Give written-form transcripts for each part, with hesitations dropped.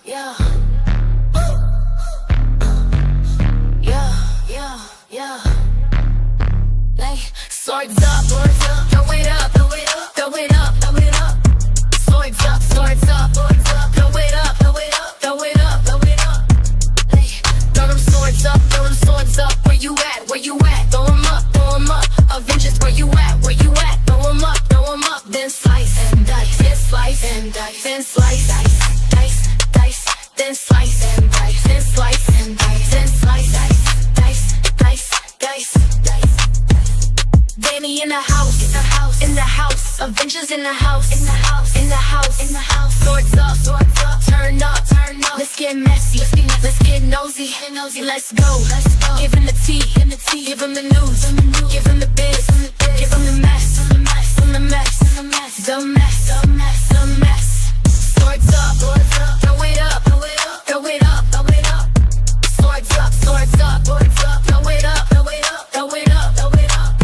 yeah. Like, swords up, throw it up, throw it up, throw it up, throw it up. Swords up, throw it up, throw it up, throw it up, throw it up, throw it up. Hey, throw them swords up, throw them swords up. Where you at? Where you at? Throw them up, throw them up. Avengers, where you at? Where you at? Throw them up, then slice and dice, then slice and dice, then slice, dice, dice, dice, then slice and dice, then slice and dice, then slice, dice, dice, dice, dice, dice. Dani in the house, in the house, in the house. Avengers in the house, in the house, in the house, in the house. Swords up, turn up, turn up. Let's get messy, let's get nosy, let's go, let's go. Give him the tea, give him the news, give him the biz, give him the mess, the mess, the mess, the mess, the mess, the mess. Swords up, throw it up, throw it up, throw it up, throw it up. Swords up, throw it up, throw it up, throw it up, throw it up, throw it up.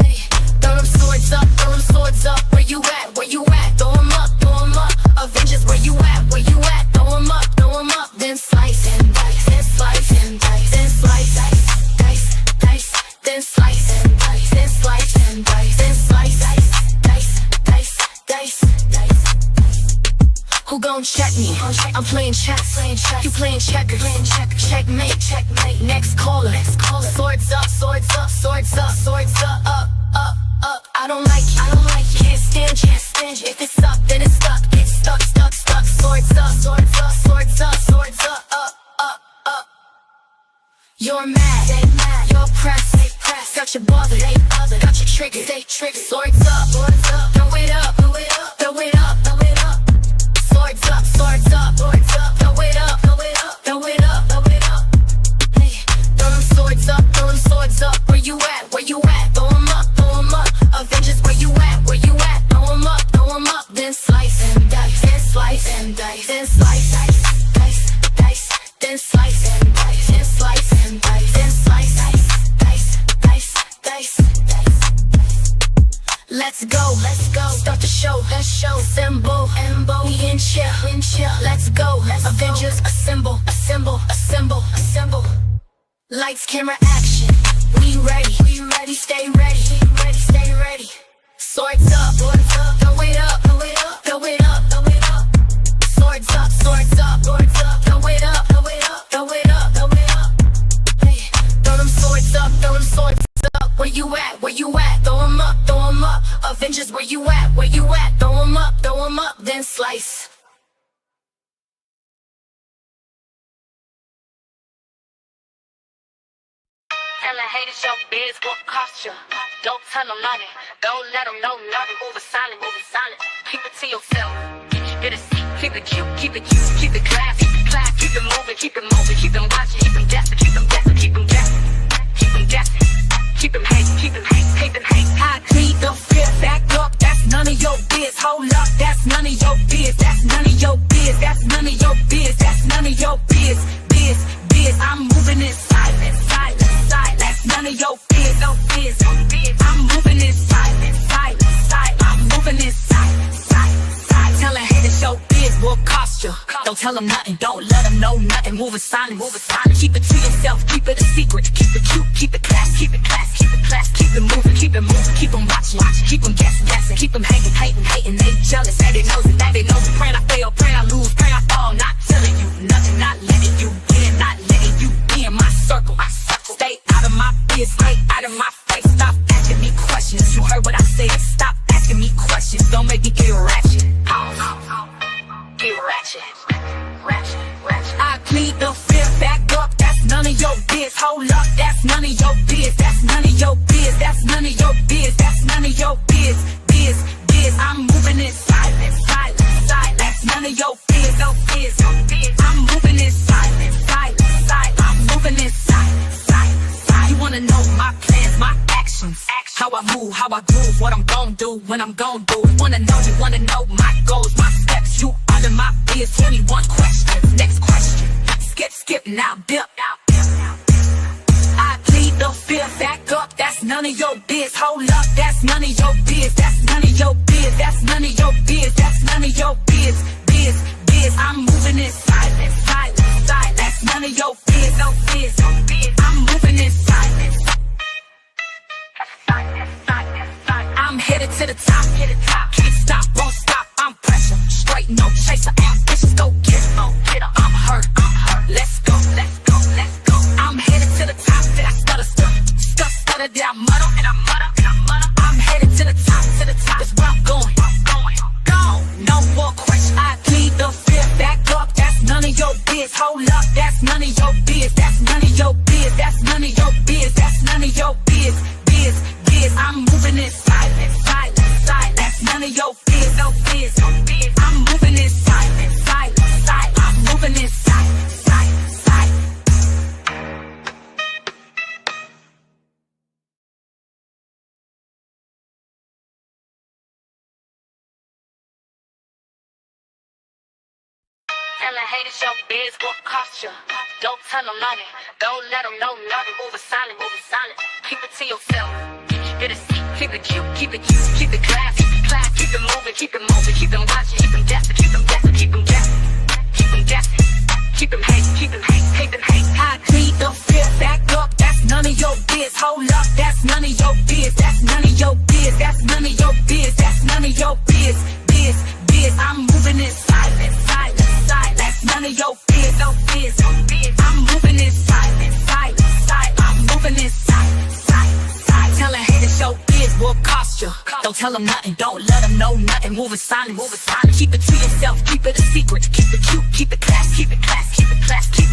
Hey, throw them swords up, throw them swords up. Where you at? Where you at? Throw them up, throw them up. Avengers, where you at? Where you at? Throw them up, then slice and dice, then slice and dice, then slice, dice, dice, dice, then slice and dice, then slice and dice, then slice, dice, dice, dice, dice, dice. Who gon' check me? I'm playing chess, you playing checkers, checkmate, checkmate. Next caller, swords up, swords up, swords up, swords up, up, up, up. I don't like you, can't stand you. If it's up, then it's stuck, get stuck, stuck, stuck. Swords up, swords up, swords up, swords up, up, up, up. You're mad, they mad. You're pressed, they pressed. Got your bother, they bother. Got your triggers, they triggers. Swords up, throw it up, throw it up, throw it up, throw it up. Swords up, swords up, swords up. Throw it up, throw it up, throw it up, throw it up. Hey, throw them swords up, throw them swords up. Where you at? Where you at? Throw them up, throw them up. Avengers, where you at? Where you at? Throw them up, then slice and dice, then slice and dice, then slice, dice, dice, dice, then slice and dice, then slice and dice, then slice, dice, dice, dice, dice. Let's go, start the show, let's show. Symbol, embo, we in chill, let's go. Avengers, assemble, assemble, assemble, assemble. Lights, camera, action. We ready, stay ready, stay ready. Swords up, throw it up, throw it up, throw it up, throw it up. Swords up, throw it up, throw it up, throw it up, throw it up, throw it up. Hey, throw them swords up, throw them swords up. Where you at? Where you at? Throw them up, throw them up. Avengers, where you at? Where you at? Throw them up, then slice. Tell the haters your biz what cost you. Don't tell them nothing. Don't let them know nothing. Move it silent, move it silent. Keep it to yourself. Get a seat. Keep it cute, keep it cute, keep it class, keep it class. Keep it moving, keep it moving. Keep them watching, keep them guessing, keep them guessing, keep them guessing, keep them guessing. Keep them hating, keep them hating, keep them hating. I clean the fear back up. That's none of your biz. Hold up, that's none of your biz. That's none of your biz. That's none of your biz. That's none of your biz. Biz. I'm moving in silence, silence, silence. That's none of your biz, no biz. I'm moving in silence, silence, silence. I'm moving in silence, silence, silence. Tell a hater your biz will cost you. Don't tell them nothing, don't let them know nothing. Move it silent, move it silent. Keep it to yourself, keep it a secret. Keep it cute, keep it class, keep it class, keep it class. Keep it moving, keep it moving. Keep them watching, keep them guessing, guessing. Keep them hating, hating, hating. They jealous, and they knows it, now they knows it. Praying I fail, praying I lose, praying I fall. Not telling you nothing, not letting you in, not letting you be in my circle. Stay out of my biz, stay out of my face. Stop asking me questions. You heard what I said. Stop asking me questions. Don't make me get ratchet. Get ratchet, ratchet, ratchet. I clean the fear back up. That's none of your biz. Hold up, that's none of your biz. That's none of your biz. That's none of your biz. That's none of your biz. Biz. I'm moving in silence, silence, silence. That's none of your biz, no biz. I'm moving in silence, silence, silence. I'm moving in silence, silence, silence. You wanna know my plans, my actions, how I move, how I groove, what I'm gon' do, when I'm gon' do it. You wanna know my goals, my steps. You under my biz. 21 questions. Next question. Skip now, dip. I plead the fear back up. That's none of your biz. Hold up, that's none of your biz. That's none of your biz. That's none of your biz. That's none of your biz. I'm moving in silence. none of your biz. No biz. I'm moving in silence. I'm headed to the top. Can't stop, won't stop. I'm pressure, straight, no chaser. Ambitious, go get it. I'm hurt. Let's go. I'm headed to the top. Did I stutter? Did I muddle? I'm headed to the top. That's where I'm going. Go. No more question. I plead the fifth. Back up. That's none of your biz. Hold up. That's none of your biz. That's none of your biz. That's none of your biz. That's none of your biz. I'm moving in silence. That's none of your biz. No biz. I'm moving in silence. I'm moving in silence. Tell the haters your biz will cost you. Don't tell them nothing. Don't let them know nothing. Moving silent. Keep it to yourself. Get a seat. Keep it cute. Keep it class. Keep it moving. Keep them watching. Keep them guessing. Keep them guessing. Keep them hate. I plead the fifth. Back up. That's none of your biz. Hold up. That's none of your biz. That's none of your biz. That's none of your biz. That's none of your biz. I'm moving in silence. That's none of your biz. No biz. I'm moving in silence. I'm moving in silence. Tell a haters your biz will cost you. Don't tell them nothing. Don't let them know nothing. Moving silent. Keep it to yourself. Keep it a secret. Keep it cute. Keep it class. Keep it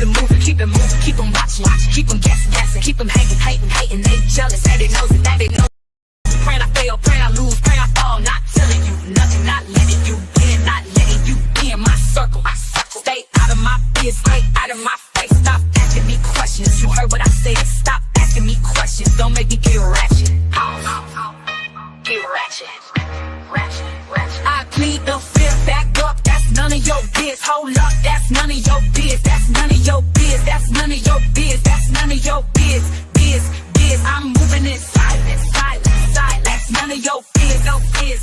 moving. Keep them watching. Keep them guessing. Keep them hating. They jealous. They know it. Praying I fail. Praying I lose. Praying I fall. Not telling you nothing. Not letting you in. Not letting you in my circle. Stay out of my biz. Stay out of my face. Stop asking me questions. You heard what I said. Stop asking me questions. Don't make me get ratchet. Get ratchet. I plead the fifth. Back up. That's none of your biz. Hold up. That's none of your biz. That's none of your biz. That's none of your biz. That's none of your biz. I'm moving in silence. That's none of your biz. No biz.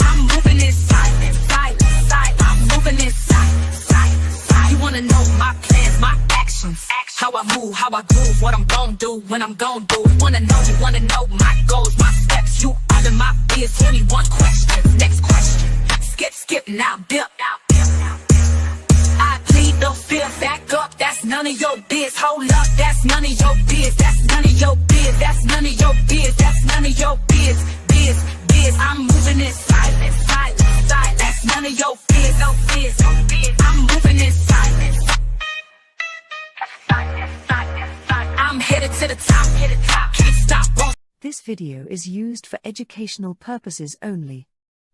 I'm moving in silence. I'm moving in silence. You wanna know my plans, my actions, how I move, how I groove, what I'm gon' do, when I'm gon' do. You wanna know my goals, my steps. You out of my biz. 21 questions. Next question. Skip now, dip. I plead the fifth. Back up. That's none of your biz. Hold up. That's none of your biz. That's none of your biz. That's none of your biz. That's none of your biz. I'm moving in silence. That's none of your biz. No biz. I'm moving in silence. I'm headed to the top. Can't stop. This video is used for educational purposes only.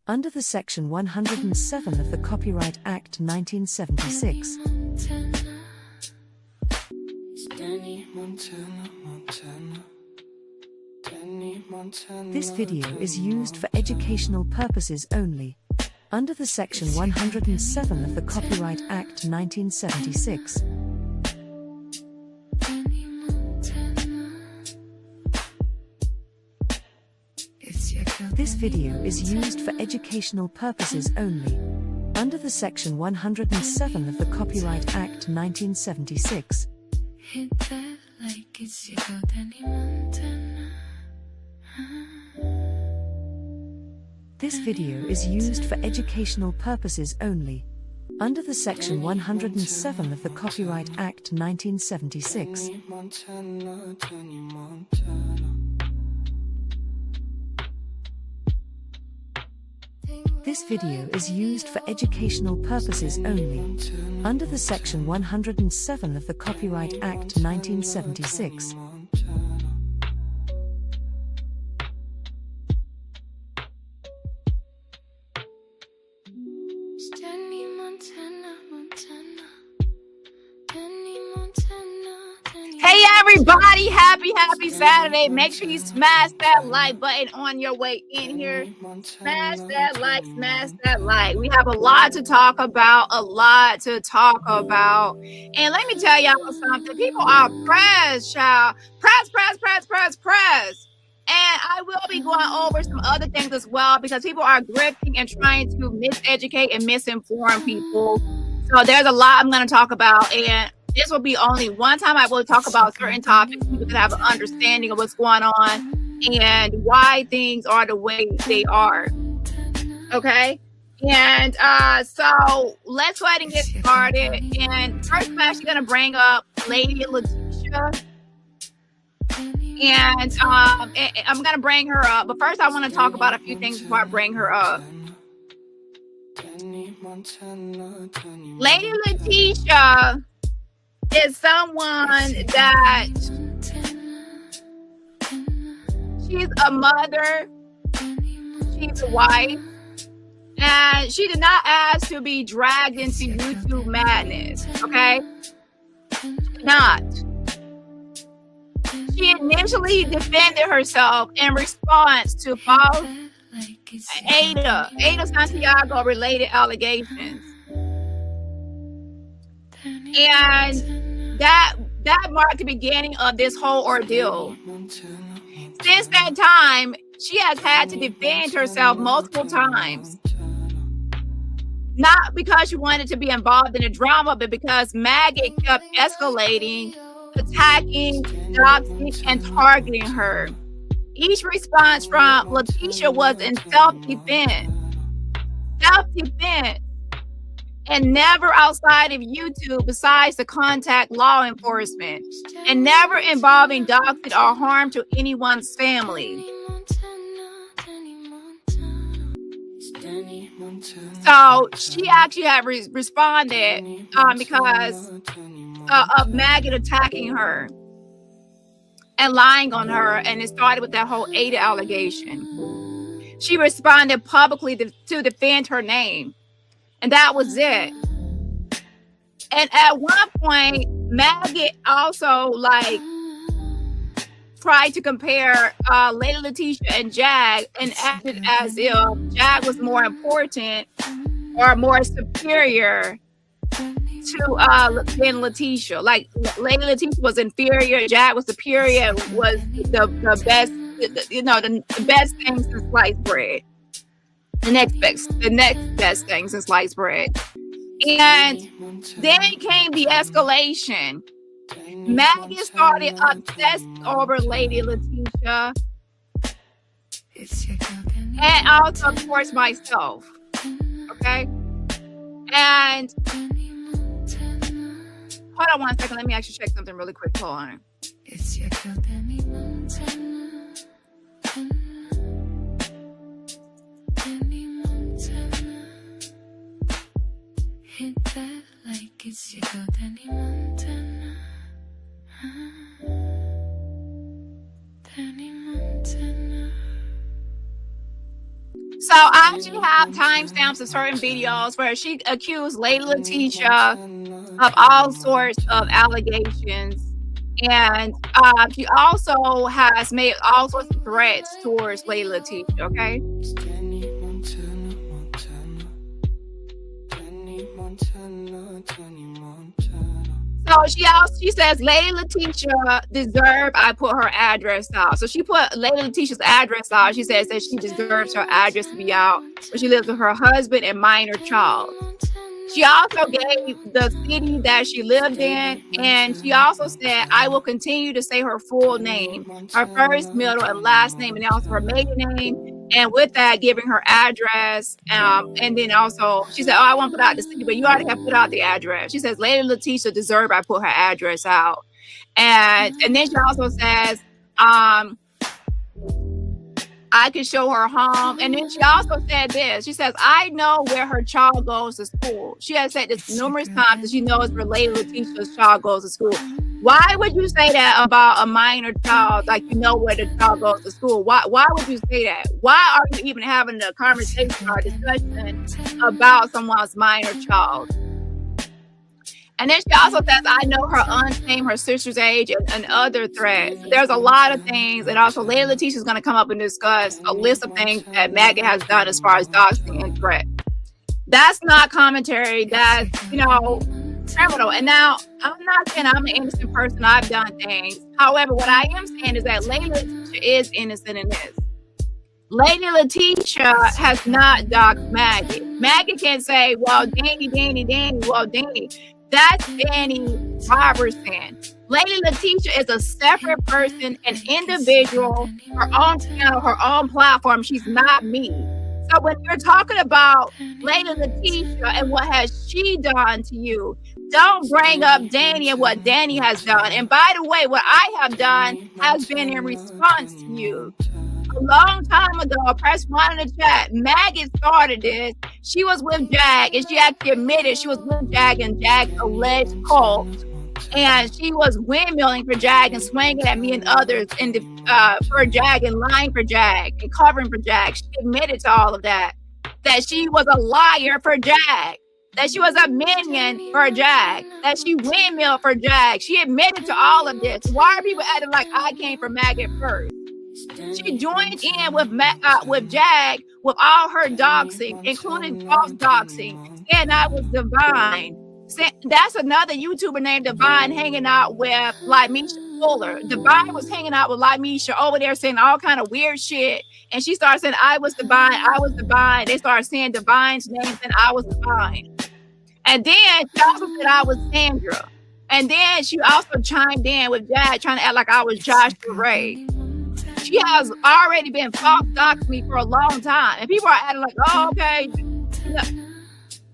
Under the Section 107 of the Copyright Act 1976. This video is used for educational purposes only. Under the Section 107 of the Copyright Act 1976. This video is used for educational purposes only. Under the Section 107 of the Copyright Act 1976. Hit that like it's Jag and Dusty. This video is used for educational purposes only. Under the Section 107 of the Copyright Act 1976. This video is used for educational purposes only. Under the Section 107 of the Copyright Act 1976. Hey everybody, happy Saturday. Make sure you smash that like button on your way in here. Smash that like. We have a lot to talk about, And let me tell y'all something. People are pressed, child. Press. And I will be going over some other things as well because people are grifting and trying to miseducate and misinform people. So there's a lot I'm going to talk about. And This will be only one time I will talk about certain topics. People can have an understanding of what's going on and why things are the way they are. Okay? And so let's go ahead and get started. And first, I'm actually going to bring up Lady Laticia. And I'm going to bring her up. But first, I want to talk about a few things before I bring her up. Lady Laticia is someone that she's a mother, she's a wife, and she did not ask to be dragged into YouTube madness, okay? She did not. She initially defended herself in response to false Ada Santiago related allegations. And that marked the beginning of this whole ordeal. Since that time, she has had to defend herself multiple times. Not because she wanted to be involved in the drama, but because Maggot kept escalating, attacking, doxing, and targeting her. Each response from Laticia was in self-defense. And never outside of YouTube besides to contact law enforcement, and never involving doxing or harm to anyone's family. So she actually had responded because of Maggot attacking her and lying on her, and it started with that whole Ada allegation. She responded publicly to defend her name. And that was it. And at one point, Maggot also tried to compare Lady Laticia and Jag and acted as if Jag was more important or more superior to than Laticia. Like Lady Laticia was inferior, Jag was superior, was the best, the best thing since sliced bread. The next best thing since sliced bread. And then came the escalation. Maggie started obsessed over Lady Laticia. And also, of course, myself. Okay? And hold on one second. Let me actually check something really quick. Hold on. Hit that like it's your girl, Dani Montana. Dani Montana. So I actually have timestamps of certain videos where she accused Lady Laticia of all sorts of allegations. And she also has made all sorts of threats towards Lady Laticia, okay? So she says Lady Laticia deserved I put her address out. So she put Lady Leticia's address out. She says that she deserves her address to be out, but she lives with her husband and minor child. She also gave the city that she lived in, and she also said, I will continue to say her full name, her first, middle, and last name, and also her maiden name. And with that, giving her address. And then also, she said, I won't put out the city, but you already have put out the address. She says, Lady Laticia deserved I put her address out. And then she also says, I could show her home. And then she also said this. She says, I know where her child goes to school. She has said this numerous times that she knows where Lady Leticia's child goes to school. Why would you say that about a minor child? Like, you know where the child goes to school. Why would you say that? Why are you even having a conversation or discussion about someone's minor child? And then she also says, I know her aunt's name, her sister's age, and other threats. There's a lot of things. And also, Lady Laticia is going to come up and discuss a list of things that Maggot has done as far as doxing and threat. That's not commentary. That's, criminal. And now, I'm not saying I'm an innocent person. I've done things. However, what I am saying is that Lady Laticia is innocent in this. Lady Laticia has not doxed Maggot. Maggot can say, well, Dani, well, Dani. That's DaniRobertson. Lady Laticia is a separate person, an individual, her own channel, her own platform. She's not me. So when you're talking about Lady Laticia and what has she done to you, don't bring up Dani and what Dani has done. And by the way, what I have done has been in response to you. A long time ago, press 1 in the chat. Maggot started this. She was with Jag, and she actually admitted she was with Jag and Jag's alleged cult. And she was windmilling for Jag and swinging at me and others for Jag and lying for Jag and covering for Jag. She admitted to all of that. That she was a liar for Jag. That she was a minion for Jag. That she windmilled for Jag. She admitted to all of this. Why are people acting like I came from Maggot first? She joined in with Jag with all her doxing, including false doxing, and I was divine. That's another YouTuber named Divine hanging out with Laticia Fuller. Divine was hanging out with Laticia over there saying all kind of weird shit. And she started saying, I was divine, I was divine. They started saying Divine's name and I was divine. And then she also said I was Sandra. And then she also chimed in with Jag trying to act like I was Joshua Ray. She has already been false doxing me for a long time. And people are acting like, oh, okay.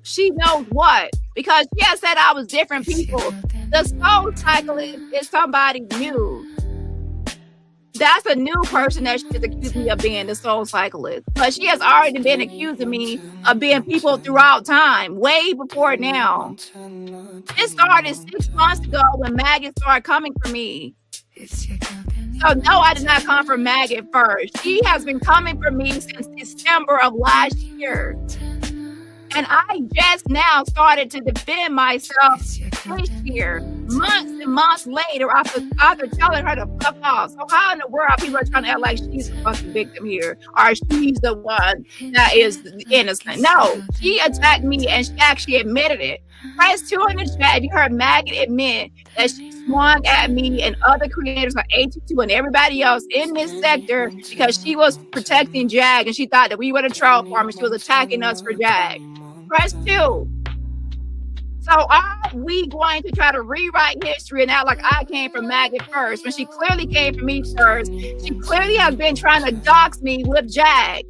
She knows what. Because she has said I was different people. The soul cycle is somebody new. That's a new person that she is accusing me of being the soul cyclist. But she has already been accusing me of being people throughout time, way before now. It started 6 months ago when Maggot started coming for me. So no, I did not come from Maggot first. She has been coming for me since December of last year. And I just now started to defend myself this year, months and months later, after telling her to fuck off. So how in the world people are trying to act like she's the fucking victim here, or she's the one that is innocent? No, she attacked me and she actually admitted it. Press 2 in the chat. You heard Maggot admit that she swung at me and other creators like AT2 and everybody else in this sector because she was protecting Jag and she thought that we were the troll farm and she was attacking us for Jag. Press 2. So are we going to try to rewrite history and act like I came from Maggot first when she clearly came from me first? She clearly has been trying to dox me with Jag.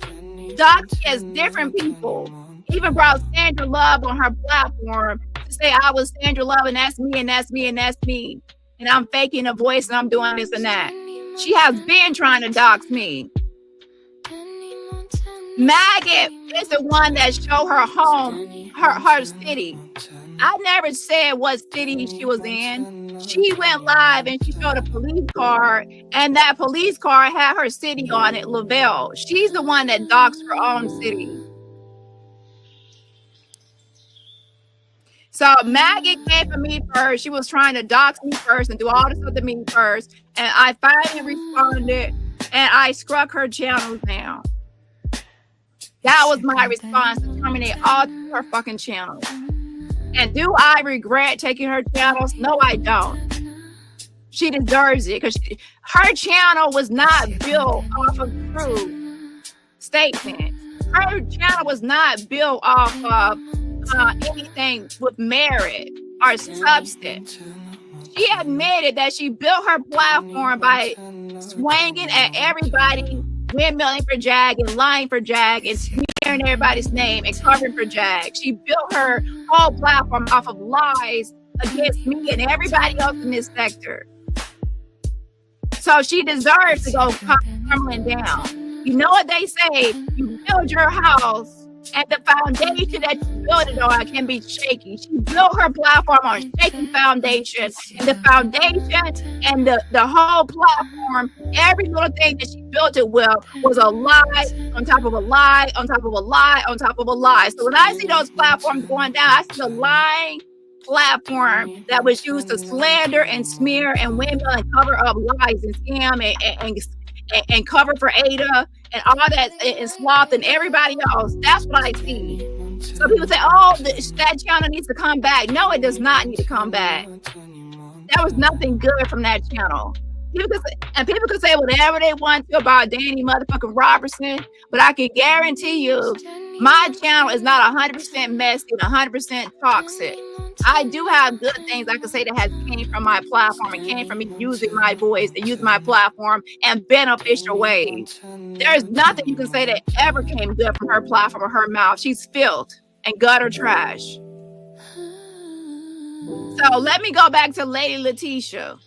Dox as different people. Even brought Sandra Love on her platform to say I was Sandra Love and that's me and that's me and that's me. And I'm faking a voice and I'm doing this and that. She has been trying to dox me. Maggot is the one that showed her home, her city. I never said what city she was in. She went live and she showed a police car, and that police car had her city on it, Lavelle. She's the one that doxed her own city. So Maggot came for me first. She was trying to dox me first and do all this stuff to me first. And I finally responded and I struck her channels down. That was my response, to terminate all her fucking channels. And do I regret taking her channels? No, I don't. She deserves it because her channel was not built off of true statements. Her channel was not built off of anything with merit or substance. She admitted that she built her platform by swinging at everybody, windmilling for Jag and lying for Jag and smearing everybody's name and covering for Jag. She built her whole platform off of lies against me and everybody else in this sector. So she deserves to go crumbling down. You know what they say? You build your house and the foundation that you build it on can be shaky. She built her platform on shaky foundation, and the foundation and the whole platform, every little thing that she built it with was a lie on top of a lie on top of a lie on top of a lie. So when I see those platforms going down, I see the lying platform that was used to slander and smear and windmill and cover up lies and scam and cover for Ada and all that and Sloth and everybody else. That's what I see. So people say, oh, that channel needs to come back. No, it does not need to come back. There was nothing good from that channel. People could say whatever they want to about Dani motherfucking Robertson, but I can guarantee you my channel is not 100% messy and 100% toxic. I do have good things I can say that has came from my platform and came from me using my voice and using my platform in beneficial ways. There's nothing you can say that ever came good from her platform or her mouth. She's filth and gutter trash. So let me go back to Lady Laticia.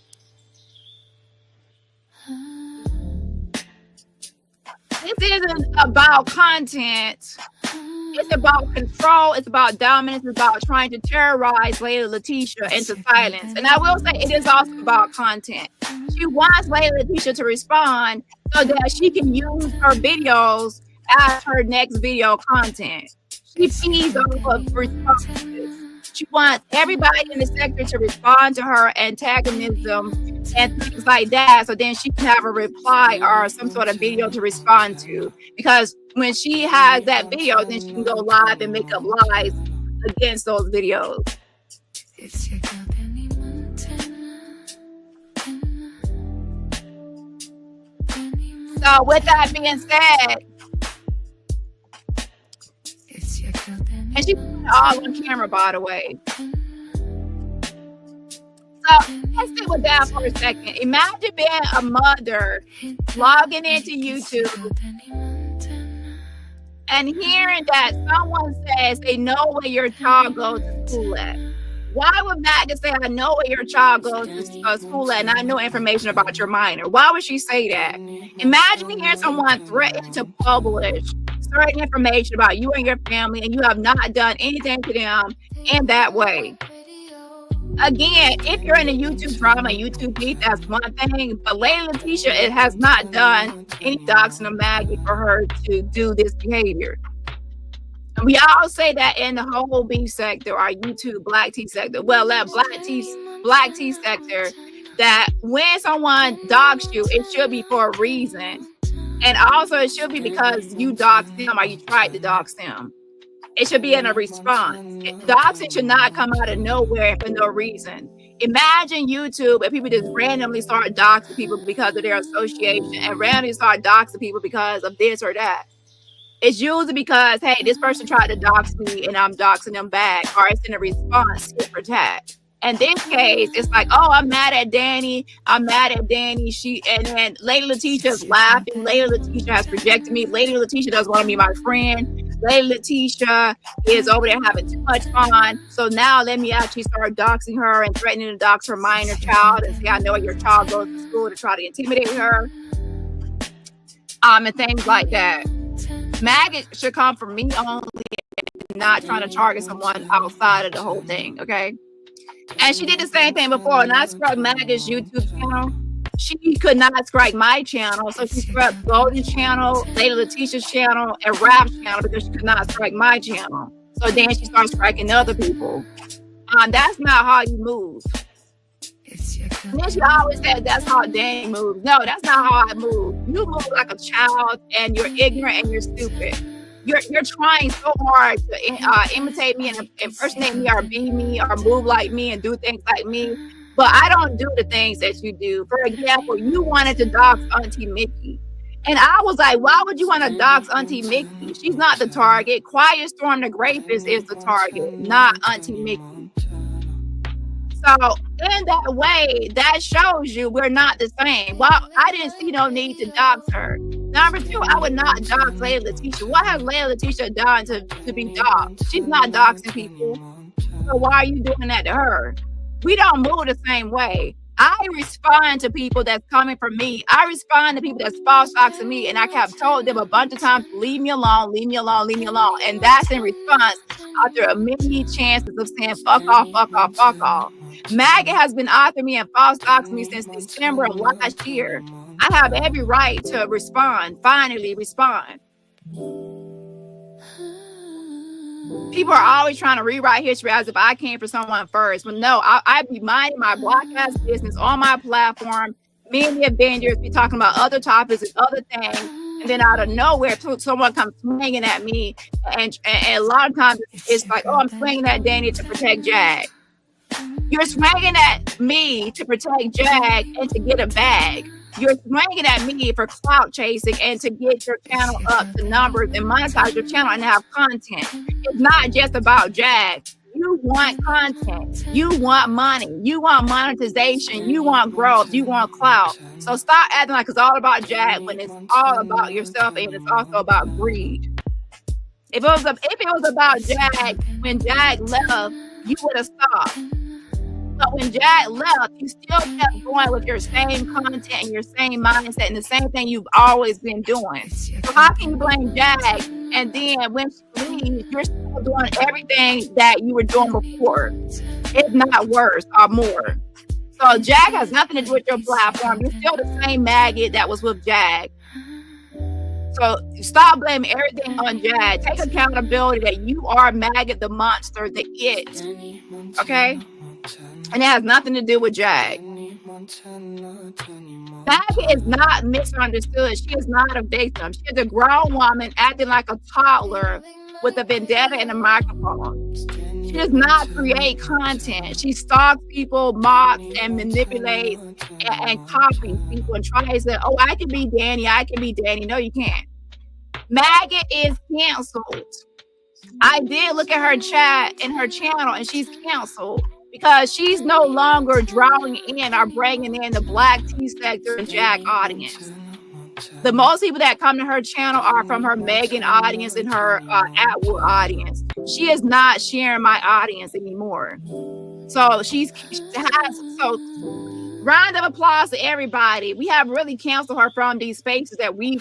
This isn't about content. It's about control. It's about dominance. It's about trying to terrorize Lady Laticia into silence. And I will say it is also about content. She wants Lady Laticia to respond so that she can use her videos as her next video content. She feeds off of responses. She wants everybody in the sector to respond to her antagonism and things like that, so then she can have a reply or some sort of video to respond to. Because when she has that video, then she can go live and make up lies against those videos. So with that being said, and she's all on camera, by the way. So let's sit with that for a second. Imagine being a mother logging into YouTube and hearing that someone says they know where your child goes to school at. Why would Maggot say, I know where your child goes to school at and I know information about your minor? Why would she say that? Imagine hearing someone threaten to publish certain information about you and your family and you have not done anything to them in that way. Again, if you're in a YouTube drama, YouTube beef, that's one thing. But Lady Laticia, it has not done any doxing or Maggot for her to do this behavior. And we all say that in the whole beef sector, our YouTube black tea sector. Well, that black tea sector, that when someone doxes you, it should be for a reason. And also it should be because you doxed them or you tried to dox them. It should be in a response. Doxing should not come out of nowhere for no reason. Imagine YouTube if people just randomly start doxing people because of their association and randomly start doxing people because of this or that. It's usually because, hey, this person tried to dox me and I'm doxing them back, or it's in a response to protect. In this case, it's like, oh, I'm mad at Dani. I'm mad at Dani. And then Lady Laticia is laughing. Lady Laticia has rejected me. Lady Laticia doesn't want to be my friend. Lady Laticia is over there having too much fun. So now let me actually start doxing her and threatening to dox her minor child and say, I know your child goes to school, to try to intimidate her. And things like that. Maggot should come from me only, not trying to target someone outside of the whole thing, okay? And she did the same thing before. When I scrubbed Maggot's YouTube channel, she could not strike my channel. So she scrubbed Golden's channel, Lady Leticia's channel, and Rap's channel because she could not strike my channel. So then she started striking other people. That's not how you move. And then she always said that's how Dani moves. No, that's not how I move. You move like a child and you're ignorant and you're stupid. You're trying so hard to imitate me and impersonate me or be me or move like me and do things like me. But I don't do the things that you do. For example, you wanted to dox Auntie Mickey. And I was like, why would you want to dox Auntie Mickey? She's not the target. Quiet Storm the Rapist is the target, not Auntie Mickey. So in that way, that shows you we're not the same. Well, I didn't see no need to dox her. Number two, I would not dox Lady Laticia. What has Lady Laticia done to be doxed? She's not doxing people. So why are you doing that to her? We don't move the same way. I respond to people that's coming from me. I respond to people that's false doxing me. And I have told them a bunch of times, leave me alone, leave me alone, leave me alone. And that's in response after many chances of saying, fuck off, fuck off, fuck off. Maggot has been after me and false doxing me since December of last year. I have every right to respond, finally respond. People are always trying to rewrite history as if I came for someone first. But no, I be minding my broadcast business on my platform. Me and the Avengers be talking about other topics and other things. And then out of nowhere, someone comes swinging at me. And a lot of times it's like, oh, I'm swinging at Dani to protect Jag. You're swinging at me to protect Jag and to get a bag. You're swinging at me for clout chasing and to get your channel up to numbers and monetize your channel and have content. It's not just about Jag. you want content, you want money, you want monetization, you want growth, you want clout. So stop acting like it's all about Jag when it's all about yourself and it's also about greed. If it was about Jag, when Jag left, you would have stopped. But when Jag left, you still kept going with your same content and your same mindset and the same thing you've always been doing. So how can you blame Jag? And then when she leaves, you're still doing everything that you were doing before, if not worse or more. So Jag has nothing to do with your platform. You're still the same maggot that was with Jag. So stop blaming everything on Jag. Take accountability that you are maggot, the monster, the it. Okay? And it has nothing to do with Jag. Maggot is not misunderstood. She is not a victim. She is a grown woman acting like a toddler with a vendetta and a microphone. She does not create content. She stalks people, mocks, and manipulates and copies people and tries to, oh, I can be Dani, I can be Dani. No, you can't. Maggot is canceled. I did look at her chat and her channel, and she's canceled because she's no longer drawing in or bringing in the black T sector and Jag audience. The most people that come to her channel are from her Megan audience and her Atwood audience. She is not sharing my audience anymore. So round of applause to everybody. We have really canceled her from these spaces that we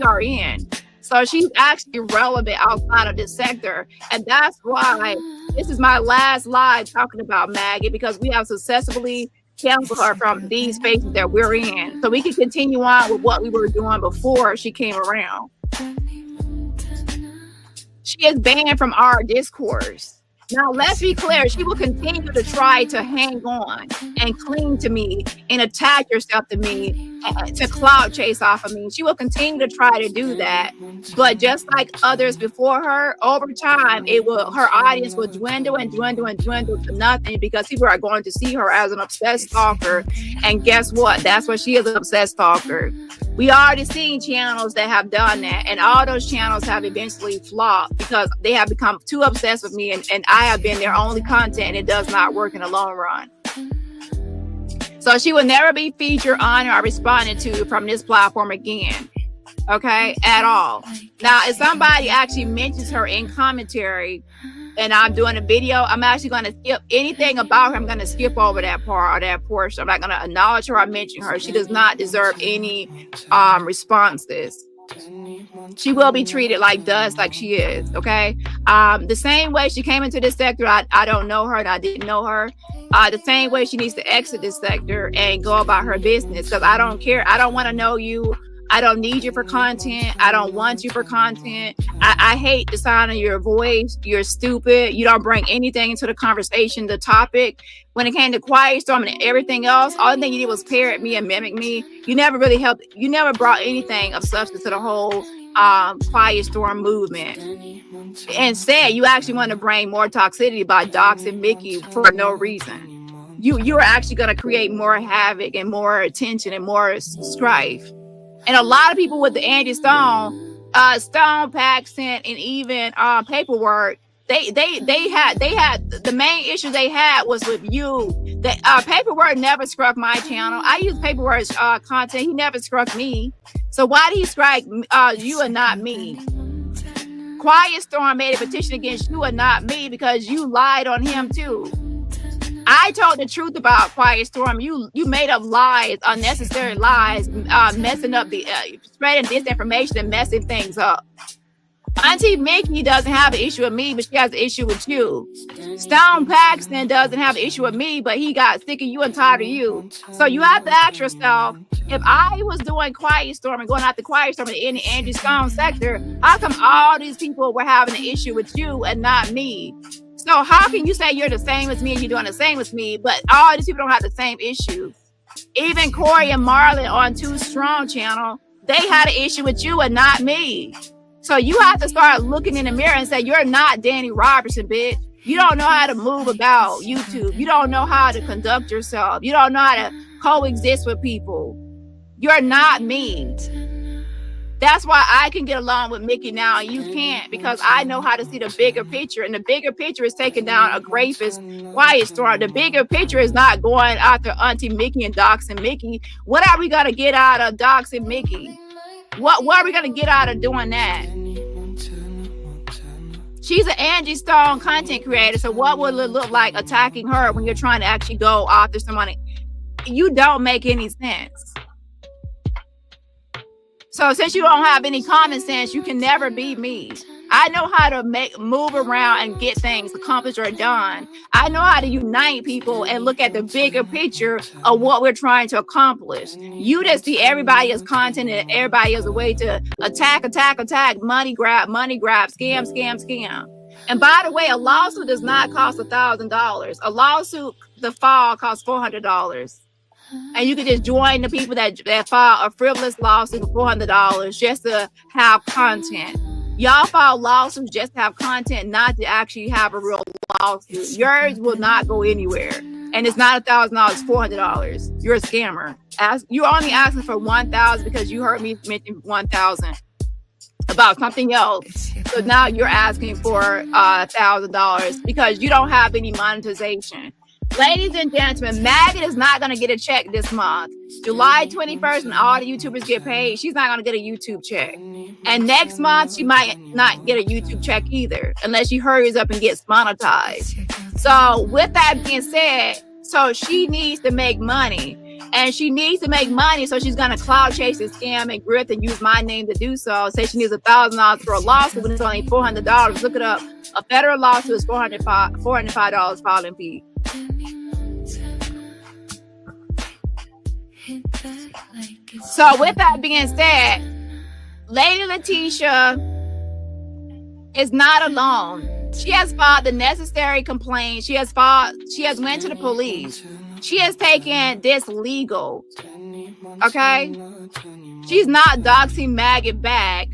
are in. So she's actually relevant outside of this sector. And that's why this is my last live talking about maggot, because we have successfully canceled her from these spaces that we're in. So we can continue on with what we were doing before she came around. She is banned from our discourse. Now, let's be clear. She will continue to try to hang on and cling to me and attach herself to me to cloud chase off of me. She will continue to try to do that. But just like others before her, over time, her audience will dwindle and dwindle and dwindle to nothing because people are going to see her as an obsessed stalker. And guess what? That's what she is, an obsessed stalker. We already seen channels that have done that, and all those channels have eventually flopped because they have become too obsessed with me, and I have been their only content, and it does not work in the long run. So she will never be featured on or responded to from this platform again, okay, at all. Now, if somebody actually mentions her in commentary, and I'm doing a video, I'm actually going to skip anything about her. I'm going to skip over that part or that portion. I'm not going to acknowledge her or mention her. She does not deserve any responses. She will be treated like dust, like she is, okay? The same way she came into this sector, I don't know her and I didn't know her. The same way she needs to exit this sector and go about her business, because I don't care. I don't want to know you. I don't need you for content. I don't want you for content. I hate the sound of your voice. You're stupid. You don't bring anything into the conversation, the topic. When it came to Quiet Storm and everything else, all the thing you did was parrot me and mimic me. You never really helped. You never brought anything of substance to the whole Quiet Storm movement. Instead, you actually want to bring more toxicity by Doxing Mickey for no reason. You're actually going to create more havoc and more attention and more strife. And a lot of people with the Angie Stone, Paxton, and even Paperwork, they had the main issue they had was with you. The Paperwork never struck my channel. I use Paperwork's content. He never struck me. So why did he strike you and not me? Quiet Storm made a petition against you and not me because you lied on him too. I told the truth about Quiet Storm. You made up lies, unnecessary lies, messing up the spreading disinformation and messing things up. Auntie Mickey doesn't have an issue with me, but she has an issue with you. Stone Paxton doesn't have an issue with me, but he got sick of you and tired of you. So you have to ask yourself, if I was doing Quiet Storm and going out the Quiet Storm in the Angie Stone sector, how come all these people were having an issue with you and not me? So how can you say you're the same as me and you're doing the same as me, but all these people don't have the same issue? Even Corey and Marlon on Too Strong channel, they had an issue with you and not me. So you have to start looking in the mirror and say, you're not DaniRobertson, bitch. You don't know how to move about YouTube. You don't know how to conduct yourself. You don't know how to coexist with people. You're not me. That's why I can get along with Mickey now and you can't, because I know how to see the bigger picture. And the bigger picture is taking down a rapist quiet storm. The bigger picture is not going after Auntie Mickey and doxing Mickey. What are we going to get out of doxing Mickey? What are we going to get out of doing that? She's an Angie Stone content creator. So what will it look like attacking her when you're trying to actually go after somebody? You don't make any sense. So since you don't have any common sense, you can never be me. I know how to move around and get things accomplished or done. I know how to unite people and look at the bigger picture of what we're trying to accomplish. You just see everybody as content and everybody as a way to attack, money grab, scam. And by the way, a lawsuit does not cost $1,000. A lawsuit, the file costs $400. And you can just join the people that file a frivolous lawsuit for $400 just to have content. Y'all file lawsuits just to have content, not to actually have a real lawsuit. Yours will not go anywhere. And it's not $1,000, it's $400. You're a scammer. You're only asking for $1,000 because you heard me mention $1,000 about something else. So now you're asking for $1,000 because you don't have any monetization. Ladies and gentlemen, Maggot is not going to get a check this month. July 21st, when all the YouTubers get paid, she's not going to get a YouTube check. And next month, she might not get a YouTube check either, unless she hurries up and gets monetized. So with that being said, so she needs to make money. And she needs to make money, so she's going to cloud chase and scam and grift and use my name to do so. Say she needs $1,000 for a lawsuit when it's only $400. Look it up. A federal lawsuit is $405 filing fee. So with that being said, Lady Laticia is not alone. She has filed the necessary complaint. She has went to the police. She has taken this legal. Okay? She's not doxing Maggot back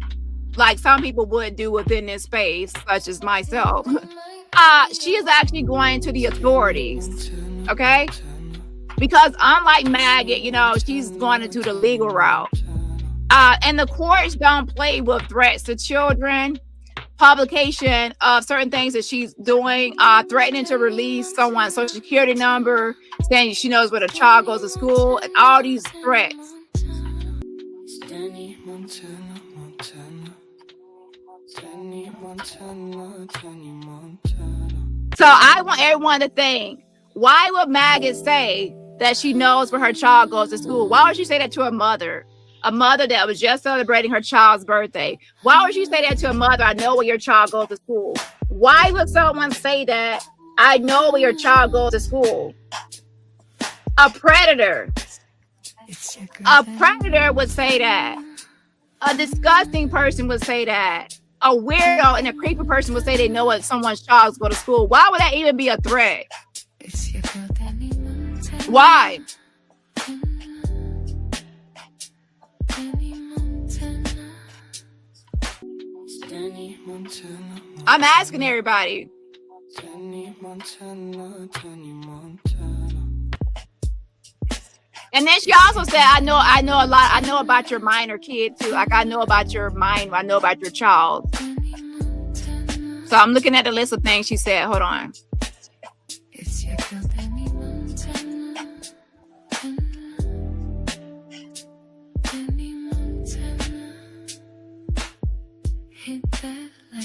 like some people would do within this space, such as myself. She is actually going to the authorities. Okay? Because unlike Maggot, she's going to do the legal route. And the courts don't play with threats to children, publication of certain things that she's doing, threatening to release someone's social security number, saying she knows where the child goes to school, and all these threats. So I want everyone to think, why would Maggot say that she knows where her child goes to school? Why would she say that to a mother that was just celebrating her child's birthday? Why would she say that to a mother? I know where your child goes to school. Why would someone say that? I know where your child goes to school. A predator would say that. A disgusting person would say that. A weirdo and a creepy person would say they know what someone's child goes to school. Why would that even be a threat? Why? I'm asking everybody. And then she also said, I know a lot. I know about your minor kid too. Like I know about your mind. I know about your child. So I'm looking at the list of things she said. Hold on.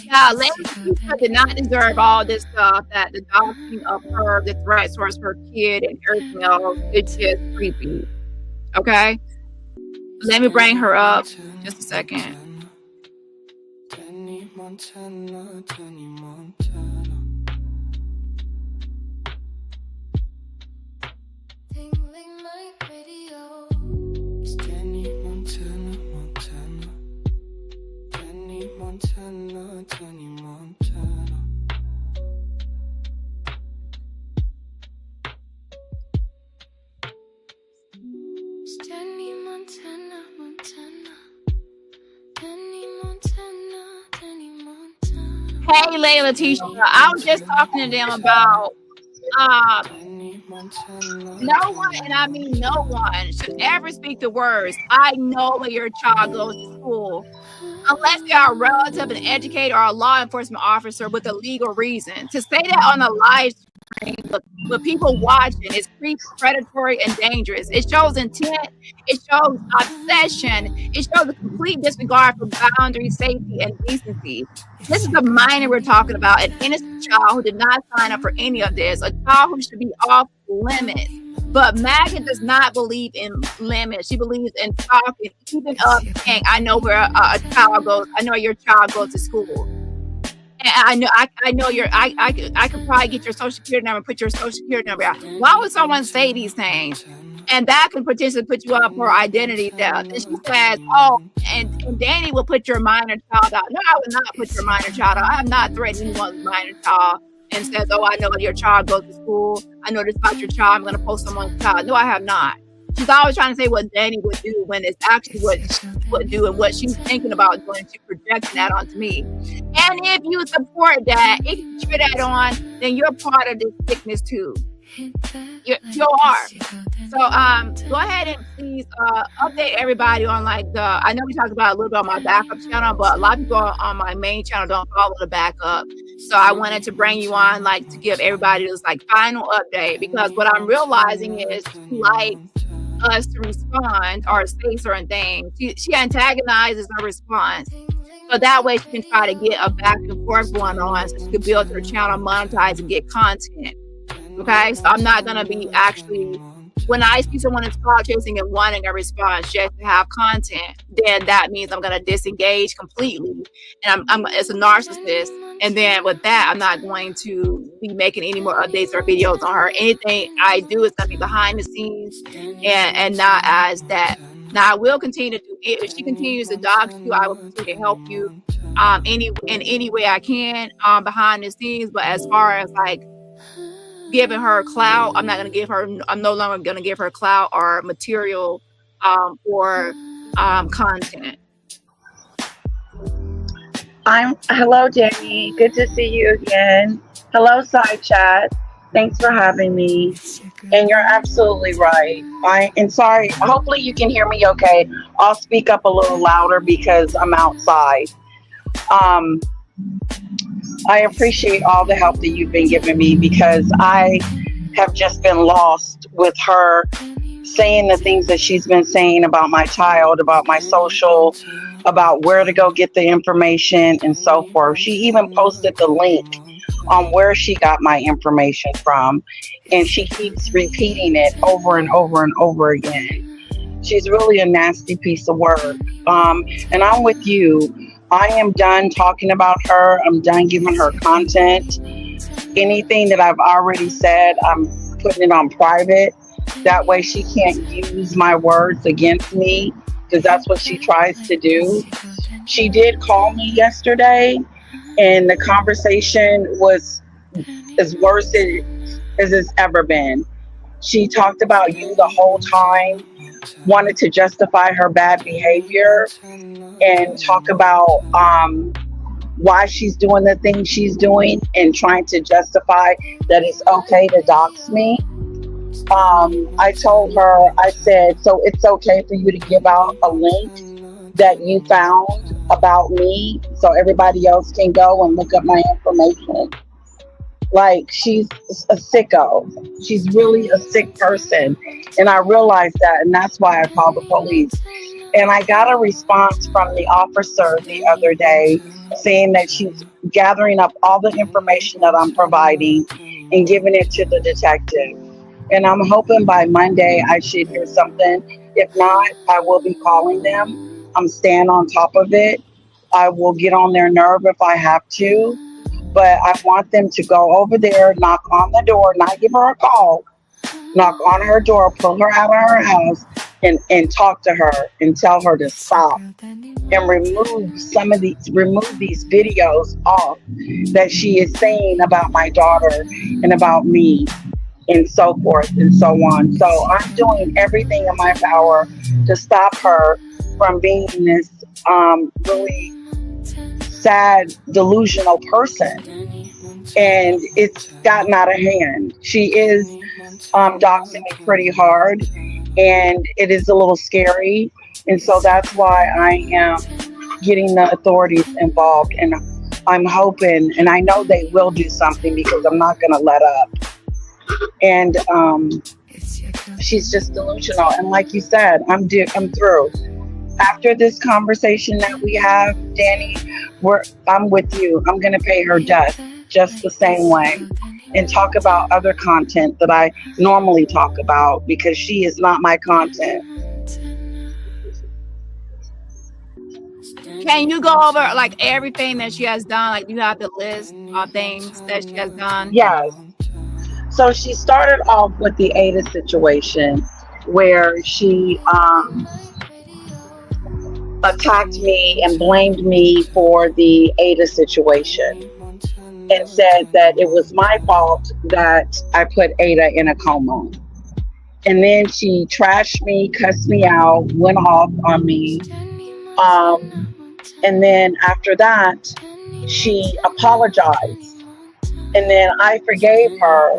Yeah, Lady Laticia did not deserve all this stuff, that the doxing of her, the threats towards her kid and everything else. It's just creepy. Okay? Let me bring her up just a second. Hey, Lady Laticia, I was just talking to them about No one, and I mean no one, should ever speak the words, "I know where your child goes to school," unless they are a relative, an educator, or a law enforcement officer with a legal reason. To say that on a live stream with people watching is creepy, predatory, and dangerous. It shows intent, it shows obsession, it shows a complete disregard for boundaries, safety, and decency. This is a minor we're talking about, an innocent child who did not sign up for any of this, a child who should be off limits. But Maggie does not believe in limits. She believes in talking, keeping up, saying, "I know where a child goes. I know your child goes to school. And I know I could probably get your social security number, put your social security number out." Why would someone say these things? And that could potentially put you up for identity theft. And she says, "Oh, and Dani will put your minor child out." No, I would not put your minor child out. I have not threatened anyone's minor child and says, "Oh, I know your child goes to school. I know this about your child. I'm going to post someone's child." No, I have not. She's always trying to say what Dani would do when it's actually what she would do and what she's thinking about doing. She's projecting that onto me. And if you support that, if you cheer that on, then you're part of this sickness too. You are. So go ahead and please update everybody on like I know we talked about a little bit on my backup channel, but a lot of people on my main channel don't follow the backup. So I wanted to bring you on like to give everybody this like final update, because what I'm realizing is she likes us to respond or say certain things. She antagonizes her response. So that way she can try to get a back and forth going on so she can build her channel, monetize, and get content. Okay, so I'm not gonna be actually, when I see someone is call chasing and wanting a response just to have content, then that means I'm gonna disengage completely, and I'm as a narcissist. And then with that, I'm not going to be making any more updates or videos on her. Anything I do is gonna be behind the scenes and not as that. Now I will continue to do it. If she continues to dox you, I will continue to help you in any way I can behind the scenes. But as far as like giving her clout, I'm no longer gonna give her clout or material or content. Hello, Jamie. Good to see you again. Hello, side chat. Thanks for having me. And you're absolutely right. Sorry. Hopefully you can hear me okay. I'll speak up a little louder because I'm outside. I appreciate all the help that you've been giving me, because I have just been lost with her saying the things that she's been saying about my child, about my social, about where to go get the information and so forth. She even posted the link on where she got my information from, and she keeps repeating it over and over and over again. She's really a nasty piece of work. And I'm with you. I am done talking about her. I'm done giving her content. Anything that I've already said, I'm putting it on private. That way she can't use my words against me, because that's what she tries to do. She did call me yesterday, and the conversation was as worse as it's ever been. She talked about you the whole time, wanted to justify her bad behavior, and talk about why she's doing the things she's doing, and trying to justify that it's okay to dox me. I told her, I said, so it's okay for you to give out a link that you found about me so everybody else can go and look up my information. Like, she's a sicko. She's really a sick person. And I realized that, and that's why I called the police. And I got a response from the officer the other day saying that she's gathering up all the information that I'm providing and giving it to the detective. And I'm hoping by Monday I should hear something. If not, I will be calling them. I'm staying on top of it. I will get on their nerve if I have to. But I want them to go over there, knock on the door, not give her a call, knock on her door, pull her out of her house, and talk to her and tell her to stop. And remove these videos off that she is saying about my daughter and about me, and so forth and so on. So I'm doing everything in my power to stop her from being this really sad, delusional person. And it's gotten out of hand. She is doxing me pretty hard, and it is a little scary. And so that's why I am getting the authorities involved. And I'm hoping, and I know they will do something because I'm not going to let up. And she's just delusional. And like you said, I'm through. After this conversation that we have, Dani, I'm with you. I'm going to pay her just the same way, and talk about other content that I normally talk about, because she is not my content. Can you go over like everything that she has done? Like, you have the list of things that she has done? Yes. So she started off with the Ada situation, where she attacked me and blamed me for the Ada situation, and said that it was my fault that I put Ada in a coma. And then she trashed me, cussed me out, went off on me. And then after that, she apologized. And then I forgave her.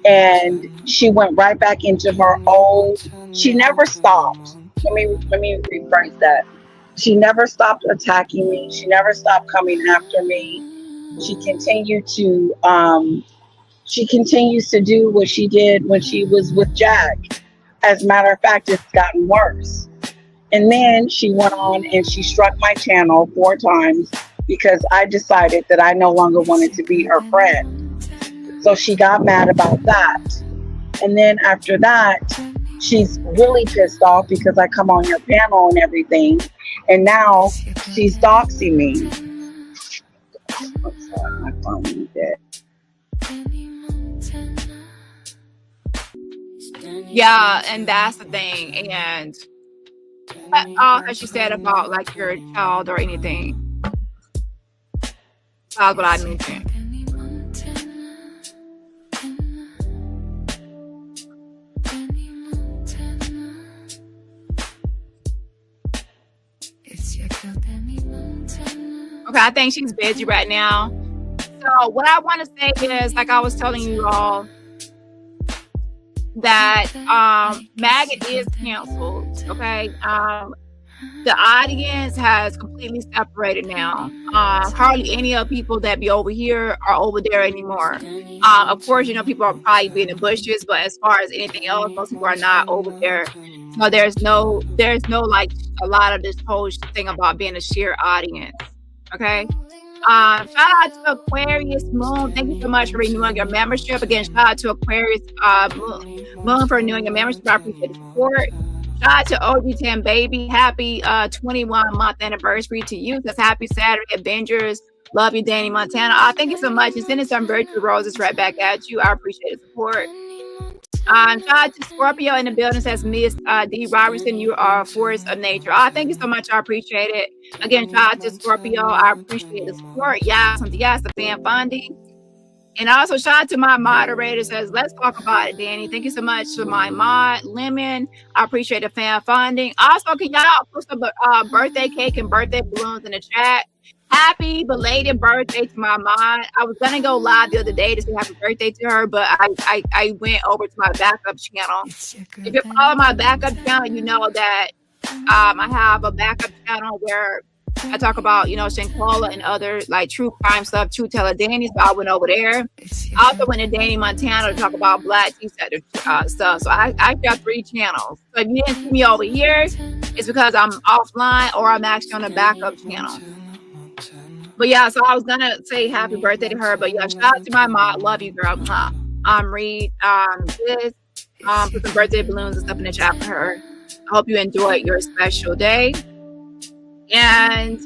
And she went right back into her old, she never stopped. Let me rephrase that. She never stopped attacking me. She never stopped coming after me. She continues to do what she did when she was with Jag. As a matter of fact, it's gotten worse. And then she went on and she struck my channel 4 times because I decided that I no longer wanted to be her friend. So she got mad about that. And then after that, she's really pissed off because I come on your panel and everything. And now she's doxing me. I'm sorry, my phone is dead. Yeah, and that's the thing. And all that she said about like your child or anything, that's what I mentioned. Okay, I think she's busy right now. So what I want to say is, like I was telling you all, that Maggot is canceled. Okay, the audience has completely separated now. Hardly any of people that be over here are over there anymore. Of course, you know, people are probably being in the bushes, but as far as anything else, most people are not over there. So there's no like a lot of this whole thing about being a sheer audience. Okay. Shout out to Aquarius Moon. Thank you so much for renewing your membership. Again, shout out to Aquarius Moon for renewing your membership. I appreciate the support. Shout out to OG10 Baby. Happy 21-month anniversary to you. That's happy Saturday, Avengers. Love you, Dani Montana. Thank you so much. And sending some virtual roses right back at you. I appreciate the support. Shout out to Scorpio in the building, says Miss D. Robertson, you are a force of nature. Thank you so much. I appreciate it. Again, shout out to Scorpio. I appreciate the support. Yes, the fan funding. And also shout out to my moderator, says, let's talk about it, Dani. Thank you so much to my mod, Lemon. I appreciate the fan funding. Also, can y'all put some birthday cake and birthday balloons in the chat? Happy belated birthday to my mom. I was gonna go live the other day to say happy birthday to her, but I went over to my backup channel. If you follow my backup channel, you know that I have a backup channel where I talk about, you know, Shankola and other like true crime stuff, True Teller Dani. So I went over there. I also went to Dani Montana to talk about Black T-Setter stuff. So I got 3 channels. So if you didn't see me over here, it's because I'm offline or I'm actually on a backup channel. But yeah, so I was gonna say happy birthday to her, but yeah, shout out to my mom. Love you, girl. Read this, put some birthday balloons and stuff in the chat for her. I hope you enjoyed your special day. And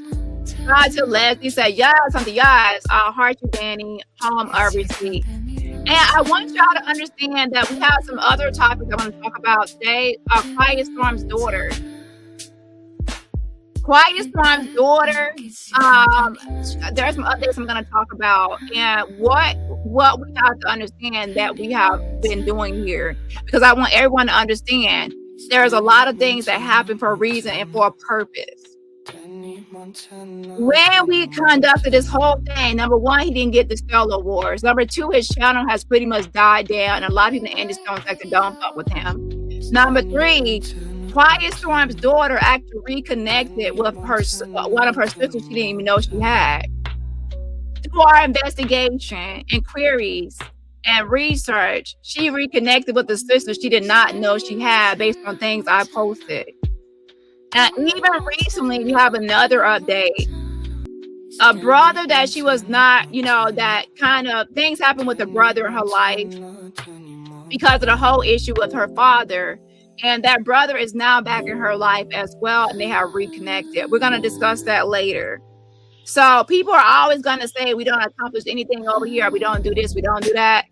shout out to Leslie, said, yes, something, yes, heart you, Dani, home of receipt. And I want y'all to understand that we have some other topics I want to talk about today. Quiet Storm's daughter. Quiet Storm's daughter. There's some updates I'm going to talk about, and what we have to understand that we have been doing here, because I want everyone to understand there's a lot of things that happen for a reason and for a purpose. when we conducted this whole thing, number one, he didn't get the Stellar Awards. Number two, his channel has pretty much died down, and a lot of people in the industry don't fuck with him. Number three, Quiet Storm's daughter actually reconnected with one of her sisters she didn't even know she had. Through our investigation and queries and research, she reconnected with the sister she did not know she had based on things I posted. And even recently, we have another update. A brother that she was not, that kind of things happened with the brother in her life because of the whole issue with her father. And that brother is now back in her life as well, and they have reconnected. We're going to discuss that later. So people are always going to say we don't accomplish anything over here. We don't do this. We don't do that.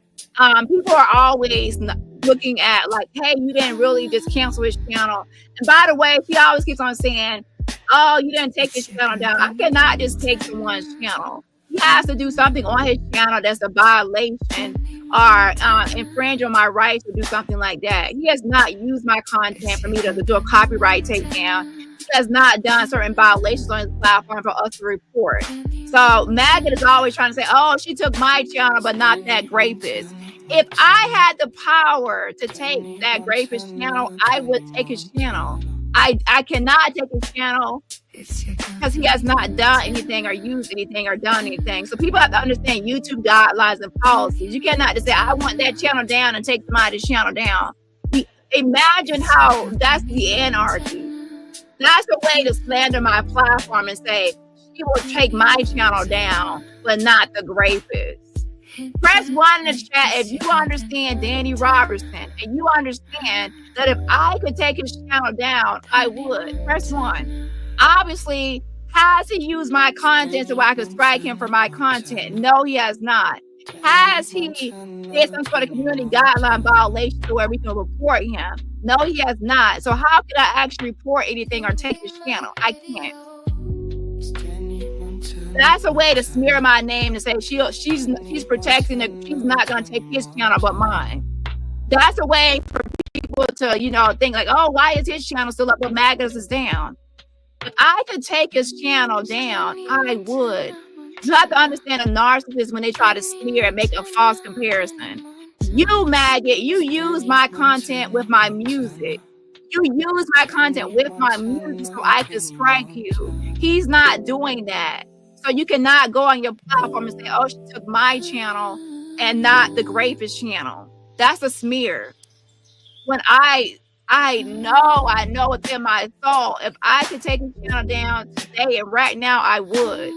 People are always looking at like, hey, you didn't really just cancel his channel. And by the way, she always keeps on saying, oh, you didn't take his channel down. I cannot just take someone's channel. He has to do something on his channel that's a violation or infringe on my rights or do something like that. He has not used my content for me to do a copyright takedown. He has not done certain violations on his platform for us to report. So Maggot is always trying to say, oh, she took my channel, but not that rapist. If I had the power to take that rapist channel, I would take his channel. I cannot take his channel because he has not done anything or used anything or done anything. So people have to understand YouTube guidelines and policies. You cannot just say, I want that channel down and take somebody's channel down. Imagine how that's the anarchy. That's the way to slander my platform and say, she will take my channel down, but not the rapist. Press 1 in the chat if you understand DaniRobertson and you understand that if I could take his channel down, I would. Press 1. Obviously, has he used my content so I could strike him for my content? No, he has not. Has he did some sort of community guideline violation to where we can report him? No, he has not. So how can I actually report anything or take his channel? I can't. That's a way to smear my name to say she's protecting it. She's not going to take his channel but mine. That's a way for people to, think like, oh, why is his channel still up but Magnus is down? If I could take his channel down, I would. You have to understand a narcissist when they try to smear and make a false comparison. You, Maggot, you use my content with my music. You use my content with my music so I can strike you. He's not doing that. So you cannot go on your platform and say, oh, she took my channel and not the rapist channel. That's a smear. When I know within my soul, if I could take his channel down today and right now, I would.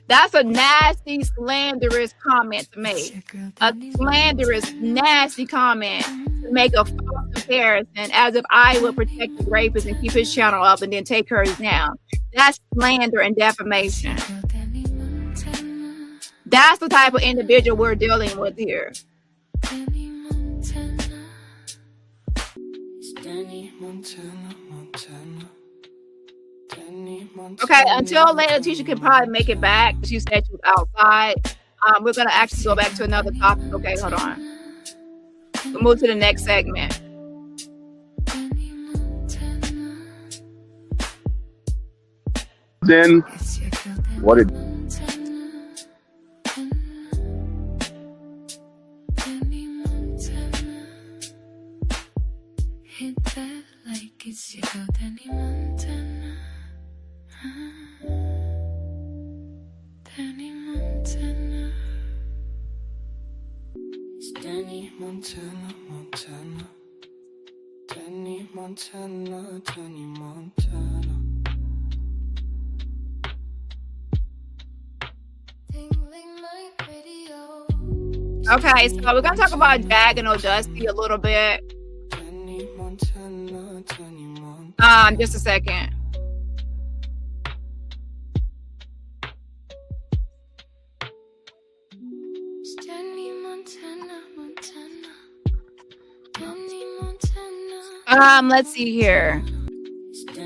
That's a nasty, slanderous comment to make. A slanderous, nasty comment to make a false comparison as if I would protect the rapist and keep his channel up and then take hers down. That's slander and defamation. That's the type of individual we're dealing with here. Okay, until Laticia can probably make it back. She said she was outside. We're going to actually go back to another topic. Okay, hold on. We'll move to the next segment. Then what it Okay, so we're going to talk about Jag and Dusty a little bit. Just a second. Let's see here.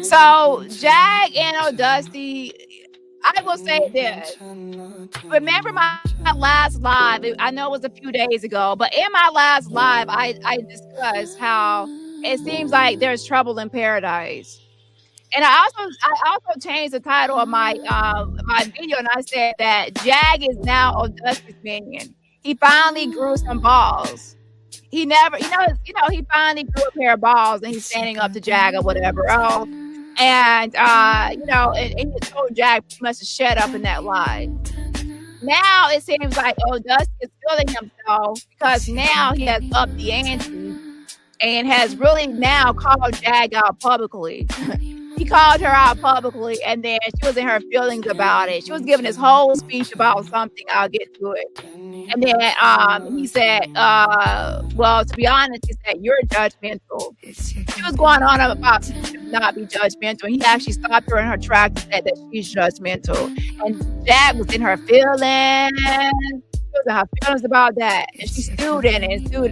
So Jag and Dusty, I will say this. Remember my last live? I know it was a few days ago, but in my last live, I discussed how it seems like there's trouble in paradise. And I also changed the title of my my video, and I said that Jag is now on Dusty's minion. He finally grew some balls. He never, he finally grew a pair of balls, and he's standing up to Jag or whatever. Oh, and and he told Jag must have shut up in that lie. Now it seems like Dusty is feeling himself because now he has upped the ante and has really now called Jag out publicly. He called her out publicly, and then she was in her feelings about it. She was giving this whole speech about something. I'll get to it. And then he said, well, to be honest, he said, you're judgmental. She was going on about not be judgmental. He actually stopped her in her tracks and said that she's judgmental. And Jag was in her feelings. She was in her feelings about that. And she stewed in it. To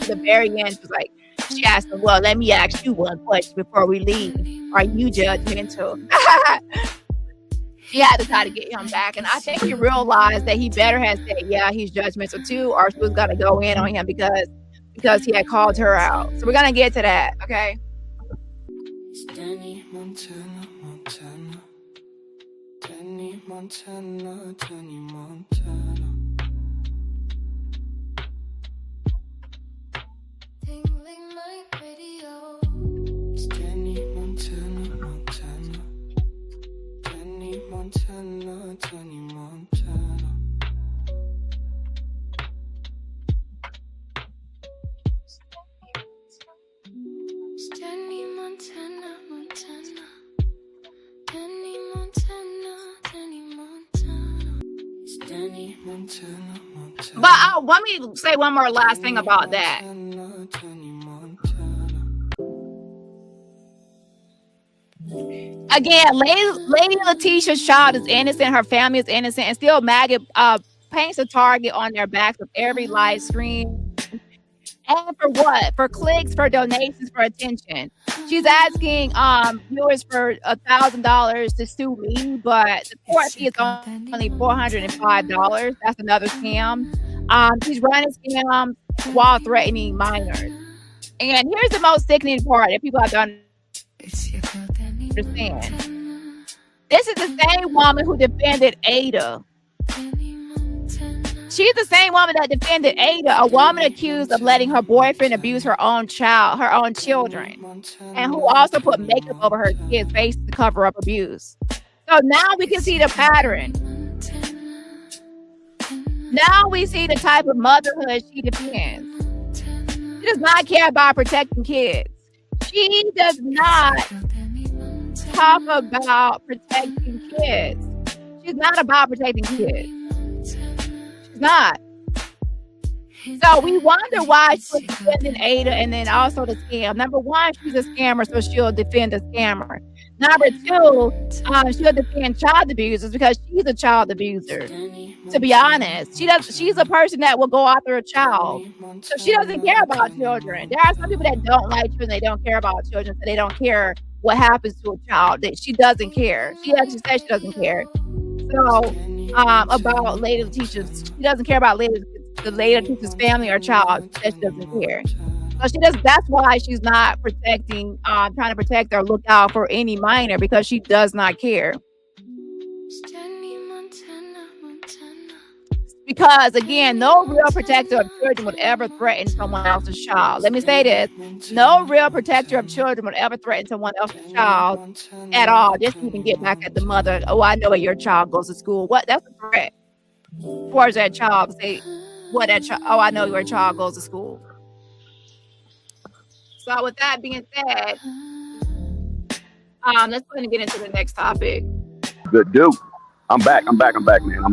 the very end, she was like, she asked him, well, let me ask you one question before we leave. Are you judgmental? She had to try to get him back. And I think he realized that he better have said, yeah, he's judgmental too, or she was going to go in on him because he had called her out. So we're going to get to that, okay? Dani, Montana, Montana. Dani, Montana, Dani, Montana. Tingling my radio. It's Dani, Montana, Montana. Dani, Montana, Dani, Montana. It's Dani, Montana, Montana. Dani, Montana, Dani, Montana. It's Dani, Montana, Montana. But let me say one more last thing about that. Montana, Dani, Montana. Again, Lady Laticia's child is innocent. Her family is innocent, and still maggot paints a target on their backs with every live stream. And for what? For clicks, for donations, for attention. She's asking viewers for $1,000 to sue me, but the court fee is only $405. That's another scam. She's running scams while threatening minors. And here's the most sickening part that people have to understand. This is the same woman who defended Ada. She's the same woman that defended Ada, a woman accused of letting her boyfriend abuse her own children, and who also put makeup over her kids' face to cover up abuse. So now we can see the pattern. Now we see the type of motherhood she defends. She does not care about protecting kids. She does not talk about protecting kids. She's not about protecting kids. Not. So we wonder why she was defending Ada and then also the scam. Number one, she's a scammer, so she'll defend a scammer. Number two, she'll defend child abusers because she's a child abuser. To be honest, she's a person that will go after a child. So she doesn't care about children. There are some people that don't like children, they don't care about children, so they don't care what happens to a child. That she doesn't care. She actually says she doesn't care. So about Lady Laticia, she doesn't care about Lady Laticia's family or child. She doesn't care. So she does. That's why she's not protecting, trying to protect or look out for any minor, because she does not care. Because again, no real protector of children would ever threaten someone else's child. Let me say this: no real protector of children would ever threaten someone else's child at all, just to even get back at the mother. Oh, I know where your child goes to school. What? That's a threat towards that child. Say, what that child? Oh, I know where your child goes to school. So with that being said, let's go ahead and get into the next topic. Good dude. I'm back, man.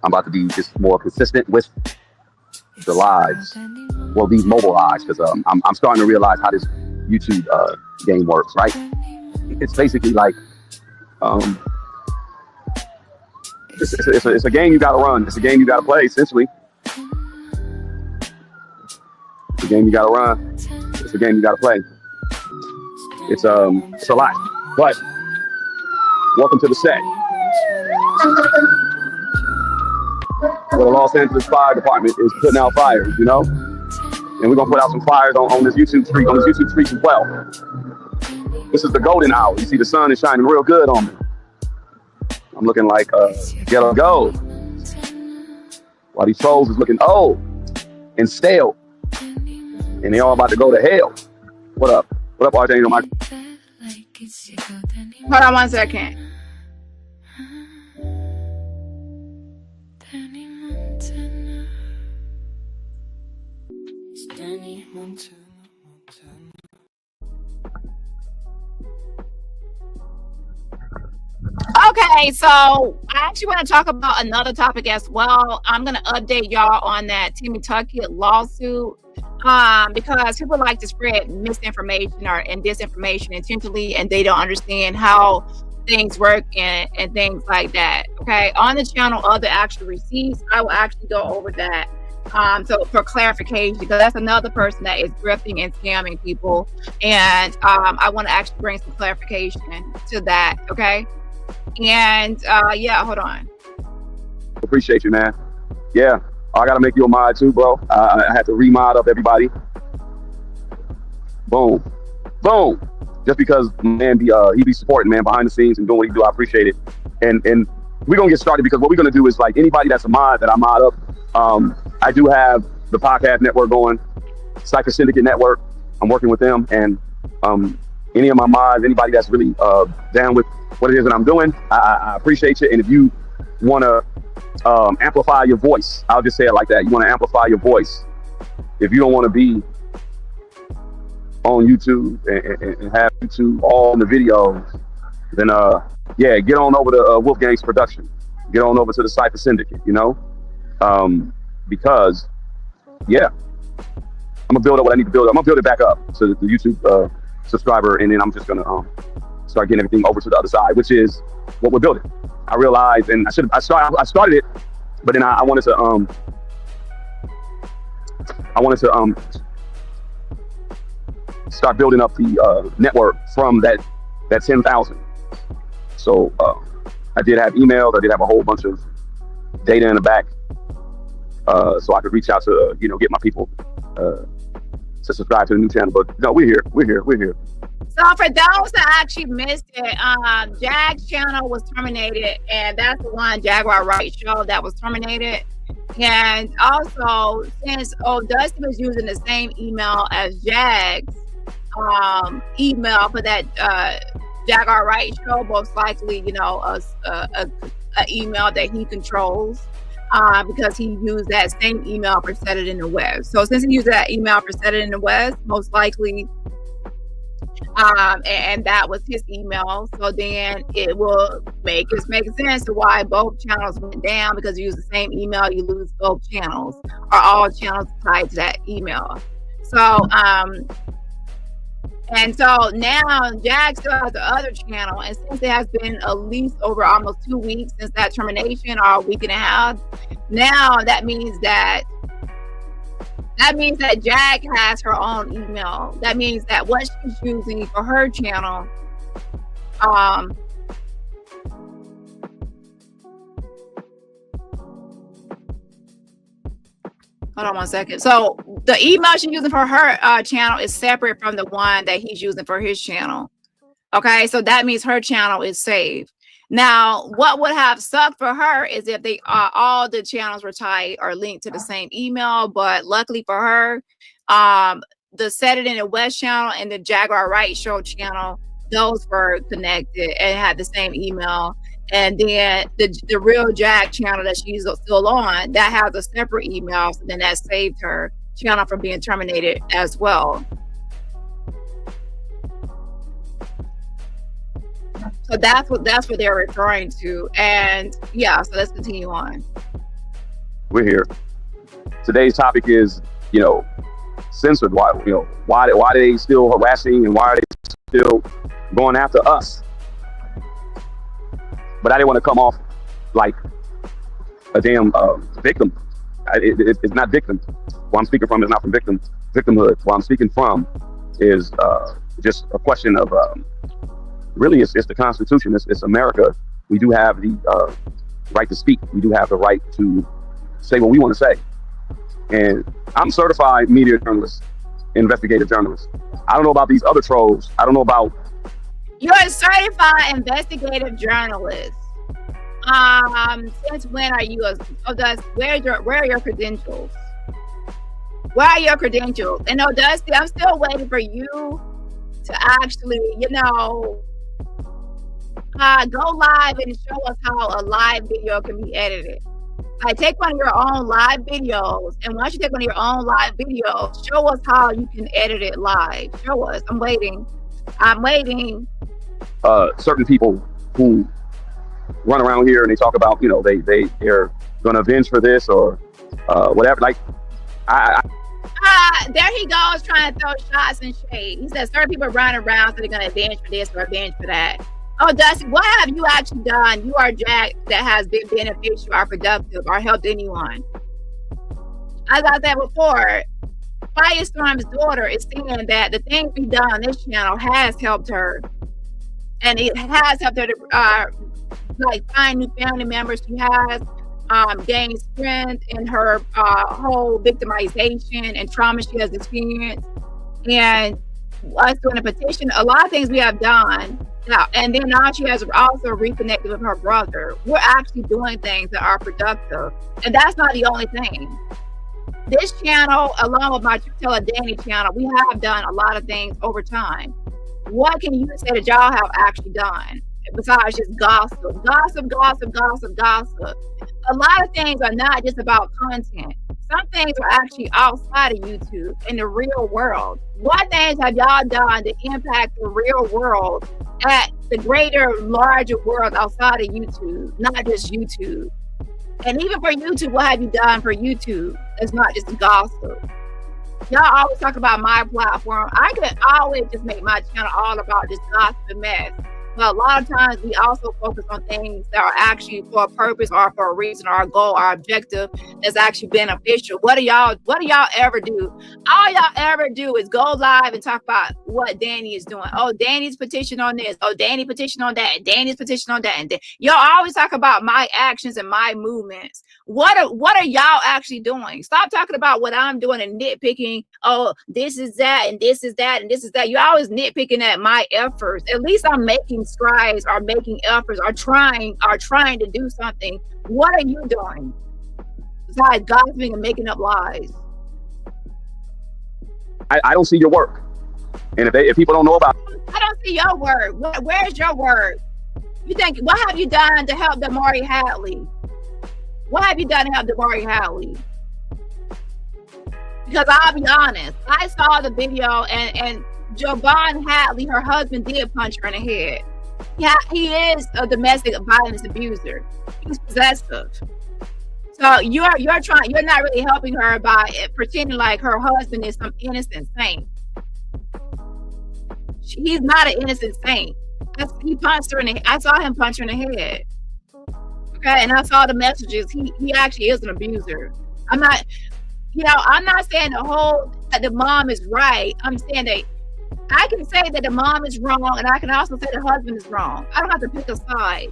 I'm about to be just more consistent with the lives. Well, these mobile lives, because I'm starting to realize how this YouTube game works, right? It's basically like it's a game you got to run. It's a game you got to play, essentially. It's a game you got to run. It's a game you got to play. It's a lot. But welcome to the set. Well, the Los Angeles Fire Department is putting out fires, you know? And we're gonna put out some fires on this YouTube street, as well. This is the golden hour. You see the sun is shining real good on me. I'm looking like yellow gold. While these trolls is looking old and stale. And they all about to go to hell. What up? What up, Archangel Michael? Hold on 1 second. Danny Montana. Okay, so I actually want to talk about another topic as well. I'm going to update y'all on that Timmy Tucket lawsuit because people like to spread misinformation and disinformation intentionally, and they don't understand how things work and things like that. Okay, on the channel of the actual receipts, I will actually go over that. So for clarification, because that's another person that is grifting and scamming people, and I want to actually bring some clarification to that. Okay. And yeah, hold on. Appreciate you, man. Yeah, I gotta make you a mod too, bro. I had to remod up everybody. Boom, boom. Just because man, he be supporting man behind the scenes and doing what he do. I appreciate it. And we're gonna get started because what we're gonna do is like anybody that's a mod that I mod up. I do have the podcast network going, Cypher Syndicate Network. I'm working with them, and any of my mods, anybody that's really down with what it is that I'm doing, I appreciate you. And if you want to amplify your voice, I'll just say it like that. You want to amplify your voice. If you don't want to be on YouTube and have YouTube all in the videos, then yeah, get on over to Wolfgang's production. Get on over to the Cypher Syndicate, you know? Because, yeah, I'm gonna build up what I need to build up. I'm gonna build it back up to the YouTube subscriber, and then I'm just gonna start getting everything over to the other side, which is what we're building. I realized, and I started it, but then I wanted to start building up the network from that 10,000. So I did have emails. I did have a whole bunch of data in the back, so I could reach out to get my people to subscribe to the new channel. But no, we're here. So for those that actually missed it, Jag's channel was terminated, and that's the one Jaguar Wright show that was terminated. And also, since Dusty was using the same email as Jag's email for that Jaguar Wright show, most likely, a email that he controls, because he used that same email for Set It in the West. So since he used that email for Set It in the West, most likely, and that was his email. So then it will make sense to why both channels went down, because you use the same email, you lose both channels, or all channels tied to that email. So and so now Jag still has the other channel, and since it has been at least over almost 2 weeks since that termination, or a week and a half, now that means that Jag has her own email. That means that what she's using for her channel, hold on 1 second. So the email she's using for her channel is separate from the one that he's using for his channel. Okay, so that means her channel is saved. Now, what would have sucked for her is if they all the channels were tied or linked to the same email. But luckily for her, the Set It in the West channel and the Jaguar Wright show channel, those were connected and had the same email. And then the real Jag channel that she's still on, that has a separate email. So then that saved her channel from being terminated as well. So that's what they're referring to. And yeah, so let's continue on. We're here. Today's topic is, censored. Why are they still harassing, and why are they still going after us? But I didn't want to come off like a damn victim. It's not victim. What I'm speaking from is not from victimhood. What I'm speaking from is just a question of really it's the Constitution. It's America. We do have the right to speak. We do have the right to say what we want to say. And I'm certified media journalist, investigative journalist. I don't know about these other trolls. I don't know about You're a certified investigative journalist. Since when are you where are your credentials? Where are your credentials? And Dusty, I'm still waiting for you to actually, go live and show us how a live video can be edited. Like, take one of your own live videos, and once you take one of your own live videos, show us how you can edit it live. Show us. I'm waiting. Certain people who run around here and they talk about, they're gonna avenge for this or whatever. Like, there he goes trying to throw shots and shade. He says certain people run around so they're gonna avenge for this or avenge for that. Oh, Dusty, what have you actually done? You are Jack that has been beneficial or productive or helped anyone. As I said before, Firestorm's daughter is saying that the things we've done on this channel has helped her. And it has helped her to find new family members. She has gained strength in her whole victimization and trauma she has experienced. And us doing a petition, a lot of things we have done. And then now she has also reconnected with her brother. We're actually doing things that are productive. And that's not the only thing. This channel, along with my Tell a Dani channel, we have done a lot of things over time. What can you say that y'all have actually done besides just gossip? Gossip. A lot of things are not just about content. Some things are actually outside of YouTube in the real world. What things have y'all done to impact the real world at the greater, larger world outside of YouTube, not just YouTube? And even for YouTube, what have you done for YouTube? It's not just gossip. Y'all always talk about my platform. I could always just make my channel all about just gossip and mess. But a lot of times we also focus on things that are actually for a purpose or for a reason or a goal or objective that's actually beneficial. What do y'all ever do? All y'all ever do is go live and talk about what Dani is doing. Oh, Dani's petition on this. Oh, Dani petition on that. Dani's petition on that. And y'all always talk about my actions and my movements. What are y'all actually doing? Stop talking about what I'm doing and nitpicking. Oh, this is that and this is that and this is that. You're always nitpicking at my efforts. At least I'm making strides or making efforts or trying to do something. What are you doing besides gossiping and making up lies? I don't see your work, and if people don't know about it, I don't see your work. Where's your work? You think, what have you done to help Damari Hadley? What have you done to help Damari Hadley? Because I'll be honest, I saw the video and Javon Hadley, her husband, did punch her in the head. Yeah, he is a domestic violence abuser. He's possessive. So you're not really helping her by pretending like her husband is some innocent saint. He's not an innocent saint. He punched her in the. I saw him punch her in the head. Okay, and I saw the messages. He actually is an abuser. I'm not saying that the mom is right. I'm saying that I can say that the mom is wrong, and I can also say the husband is wrong. I don't have to pick a side.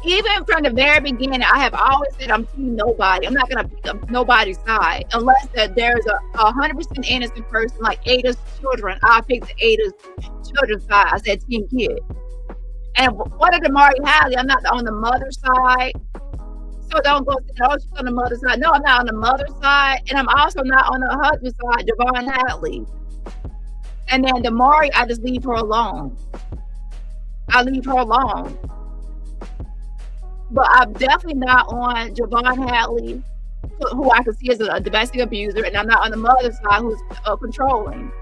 Even from the very beginning, I have always said I'm team nobody. I'm not going to pick up nobody's side unless that there's a 100% innocent person like Ada's children. I'll pick the Ada's children's side. I said team kid. And what did Damari Hadley? I'm not on the mother's side. So don't go say, oh, she's on the mother's side. No, I'm not on the mother's side. And I'm also not on the husband's side, Javon Hadley. And then Damari, I just leave her alone. I leave her alone. But I'm definitely not on Javon Hadley, who I can see as a domestic abuser. And I'm not on the mother's side, who's controlling.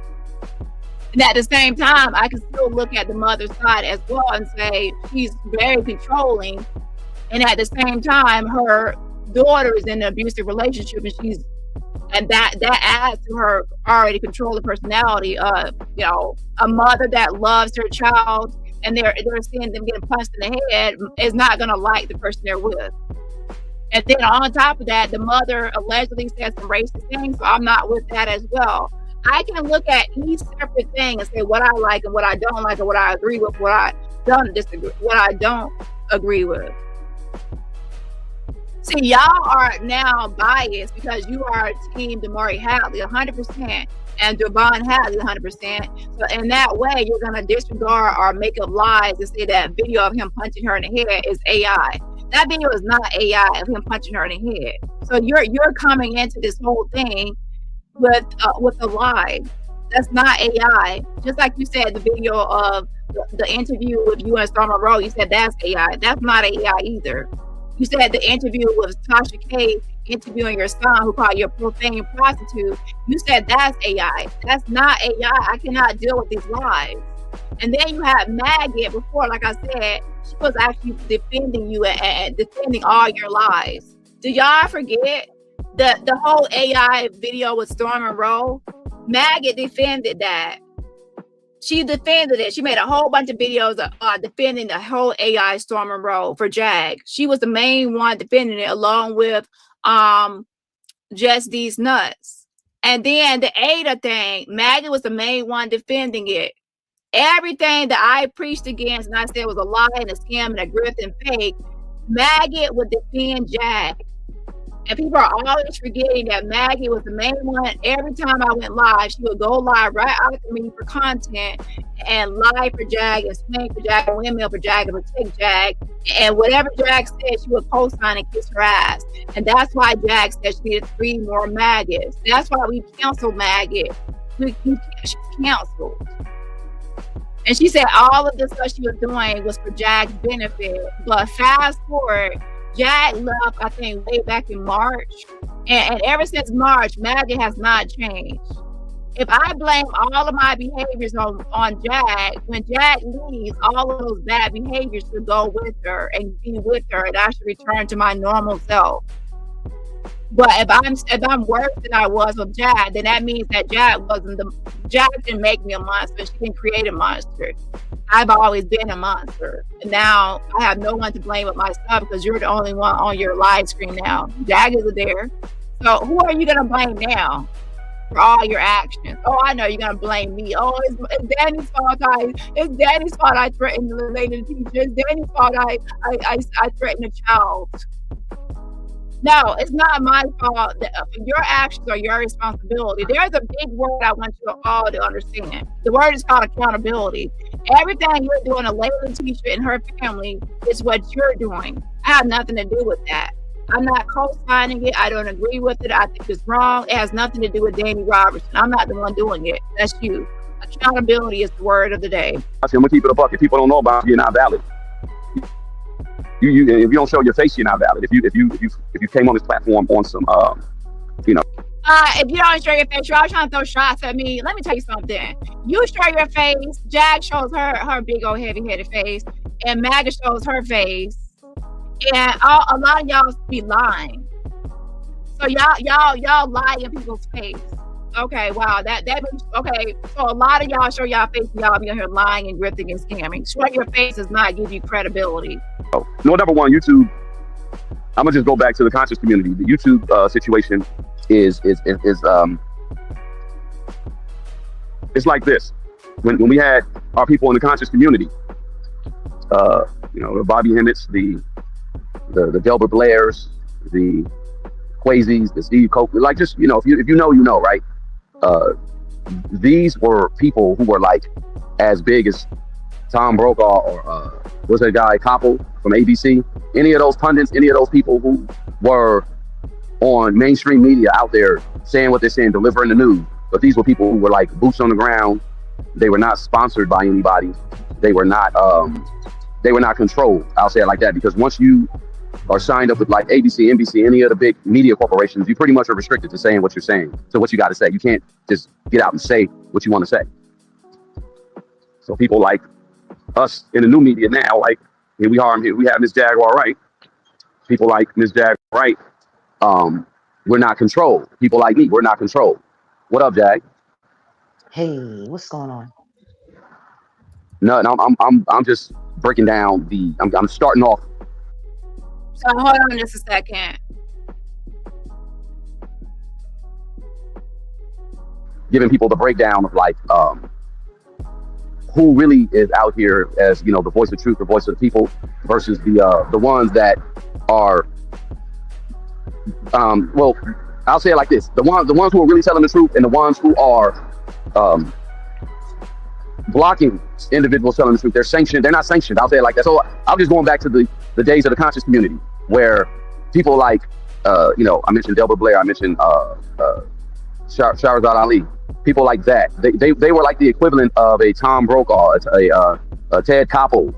And at the same time, I can still look at the mother's side as well and say she's very controlling. And at the same time, her daughter is in an abusive relationship, and that adds to her already controlling personality. A mother that loves her child and they're seeing them getting punched in the head is not gonna like the person they're with. And then on top of that, the mother allegedly said some racist things, so I'm not with that as well. I can look at each separate thing and say what I like and what I don't like, and what I agree with, what I don't agree with. See, y'all are now biased because you are team Damari Hadley 100%. and Devon has it 100%. So in that way, you're gonna disregard or make up lies and say that video of him punching her in the head is AI. That video is not AI of him punching her in the head. So you're coming into this whole thing with a lie. That's not AI. Just like you said, the video of the interview with you and Stormy Rowe, you said that's AI. That's not AI either. You said the interview with Tasha K interviewing your son who called you a profane prostitute. You said that's AI. That's not AI. I cannot deal with these lies. And then you had Maggot before, like I said, she was actually defending you and defending all your lies. Do y'all forget the whole AI video with Stormy Rowe? Maggot defended that. She defended it. She made a whole bunch of videos defending the whole AI Stormy Rowe for Jag. She was the main one defending it, along with Just These Nuts. And then the Ada thing, Maggot was the main one defending it. Everything that I preached against and I said was a lie and a scam and a grift and fake, Maggot would defend Jag. And people are always forgetting that Maggie was the main one. Every time I went live, she would go live right after me for content and lie for Jag and swing for Jag and windmill for Jag and protect Jag. And whatever Jag said, she would co-sign and kiss her ass. And that's why Jag said she needed 3 more maggots. That's why we canceled Maggot. She's canceled. And she said all of the stuff she was doing was for Jag's benefit. But fast forward, Jag left, I think, way back in March. And ever since March, Maggot has not changed. If I blame all of my behaviors on Jag, when Jag leaves, all of those bad behaviors should go with her and be with her, and I should return to my normal self. But if I'm worse than I was with Jag, then that means that Jag didn't make me a monster. She didn't create a monster. I've always been a monster. And now I have no one to blame but myself because you're the only one on your live screen now. Jag isn't there. So who are you going to blame now for all your actions? Oh, I know you're going to blame me. Oh, it's Dani's fault. It's Dani's fault I threatened the lady teacher. It's Dani's fault I threatened a child. No, it's not my fault. Your actions are your responsibility. There's a big word I want you all to understand. The word is called accountability. Everything you're doing to Laticia and her family is what you're doing. I have nothing to do with that. I'm not co-signing it. I don't agree with it. I think it's wrong. It has nothing to do with DaniRobertson. I'm not the one doing it. That's you. Accountability is the word of the day. I'm gonna keep it a buck. If people don't know about you, you're not valid. If you don't show your face, you're not valid. If you came on this platform on some if you don't show your face, you're all trying to throw shots at me. Let me tell you something. You show your face, Jag shows her big old heavy-headed face, and Maggie shows her face. And a lot of y'all be lying. So y'all lie in people's face. Okay, wow, that means, okay, so a lot of y'all show y'all face and y'all be on here lying and grifting and scamming. Showing your face does not give you credibility. No, number one, YouTube, I'm gonna just go back to the conscious community. The YouTube situation is it's like this. When we had our people in the conscious community, the Bobby Hemmett's, the Delbert Blairs, the Quasies, the Steve Coke, like, just, if you know, you know, right? These were people who were like as big as Tom Brokaw or what's that guy, Koppel from ABC? Any of those pundits, any of those people who were on mainstream media out there saying what they're saying, delivering the news. But these were people who were like boots on the ground. They were not sponsored by anybody. They were not controlled. I'll say it like that, because once you are signed up with like ABC, NBC, any of the big media corporations, you pretty much are restricted to saying what you're saying. So what you got to say, you can't just get out and say what you want to say. So people like us in the new media now, like here we have Miss Jaguar Wright. People like Miss Jaguar Wright, we're not controlled. People like me, we're not controlled. What up, Jag? Hey, what's going on? No, I'm just breaking down I'm starting off. So hold on just a second. Giving people the breakdown of like who really is out here as, the voice of truth, the voice of the people, versus the ones that are I'll say it like this: the ones who are really telling the truth, and the ones who are blocking individuals telling the truth, they're sanctioned. They're not sanctioned. I'll say it like that. So I'm just going back to the days of the conscious community, where people like, you know, I mentioned Delbert Blair, I mentioned Shahrazad Ali, people like that. They were like the equivalent of a Tom Brokaw, a Ted Koppel,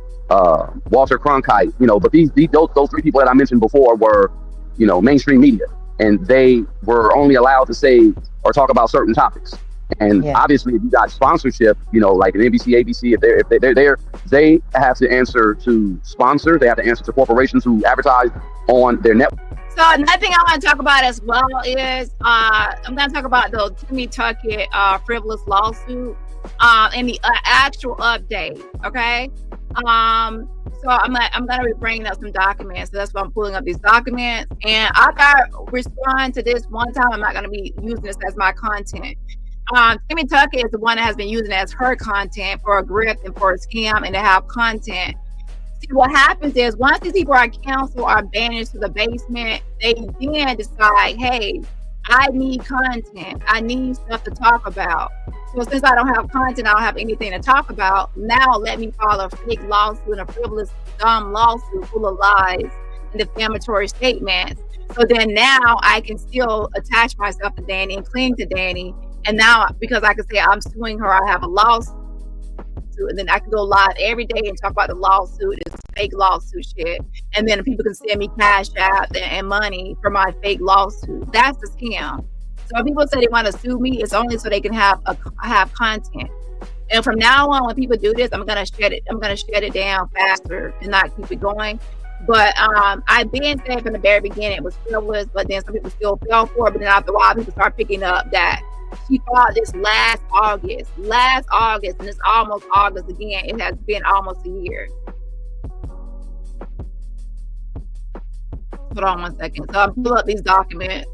Walter Cronkite, you know. But those three people that I mentioned before were, you know, mainstream media, and they were only allowed to say or talk about certain topics. And obviously, if you got sponsorship, you know, like an NBC, ABC, if they're there, they have to answer to sponsors. They have to answer to corporations who advertise on their network. So another thing I want to talk about as well is I'm going to talk about the Timmy Tucket frivolous lawsuit and the actual update. Okay. So I'm going to be bringing up some documents. So that's why I'm pulling up these documents, and I got to respond to this one time. I'm not going to be using this as my content. Timmy Tucket is the one that has been using it as her content for a grift and for a scam and to have content. See, what happens is once these people are canceled or banished to the basement, they then decide, hey, I need content. I need stuff to talk about. So since I don't have content, I don't have anything to talk about. Now let me file a fake lawsuit, a frivolous, dumb lawsuit full of lies and defamatory statements. So then now I can still attach myself to Dani and cling to Dani. And now, because I can say I'm suing her, I have a lawsuit, and then I can go live every day and talk about the lawsuit, it's fake lawsuit shit. And then people can send me cash out and money for my fake lawsuit. That's the scam. So when people say they want to sue me, it's only so they can have content. And from now on, when people do this, I'm gonna shut it down faster and not keep it going. But I've been saying from the very beginning it was frivolous, but then some people still fell for it. But then after a while, people start picking up that she filed this last August, and it's almost August again. It has been almost a year. Hold on one second. So I'm pulling up these documents.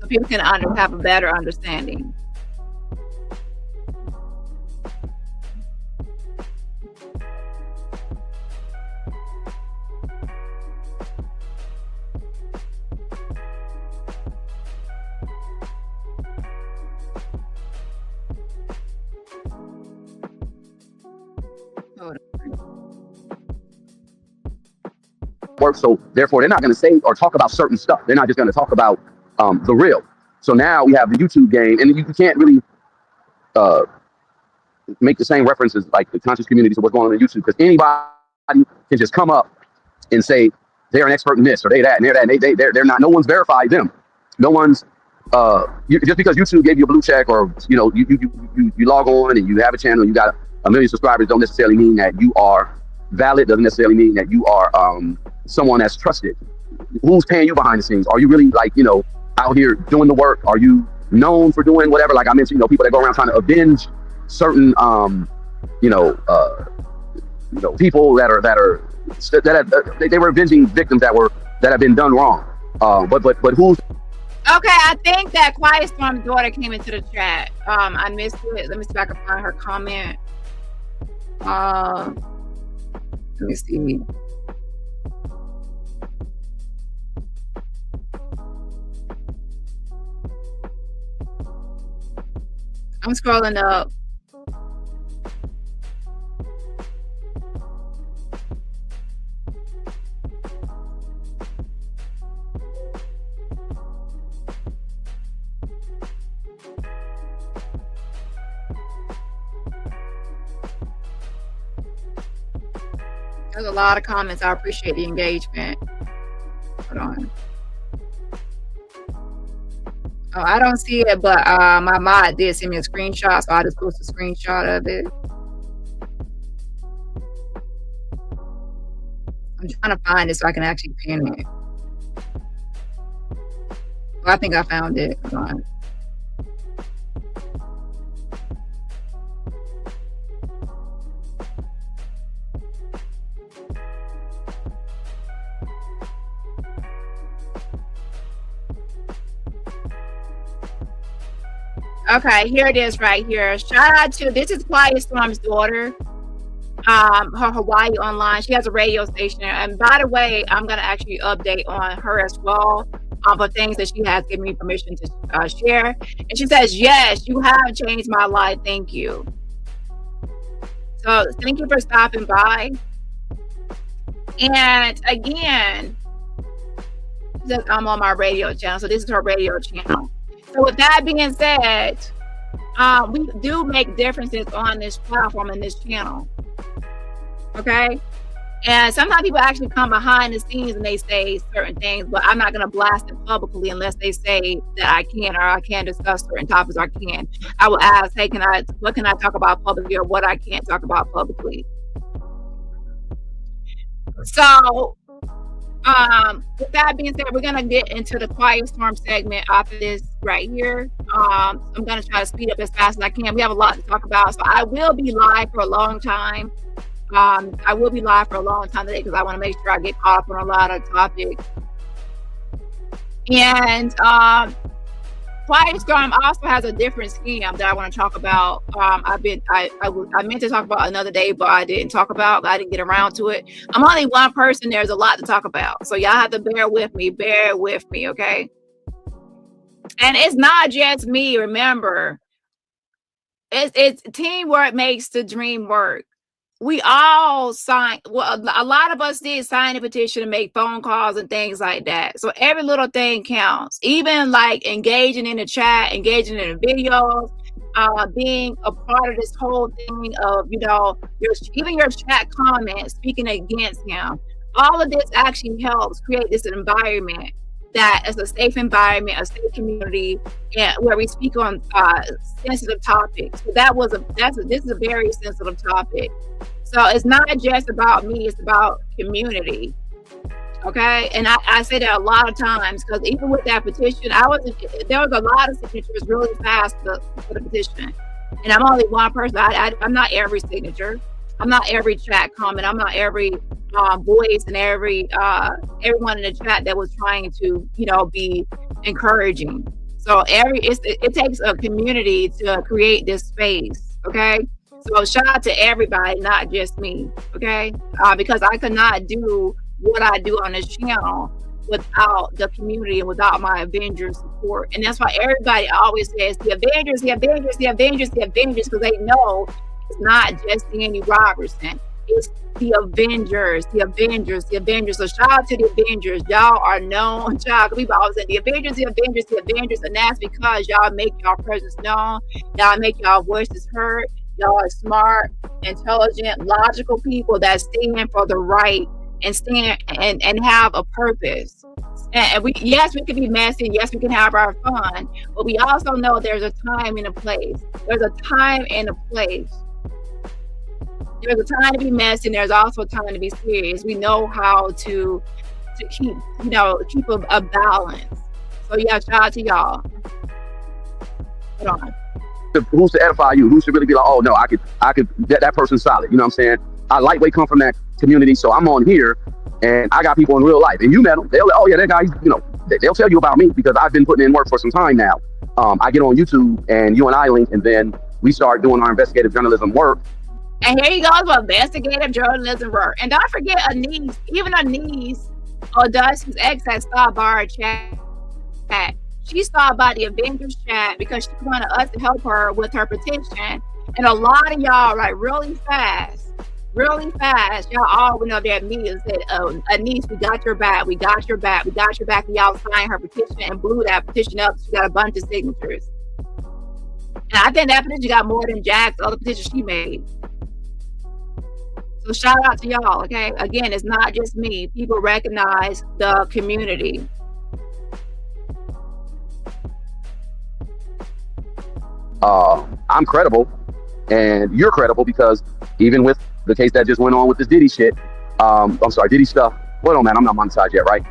So people can have a better understanding. Work, so therefore they're not going to say or talk about certain stuff. They're not just going to talk about the real. So now we have the YouTube game, and you can't really make the same references like the conscious community to what's going on YouTube, because anybody can just come up and say they're an expert in this or they're that and they're that, and they're not. No one's verified them. No one's just because YouTube gave you a blue check, or you know, you log on and you have a channel, you got a million subscribers, don't necessarily mean that you are valid. Doesn't necessarily mean that you are someone that's trusted. Who's paying you behind the scenes? Are you really, like, you know, out here doing the work? Are you known for doing whatever? Like I mentioned, you know, people that go around trying to avenge certain people they were avenging victims that have been done wrong. But who's okay? I think that Quiet Storm's daughter came into the chat. I missed it. Let me see if I can find her comment. Let me see. I'm scrolling up. There's a lot of comments. I appreciate the engagement. Hold on. Oh, I don't see it, but my mod did send me a screenshot, so I just post a screenshot of it. I'm trying to find it so I can actually pin it. Well, I think I found it. Hold on. Okay, here it is right here. Shout out to, this is Quiet Storm's daughter. her Hawaii online. She has a radio station. And by the way, I'm going to actually update on her as well for things that she has given me permission to share. And she says, yes, you have changed my life. Thank you. So thank you for stopping by. And again, I'm on my radio channel. So this is her radio channel. So with that being said, we do make differences on this platform and this channel. Okay. And sometimes people actually come behind the scenes and they say certain things, but I'm not going to blast it publicly unless they say that I can, or I can discuss certain topics, or I can. I will ask, hey, what can I talk about publicly, or what I can't talk about publicly? So, with that being said, we're going to get into the Quiet Storm segment after this right here. I'm going to try to speed up as fast as I can. We have a lot to talk about, so I will be live for a long time. I will be live for a long time today because I want to make sure I get caught up on a lot of topics. And Quiet Storm also has a different scam that I want to talk about. I meant to talk about another day, but I didn't talk about. I didn't get around to it. I'm only one person. There's a lot to talk about, so y'all have to bear with me. Bear with me, okay? And it's not just me. Remember, it's teamwork makes the dream work. We all signed, well, a lot of us did sign a petition and make phone calls and things like that. So every little thing counts. Even like engaging in the chat, engaging in the videos, being a part of this whole thing of, you know, even your chat comments speaking against him. All of this actually helps create this environment that is a safe environment, a safe community, and where we speak on sensitive topics. So this is a very sensitive topic. So it's not just about me, it's about community. Okay, and I say that a lot of times because even with that petition, there was a lot of signatures really fast for the petition, and I'm only one person. I'm not every signature. I'm not every chat comment. I'm not every voice and everyone in the chat that was trying to, you know, be encouraging. So it takes a community to create this space. Okay, so shout out to everybody, not just me. Okay, because I could not do what I do on this channel without the community and without my Avengers support. And that's why everybody always says the Avengers, the Avengers, the Avengers, the Avengers, because they know it's not just DaniRobertson. It's the Avengers, the Avengers, the Avengers. So shout out to the Avengers. Y'all are known. We've always said the Avengers, the Avengers, the Avengers. And that's because y'all make y'all presence known. Y'all make y'all voices heard. Y'all are smart, intelligent, logical people that stand for the right and stand and have a purpose. And we can be messy. Yes, we can have our fun. But we also know there's a time and a place. There's a time and a place. There's a time to be messy, and there's also a time to be serious. We know how to keep a balance. So yeah, shout out to y'all. Hold on. Who's to edify you? Who should really be like, oh no, I could that person's solid. You know what I'm saying? I lightweight come from that community, so I'm on here and I got people in real life. And you met them. Oh yeah, that guy, you know, they'll tell you about me because I've been putting in work for some time now. I get on YouTube and you and I link, and then we start doing our investigative journalism work. And here he goes with investigative journalism work. And don't forget Anise, or Dusty's ex has stopped by our chat. She stopped by the Avengers chat because she wanted us to help her with her petition. And a lot of y'all, like really fast, y'all all went up there at me and said, oh, Anise, we got your back, we got your back, we got your back. And y'all signed her petition and blew that petition up. She got a bunch of signatures. And I think that petition got more than Jack's other petition she made. So shout out to y'all, okay? Again, it's not just me. People recognize the community. I'm credible, and you're credible because even with the case that just went on with this Diddy shit, Diddy stuff. Well, no, man, I'm not monetized yet, right?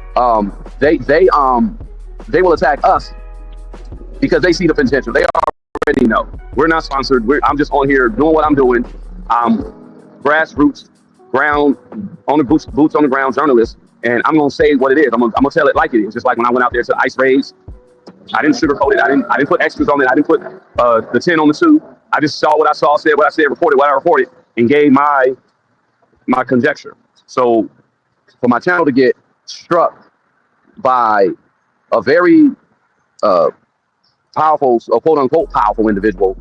They will attack us because they see the potential. They already know we're not sponsored. I'm just on here doing what I'm doing. Grassroots, ground on the boots on the ground journalist, and I'm gonna say what it is. I'm gonna tell it like it is. Just like when I went out there to the ice raids, I didn't sugarcoat it. I didn't put extras on it. I didn't put the 10 on the 2. I just saw what I saw, said what I said, reported what I reported, and gave my my conjecture. So for my channel to get struck by a very powerful, or quote unquote powerful individual.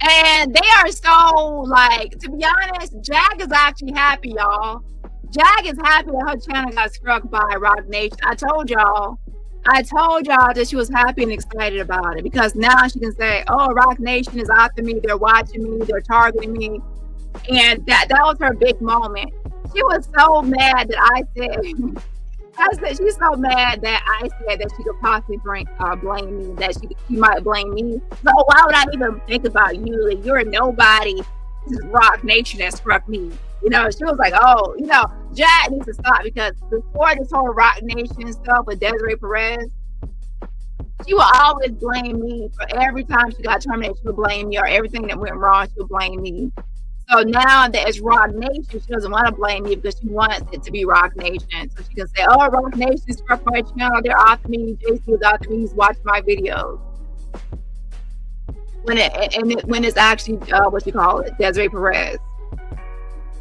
And they are so, like, to be honest, Jag is actually happy, y'all. Jag is happy that her channel got struck by Rock Nation. I told y'all that she was happy and excited about it, because now she can say, oh, Rock Nation is after me, they're watching me, they're targeting me. And that was her big moment. She was so mad that I said she's so mad that I said that she could possibly blame me, that she might blame me. So why would I even think about you? Like, you're a nobody. This is Rock Nation that struck me. You know, she was like, oh, you know, Jag needs to stop, because before this whole Rock Nation stuff with Desiree Perez, she will always blame me for every time she got terminated. She would blame me, or everything that went wrong, she would blame me. So now that it's Rock Nation, she doesn't want to blame me, because she wants it to be Rock Nation. So she can say, oh, Rock Nation struck my channel, they're after me, JC is after me, he's watching my videos. When it's actually, what you call it, Desiree Perez.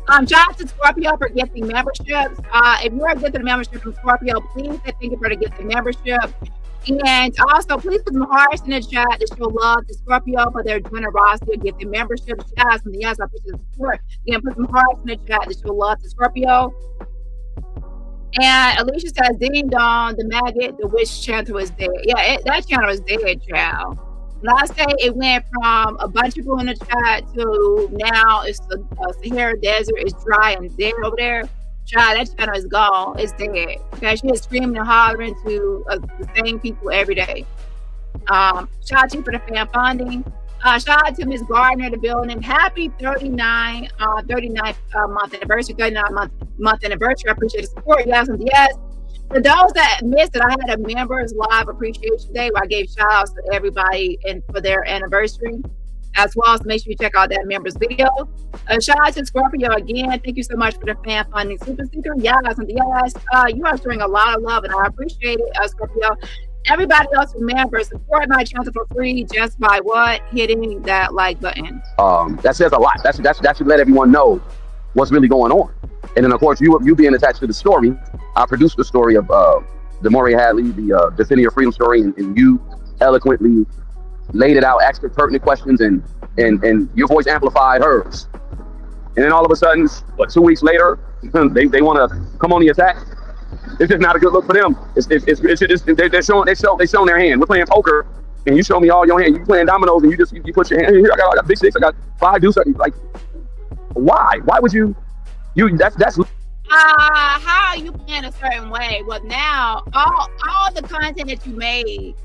Shout out to Scorpio for gifting memberships. If you are getting a membership from Scorpio, please thank you for the gifting membership. And also, please put some hearts in the chat to show love to Scorpio for their generosity of gifting membership. Shout out to the yes, I appreciate the support. Again, put some hearts in the chat to show love to Scorpio. And Alicia says, ding dong, the maggot, the witch channel is dead. Yeah, that channel is dead, child. Last day it went from a bunch of people in the chat to now it's the Sahara Desert is dry and dead over there. Child, that channel is gone. It's dead. Okay, she is screaming and hollering to the same people every day. Shout out to you for the fan funding. Shout out to Miss Gardner, the building. Happy 39th month anniversary. 39th month anniversary. I appreciate the support. Yes, and yes. For those that missed it, I had a members live appreciation day where I gave shout outs to everybody and for their anniversary, as well. So make sure you check out that members video. Shout out to Scorpio again. Thank you so much for the fan funding super sticker. Yes, and yes, you are showing a lot of love, and I appreciate it, Scorpio. Everybody else, remember, support my channel for free just by what? Hitting that like button. That says a lot. That should let everyone know what's really going on. And then, of course, you being attached to the story, I produced the story of Demore Hadley, the Defending Your Freedom story, and you eloquently laid it out, asked her pertinent questions, and your voice amplified hers. And then all of a sudden, 2 weeks later, they want to come on the attack. It's just not a good look for them. They're showing their hand. We're playing poker, and you show me all your hand. You playing dominoes, and you put your hand here. I got big six. I got 5 deuce. Like, why? Why would you? That's. How are you playing a certain way? Well, now all the content that you made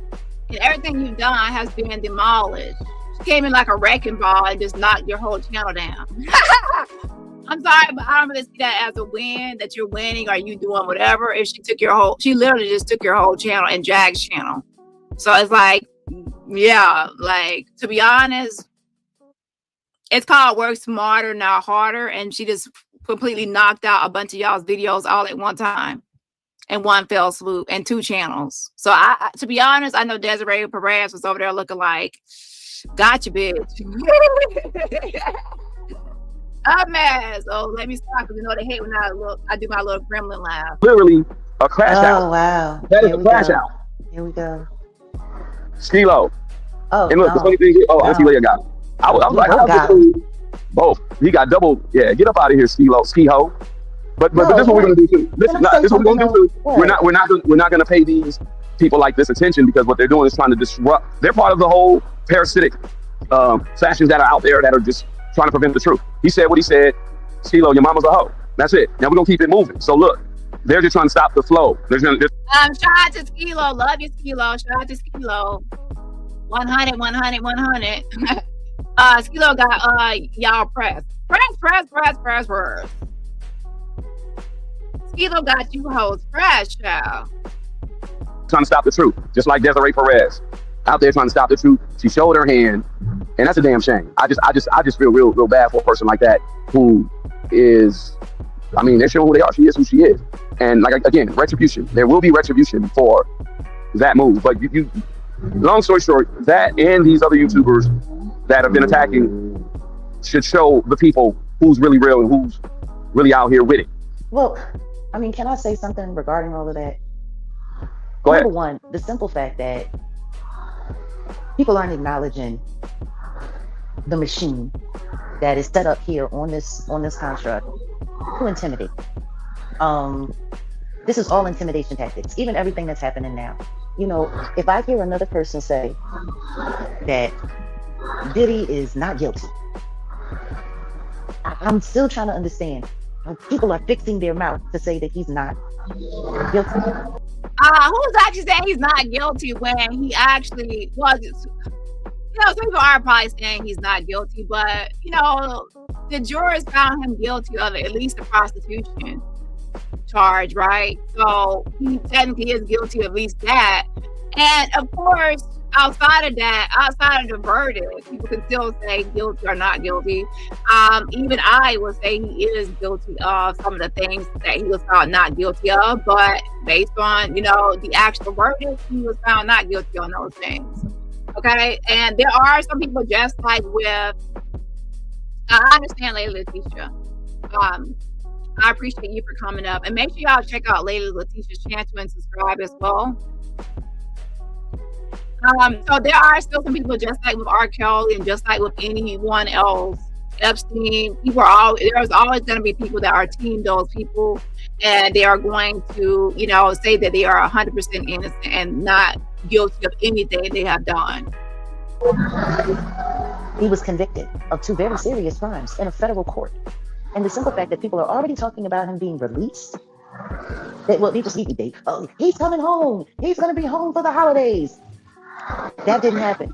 and everything you've done has been demolished. She came in like a wrecking ball and just knocked your whole channel down. I'm sorry, but I don't really see that as a win, that you're winning or you doing whatever. If she literally just took your whole channel and Jag's channel. So it's like, yeah, like, to be honest, it's called work smarter, not harder. And she just completely knocked out a bunch of y'all's videos all at one time in one fell swoop and 2 channels. So I to be honest, I know Desiree Perez was over there looking like, gotcha, bitch. I'm mad. So let me stop, because you know they hate when I do my little gremlin laugh. Literally a crash out. Oh, wow. That is a crash out. Here we go. Skilo. Oh, and look, the funny thing is, Auntie Leia got him. I was like, both. He got double. Yeah, get up out of here, ski-ho. But this is what we're gonna do too. This is what we're gonna do too. We're not gonna pay these people like this attention, because what they're doing is trying to disrupt. They're part of the whole parasitic factions that are out there that are just trying to prevent the truth. He said what he said. Skilo, your mama's a hoe. That's it. Now we're gonna keep it moving. So look, they're just trying to stop the flow. Shout out to Skilo. Love you, Skilo. Shout out to Skilo. 100. Skilo got y'all press. Skilo got you hoes fresh, child. Trying to stop the truth, just like Desiree Perez out there trying to stop the truth. She showed her hand, and that's a damn shame. I just feel real bad for a person like that who is, I mean, they're showing who they are. She is who she is, and like, again, retribution. There will be retribution for that move. But you long story short, that and these other YouTubers that have been attacking should show the people who's really real and really out here with it. Well, I mean, can I say something regarding all of that? Go ahead. Number one, the simple fact that people aren't acknowledging the machine that is set up here on this construct to intimidate. This is all intimidation tactics, even everything that's happening now. You know, if I hear another person say that Diddy is not guilty, I'm still trying to understand how people are fixing their mouth to say that he's not guilty. Who's actually saying he's not guilty when he actually was? You know, some people are probably saying he's not guilty, but you know, the jurors found him guilty of at least the prostitution charge, right? So he technically is guilty of at least that. And of course, outside of that, outside of the verdict, people can still say guilty or not guilty. Even I would say he is guilty of some of the things that he was found not guilty of, but based on, you know, the actual verdict, he was found not guilty on those things. Okay, and there are some people just like with, I understand Lady Laticia. I appreciate you for coming up, and make sure y'all check out Lady Laticia's channel and subscribe as well. So there are still some people just like with R. Kelly and just like with anyone else, Epstein, there's always going to be people that are team those people, and they are going to, you know, say that they are 100% innocent and not guilty of anything they have done. He was convicted of 2 very serious crimes in a federal court. And the simple fact that people are already talking about him being released, he's coming home. He's going to be home for the holidays. That didn't happen.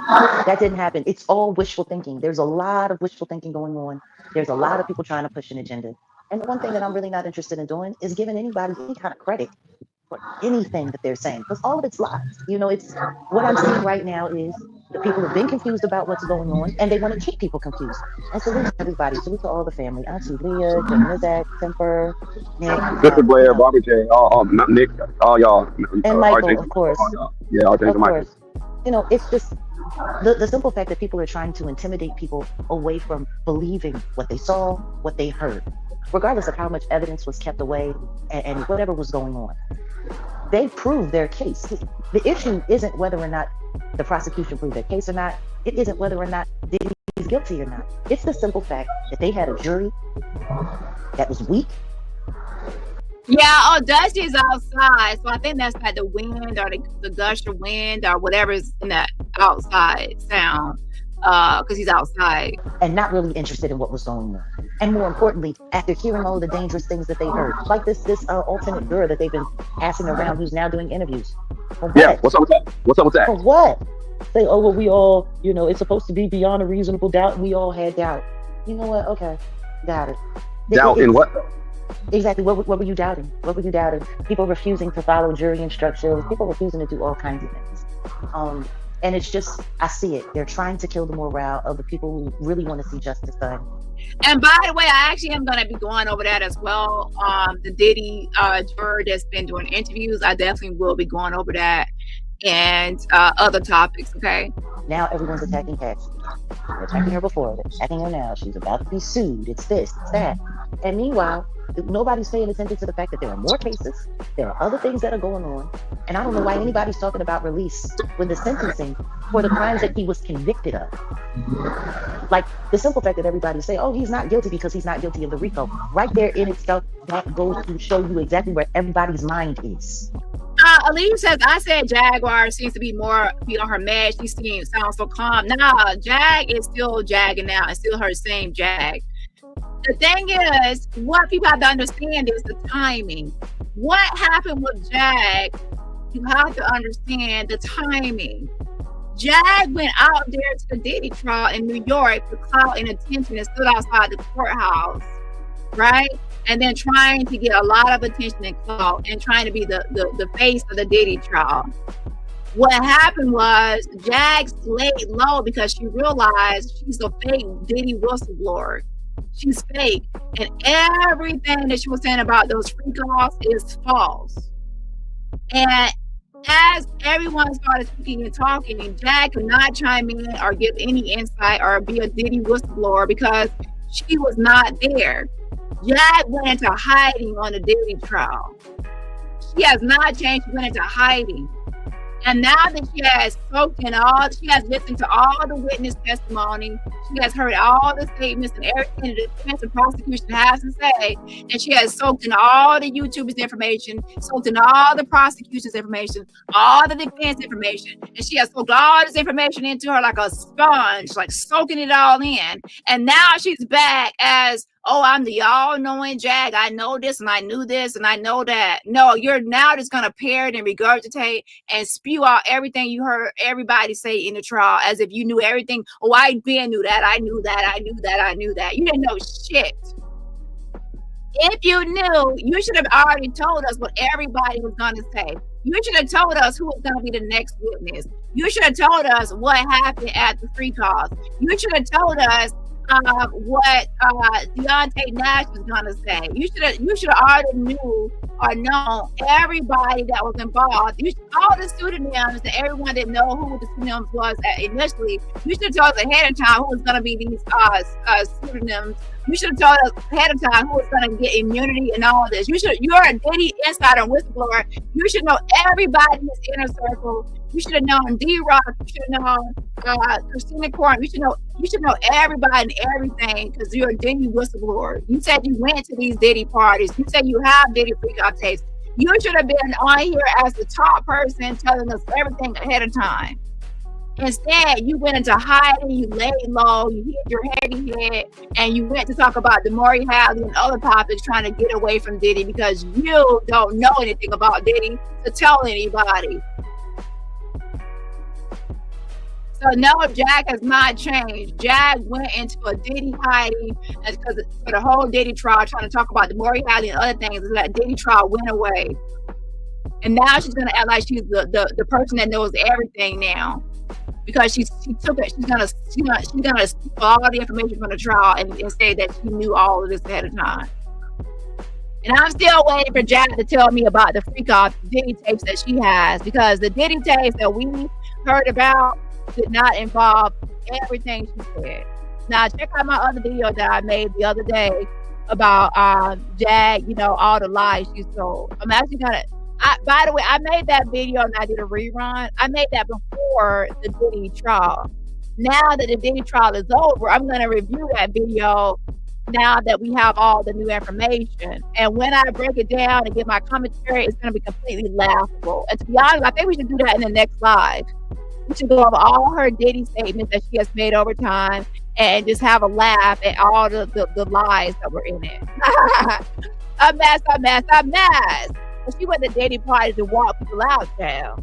That didn't happen. It's all wishful thinking. There's a lot of wishful thinking going on. There's a lot of people trying to push an agenda. And the one thing that I'm really not interested in doing is giving anybody any kind of credit for anything that they're saying, because all of it's lies. You know, it's what I'm seeing right now is the people have been confused about what's going on, and they want to keep people confused. And salute to everybody. Salute to all the family. Auntie Leah, Zach, Temper, Nick, Mr. Blair, Bobby J, not Nick, all y'all, and Michael, of course. Yeah, RJ and Michael. You know, it's just the simple fact that people are trying to intimidate people away from believing what they saw, what they heard, regardless of how much evidence was kept away and whatever was going on. They proved their case. The issue isn't whether or not the prosecution proved their case or not. It isn't whether or not Diddy's guilty or not. It's the simple fact that they had a jury that was weak. Yeah, Dusty's outside, so I think that's like the wind or the gush of wind or whatever's in that outside sound, because he's outside. And not really interested in what was going on. And more importantly, after hearing all of the dangerous things that they heard, like this alternate juror that they've been passing around who's now doing interviews. Yeah, what's up with that? What's up with that? For what? Say, oh, well, we all, you know, it's supposed to be beyond a reasonable doubt, and we all had doubt. You know what? Okay, got it. Doubt in what? Exactly. What were you doubting? What were you doubting? People refusing to follow jury instructions. People refusing to do all kinds of things. And it's just, I see it. They're trying to kill the morale of the people who really want to see justice done. And by the way, I actually am going to be going over that as well. The Diddy juror that's been doing interviews, I definitely will be going over that and other topics. Okay. Now everyone's attacking Cassie. They're attacking her before. They're attacking her now. She's about to be sued. It's this, it's that. And meanwhile, nobody's paying attention to the fact that there are more cases. There are other things that are going on. And I don't know why anybody's talking about release when the sentencing for the crimes that he was convicted of. Like the simple fact that everybody say, oh, he's not guilty because he's not guilty of the RICO. Right there in itself, that goes to show you exactly where everybody's mind is. Alina says, I said Jaguar seems to be more on her match. She sounds so calm. Nah, Jag is still jagging now. It's still her same Jag. The thing is, what people have to understand is the timing. What happened with Jag, you have to understand the timing. Jag went out there to the Diddy trial in New York for clout and attention and stood outside the courthouse, right? And then trying to get a lot of attention and clout and trying to be the face of the Diddy trial. What happened was Jag laid low because she realized she's a fake Diddy whistleblower. She's fake. And everything that she was saying about those freak offs is false. And as everyone started speaking and talking, Jag could not chime in or give any insight or be a Diddy whistleblower because she was not there. Jag went into hiding on the Diddy trial. She has not changed. She went into hiding. And now that she has spoken she has listened to all the witness testimony, she has heard all the statements and everything the defense and prosecution has to say, and she has soaked in all the YouTubers' information, soaked in all the prosecution's information, all the defense information, and she has soaked all this information into her like a sponge, like soaking it all in. And now she's back as, oh, I'm the all-knowing Jag. I know this and I knew this and I know that. No, you're now just going to parrot and regurgitate and spew out everything you heard everybody say in the trial as if you knew everything. Oh, I knew that. I knew that. I knew that. I knew that. You didn't know shit. If you knew, you should have already told us what everybody was going to say. You should have told us who was going to be the next witness. You should have told us what happened at the free calls. You should have told us what Deontay Nash was gonna say. You should have already knew or known everybody that was involved. All the pseudonyms and everyone that know who the pseudonyms was initially. You should have told us ahead of time who was gonna be these pseudonyms. You should have told us ahead of time who was gonna get immunity and all this. You're a Diddy insider and whistleblower. You should know everybody in his inner circle. You should have known D-Rock. You should have known Christina Court. You should know everybody and everything because you're a Diddy whistleblower. You said you went to these Diddy parties. You said you have Diddy freak-out tapes. You should have been on here as the top person telling us everything ahead of time. Instead, you went into hiding, you laid low, you hid your heady head, and you went to talk about Demore Hadley and other topics trying to get away from Diddy because you don't know anything about Diddy to tell anybody. So no, Jag has not changed. Jag went into a Diddy hiding because for the whole Diddy trial, trying to talk about Demore Hadley and other things, and that Diddy trial went away. And now she's gonna act like she's the person that knows everything now. Because she took it, she's gonna steal all the information from the trial and say that she knew all of this ahead of time. And I'm still waiting for Jag to tell me about the freak off Diddy tapes that she has, because the Diddy tapes that we heard about did not involve everything she said. Now check out my other video that I made the other day about Jag, all the lies she told. I'm actually gonna. By the way, I made that video and I did a rerun. I made that before the Diddy trial. Now that the Diddy trial is over, I'm going to review that video now that we have all the new information. And when I break it down and give my commentary, it's going to be completely laughable. And to be honest, I think we should do that in the next live. We should go over all her Diddy statements that she has made over time and just have a laugh at all the lies that were in it. A mess. But she went to Diddy parties to walk people out now.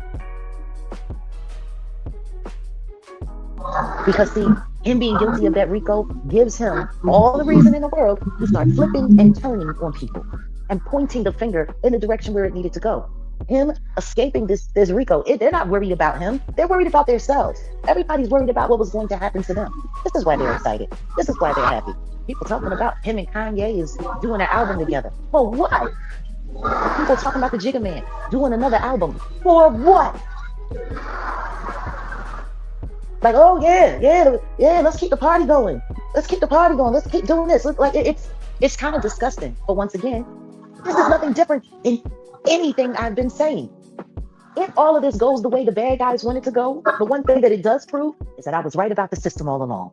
Because see, him being guilty of that RICO gives him all the reason in the world to start flipping and turning on people and pointing the finger in the direction where it needed to go. Him escaping this RICO, they're not worried about him. They're worried about themselves. Everybody's worried about what was going to happen to them. This is why they're excited. This is why they're happy. People talking about him and Kanye is doing an album together. For what? People talking about the Jigga Man doing another album. For what? Like, oh yeah, let's keep the party going. Let's keep doing this. Like it's kind of disgusting. But once again, this is nothing different than anything I've been saying. If all of this goes the way the bad guys want it to go, the one thing that it does prove is that I was right about the system all along.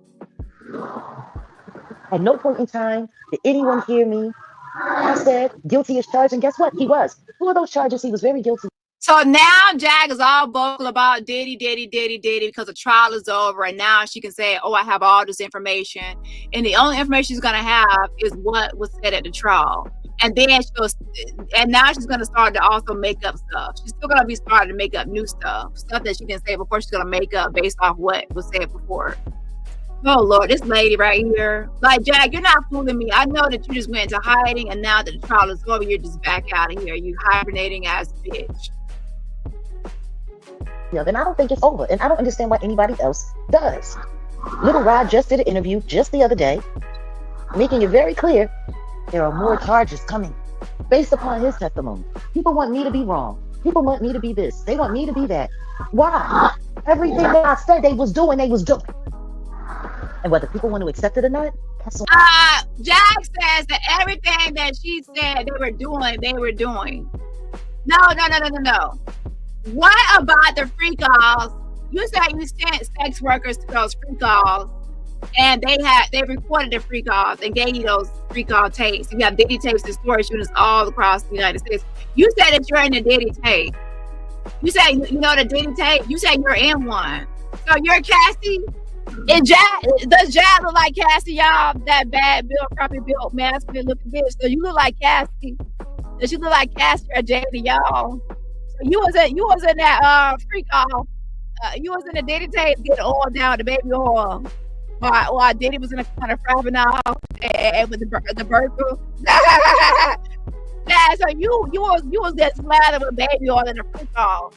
At no point in time did anyone hear me. I said guilty as charged, and guess what? He was. Two of those charges, he was very guilty. So now Jag is all vocal about Diddy, because the trial is over, and now she can say, oh, I have all this information. And the only information she's going to have is what was said at the trial. And then now she's going to start to also make up stuff. She's still going to be starting to make up new stuff that she didn't say before. She's going to make up based off what was said before. Oh Lord, this lady right here. Like, Jag, you're not fooling me. I know that you just went into hiding, and now that the trial is over, you're just back out of here. You hibernating ass bitch. Yeah, then I don't think it's over, and I don't understand why anybody else does. Little Rod just did an interview just the other day, making it very clear there are more charges coming based upon his testimony. People want me to be wrong. People want me to be this. They want me to be that. Why? Everything that I said they was doing. And whether people want to accept it or not, Jag says that everything that she said they were doing. No. What about the free calls? You said you sent sex workers to those free calls, and they recorded the free calls and gave you those free call tapes. You have Diddy tapes and storage units all across the United States. You said that you're in the Diddy tape. You said you know the Diddy tape. You said you're in one. So you're Cassie. And does Jag look like Cassie, y'all? That bad built, properly built, masculine looking bitch. So you look like Cassie. Does she look like Cassie or Jada, y'all? So you was in that free call. You was in the Diddy tape getting oil down, the baby oil. While Diddy was in the corner frapping out and with the burger. Yeah, so you was just slathered with baby oil in the free call.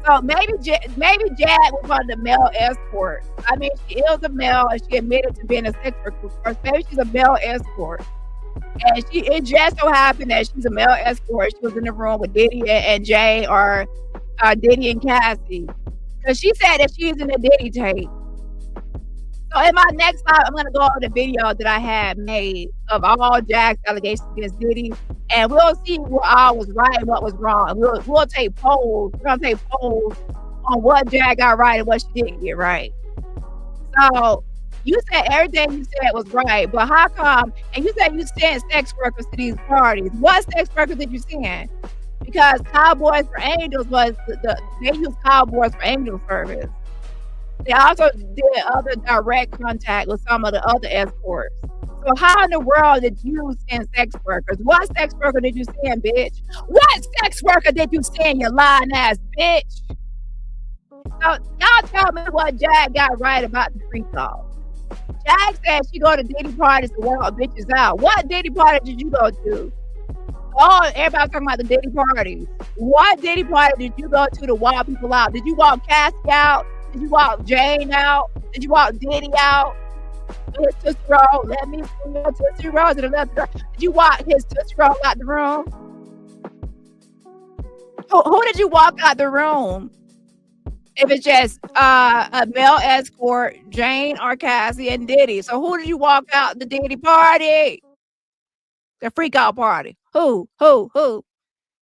So maybe Jag was one of the male escorts. I mean, she is a male and she admitted to being a sex worker. Or maybe she's a male escort. And it just so happened that she's a male escort. She was in the room with Diddy and Jay, or Diddy and Cassie. Because she said that she's in the Diddy tape. So in my next slide, I'm going to go over the video that I had made of all Jag's allegations against Diddy. And we'll see what all was right and what was wrong. We'll take polls. We're going to take polls on what Jag got right and what she didn't get right. So you said everything you said was right, but how come? And you said you sent sex workers to these parties. What sex workers did you send? Because Cowboys for Angels they used Cowboys for Angels service. They also did other direct contact with some of the other escorts. So how in the world did you send sex workers? What sex worker did you send, bitch? What sex worker did you send, you lying ass bitch? So y'all tell me what Jag got right about the free call. Jag said she go to Diddy parties to walk bitches out. What Diddy party did you go to? Oh, everybody talking about the Diddy parties. What Diddy party did you go to walk people out? Did you walk Cassie out? Did you walk Jane out? Did you walk Diddy out? His Tootsie Roll. Let me see your Tootsie Roll to the left. Did you walk his Tootsie Roll out the room? Who did you walk out the room? If it's just a male escort, Jane or Cassie and Diddy. So who did you walk out the Diddy party? The freak out party. Who?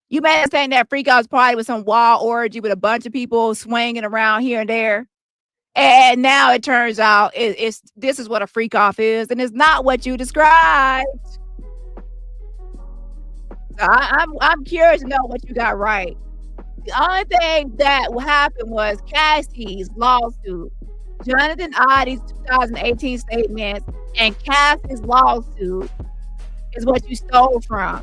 You made us saying that freak out party was some wild orgy with a bunch of people swinging around here and there. And now it turns out this is what a freak off is, and it's not what you described. So I'm curious to know what you got right. The only thing that happened was Cassie's lawsuit, Jonathan Oddie's 2018 statements, and Cassie's lawsuit is what you stole from.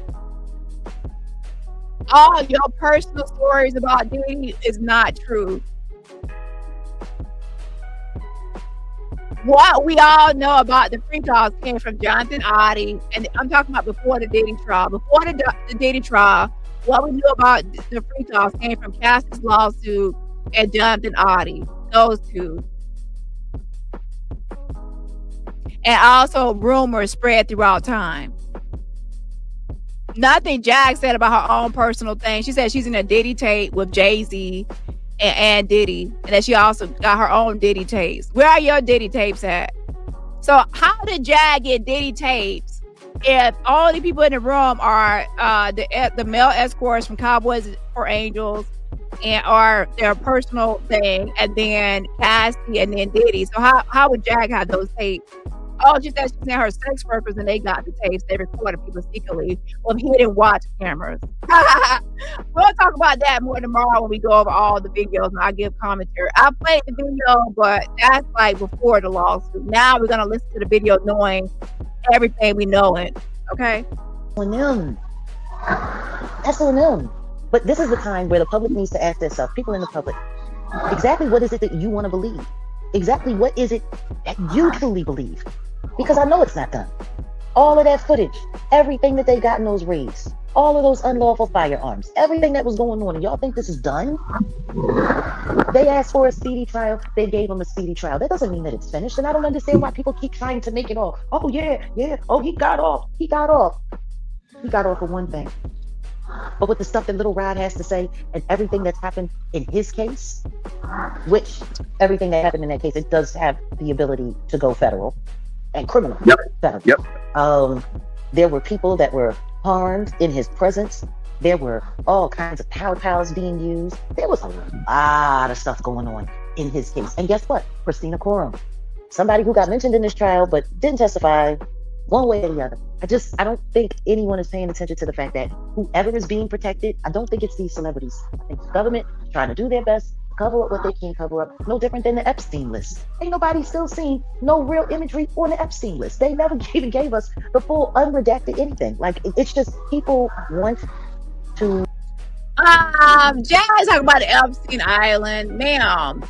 All your personal stories about Diddy is not true. What we all know about the free calls came from Jonathan Oddie, and I'm talking about before the Diddy trial. Before the Diddy trial, what we knew about the free calls came from Cassie's lawsuit and Jonathan Oddie, those two. And also rumors spread throughout time. Nothing Jag said about her own personal thing. She said she's in a Diddy tape with Jay-Z and Diddy, and that she also got her own Diddy tapes. Where are your Diddy tapes at? So how did Jag get Diddy tapes if all the people in the room are the male escorts from Cowboys for Angels and are their personal thing, and then Cassie and then Diddy? So how would Jag have those tapes? Oh, she said she sent her sex workers and they got the tapes. They recorded people secretly with hidden watch cameras. We'll talk about that more tomorrow when we go over all the videos and I give commentary. I played the video, but that's like before the lawsuit. Now we're going to listen to the video knowing everything we know it. Okay? On them. That's on them. But this is the time where the public needs to ask themselves, people in the public, exactly what is it that you want to believe? Exactly what is it that you truly believe? Because I know it's not done. All of that footage, everything that they got in those raids, all of those unlawful firearms, everything that was going on, and y'all think this is done? They asked for a speedy trial. They gave them a speedy trial. That doesn't mean that it's finished. And I don't understand why people keep trying to make it all. Oh, yeah. Oh, he got off. He got off for one thing. But with the stuff that Little Rod has to say and everything that's happened in his case, which everything that happened in that case, it does have the ability to go federal. and criminal Yep. felony. Yep. There were people that were harmed in his presence. There were all kinds of powers being used. There was a lot of stuff going on in his case. And guess what? Christina Coram, somebody who got mentioned in this trial but didn't testify one way or the other. I don't think anyone is paying attention to the fact that whoever is being protected, I don't think it's these celebrities. I think the government is trying to do their best, cover up what they can cover up. No different than the Epstein list. Ain't nobody still seen no real imagery on the Epstein list. They never even gave us the full unredacted anything. Like, it's just people want to. Jazz talking about the Epstein Island, ma'am.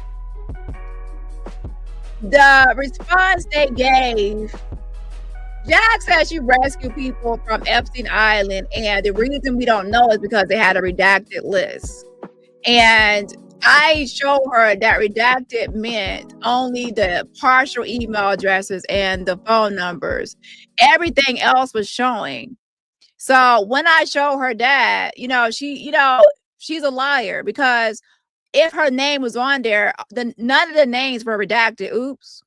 The response they gave, Jack says she rescued people from Epstein Island, and the reason we don't know is because they had a redacted list. And I showed her that redacted meant only the partial email addresses and the phone numbers. Everything else was showing. So when I show her that, she's a liar, because if her name was on there, none of the names were redacted. Oops.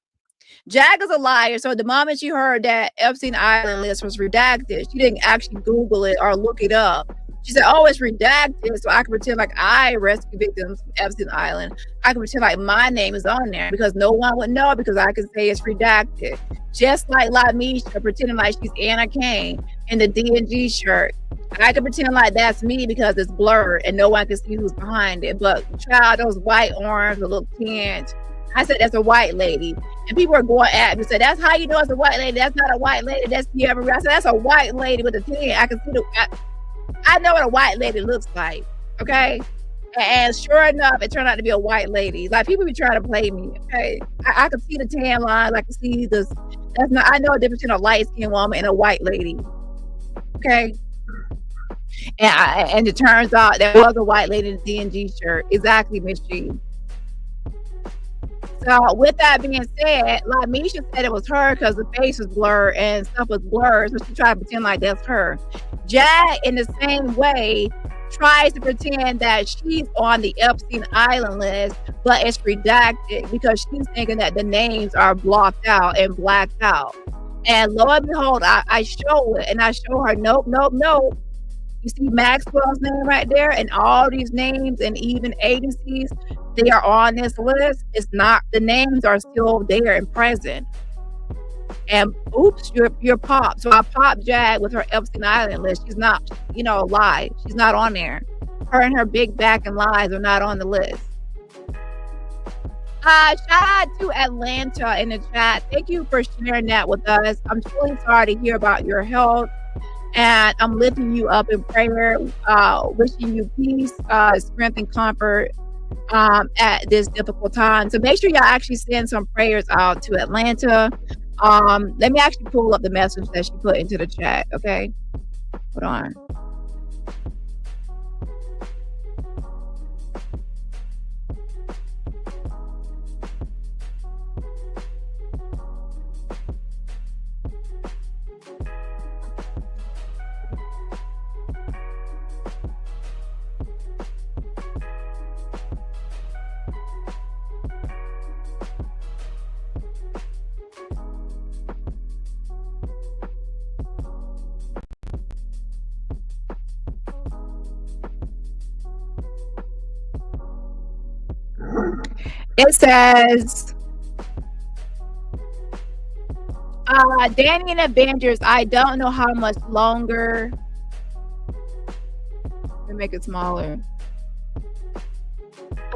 Jag is a liar. So the moment she heard that Epstein Island list was redacted, she didn't actually Google it or look it up. She said, oh, it's redacted, so I can pretend like I rescue victims from Epstein Island. I can pretend like my name is on there because no one would know, because I can say it's redacted. Just like Laticia pretending like she's Anna Kane in the D&G shirt. I can pretend like that's me because it's blurred and no one can see who's behind it. But child, those white arms, the little tint. I said, that's a white lady. And people are going at me, say, that's how you know it's a white lady. That's not a white lady. That's the other. I said, that's a white lady with a tint. I can see I know what a white lady looks like, okay? And sure enough, it turned out to be a white lady. Like, people be trying to play me, okay? I can see the tan lines. I can see this. I know the difference between a light-skinned woman and a white lady, okay? And it turns out there was a white lady in the D&G shirt. Exactly, Miss G. So with that being said, Laticia said it was her because the face was blurred and stuff was blurred, so she tried to pretend like that's her. Jag, in the same way, tries to pretend that she's on the Epstein Island list, but it's redacted because she's thinking that the names are blocked out and blacked out. And lo and behold, I show it, and I show her, nope. You see Maxwell's name right there, and all these names and even agencies, they are on this list. It's not, the names are still there and present. And oops, you're popped. So I popped Jag with her Epstein Island list. She's not, live. She's not on there. Her and her big back and lies are not on the list. Shout out to Atlanta in the chat. Thank you for sharing that with us. I'm truly sorry to hear about your health. And I'm lifting you up in prayer, wishing you peace, strength, and comfort at this difficult time. So make sure y'all actually send some prayers out to Atlanta. Let me actually pull up the message that she put into the chat, okay? Hold on. It says, Dani and Avengers, I don't know how much longer. Let me make it smaller.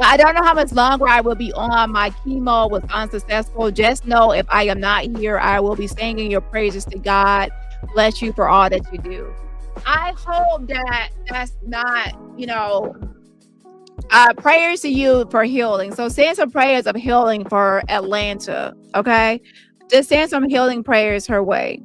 I don't know how much longer I will be on. My chemo was unsuccessful. Just know if I am not here, I will be singing your praises to God. Bless you for all that you do. I hope that that's not, prayers to you for healing. So send some prayers of healing for Atlanta, okay? Just send some healing prayers her way.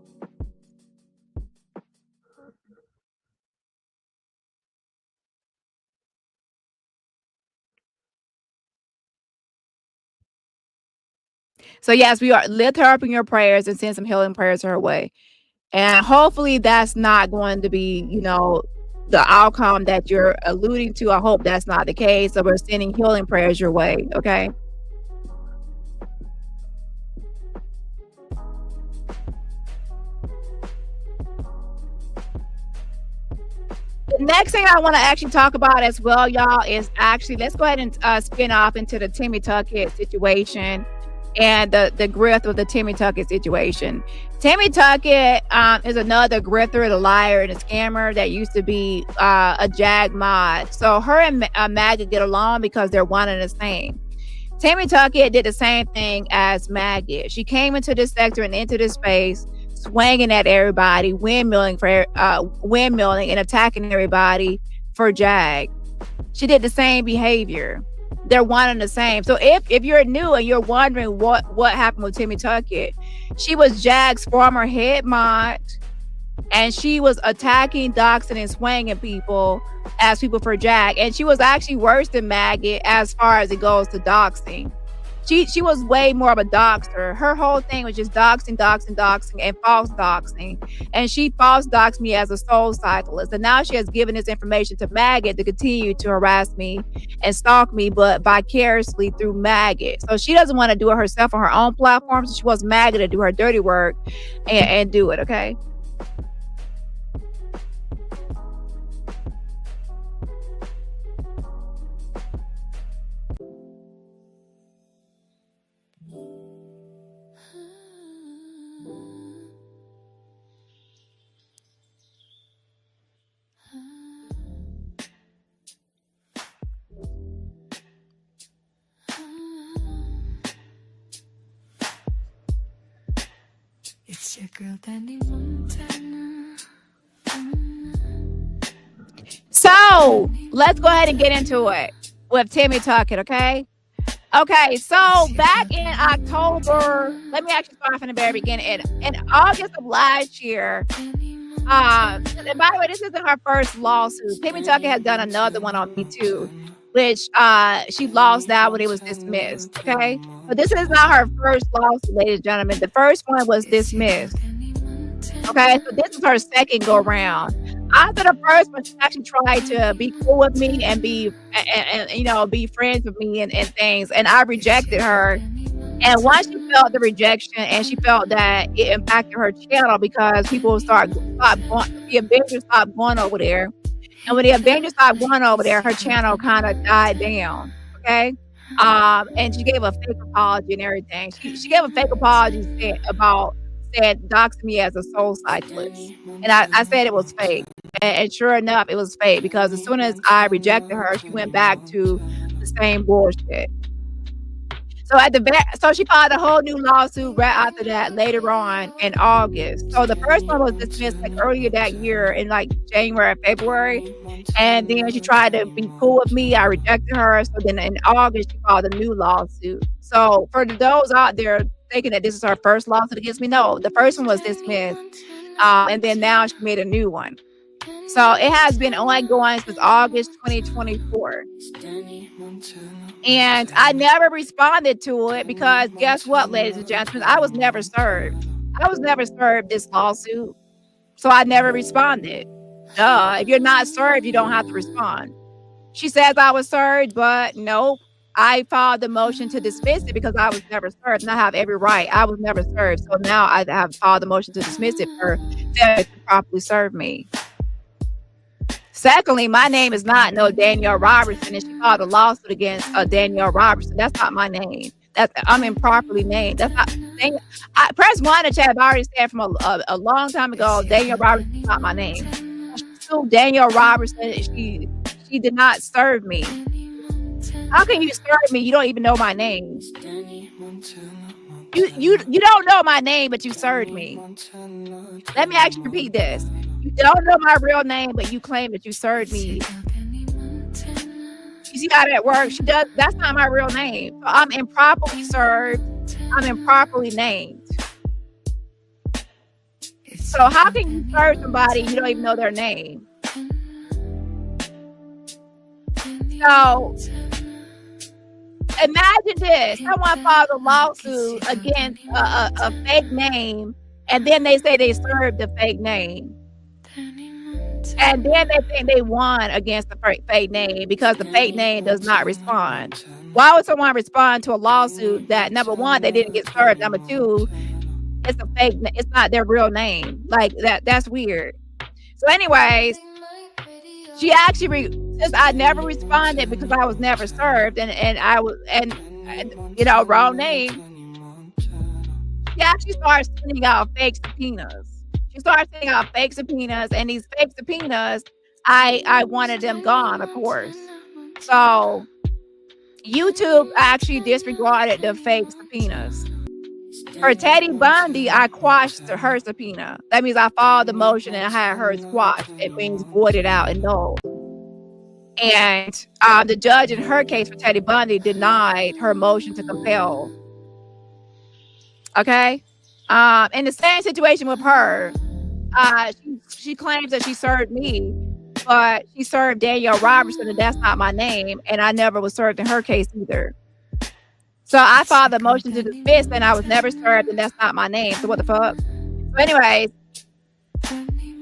So yes, we are, lift her up in your prayers and send some healing prayers her way. And hopefully that's not going to be, the outcome that you're alluding to. I hope that's not the case. So we're sending healing prayers your way, okay? The next thing I want to actually talk about as well, y'all, is actually let's go ahead and spin off into the Timmy Tucket situation and the grift of the Timmy Tucket situation. Timmy Tucket is another grifter, the liar, and a scammer that used to be a Jag mod. So her and Maggot get along because they're one and the same. Timmy Tucket did the same thing as Maggot. She came into this sector and into this space, swinging at everybody, windmilling and attacking everybody for Jag. She did the same behavior. They're one and the same. So if you're new and you're wondering what happened with Timmy Tucket, she was Jag's former head mod, and she was attacking, doxing, and swinging people as people for Jag. And she was actually worse than Maggot as far as it goes to doxing. She was way more of a doxer. Her whole thing was just doxing, and false doxing. And she false doxed me as a soul cyclist. And now she has given this information to Maggot to continue to harass me and stalk me, but vicariously through Maggot. So she doesn't want to do it herself on her own platform. So she wants Maggot to do her dirty work and do it, okay? It's your girl Dani Montana. So let's go ahead and get into it with Timmy Tucket, okay? Okay, so back in October, let me actually start from the very beginning. In August of last year, and by the way, this isn't her first lawsuit. Timmy Tucket has done another one on me too, which she lost that when it was dismissed, okay? But this is not her first lawsuit, ladies and gentlemen. The first one was dismissed, okay? So this is her second go round. After the first one, she actually tried to be cool with me and be friends with me and things, and I rejected her. And once she felt the rejection and she felt that it impacted her channel because people the Avengers stopped going over there. And when the Avengers stopped going over there, her channel kind of died down, okay? And she gave a fake apology and everything. She gave a fake apology said doxed me as a soul cyclist. And I said it was fake. And sure enough, it was fake because as soon as I rejected her, she went back to the same bullshit. So she filed a whole new lawsuit right after that later on in August. So the first one was dismissed like earlier that year in like January or February. And then she tried to be cool with me. I rejected her. So then in August, she filed a new lawsuit. So for those out there thinking that this is her first lawsuit against me, no, the first one was dismissed. And then now she made a new one. So it has been ongoing since August 2024. And I never responded to it because guess what, ladies and gentlemen? I was never served. I was never served this lawsuit. So I never responded. Duh. If you're not served, you don't have to respond. She says I was served, but nope. I filed the motion to dismiss it because I was never served, and I have every right. I was never served. So now I have filed the motion to dismiss it for failure to properly serve me. Secondly, my name is not no DaniRobertson, and she filed a lawsuit against DaniRobertson. That's not my name. I'm improperly named. That's not. Press 1 to chat. I've already said from a long time ago, DaniRobertson is not my name. She sued DaniRobertson. She did not serve me. How can you serve me? You don't even know my name. You don't know my name, but you served me. Let me actually repeat this. You don't know my real name, but you claim that you served me. You see how that works? That's not my real name. So I'm improperly served. I'm improperly named. So how can you serve somebody you don't even know their name? So imagine this. Someone filed a lawsuit against a fake name, and then they say they served the fake name. And then they think they won against the fake name because the fake name does not respond. Why would someone respond to a lawsuit that, number one, they didn't get served, number two, it's a fake, it's not their real name? Like that's weird. So anyways, She actually, since I never responded because I was never served, and I was, and you know, wrong name. She actually started sending out fake subpoenas. She started sending out fake subpoenas, and these fake subpoenas, I wanted them gone, of course. So YouTube actually disregarded the fake subpoenas. For Teddy Bundy, I quashed her subpoena. That means I filed the motion and I had her squashed. It means voided out and null. And the judge in her case for Teddy Bundy denied her motion to compel. Okay? In the same situation with her, she claims that she served me, but she served DaniRobertson, and that's not my name, and I never was served in her case either. So I filed the motion to dismiss, and I was never served, and that's not my name. So what the fuck? So anyways,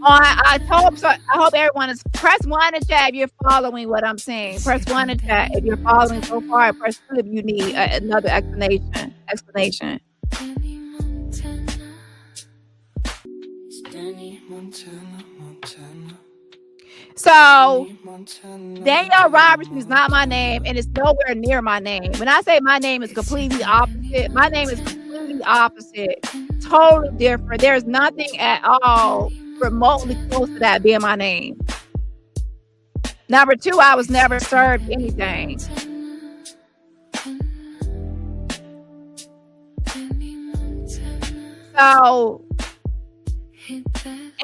I hope everyone is, press 1 in chat if you're following what I'm saying. Press 1 in chat if you're following so far. Press 2 if you need another explanation. So DaniRobertson is not my name, and it's nowhere near my name. When I say my name is completely opposite, my name is completely opposite, totally different. There's nothing at all remotely close to that being my name. Number 2, I was never served anything. So,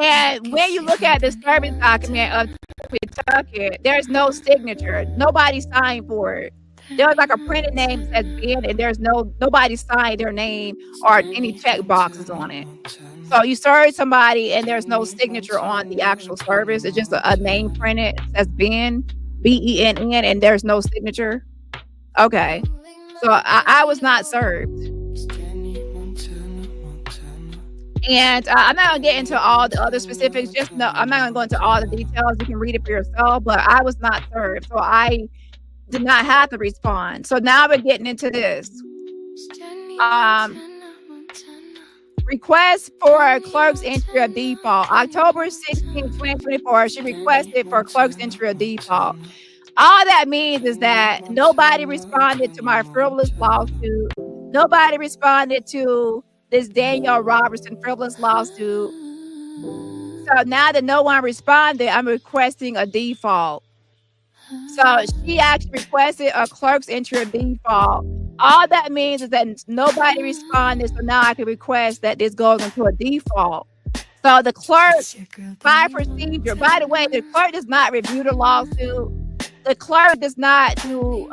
and when you look at the service document of Timmy Tucket, there's no signature. Nobody signed for it. There was like a printed name that says Ben, and there's nobody signed their name or any check boxes on it. So you serve somebody and there's no signature on the actual service. It's just a name printed. It says Ben, BENN, and there's no signature. Okay. So I was not served. And I'm not going to get into all the other specifics. Just no, I'm not going to go into all the details. You can read it for yourself, but I was not served. So I did not have to respond. So now we're getting into this. Request for clerk's entry of default. October 16, 2024, she requested for clerk's entry of default. All that means is that nobody responded to my frivolous lawsuit. Nobody responded to this DaniRobertson frivolous lawsuit. So now that no one responded, I'm requesting a default. So she actually requested a clerk's entry of default. All that means is that nobody responded, so now I can request that this goes into a default. So the clerk, by procedure, by the way, the clerk does not review the lawsuit. The clerk does not do,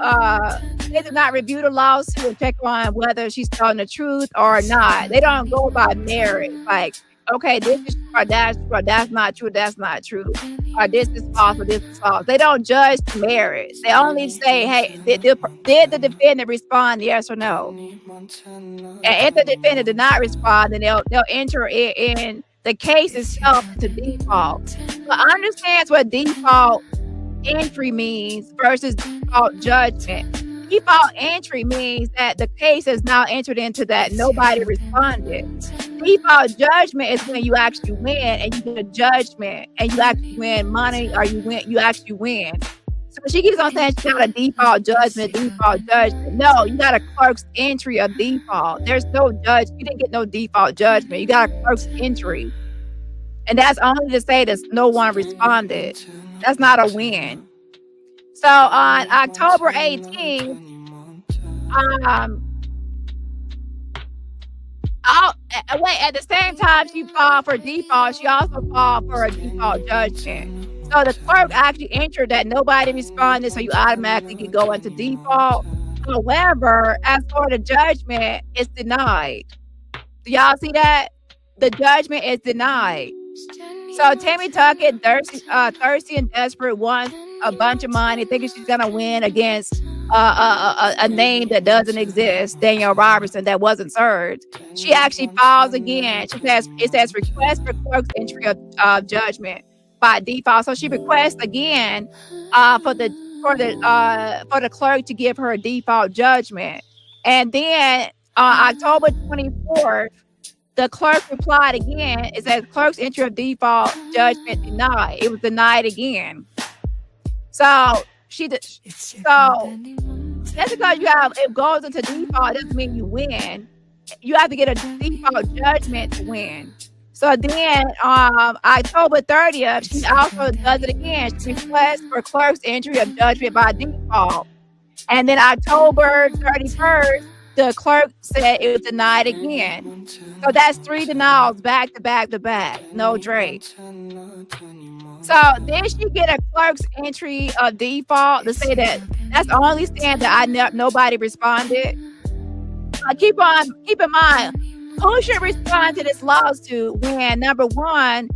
they do not review the lawsuit and check on whether she's telling the truth or not. They don't go by merit. Like, okay, this is true, or that's true, or that's not true, that's not true. Or this is false, or this is false. They don't judge the merits. They only say, hey, did the defendant respond, yes or no? And if the defendant did not respond, then they'll enter it in the case itself to default. So understands what default entry means versus default judgment. Default entry means that the case is now entered into that nobody responded. Default judgment is when you actually win and you get a judgment and you actually win money, or you actually win. So she keeps on saying she got a default judgment. No, you got a clerk's entry of default. There's no judge. You didn't get no default judgment. You got a clerk's entry. And that's only to say that no one responded. That's not a win. So on October 18th, at the same time she filed for default, she also filed for a default judgment. So the clerk actually entered that nobody responded, so you automatically can go into default. However, as for the judgment, it's denied. Do y'all see that? The judgment is denied. So Timmy Tucket, thirsty and desperate, wants a bunch of money, thinking she's gonna win against a name that doesn't exist, DaniRobertson, that wasn't served. She actually files again. It says request for clerk's entry of judgment by default. So she requests again for the clerk to give her a default judgment. And then October 24th, the clerk replied again. It says clerk's entry of default judgment denied. It was denied again. So she did. So just because it goes into default doesn't mean you win. You have to get a default judgment to win. So then October 30th, she also does it again. She requests for clerk's entry of judgment by default. And then October 31st, the clerk said it was denied again. So that's 3 denials back to back to back. No Drake. So then she get a clerk's entry of default to say that that's the only stand that nobody responded. Keep in mind, who should respond to this lawsuit when, number one,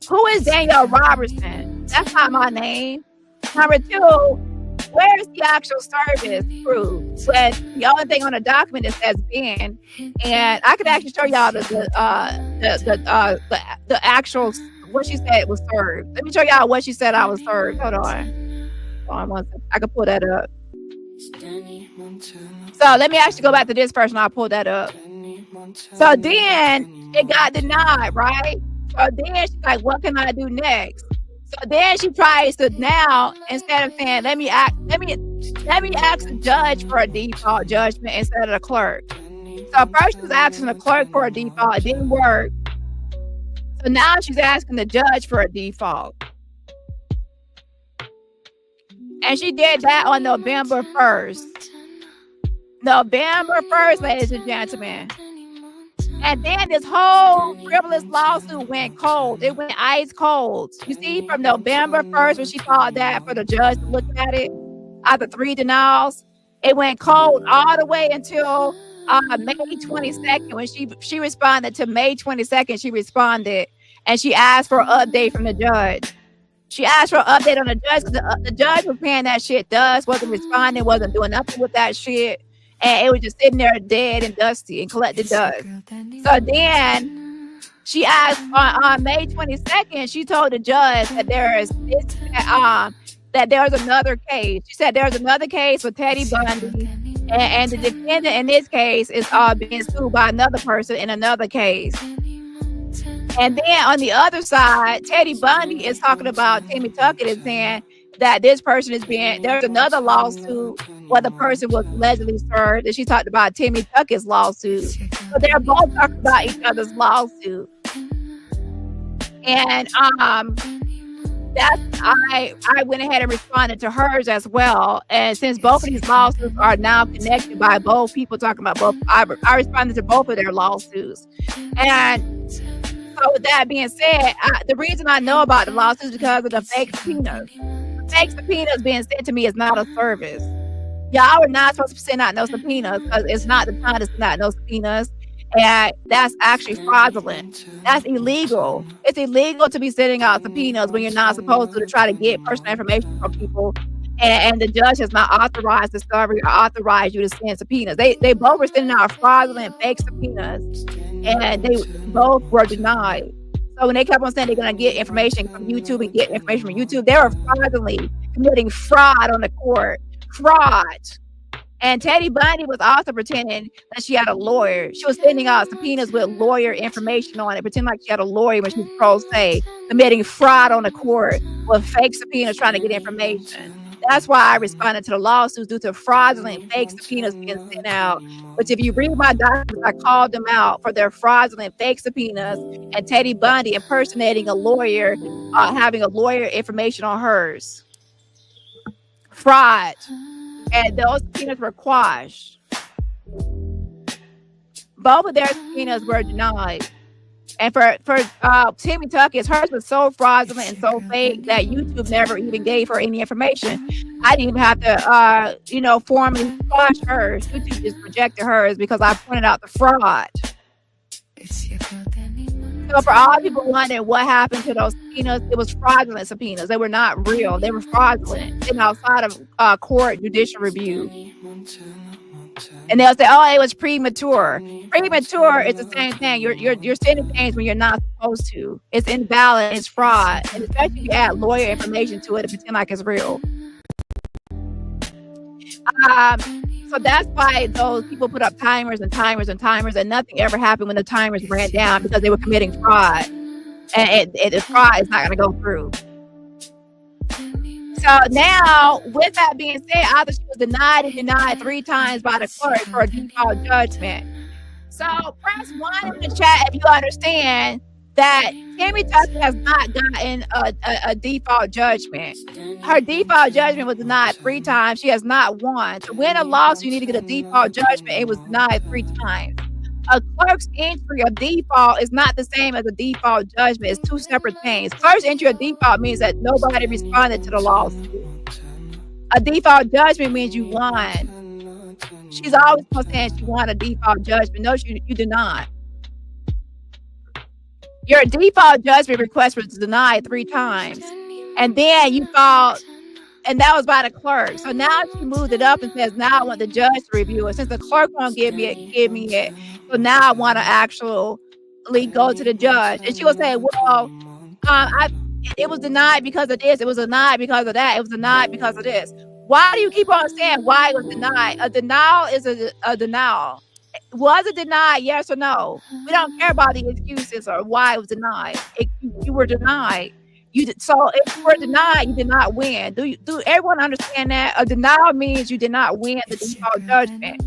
who is DaniRobertson? That's not my name. Number two, where's the actual service proof? When the only thing on the document that says Ben, and I could actually show y'all the actual what she said was served. Let me show y'all what she said I was served. Hold on one second. I can pull that up. So let me actually go back to this person. I'll pull that up. So then it got denied, right? So then she's like, what can I do next? So then she tries to now, instead of saying, let me ask the judge for a default judgment instead of the clerk. So first she was asking the clerk for a default, it didn't work. So now she's asking the judge for a default. And she did that on November 1st. November 1st, ladies and gentlemen. And then this whole frivolous lawsuit went cold. It went ice cold. You see, from November 1st, when she called that for the judge to look at it, after 3 denials, it went cold all the way until May 22nd, when she responded to May 22nd. She responded, and she asked for an update from the judge. She asked for an update on the judge because the judge was paying that shit dust, wasn't responding, wasn't doing nothing with that shit. And it was just sitting there dead and dusty and collected dust. So then she asked on May 22nd, she told the judge that there's another case. She said there's another case with Teddy Bundy, and the defendant in this case is being sued by another person in another case. And then on the other side, Teddy Bundy is talking about Timmy Tucket is saying that this person there's another lawsuit where the person was allegedly served, and she talked about Timmy Tucket's lawsuit. So they're both talking about each other's lawsuit. And I went ahead and responded to hers as well. And since both of these lawsuits are now connected by both people talking about both, I responded to both of their lawsuits. And so with that being said, the reason I know about the lawsuits is because of the fake subpoenas. Fake subpoenas being sent to me is not a service. Y'all are not supposed to send out no subpoenas because it's not the time to send out no subpoenas. And that's actually fraudulent. That's illegal. It's illegal to be sending out subpoenas when you're not supposed to try to get personal information from people. And the judge has not authorized discovery or authorized you to send subpoenas. They both were sending out fraudulent fake subpoenas, and they both were denied. So when they kept on saying they're going to get information from YouTube and get information from YouTube, they were fraudulently committing fraud on the court. Fraud. And Teddy Bundy was also pretending that she had a lawyer. She was sending out subpoenas with lawyer information on it, pretending like she had a lawyer when she was pro se, committing fraud on the court with fake subpoenas trying to get information. That's why I responded to the lawsuits due to fraudulent fake subpoenas being sent out. But if you read my documents, I called them out for their fraudulent fake subpoenas and Teddy Bundy impersonating a lawyer, having a lawyer information on hers. Fraud. And those subpoenas were quashed. Both of their subpoenas were denied. And for Timmy Tucket, hers was so fraudulent and so fake that YouTube never even gave her any information. I didn't even have to, formally quash hers. YouTube just rejected hers because I pointed out the fraud. So for all people wondering what happened to those subpoenas, it was fraudulent subpoenas. They were not real. They were fraudulent and outside of court judicial review. And they'll say, "Oh, it was premature." Premature is the same thing. You're sending things when you're not supposed to. It's invalid. It's fraud, and especially if you add lawyer information to it and pretend like it's real. So that's why those people put up timers and timers and timers, and nothing ever happened when the timers ran down because they were committing fraud, and the fraud is not going to go through. So now, with that being said, after she was denied and denied 3 times by the clerk for a default judgment. So press 1 in the chat if you understand that Timmy Tucket has not gotten a default judgment. Her default judgment was denied 3 times. She has not won. To win a lawsuit, you need to get a default judgment. It was denied 3 times. A clerk's entry of default is not the same as a default judgment. It's 2 separate things. Clerk's entry of default means that nobody responded to the lawsuit. A default judgment means you won. She's always saying she won a default judgment. No, you did not. Your default judgment request was denied 3 times. And then you filed, and that was by the clerk. So now she moved it up and says, now I want the judge to review it. Since the clerk won't give me it. So now I want to actually go to the judge. And she will say, well, it was denied because of this. It was denied because of that. It was denied because of this. Why do you keep on saying why it was denied? A denial is a denial. Was it denied? Yes or no? We don't care about the excuses or why it was denied. You were denied. So if you were denied, you did not win. Do everyone understand that? A denial means you did not win the default judgment.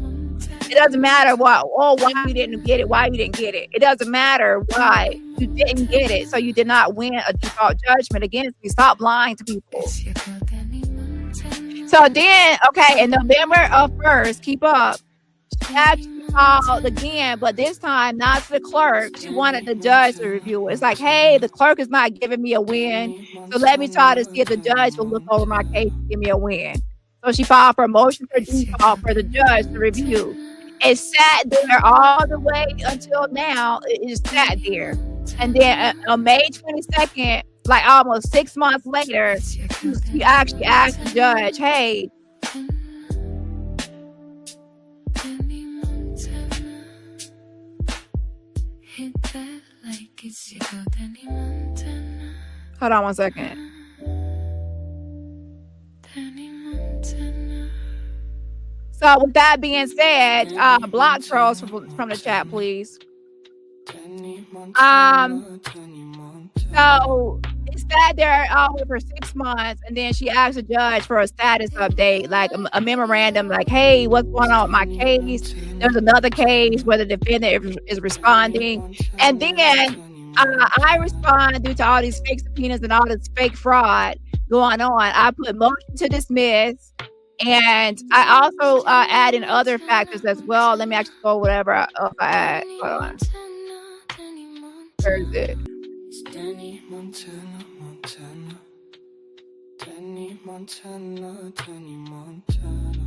It doesn't matter why you didn't get it, why you didn't get it. It doesn't matter why you didn't get it. So you did not win a default judgment against me. Stop lying to people. So then, okay, in November 1st, keep up. She actually called again, but this time not to the clerk. She wanted the judge to review it. It's like, hey, the clerk is not giving me a win. So let me try to see if the judge will look over my case and give me a win. So she filed for a motion for default for the judge to review. It sat there all the way until now. It just sat there. And then on May 22nd, like almost 6 months later, she actually asked the judge, hey, hold on 1 second. So with that being said, block trolls from the chat, please. So it sat there for 6 months, and then she asked the judge for a status update, like a memorandum, like, hey, what's going on with my case? There's another case where the defendant is responding. And then I respond due to all these fake subpoenas and all this fake fraud going on. I put motion to dismiss. And I also add in other factors as well. Let me actually go whatever I add. Hold on. Where is it? Dani, Montana, Montana. Dani, Montana, Dani, Montana.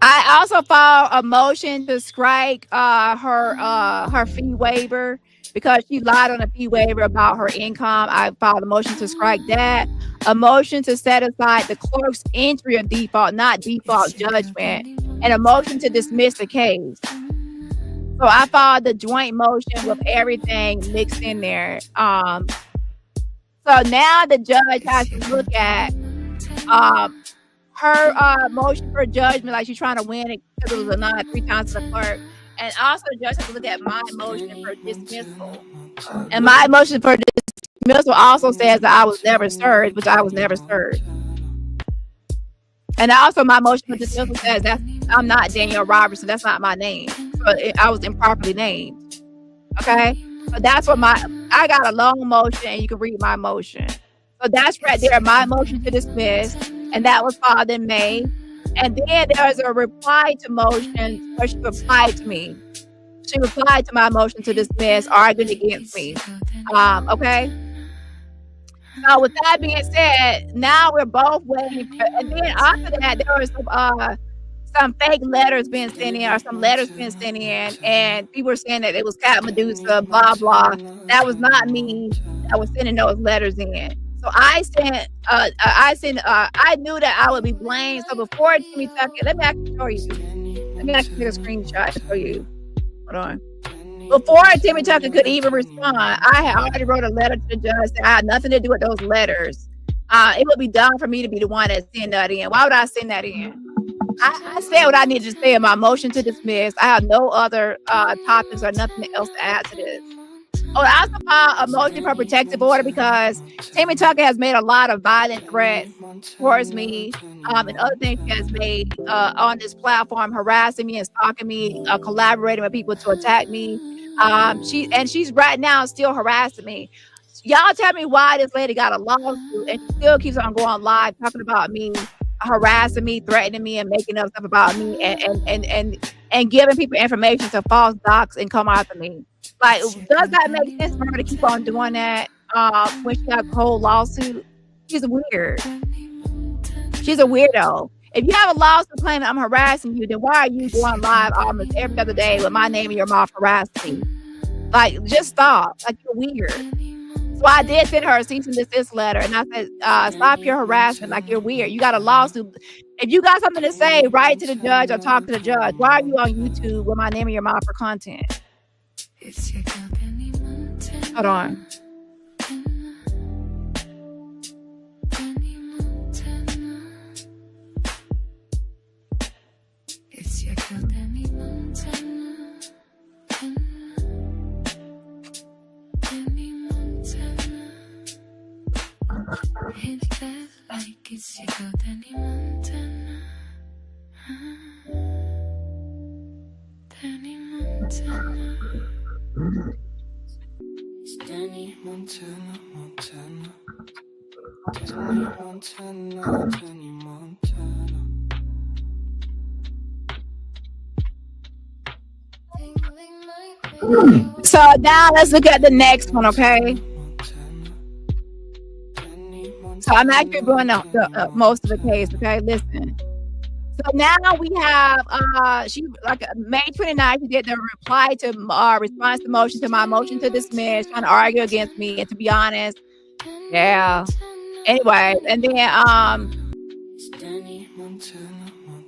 I also filed a motion to strike her fee waiver because she lied on a fee waiver about her income. I filed a motion to strike that. A motion to set aside the clerk's entry of default, not default judgment, and a motion to dismiss the case. So I filed the joint motion with everything mixed in there. So now the judge has to look at her motion for judgment, like she's trying to win it because it was denied 3 times to the clerk. And also the judge has to look at my motion for dismissal. And my motion for dismissal also says that I was never served, which I was never served. And also my motion for dismissal says that I'm not DaniRobertson. That's not my name. So I was improperly named. Okay? So that's what I got a long motion, and you can read my motion. So that's right there, my motion to dismiss. And that was filed in May. And then there's a reply to motion where she replied to me. She replied to my motion to dismiss, arguing against me. Okay. So with that being said, now we're both waiting. And then after that, there was some fake letters being sent in, or some letters being sent in, and people were saying that it was Cat Medusa, blah blah. That was not me that was sending those letters in. So I knew that I would be blamed. So before Timmy Tucket, let me actually show you. Let me actually take a screenshot and show you. Hold on. Before Timmy Tucket could even respond, I had already wrote a letter to the judge that I had nothing to do with those letters. It would be dumb for me to be the one that send that in. Why would I send that in? I said what I needed to say in my motion to dismiss. I have no other topics or nothing else to add to this. Oh, I also filed a motion for protective order because Timmy Tucket has made a lot of violent threats towards me, and other things she has made on this platform, harassing me and stalking me, collaborating with people to attack me. She's right now still harassing me. Y'all tell me why this lady got a lawsuit and she still keeps on going live talking about me, harassing me, threatening me, and making up stuff about me, and giving people information to false docs and come after me. Like, does that make sense for her to keep on doing that when she got a whole lawsuit? She's weird. She's a weirdo. If you have a lawsuit claiming I'm harassing you, then why are you going live almost every other day with my name in your mouth harassing me? Like, just stop. Like, you're weird. So I did send her a cease and desist letter, and I said, stop your harassment. Like, you're weird. You got a lawsuit. If you got something to say, write to the judge or talk to the judge. Why are you on YouTube with my name in your mouth for content? Hold on. Dani Montana, Montana. Dani Montana, Dani Montana. So now let's look at the next one, okay? So I'm actually doing the most of the case, okay? Listen. So now we have she like May 29th, she did the reply to response to motion to my motion to dismiss, trying to argue against me. And to be honest, yeah. Anyway, and then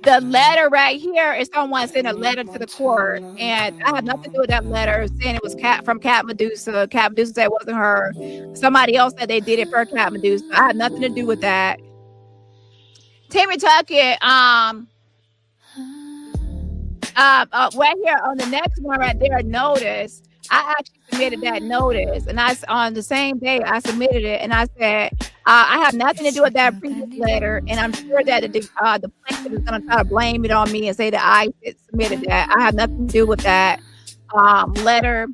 the letter right here is someone sent a letter to the court, and I have nothing to do with that letter, saying it was from Cat Medusa. Cat Medusa said it wasn't her. Somebody else said they did it for Cat Medusa. I had nothing to do with that. Timmy Tucket, right here on the next one right there, notice. I actually submitted that notice, and on the same day I submitted it, and I said I have nothing to do with that previous letter, and I'm sure that the plaintiff is going to try to blame it on me and say that I submitted that. I have nothing to do with that letter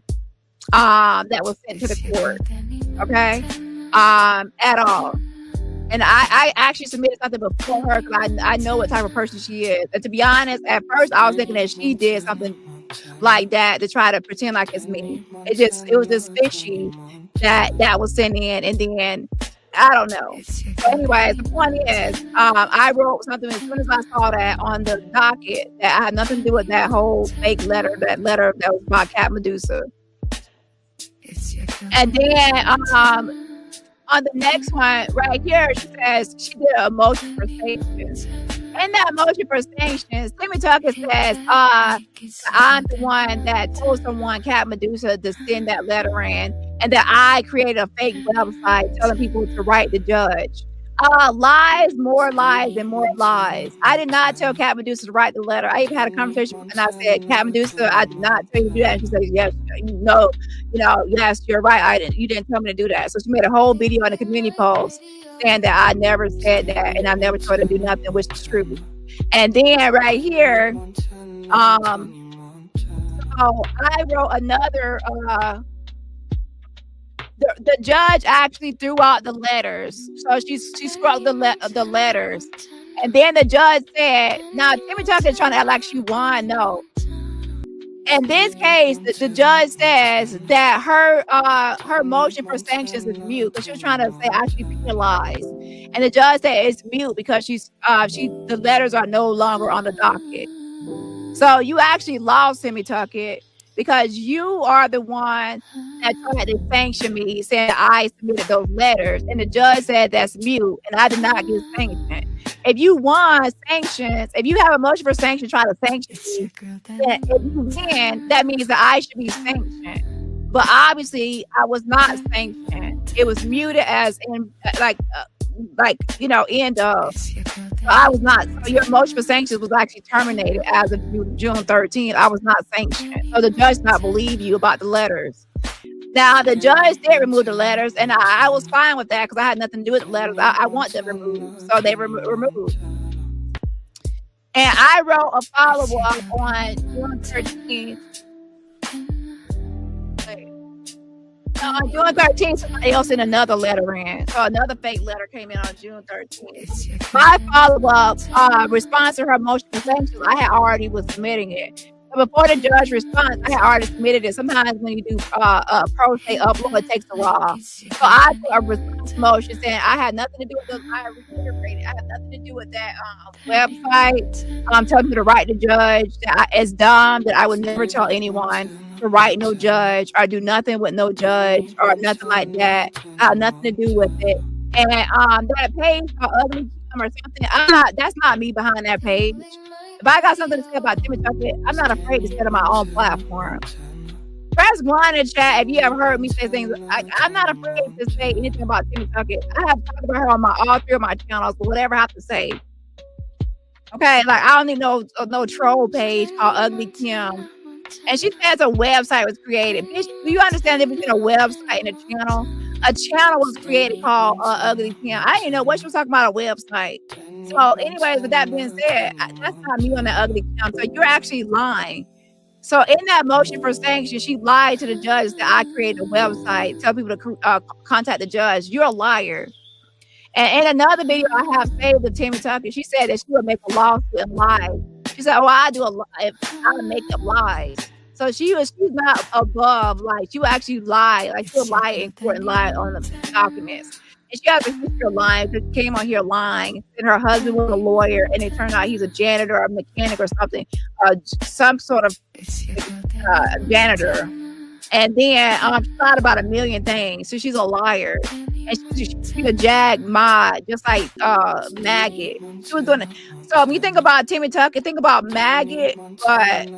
that was sent to the court, okay, at all. And I actually submitted something before her because I know what type of person she is. And to be honest, at first I was thinking that she did something like that to try to pretend like it's me. It was just fishy that was sent in, and then I don't know. So anyway, the point is, I wrote something as soon as I saw that on the docket that I had nothing to do with that whole fake letter, that letter that was by Cat Medusa. And then on the next one right here, she says she did a motion for sanctions. In that motion for sanctions, Timmy Tucket says, I'm the one that told someone, Cat Medusa, to send that letter in, and that I created a fake website telling people to write the judge. Lies, more lies, and more lies. I did not tell Cat Medusa to write the letter. I even had a conversation with her, and I said, Cat Medusa, I did not tell you to do that. And she said, yes, yes, you're right. You didn't tell me to do that. So she made a whole video on the community post saying that I never said that, and I never told her to do nothing, which is true. And then right here, so I wrote another. The judge actually threw out the letters, so she scrubbed the letters, and then the judge said, "Now Timmy Tucket is trying to act like she won." No, in this case, the judge says that her motion for sanctions is mute because she was trying to say I should be penalized, and the judge said it's mute because the letters are no longer on the docket. So you actually lost, Timmy Tucket, because you are the one that tried to sanction me, saying I submitted those letters, and the judge said that's mute, and I did not get sanctioned. If you won sanctions, if you have a motion for sanction, try to sanction me, then if you win, that means that I should be sanctioned. But obviously, I was not sanctioned. It was muted as in end of. So I was not. So your motion for sanctions was actually terminated as of June 13th. I was not sanctioned. So the judge did not believe you about the letters. Now, the judge did remove the letters, and I was fine with that because I had nothing to do with the letters. I want them removed, so they were removed. And I wrote a follow-up on June 13th. On June 13th, somebody else sent another letter in. So another fake letter came in on June 13th. My follow-up response to her motion for sanctions, I had already was submitting it. But before the judge responds, I had already submitted it. Sometimes when you do pro se upload, it takes a while. So I put a response motion saying I had nothing to do with those. I reiterated, I had nothing to do with that website. Telling me to write the judge that it's dumb, that I would never tell anyone to write no judge or do nothing with no judge or nothing like that. I have nothing to do with it. And that page or ugly or something, that's not me behind that page. If I got something to say about Timmy Tucket, I'm not afraid to say it on my own platform. Press 1 in chat if you ever heard me say things. I'm not afraid to say anything about Timmy Tucket. I have talked about her on all 3 of my channels, but whatever I have to say. Okay, like I don't need no troll page called Ugly Kim. And she says a website was created. Bitch, do you understand the difference between a website and a channel? A channel was created called Ugly Kim. I didn't know what she was talking about, a website. So anyways, with that being said, that's not me on the Ugly Kim. So you're actually lying. So in that motion for sanctions, she lied to the judge that I created a website, tell people to contact the judge. You're a liar. And in another video I have saved of Timmy Tucket, she said that she would make a lawsuit and lie. She said, "Oh, I would make up lies." So she's not above, like she would actually lie, like she'll lie in court and lie on the documents. And she has a history of lying because she came on here lying. And her husband was a lawyer, and it turned out he's a janitor or a mechanic or something, some sort of janitor. And then she lied about a million things. So she's a liar. And she's a Jag mod, just like Maggot. She was doing it. So when you think about Timmy Tucket, think about Maggot, but she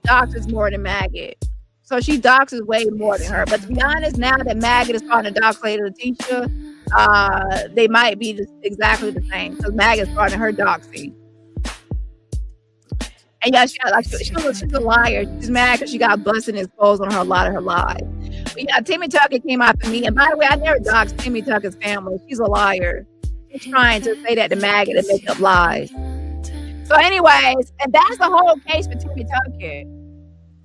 doxes more than Maggot. So she doxes way more than her. But to be honest, now that Maggot is starting to dox Lady Laticia, they might be exactly the same because Maggot's starting her doxing. And yeah, she's a liar. She's mad because she got busted and exposed on her a lot of her lies. But yeah, Timmy Tucket came after me. And by the way, I never doxed Timmy Tucket's family. She's a liar. She's trying to say that to Maggot and make up lies. So anyways, and that's the whole case for Timmy Tucket.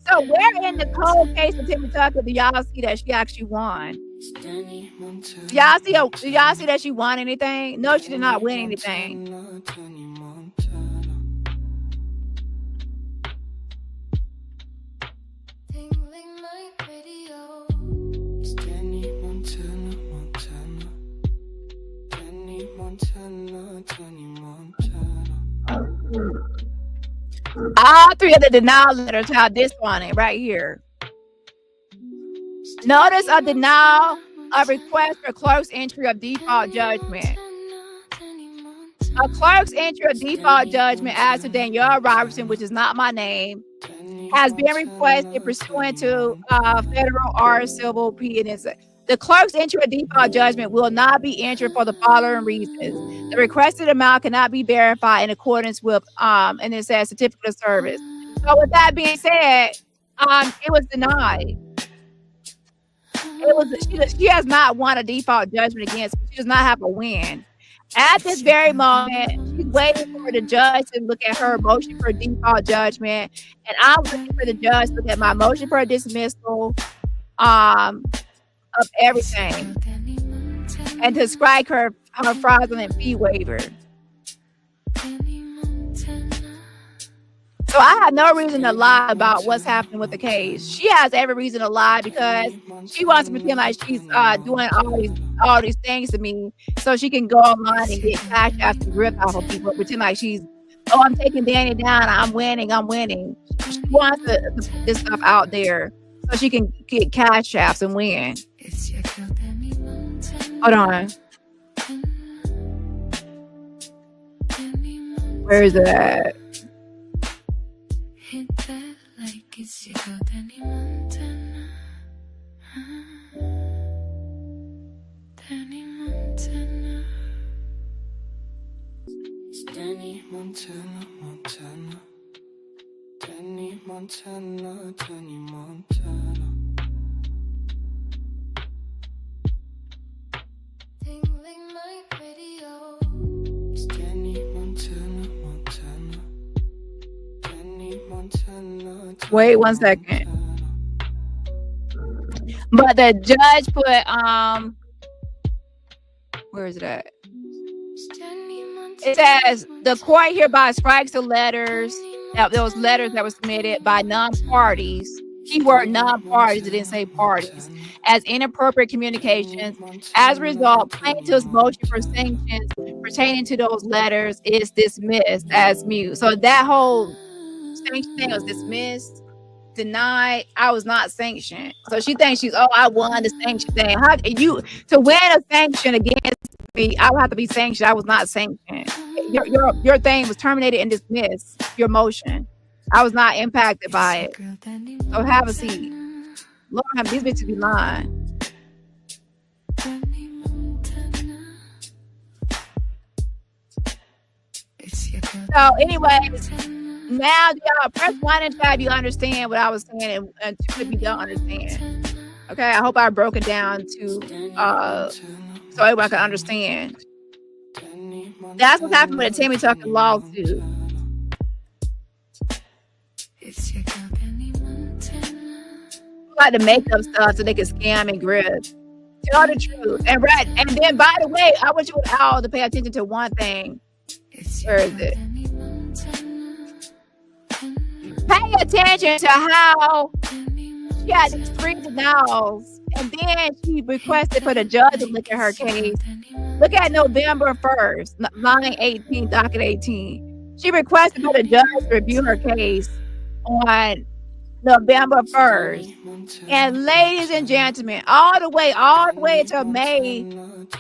So where in the whole case for Timmy Tucket do y'all see that she actually won? Do y'all see that she won anything? No, she did not win anything. All 3 of the denial letters have this on it right here. Notice a denial of request for clerk's entry of default judgment. A clerk's entry of default judgment as to DaniRobertson, which is not my name, has been requested pursuant to federal or civil penance. The clerk's entry of default judgment will not be entered for the following reasons. The requested amount cannot be verified in accordance with, and it says certificate of service. So with that being said, it was denied. She has not won a default judgment against me. She does not have a win. At this very moment, she's waiting for the judge to look at her motion for default judgment. And I'm waiting for the judge to look at my motion for a dismissal of everything and to strike her fraudulent fee waiver. So I have no reason to lie about what's happening with the case. She has every reason to lie because she wants to pretend like she's doing all these things to me so she can go online and get cash after grip off of people, pretend like she's, oh, I'm taking Dani down, I'm winning. She wants to put this stuff out there so she can get cash apps and win. Hold on. Where is it at? Wait 1 second. But the judge put where is it at? It says the court hereby strikes the letters, those letters that were submitted by non-parties. Keyword non-parties, it didn't say parties, as inappropriate communications. As a result, plaintiff's motion for sanctions pertaining to those letters is dismissed as mute. So that whole sanction thing was dismissed, denied. I was not sanctioned. So she thinks I won the sanction thing. How you to win a sanction against me? I would have to be sanctioned. I was not sanctioned. Your thing was terminated and dismissed. Your motion. I was not impacted by it. So have a seat. Lord, these bitches be lying. So, anyways, now y'all press 1 and 5. You understand what I was saying, and 2 if you don't understand. Okay, I hope I broke it down to so everyone can understand. That's what happened with the Timmy Tucket lawsuit. Like to make up stuff so they can scam and grip. Tell the truth. And then by the way, I want you all to pay attention to one thing. Where is it? Pay attention to how she had these 3 denials, and then she requested for the judge to look at her case. Look at November 1st, line 18, docket 18. She requested for the judge to review her case on November 1st. And ladies and gentlemen, all the way until May,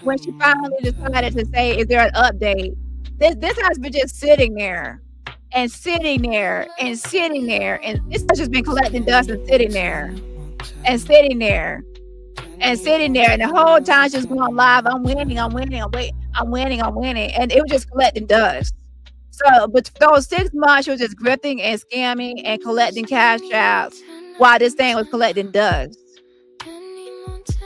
when she finally decided to say, is there an update? This has been just sitting there and sitting there and sitting there. And this has just been collecting dust and sitting there and sitting there and sitting there. And the whole time she's going live, I'm winning. And it was just collecting dust. So, but those 6 months, she was just grifting and scamming and collecting cash outs while this thing was collecting dust.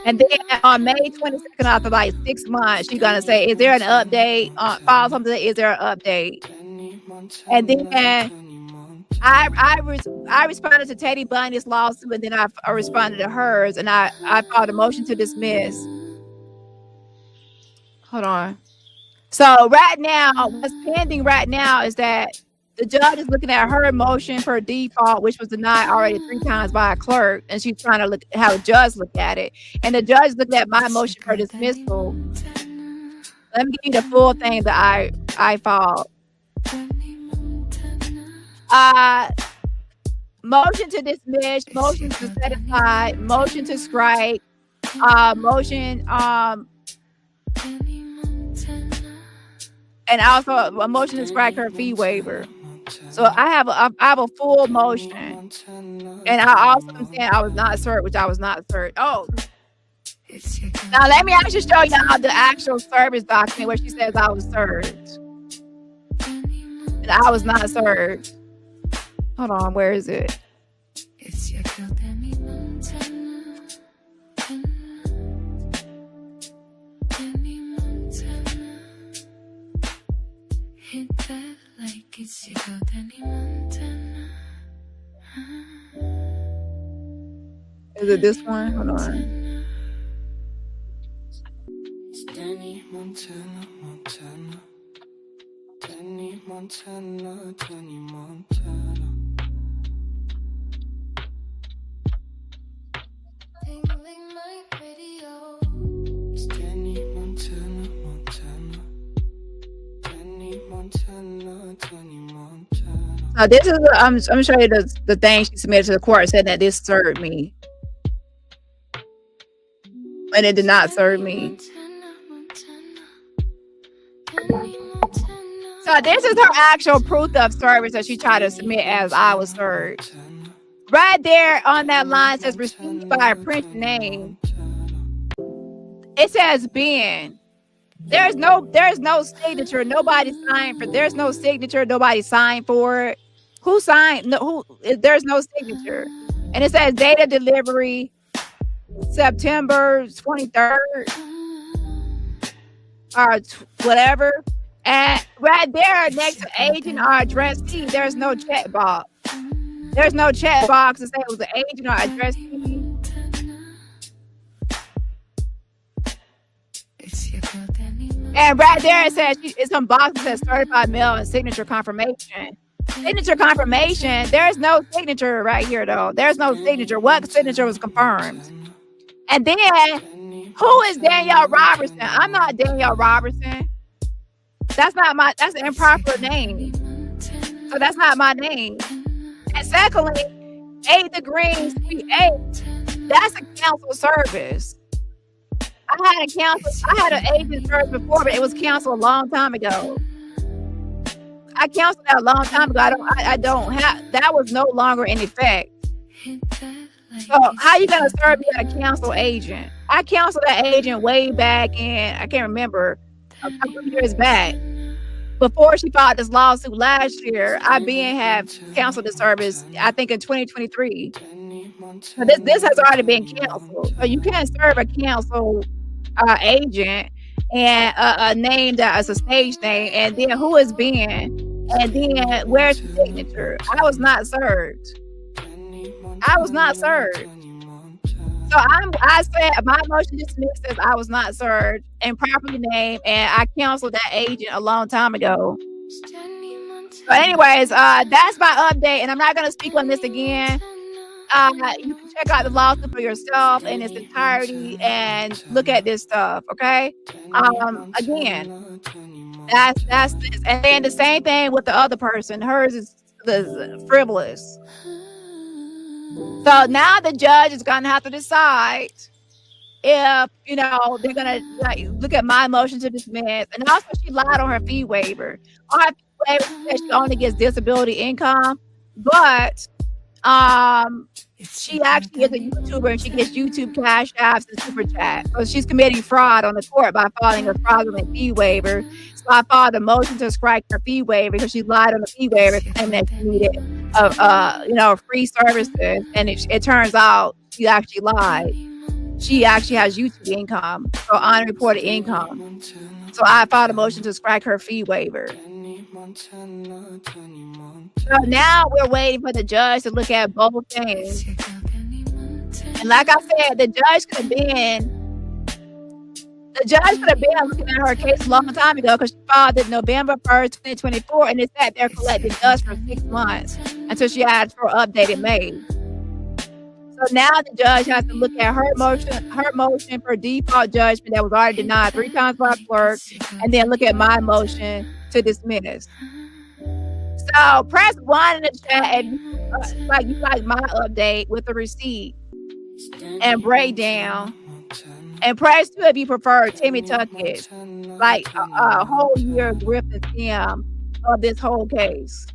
And then on May 22nd, after like 6 months, she's going to say, is there an update? File something, is there an update? And then I responded to Teddy Bundy's lawsuit, and then I responded to hers, and I filed a motion to dismiss. Hold on. So right now, what's pending right now is that the judge is looking at her motion for default, which was denied already 3 times by a clerk, and she's trying to have a judge look at it. And the judge looked at my motion for dismissal. Let me give you the full thing that I filed. Motion to dismiss, motion to set aside, motion to strike, motion and also a motion to strike her fee waiver. So I have a full motion, and I also am saying I was not served, which I was not served. Oh, now let me actually show y'all the actual service document where she says I was served, and I was not served. Hold on, where is it? Is it this one? Hold on. Dani, Montana, Montana. Dani, Montana, Dani, Montana. It's Dani, Montana, Montana. Dani, Montana, Dani, Montana. This is I'm gonna show you the thing she submitted to the court, said that this served me, and it did not serve me. So this is her actual proof of service that she tried to submit as I was served. Right there on that line says received by a print name. It says Ben. There's no signature. Nobody signed for. There's no signature. Nobody signed for it. Who signed? No, there's no signature. And it says date of delivery September 23rd or whatever. And right there next to agent or addressee, there's no checkbox. There's no chat box to say it was an agent or address. And right there it says it's some boxes that certified mail and signature confirmation. Signature confirmation. There's no signature right here though. There's no signature. What signature was confirmed? And then who is Danielle Robertson? I'm not Danielle Robertson. That's an improper name. So that's not my name. And secondly, 8 Degrees Suite 8. That's a council service. I had an agent service before, but it was canceled a long time ago. I canceled that a long time ago. I don't have, that was no longer in effect. So how you gonna serve me at a council agent? I canceled that agent way back in, I can't remember, a couple of years back. Before she filed this lawsuit last year, I have canceled the service, I think in 2023. So this has already been canceled. So you can't serve a council agent and a name that is a stage name, and then who is being, and then where's the signature? I was not served. So I said my motion dismissed says I was not served and properly named, and I canceled that agent a long time ago. So anyways, that's my update, and I'm not going to speak on this again. You can check out the lawsuit for yourself in its entirety and look at this stuff, okay? Again, that's this. And then the same thing with the other person. Hers is frivolous. So now the judge is going to have to decide if, they're going to look at my motion to dismiss. And also she lied on her fee waiver. On her fee waiver, she said she only gets disability income, but she actually is a YouTuber and she gets YouTube cash apps and super chat. So she's committing fraud on the court by filing a fraudulent fee waiver. So I filed a motion to strike her fee waiver because she lied on the fee waiver claiming that she needed free services, and it turns out she actually lied. She actually has YouTube income, so unreported income. So I filed a motion to strike her fee waiver. So now we're waiting for the judge to look at both things. And like I said, the judge could have been looking at her case a long time ago because she filed it November 1st, 2024, and it sat there collecting dust for 6 months until she asked for an updated May. So now the judge has to look at her motion for default judgment that was already denied 3 times by the clerk, and then look at my motion to dismiss. So press 1 in the chat if you like my update with the receipt and breakdown. And press 2 if you prefer Timmy Tucket, like a whole year grift and scam of this whole case.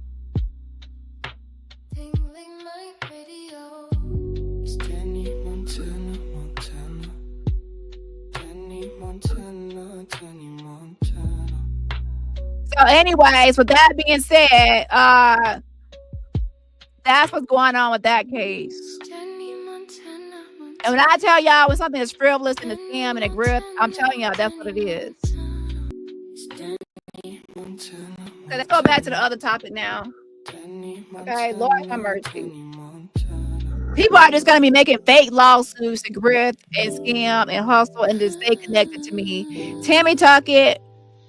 So anyways, with that being said, that's what's going on with that case. And when I tell y'all when something is frivolous and a scam and a grip, I'm telling y'all that's what it is. So let's go back to the other topic now. Okay, Lord have mercy. People are just going to be making fake lawsuits to grip and scam and hustle and just stay connected to me. Timmy Tucket,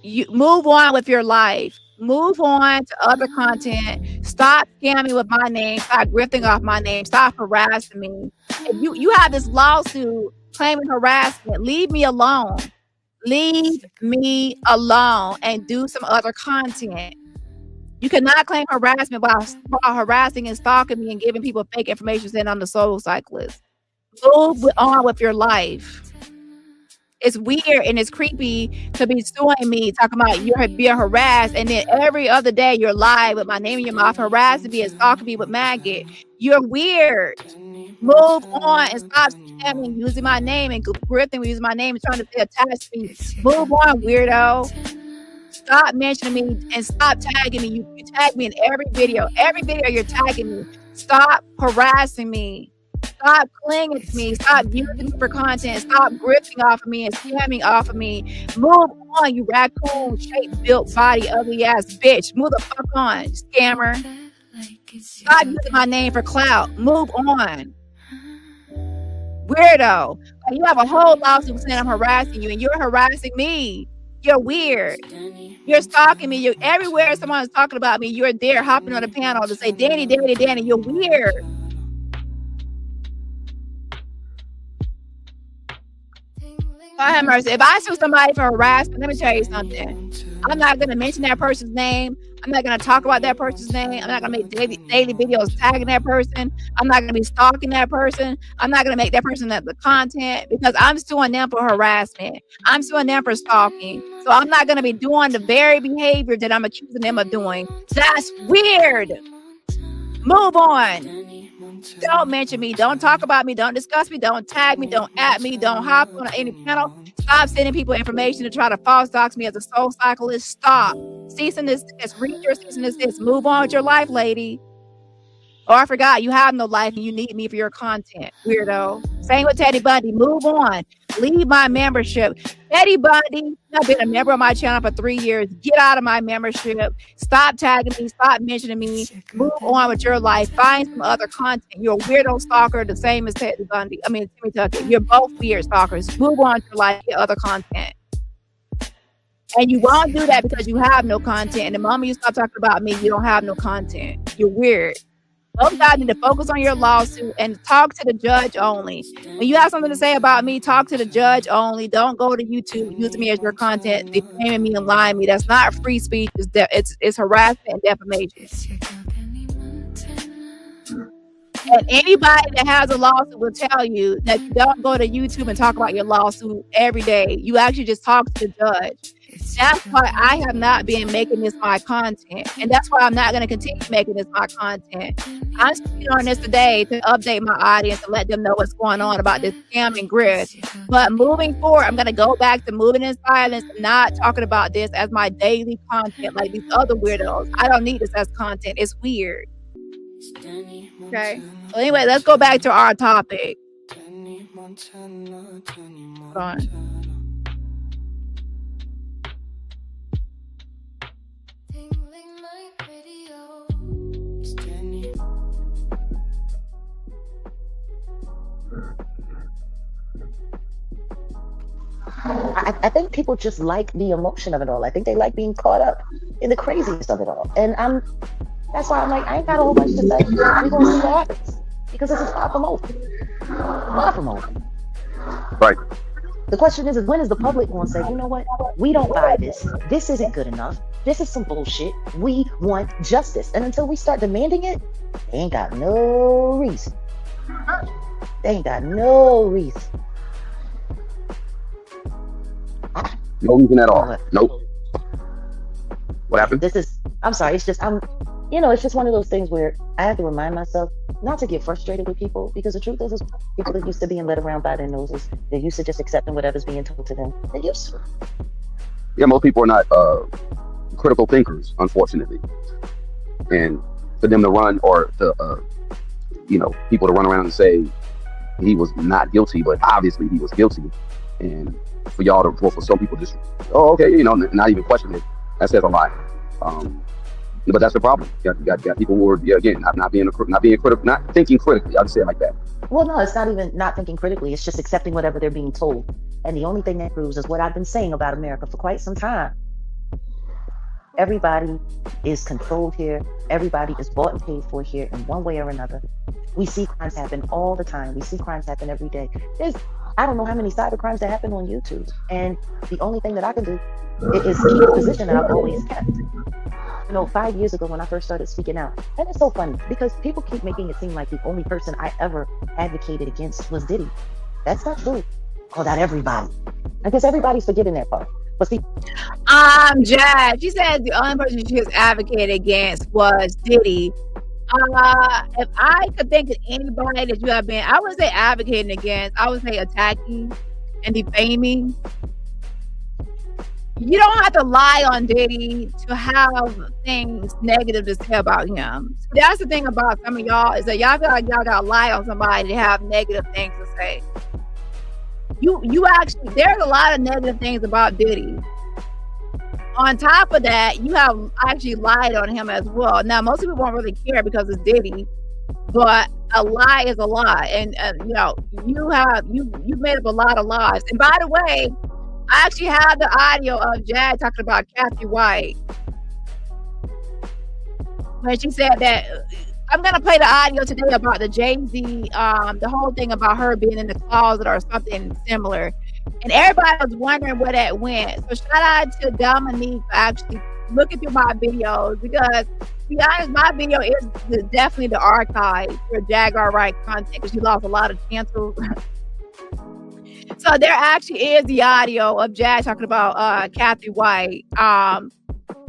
you move on with your life. Move on to other content. Stop scamming with my name. Stop grifting off my name. Stop harassing me. If you have this lawsuit claiming harassment, leave me alone. Leave me alone and do some other content. You cannot claim harassment while harassing and stalking me and giving people fake information saying I'm the soul cyclist. Move on with your life. It's weird and it's creepy to be suing me, talking about you're being harassed, and then every other day you're live with my name in your mouth, harassing me and stalking me with maggot. You're weird. Move on and stop scamming, using my name and grifting using my name and trying to stay attached to me. Move on, weirdo. Stop mentioning me and stop tagging me. You tag me in every video. Every video you're tagging me. Stop harassing me. Stop clinging to me. Stop using me for content. Stop grifting off of me and scamming off of me. Move on, you raccoon shaped built body ugly ass bitch. Move the fuck on, scammer. Stop using my name for clout. Move on. Weirdo. Like, you have a whole lawsuit saying I'm harassing you, and you're harassing me. You're weird. You're stalking me. You're everywhere someone's talking about me. You're there hopping on the panel to say, Dani, Dani, Dani. You're weird. I have mercy. If I sue somebody for harassment, let me tell you something. I'm not going to mention that person's name. I'm not going to talk about that person's name. I'm not going to make daily videos tagging that person. I'm not going to be stalking that person. I'm not going to make that person the content because I'm suing them for harassment. I'm suing them for stalking. So I'm not going to be doing the very behavior that I'm accusing them of doing. That's weird. Move on. Don't mention me. Don't talk about me. Don't discuss me. Don't tag me. Don't at me. Don't hop on any panel. Stop sending people information to try to false dox me as a soul cyclist. Stop. Cease and desist. Read your cease and desist. Move on with your life, lady. Oh, I forgot. You have no life and you need me for your content. Weirdo. Same with Teddy Bundy. Move on. Leave my membership. Teddy Bundy, I've been a member of my channel for 3 years. Get out of my membership. Stop tagging me. Stop mentioning me. Move on with your life. Find some other content. You're a weirdo stalker, the same as Teddy Bundy. I mean, Timmy Tucket. You're both weird stalkers. Move on with your life. Get other content. And you won't do that because you have no content. And the moment you stop talking about me, you don't have no content. You're weird. Both guys need to focus on your lawsuit and talk to the judge only. When you have something to say about me, talk to the judge only. Don't go to YouTube using me as your content, defaming me and lying to me. That's not free speech. It's harassment and defamation. And anybody that has a lawsuit will tell you that you don't go to YouTube and talk about your lawsuit every day. You actually just talk to the judge. That's why I have not been making this my content. And that's why I'm not going to continue making this my content. I'm speaking on this today to update my audience and let them know what's going on about this scam and grift. But moving forward, I'm going to go back to moving in silence and not talking about this as my daily content like these other weirdos. I don't need this as content. It's weird. Okay. So anyway, let's go back to our topic. Hold on. I think people just like the emotion of it all. I think they like being caught up in the craziness of it all. And that's why I'm like, I ain't got a whole bunch to say. We're going to see what happens. Because this is far from over. Far from over. Right. The question is when is the public going to say, you know what? We don't buy this. This isn't good enough. This is some bullshit. We want justice. And until we start demanding it, they ain't got no reason. They ain't got no reason. No reason at all. Nope. What happened? I'm sorry. It's just, it's just one of those things where I have to remind myself not to get frustrated with people, because the truth is people that used to being led around by their noses, they're used to just accepting whatever's being told to them. They're used to it. Yeah, most people are not critical thinkers, unfortunately. And for them to run, or to, people to run around and say he was not guilty, but obviously he was guilty. And for y'all to, for some people just, okay, not even question it. That says a lot. But that's the problem. You got people who are, again, not critical, not thinking critically. I'll just say it like that. Well, no, it's not even not thinking critically. It's just accepting whatever they're being told. And the only thing that proves is what I've been saying about America for quite some time. Everybody is controlled here. Everybody is bought and paid for here in one way or another. We see crimes happen all the time. We see crimes happen every day. I don't know how many cyber crimes that happen on YouTube. And the only thing that I can do is keep the position that I've always kept. 5 years ago when I first started speaking out, and it's so funny because people keep making it seem like the only person I ever advocated against was Diddy. That's not true. Called out everybody. I guess everybody's forgetting that part. But see, Jag. She said the only person she was advocated against was Diddy. If I could think of anybody that you have been, I would say advocating against, I would say attacking and defaming. You don't have to lie on Diddy to have things negative to say about him. So that's the thing about some of y'all, is that y'all feel like y'all gotta lie on somebody to have negative things to say. You actually, there's a lot of negative things about Diddy On top of that, you have actually lied on him as well. Now, most people won't really care because it's Diddy, but a lie is a lie, and you know you made up a lot of lies. And by the way, I actually have the audio of Jag talking about Kathy White when she said that. I'm gonna play the audio today about the Jay-Z, the whole thing about her being in the closet or something similar. And everybody was wondering where that went. So shout out to Dominique for actually looking through my videos, because to be honest, my video is definitely the archive for Jaguar Wright content, because she lost a lot of cancels. So there actually is the audio of Jag talking about Kathy White,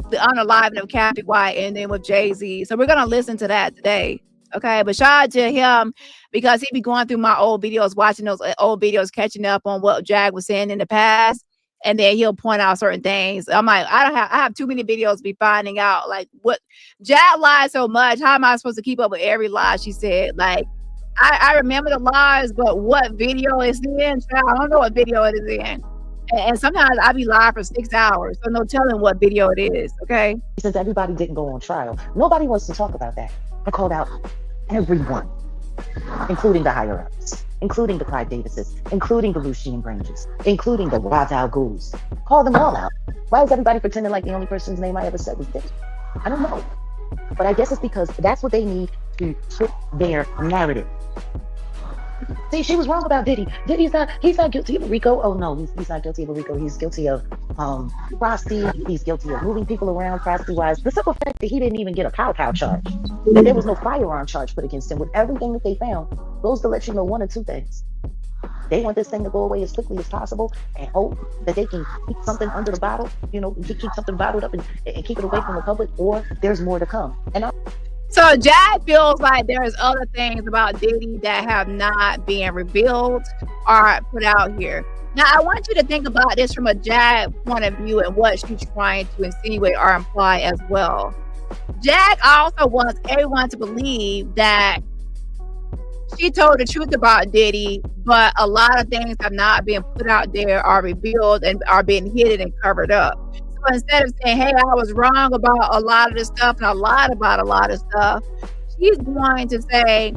the unaliving of Kathy White, and then with Jay-Z. So we're gonna listen to that today. Okay, but shout out to him because he be going through my old videos, watching those old videos, catching up on what Jag was saying in the past, and then he'll point out certain things. I'm like, I have too many videos to be finding out like what Jag lied so much. How am I supposed to keep up with every lie she said? Like, I remember the lies, but what video is in? I don't know what video it is in. And sometimes I be live for 6 hours, so no telling what video it is. Okay. Since everybody didn't go on trial, nobody wants to talk about that. I called out everyone, including the higher ups, including the Clyde Davises, including the Lucian Granges, including the Ra's al Ghuls. Call them all out. Why is everybody pretending like the only person's name I ever said was Diddy? I don't know. But I guess it's because that's what they need to fit their narrative. See, she was wrong about Diddy. He's not guilty of RICO. Oh no, he's not guilty of RICO. He's guilty of prosti. He's guilty of moving people around prosti-wise. The simple fact that he didn't even get a pow charge, that there was no firearm charge put against him, with everything that they found, goes to let you know one or two things. They want this thing to go away as quickly as possible and hope that they can keep something under the bottle, you know, keep something bottled up and keep it away from the public, or there's more to come. So Jag feels like there's other things about Diddy that have not been revealed or put out here. Now, I want you to think about this from a Jag point of view and what she's trying to insinuate or imply as well. Jag also wants everyone to believe that she told the truth about Diddy, but a lot of things have not been put out there or revealed and are being hidden and covered up. So instead of saying, hey, I was wrong about a lot of this stuff and I lied about a lot of stuff, she's going to say,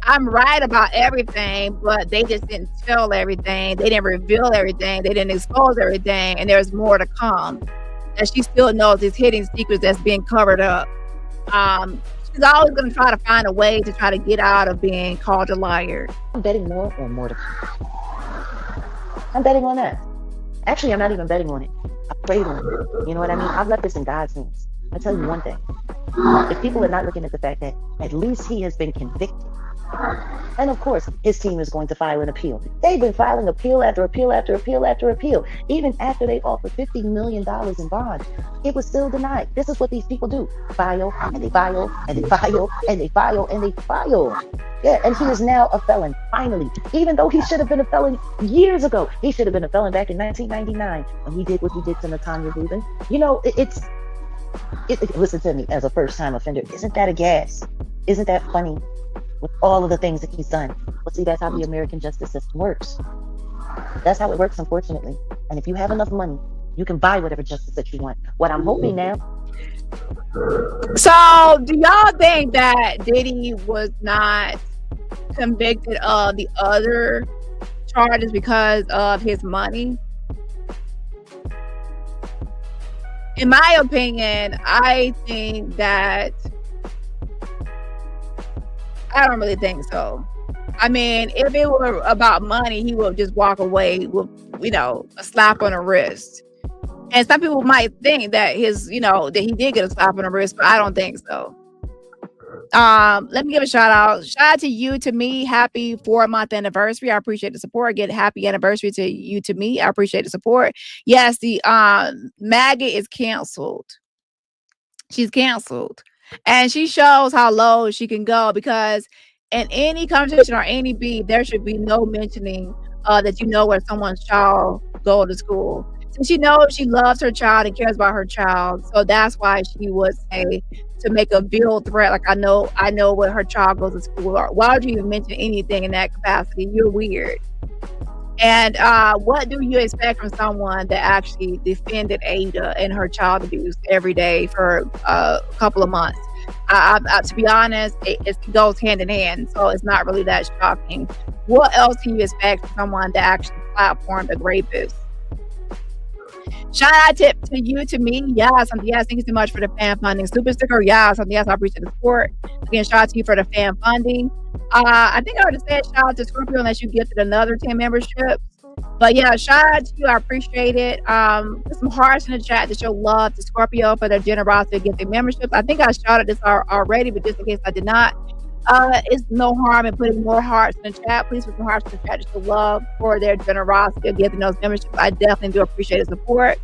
I'm right about everything, but they just didn't tell everything. They didn't reveal everything. They didn't expose everything. And there's more to come. And she still knows these hidden secrets that's being covered up. She's always going to try to find a way to try to get out of being called a liar. I'm betting more to come. I'm betting on that. Actually, I'm not even betting on it. I prayed on it. You know what I mean? I've left this in God's hands. I tell you one thing. If people are not looking at the fact that at least he has been convicted, and of course, his team is going to file an appeal. They've been filing appeal after appeal after appeal after appeal. Even after they offered $50 million in bond, it was still denied. This is what these people do. File, and they file, and they file, and they file, and they file. Yeah, and he is now a felon, finally. Even though he should have been a felon years ago. He should have been a felon back in 1999 when he did what he did to Natanya Rubin. You know, listen to me, as a first-time offender, isn't that a gas? Isn't that funny? With all of the things that he's done. But see, that's how the American justice system works. That's how it works, unfortunately. And if you have enough money, you can buy whatever justice that you want. What I'm hoping now. So, do y'all think that Diddy was not convicted of the other charges because of his money? In my opinion, I think that I don't really think so. I mean, if it were about money, he would just walk away with, you know, a slap on the wrist. And some people might think that that he did get a slap on the wrist, but I don't think so. Let me give a shout out. Shout out to you, to me. Happy 4-month anniversary. I appreciate the support. Get happy anniversary to you, to me. I appreciate the support. Yes, the maggot is canceled. She's canceled. And she shows how low she can go, because in any conversation or any beef, there should be no mentioning that you know where someone's child go to school. So she knows she loves her child and cares about her child. So that's why she would say to make a veiled threat, like I know where her child goes to school. Or why would you even mention anything in that capacity? You're weird. And what do you expect from someone that actually defended Ada and her child abuse every day for a couple of months? To be honest, it goes hand in hand, so it's not really that shocking. What else can you expect from someone that actually platformed a rapist? Shout out to you, to me. Yes, yes, thank you so much for the fan funding. Super sticker, yes, yes, I appreciate the support. Again, shout out to you for the fan funding. I think I already said shout out to Scorpio unless you gifted another 10 memberships. But yeah, shout out to you. I appreciate it. Put some hearts in the chat to show love to Scorpio for their generosity to get their memberships. I think I shouted this already, but just in case I did not, it's no harm in putting more hearts in the chat. Please put some hearts in the chat to show love for their generosity of getting those memberships. I definitely do appreciate the support.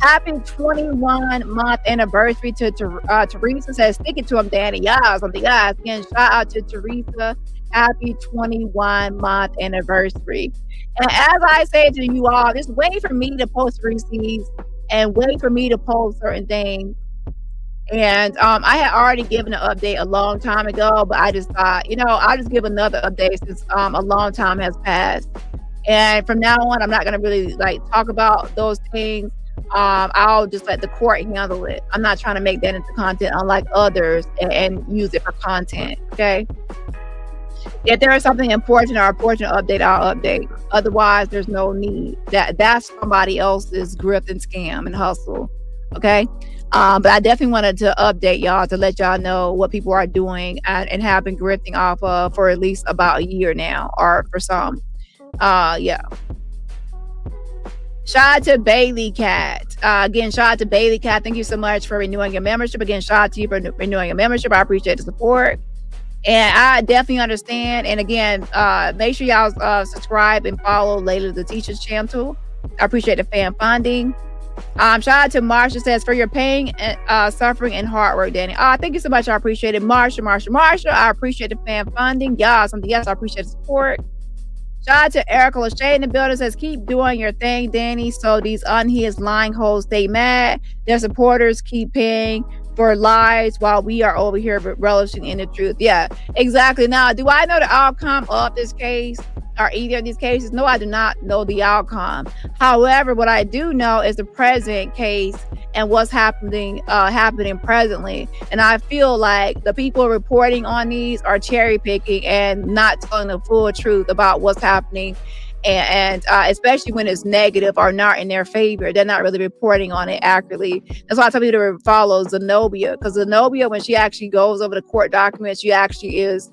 Happy 21-month anniversary to Teresa. Says, stick it to him, Dani. Yes, something, yes. Again, shout out to Teresa. Happy 21-month anniversary. And as I say to you all, just wait for me to post receipts and wait for me to post certain things. And I had already given an update a long time ago, but I just thought, I'll just give another update since a long time has passed. And from now on, I'm not going to really talk about those things. I'll just let the court handle it. I'm not trying to make that into content, unlike others, and use it for content. Okay. If there is something important or important update, I'll update. Otherwise, there's no need. That's somebody else's grift and scam and hustle. Okay. But I definitely wanted to update y'all to let y'all know what people are doing and have been grifting off of for at least about a year now, or for some. Yeah. Shout out to Bailey Cat. Again, shout out to Bailey Cat. Thank you so much for renewing your membership. Again, shout out to you for renewing your membership. I appreciate the support. And I definitely understand. And again, make sure y'all subscribe and follow Laticia's channel. I appreciate the fan funding. Shout out to Marsha. Says, for your pain, suffering, and hard work, Dani. Thank you so much. I appreciate it. Marsha. I appreciate the fan funding. Yes, I appreciate the support. Shout out to Erica Lachey in the building. Says, keep doing your thing, Dani, so these unhinged lying hoes stay mad. Their supporters keep paying for lies while we are over here relishing in the truth. Yeah, exactly. Now, do I know the outcome of this case or either of these cases? No, I do not know the outcome. However, what I do know is the present case and what's happening presently. And I feel like the people reporting on these are cherry picking and not telling the full truth about what's happening. And especially when it's negative or not in their favor, they're not really reporting on it accurately. That's why I tell people to follow Zenobia, because Zenobia, when she actually goes over the court documents, she actually is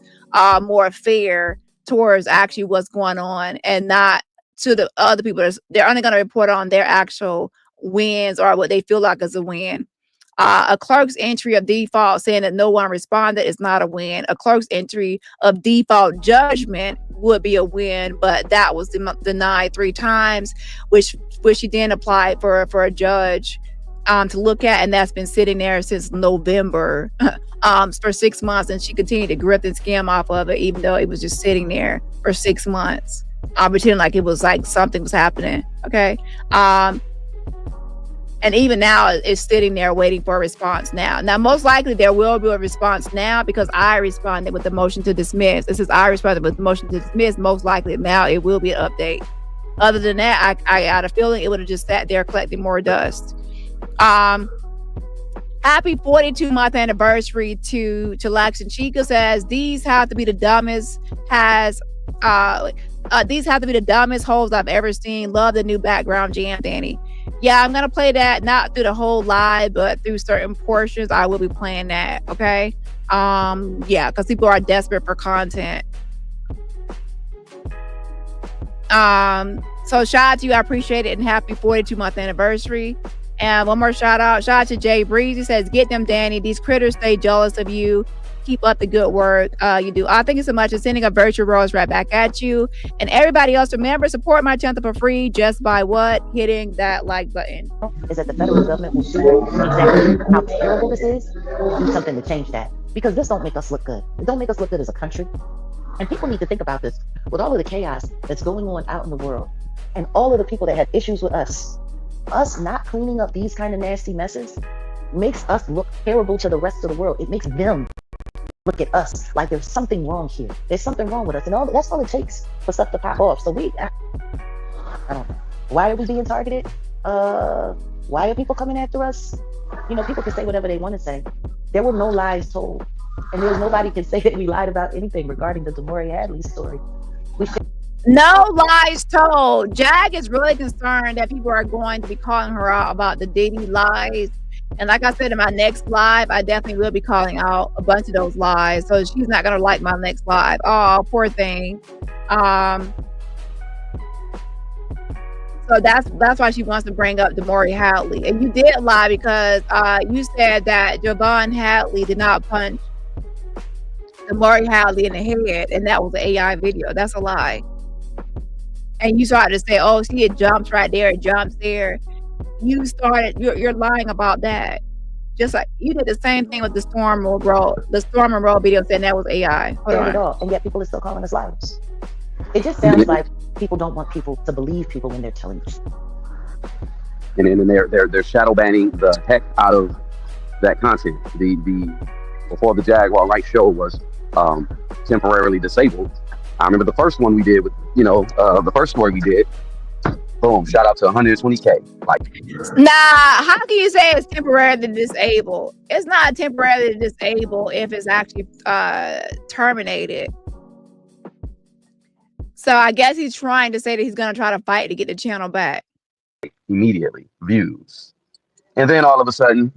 more fair towards actually what's going on, and not to the other people. They're only going to report on their actual wins or what they feel like is a win. A clerk's entry of default saying that no one responded is not a win. A clerk's entry of default judgment would be a win, but that was denied 3 times, which she then applied for a judge to look at, and that's been sitting there since November for 6 months, and she continued to grift and scam off of it, even though it was just sitting there for 6 months, pretending like it was like something was happening. Okay. And even now, it's sitting there waiting for a response now. Now, most likely there will be a response now because I responded with the motion to dismiss. This is I responded with the motion to dismiss. Most likely now it will be an update. Other than that, I had a feeling it would have just sat there collecting more dust. Happy 42-month anniversary to Lax and Chica. Says, these have to be the dumbest hoes I've ever seen. Love the new background jam, Dani. Yeah, I'm gonna play that, not through the whole live, but through certain portions. I will be playing that. Okay. Yeah, because people are desperate for content. So shout out to you. I appreciate it, and happy 42-month anniversary. And one more shout out to Jay Breezy. Says, get them, Dani. These critters stay jealous of you. Keep up the good work you do. Thank you so much for sending a virtual rose right back at you. And everybody else, remember, support my channel for free just by what? Hitting that like button. Is that the federal government will see exactly how terrible this is and do something to change that. Because this don't make us look good. It don't make us look good as a country. And people need to think about this. With all of the chaos that's going on out in the world, and all of the people that have issues with us not cleaning up these kind of nasty messes makes us look terrible to the rest of the world. It makes them look at us like there's something wrong here. There's something wrong with us. And that's all it takes for stuff to pop off. So I don't know. Why are we being targeted? Why are people coming after us? You know, people can say whatever they want to say. There were no lies told. And there's nobody can say that we lied about anything regarding the Damari Hadley story. We should. No lies told. Jag is really concerned that people are going to be calling her out about the Diddy lies. And like I said in my next live, I definitely will be calling out a bunch of those lies. So she's not going to like my next live. Oh, poor thing. So that's why she wants to bring up Damari Hadley. And you did lie because you said that Javon Hadley did not punch Damari Hadley in the head, and that was an AI video. That's a lie. And you started to say, "Oh, see, it jumps right there, it jumps there." You started. You're lying about that. Just like you did the same thing with the Storm and Roll video, saying that was AI. Hold on. At all, and yet people are still calling us liars. It just sounds like people don't want people to believe people when they're telling you. And then they're shadow banning the heck out of that content. The before the Jaguar Wright show was temporarily disabled. I remember the first one we did with the first story we did. Boom! Shout out to 120K. Like, nah, how can you say it's temporarily disabled? It's not temporarily disabled if it's actually terminated. So I guess he's trying to say that he's going to try to fight to get the channel back. Immediately views, and then all of a sudden,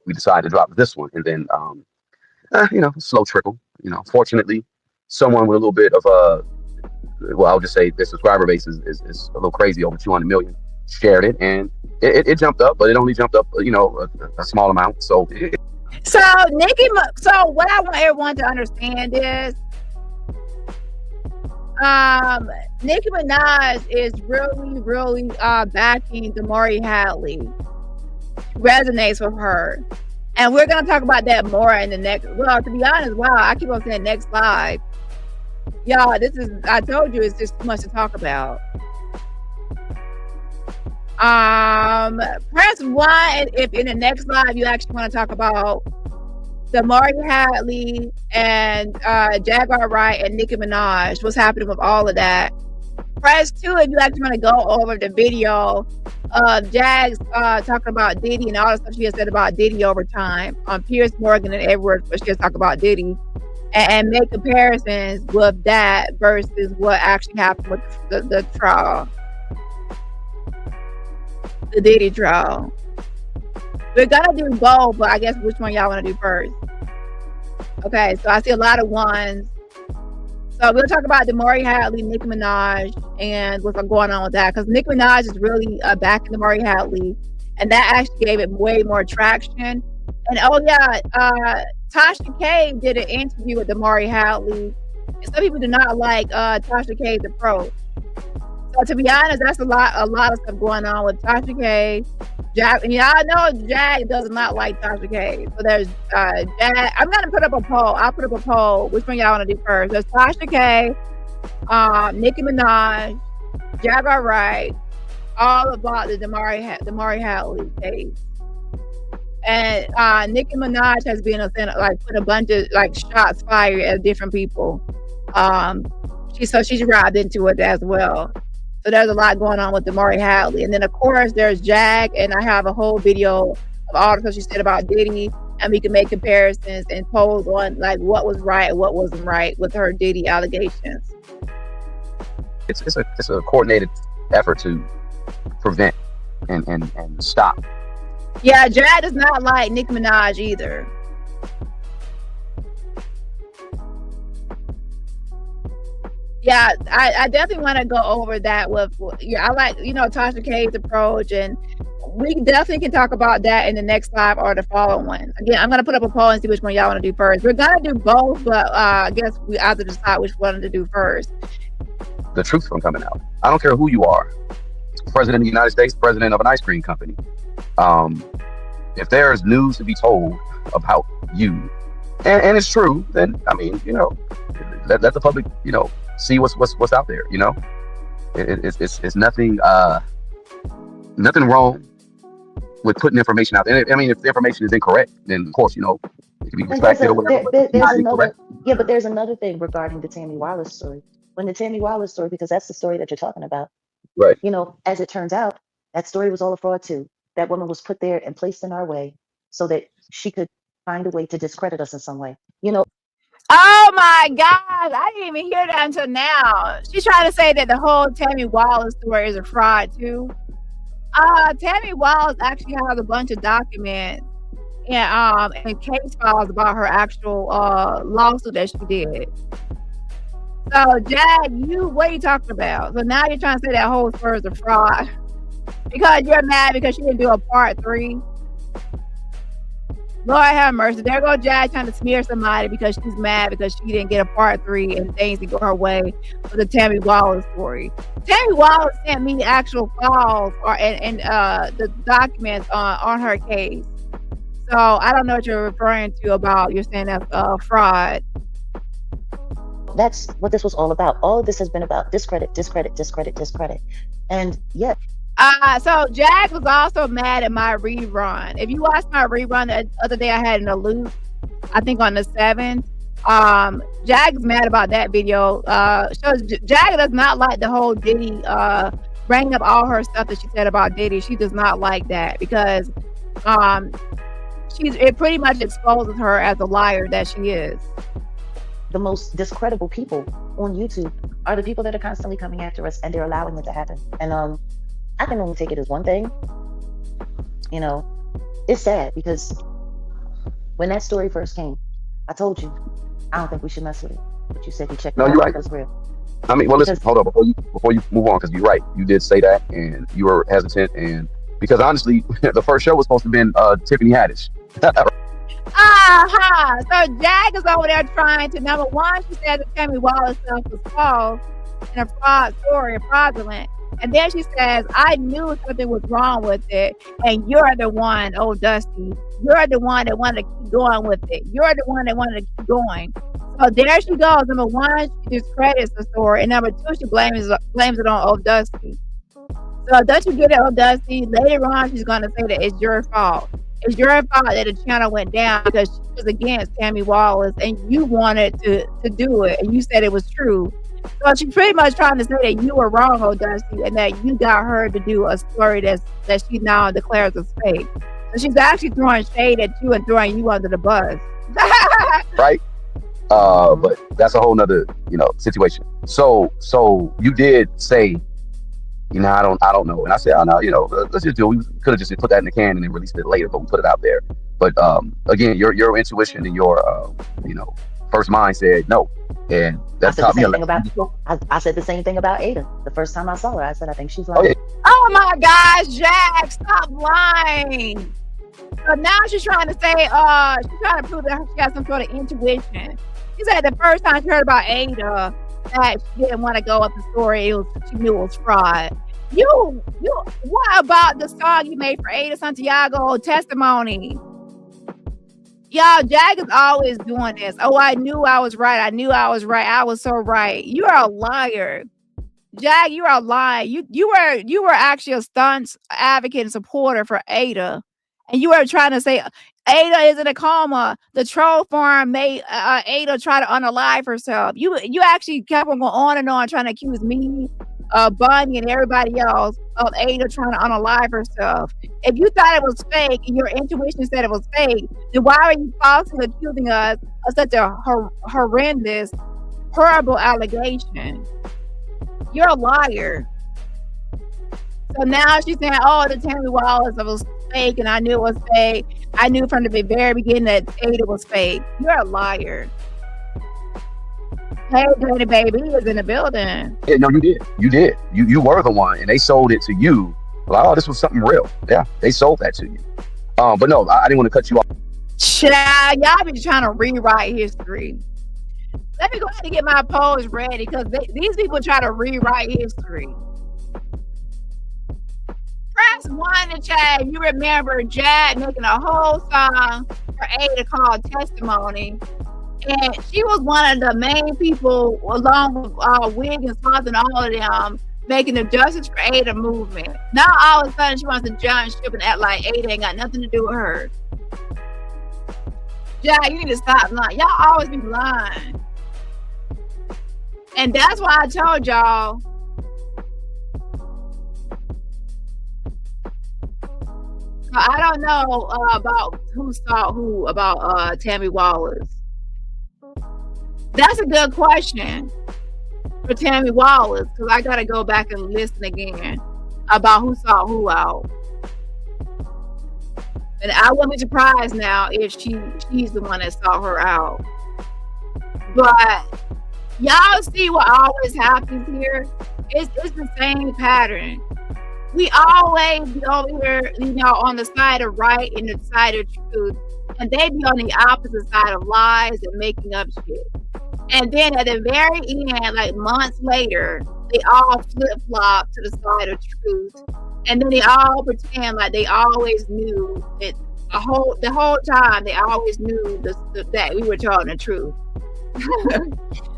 we decided to drop this one, and then slow trickle. Fortunately, someone with a little bit of I'll just say the subscriber base is a little crazy, over 200 million, shared it, and it jumped up, but it only jumped up, a small amount. So what I want everyone to understand is, Nicki Minaj is really backing Damari Hadley. Resonates with her, and we're gonna talk about that more in the next. Well, to be honest, wow, I keep on saying next live. Y'all, I told you, it's just too much to talk about. Press 1 if in the next live you actually want to talk about Damari Hadley and Jaguar Wright and Nicki Minaj, what's happening with all of that. Press 2 if you actually want to go over the video of Jags talking about Diddy and all the stuff she has said about Diddy over time on Piers Morgan and Edwards, but she has talked about Diddy. And make comparisons with that versus what actually happened with the trial, the Diddy trial. We're gonna do both, but I guess which one y'all want to do first? Okay, so I see a lot of ones. So we'll talk about Damari Hadley, Nicki Minaj, and what's going on with that. Because Nicki Minaj is really backing Damari Hadley, and that actually gave it way more traction. And Tasha K did an interview with Damari Hadley. And some people do not like Tasha K's approach. So to be honest, that's a lot of stuff going on with Tasha K. Jag, and y'all know Jag does not like Tasha K. So there's Jag. I'm gonna put up a poll. I'll put up a poll. Which one y'all want to do first? There's Tasha K, Nicki Minaj, Jaguar Wright, all about the Damari Hadley case. And Nicki Minaj has been put a bunch of shots fired at different people. She's robbed into it as well. So there's a lot going on with Damari Hadley. And then of course there's Jag, and I have a whole video of all the stuff she said about Diddy, and we can make comparisons and polls on what was right and what wasn't right with her Diddy allegations. It's a coordinated effort to prevent and stop. Yeah, Jag does not like Nicki Minaj either. Yeah, I definitely want to go over that with I like Tasha K's approach, and we definitely can talk about that in the next live or the following one. Again, I'm gonna put up a poll and see which one y'all want to do first. We're gonna do both, but I guess we have to decide which one to do first. The truth from coming out. I don't care who you are, president of the United States, president of an ice cream company. If there's news to be told about you, and it's true, then let the public see what's out there. It's nothing wrong with putting information out there. I mean, if the information is incorrect, then of course it can be respected or whatever. But there's another thing regarding the Tammy Wallace story. When the Tammy Wallace story, because that's the story that you're talking about, Right. You know, as it turns out, that story was all a fraud too. That woman was put there and placed in our way so that she could find a way to discredit us in some way. You know, Oh my God. I didn't even hear that until now. She's trying to say that the whole Tammy Wallace story is a fraud too. Tammy Wallace actually has a bunch of documents and case files about her actual lawsuit that she did. So Jag, what are you talking about? So now you're trying to say that whole story is a fraud because you're mad because she didn't do a part 3. Lord have mercy. There go Jag trying to smear somebody because she's mad because she didn't get a part 3 and things didn't go her way with the Tammy Wallace story. Tammy Wallace sent me the actual files and the documents on her case. So I don't know what you're referring to about you're saying that's fraud. that's what this was all about. All of this has been about discredit, discredit, discredit, discredit. And yeah, So Jag was also mad at my rerun. If you watched my rerun the other day, I had in a loop, I think on the 7th. Jag's mad about that video. So Jag does not like the whole Diddy bringing up all her stuff that she said about Diddy. She does not like that because it pretty much exposes her as a liar that she is. the most discreditable people on YouTube are the people that are constantly coming after us, and they're allowing it to happen. And I can only take it as one thing. You know, it's sad because when that story first came, I told you, I don't think we should mess with it. But you said you checked it No, out. you're right. That's real. I mean, well, listen, Because hold on before you move on, because you're right. You did say that, and you were hesitant, and because honestly, the first show was supposed to have been Tiffany Haddish. So Jag is over there trying to, number one, she said that Tammy Wallace stuff was false and a fraud story, fraudulent. And then she says, I knew something was wrong with it, and you're the one, oh Dusty, you're the one that wanted to keep going with it. You're the one that wanted to keep going. So there she goes. Number one, she discredits the story, and number two, she blames it on old Dusty. So don't you get it, old Dusty? Later on, she's going to say that it's your fault. It's your fault that the channel went down because she was against Tammy Wallace, and you wanted to do it, and you said it was true. So she's pretty much trying to say that you were wrong, old Dusty, and that you got her to do a story that she now declares as fake. So she's actually throwing shade at you and throwing you under the bus. Right? But that's a whole nother, situation. So you did say, I don't know. And I said, let's just do it. We could have just put that in the can and then released it later, but we put it out there. But again, your intuition and your first mind said no. And that's I said the same thing about Ada. The first time I saw her, I said, I think she's lying. Oh my gosh, Jack, stop lying. So now she's trying to say, she's trying to prove that she has some sort of intuition. She said the first time she heard about Ada, that she didn't want to go with the story. She knew it was fraud. You, what about the song you made for Ada Santiago, Testimony? Y'all, Jag is always doing this. Oh, I knew I was right. I knew I was right. I was so right. You are a liar. Jag, you are a liar. You were actually a stunts advocate and supporter for Ada. And you were trying to say Ada is in a coma. The troll farm made Ada try to unalive herself. You actually kept on going on trying to accuse me, Bunny, and everybody else of Ada trying to unalive herself. If you thought it was fake and your intuition said it was fake, then why are you falsely accusing us of such a horrendous, horrible allegation? You're a liar. So now she's saying, oh, the Tammy Wallace was fake, and I knew it was fake. I knew from the very beginning that Ada was fake. You're a liar. Hey, Dani, baby, he was in the building. Yeah, no, you did. You were the one, and they sold it to you. Like, oh, this was something real. Yeah, they sold that to you. But no, I didn't want to cut you off. Child, y'all be trying to rewrite history. Let me go ahead and get my polls ready because these people try to rewrite history. Press 1 to chat. You remember Jag making a whole song for Ada called Testimony. And she was one of the main people, along with Wiggins, and all of them, making the Justice for Ada movement. Now, all of a sudden, she wants to jump ship and act like Ada ain't got nothing to do with her. Jag, you need to stop lying. Y'all always be lying. And that's why I told y'all, So I don't know about who saw who about Tammy Wallace. That's a good question for Tammy Wallace, because I gotta go back and listen again about who saw who out. And I wouldn't be surprised now if she's the one that saw her out. But y'all see what always happens here? It's the same pattern. We always be over here, on the side of right and the side of truth, and they be on the opposite side of lies and making up shit. And then at the very end, like months later, they all flip-flop to the side of truth, and then they all pretend like they always knew it. The whole time they always knew that we were telling the truth.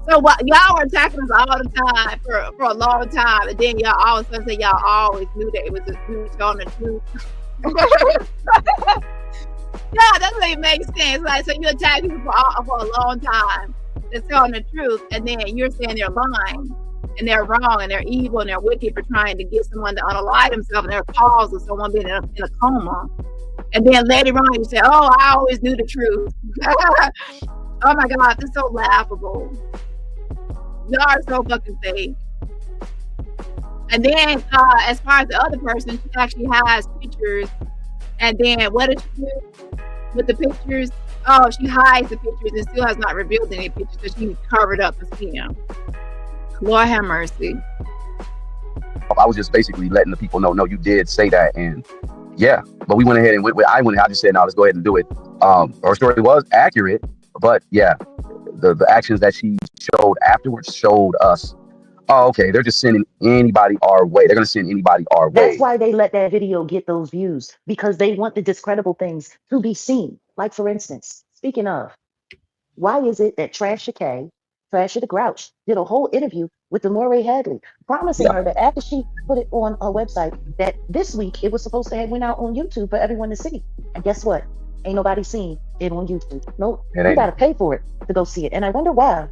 So y'all were attacking us all the time for a long time, and then y'all all of a sudden say y'all always knew that we were telling the truth. Yeah, that doesn't even make sense. Like, so you attack people for a long time, they're telling the truth, and then you're saying they're lying and they're wrong and they're evil and they're wicked for trying to get someone to unalive themselves, and their cause of someone being in a coma. And then later on you say, "Oh, I always knew the truth." Oh my God, this is so laughable. Y'all are so fucking fake. And then as far as the other person, she actually has pictures. And then what does she do with the pictures? Oh, she hides the pictures and still has not revealed any pictures because she covered up the scam. Lord have mercy. I was just basically letting the people know, no, you did say that, and yeah, but we went ahead and I just said, no, let's go ahead and do it. Her story was accurate, but yeah, the actions that she showed afterwards showed us, oh, okay, they're just sending anybody our way. They're going to send anybody our way. That's why they let that video get those views, because they want the discreditable things to be seen. Like, for instance, speaking of, why is it that Trasher the Grouch, did a whole interview with Demore Hadley, promising her that after she put it on her website, that this week it was supposed to have went out on YouTube for everyone to see. And guess what? Ain't nobody seen it on YouTube. Nope. You got to pay for it to go see it. And I wonder why.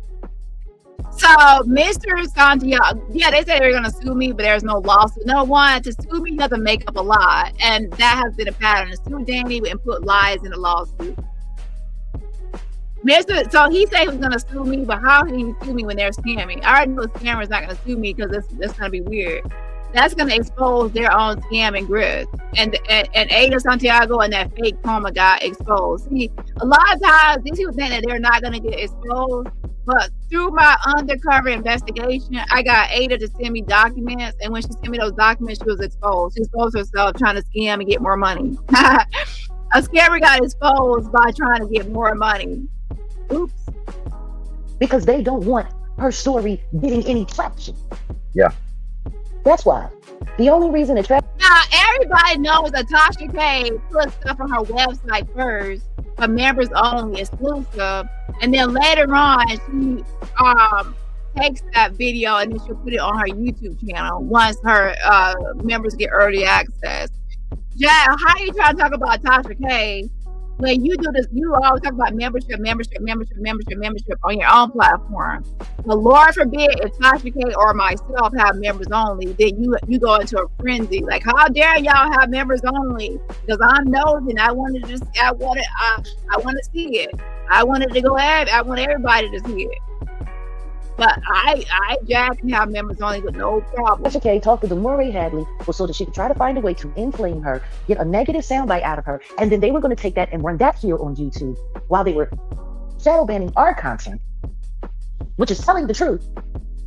So, Mr. Santiago, yeah, they said they were going to sue me, but there's no lawsuit. No one to sue me doesn't make up a lie. And that has been a pattern. To sue Dani and put lies in a lawsuit. So he said he was going to sue me, but how can he sue me when they're scamming? I already know the scammer is not going to sue me because that's going to be weird. That's going to expose their own scam and grift. And Ada Santiago and that fake coma got exposed. See, a lot of times these people think that they're not going to get exposed, but through my undercover investigation, I got Ada to send me documents, and when she sent me those documents, she was exposed. She exposed herself trying to scam and get more money. A scammer got exposed by trying to get more money. Oops. Because they don't want her story getting any traction. Yeah. That's why. The only reason it tracks. Now, everybody knows that Tasha K put stuff on her website first for members only, exclusive. And then later on, she takes that video and then she'll put it on her YouTube channel once her members get early access. Jack, how you trying to talk about Tasha K when you do this? You always talk about membership on your own platform. But Lord forbid if Tasha K or myself have members only, then you go into a frenzy. Like, how dare y'all have members only? Because I'm nosy and I want to see it. I wanted to go ahead. I want everybody to see it. But Jack can have members only with no problem. Tasha K talked to Demore Hadley so that she could try to find a way to inflame her, get a negative soundbite out of her, and then they were going to take that and run that here on YouTube while they were shadow banning our content, which is telling the truth,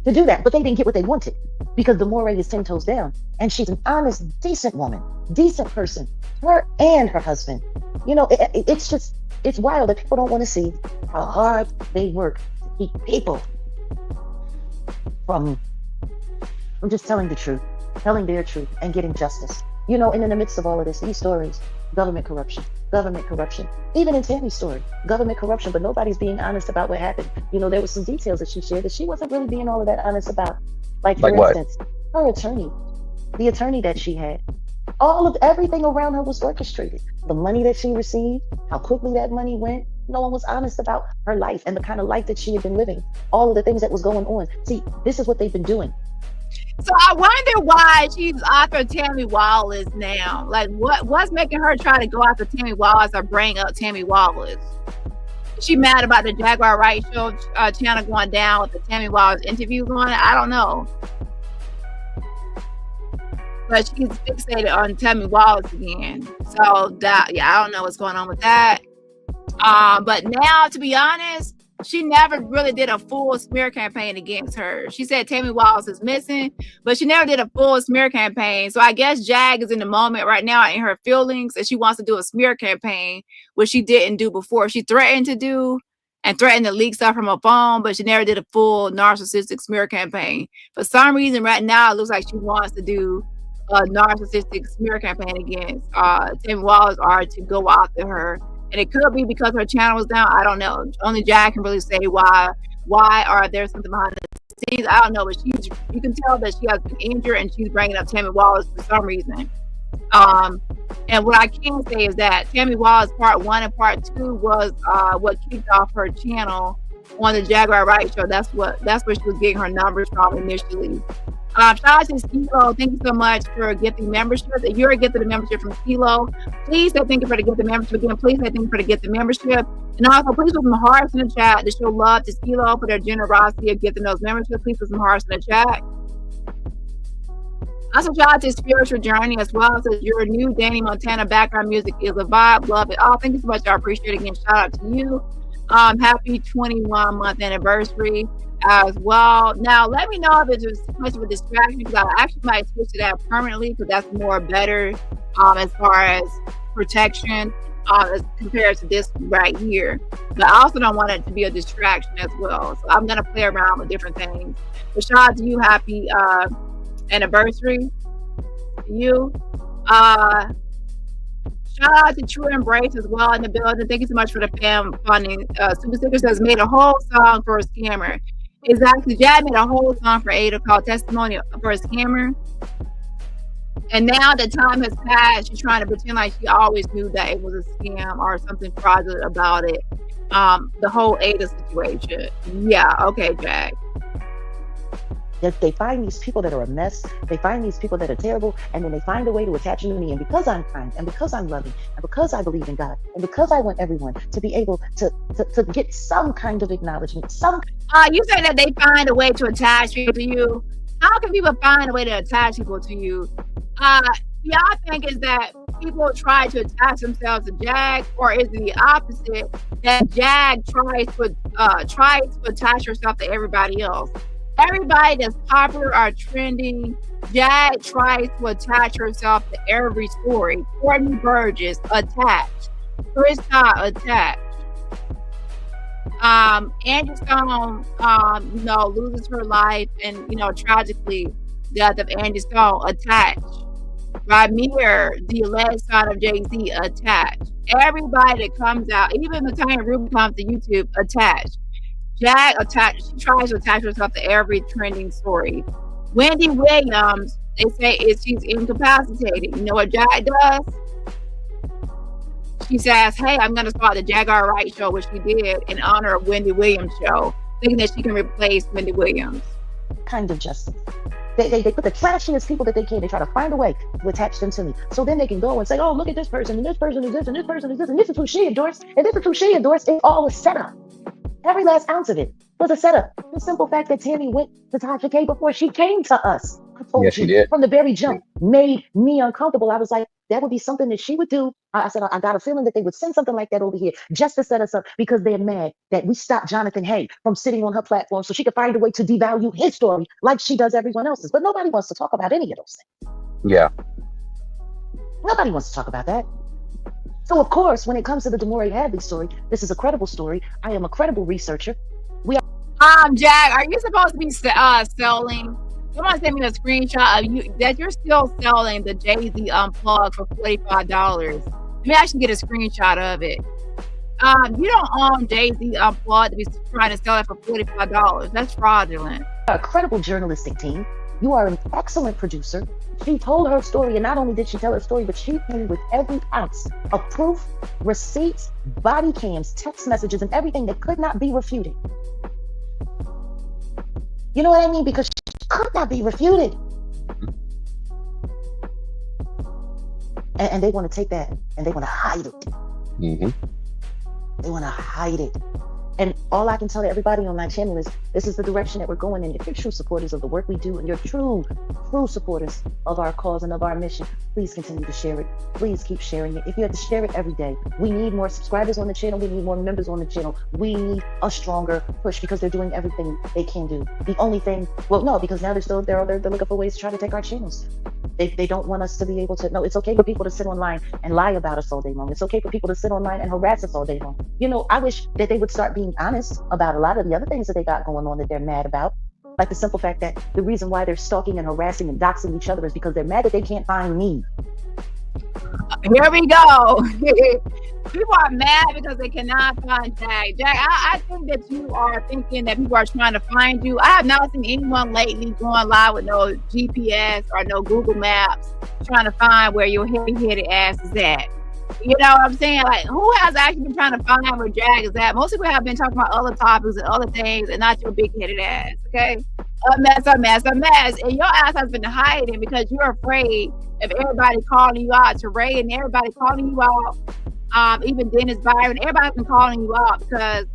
to do that. But they didn't get what they wanted because Demore is 10 toes down, and she's an honest, decent woman, decent person, her and her husband. You know, it's wild that people don't want to see how hard they work to keep people from just telling the truth, telling their truth, and getting justice. You know, and in the midst of all of this, these stories, government corruption. Even in Tammy's story, government corruption, but nobody's being honest about what happened. You know, there was some details that she shared that she wasn't really being all of that honest about. Like for instance, her attorney, the attorney that she had, everything around her was orchestrated. The money that she received, how quickly that money went. No one was honest about her life and the kind of life that she had been living. All of the things that was going on. See, this is what they've been doing. So I wonder why she's after Tammy Wallace now. Like, what's making her try to go after Tammy Wallace or bring up Tammy Wallace? Is she mad about the Jaguar Wright show channel going down with the Tammy Wallace interviews on it? I don't know. But she's fixated on Tammy Wallace again. So that, yeah, I don't know what's going on with that. But now, to be honest, she never really did a full smear campaign against her. She said Tammy Wallace is missing, but she never did a full smear campaign. So I guess Jag is in the moment right now in her feelings, and she wants to do a smear campaign, which she didn't do before. She threatened to do and threatened to leak stuff from her phone, but she never did a full narcissistic smear campaign. For some reason, right now, it looks like she wants to do a narcissistic smear campaign against Tammy Wallace or to go after her. And it could be because her channel was down. I don't know. Only Jag can really say why. Why are there something behind the scenes? I don't know. But you can tell that she has been injured and she's bringing up Tammy Wallace for some reason. And what I can say is that Tammy Wallace Part 1 and Part 2 was what kicked off her channel on the Jaguar Wright show. That's where she was getting her numbers from initially. Shout out to Stilo. Thank you so much for gifting membership. If you're gifted a membership from Stilo, please say thank you for the gift of membership again. Please say thank you for the gift of membership. And also, please put some hearts in the chat to show love to Stilo for their generosity of gifting those memberships. Please put some hearts in the chat. Also, shout out to Spiritual Journey as well. So your new Danny Montana background music is a vibe. Love it. Oh, thank you so much. I appreciate it. Again, shout out to you. Happy 21-month anniversary as well. Now, let me know if it's too much of a distraction, because I actually might switch to that permanently, because that's more better as far as protection as compared to this right here. But I also don't want it to be a distraction as well. So I'm going to play around with different things. But shout out to you. Happy anniversary to you. Shout out to True Embrace as well in the building. Thank you so much for the fam funding. Super Sticker says made a whole song for a scammer. Exactly. Jag made a whole song for Ada called Testimony for a Scammer. And now the time has passed. She's trying to pretend like she always knew that it was a scam or something fraudulent about it. The whole Ada situation. Yeah, okay, Jag. They find these people that are a mess, they find these people that are terrible, and then they find a way to attach them to me. And because I'm kind, and because I'm loving, and because I believe in God, and because I want everyone to be able to get some kind of acknowledgement, you say that they find a way to attach people to you. How can people find a way to attach people to you? Yeah, I think is that people try to attach themselves to Jag, or is it the opposite, that Jag tries to attach herself to everybody else? Everybody that's popular or trending, Jag tries to attach herself to every story. Courtney Burgess attached. Chris Todd attached. Angie Stone, loses her life, and tragically, death of Angie Stone attached. Ramir, the alleged son of Jay-Z, attached. Everybody that comes out, even the Tiny Ruby comes to YouTube, attached. Jag attached. She tries to attach herself to every trending story. Wendy Williams, they say she's incapacitated. You know what Jag does? She says, "Hey, I'm going to start the Jaguar Wright show," which she did in honor of Wendy Williams' show, thinking that she can replace Wendy Williams. Kind of justice. They put the trashiest people that they can. They try to find a way to attach them to me, so then they can go and say, "Oh, look at this person, and this person is this, and this person is this, and this is who she endorsed, and this is who she endorsed." It's all a setup. Every last ounce of it was a setup. The simple fact that Tammy went to Tasha K before she came to us, I told she you did. from the very jump, made me uncomfortable. I was like, that would be something that she would do. I said, I got a feeling that they would send something like that over here just to set us up, because they're mad that we stopped Jonathan Hay from sitting on her platform so she could find a way to devalue his story like she does everyone else's. But nobody wants to talk about any of those things. Yeah. Nobody wants to talk about that. So, of course, when it comes to the Demore Hadley story, this is a credible story. I am a credible researcher. Jag, are you supposed to be selling? Someone sent me a screenshot of you that you're still selling the Jay-Z Unplugged for $45. Let me actually get a screenshot of it. You don't own Jay-Z Unplugged to be trying to sell it for $45. That's fraudulent. You are a credible journalistic team. You are an excellent producer. She told her story, and not only did she tell her story, but she came with every ounce of proof, receipts, body cams, text messages, and everything that could not be refuted. You know what I mean? Because she could not be refuted. And they want to take that and they want to hide it. Mm-hmm. They want to hide it. And all I can tell everybody on my channel is this is the direction that we're going in. If you're true supporters of the work we do and you're true supporters of our cause and of our mission, please continue to share it. Please keep sharing it. If you have to share it every day, we need more subscribers on the channel. We need more members on the channel. We need a stronger push because they're doing everything they can do. The only thing, well, no, because now they're looking for ways to try to take our channels. They don't want us to be able to. No, it's okay for people to sit online and lie about us all day long. It's okay for people to sit online and harass us all day long. You know, I wish that they would start being honest about a lot of the other things that they got going on that they're mad about. Like the simple fact that the reason why they're stalking and harassing and doxing each other is because they're mad that they can't find me. Here we go. People are mad because they cannot find Jag. Jag, I think that you are thinking that people are trying to find you. I have not seen anyone lately going live with no GPS or no Google Maps trying to find where your heavy-headed ass is at. You know what I'm saying? Like, who has actually been trying to find where Jag is at? Most people have been talking about other topics and other things and not your big-headed ass, okay? A mess. And your ass has been hiding because you're afraid of everybody calling you out, Teray and everybody calling you out, even Dennis Byron, everybody's been calling you out because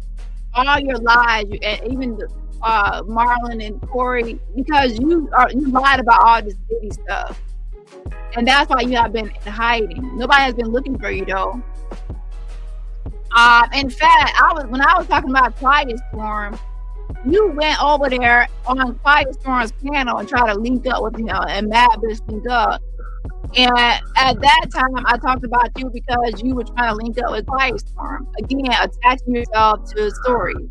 all your lies, and even Marlon and Corey, because you lied about all this Diddy stuff. And that's why you have been in hiding. Nobody has been looking for you though. In fact, when I was talking about Quiet Storm, you went over there on Quiet Storm's panel and tried to link up with, and Mad Bitch link up. And at that time, I talked about you because you were trying to link up with Quiet Storm. Again, attaching yourself to stories.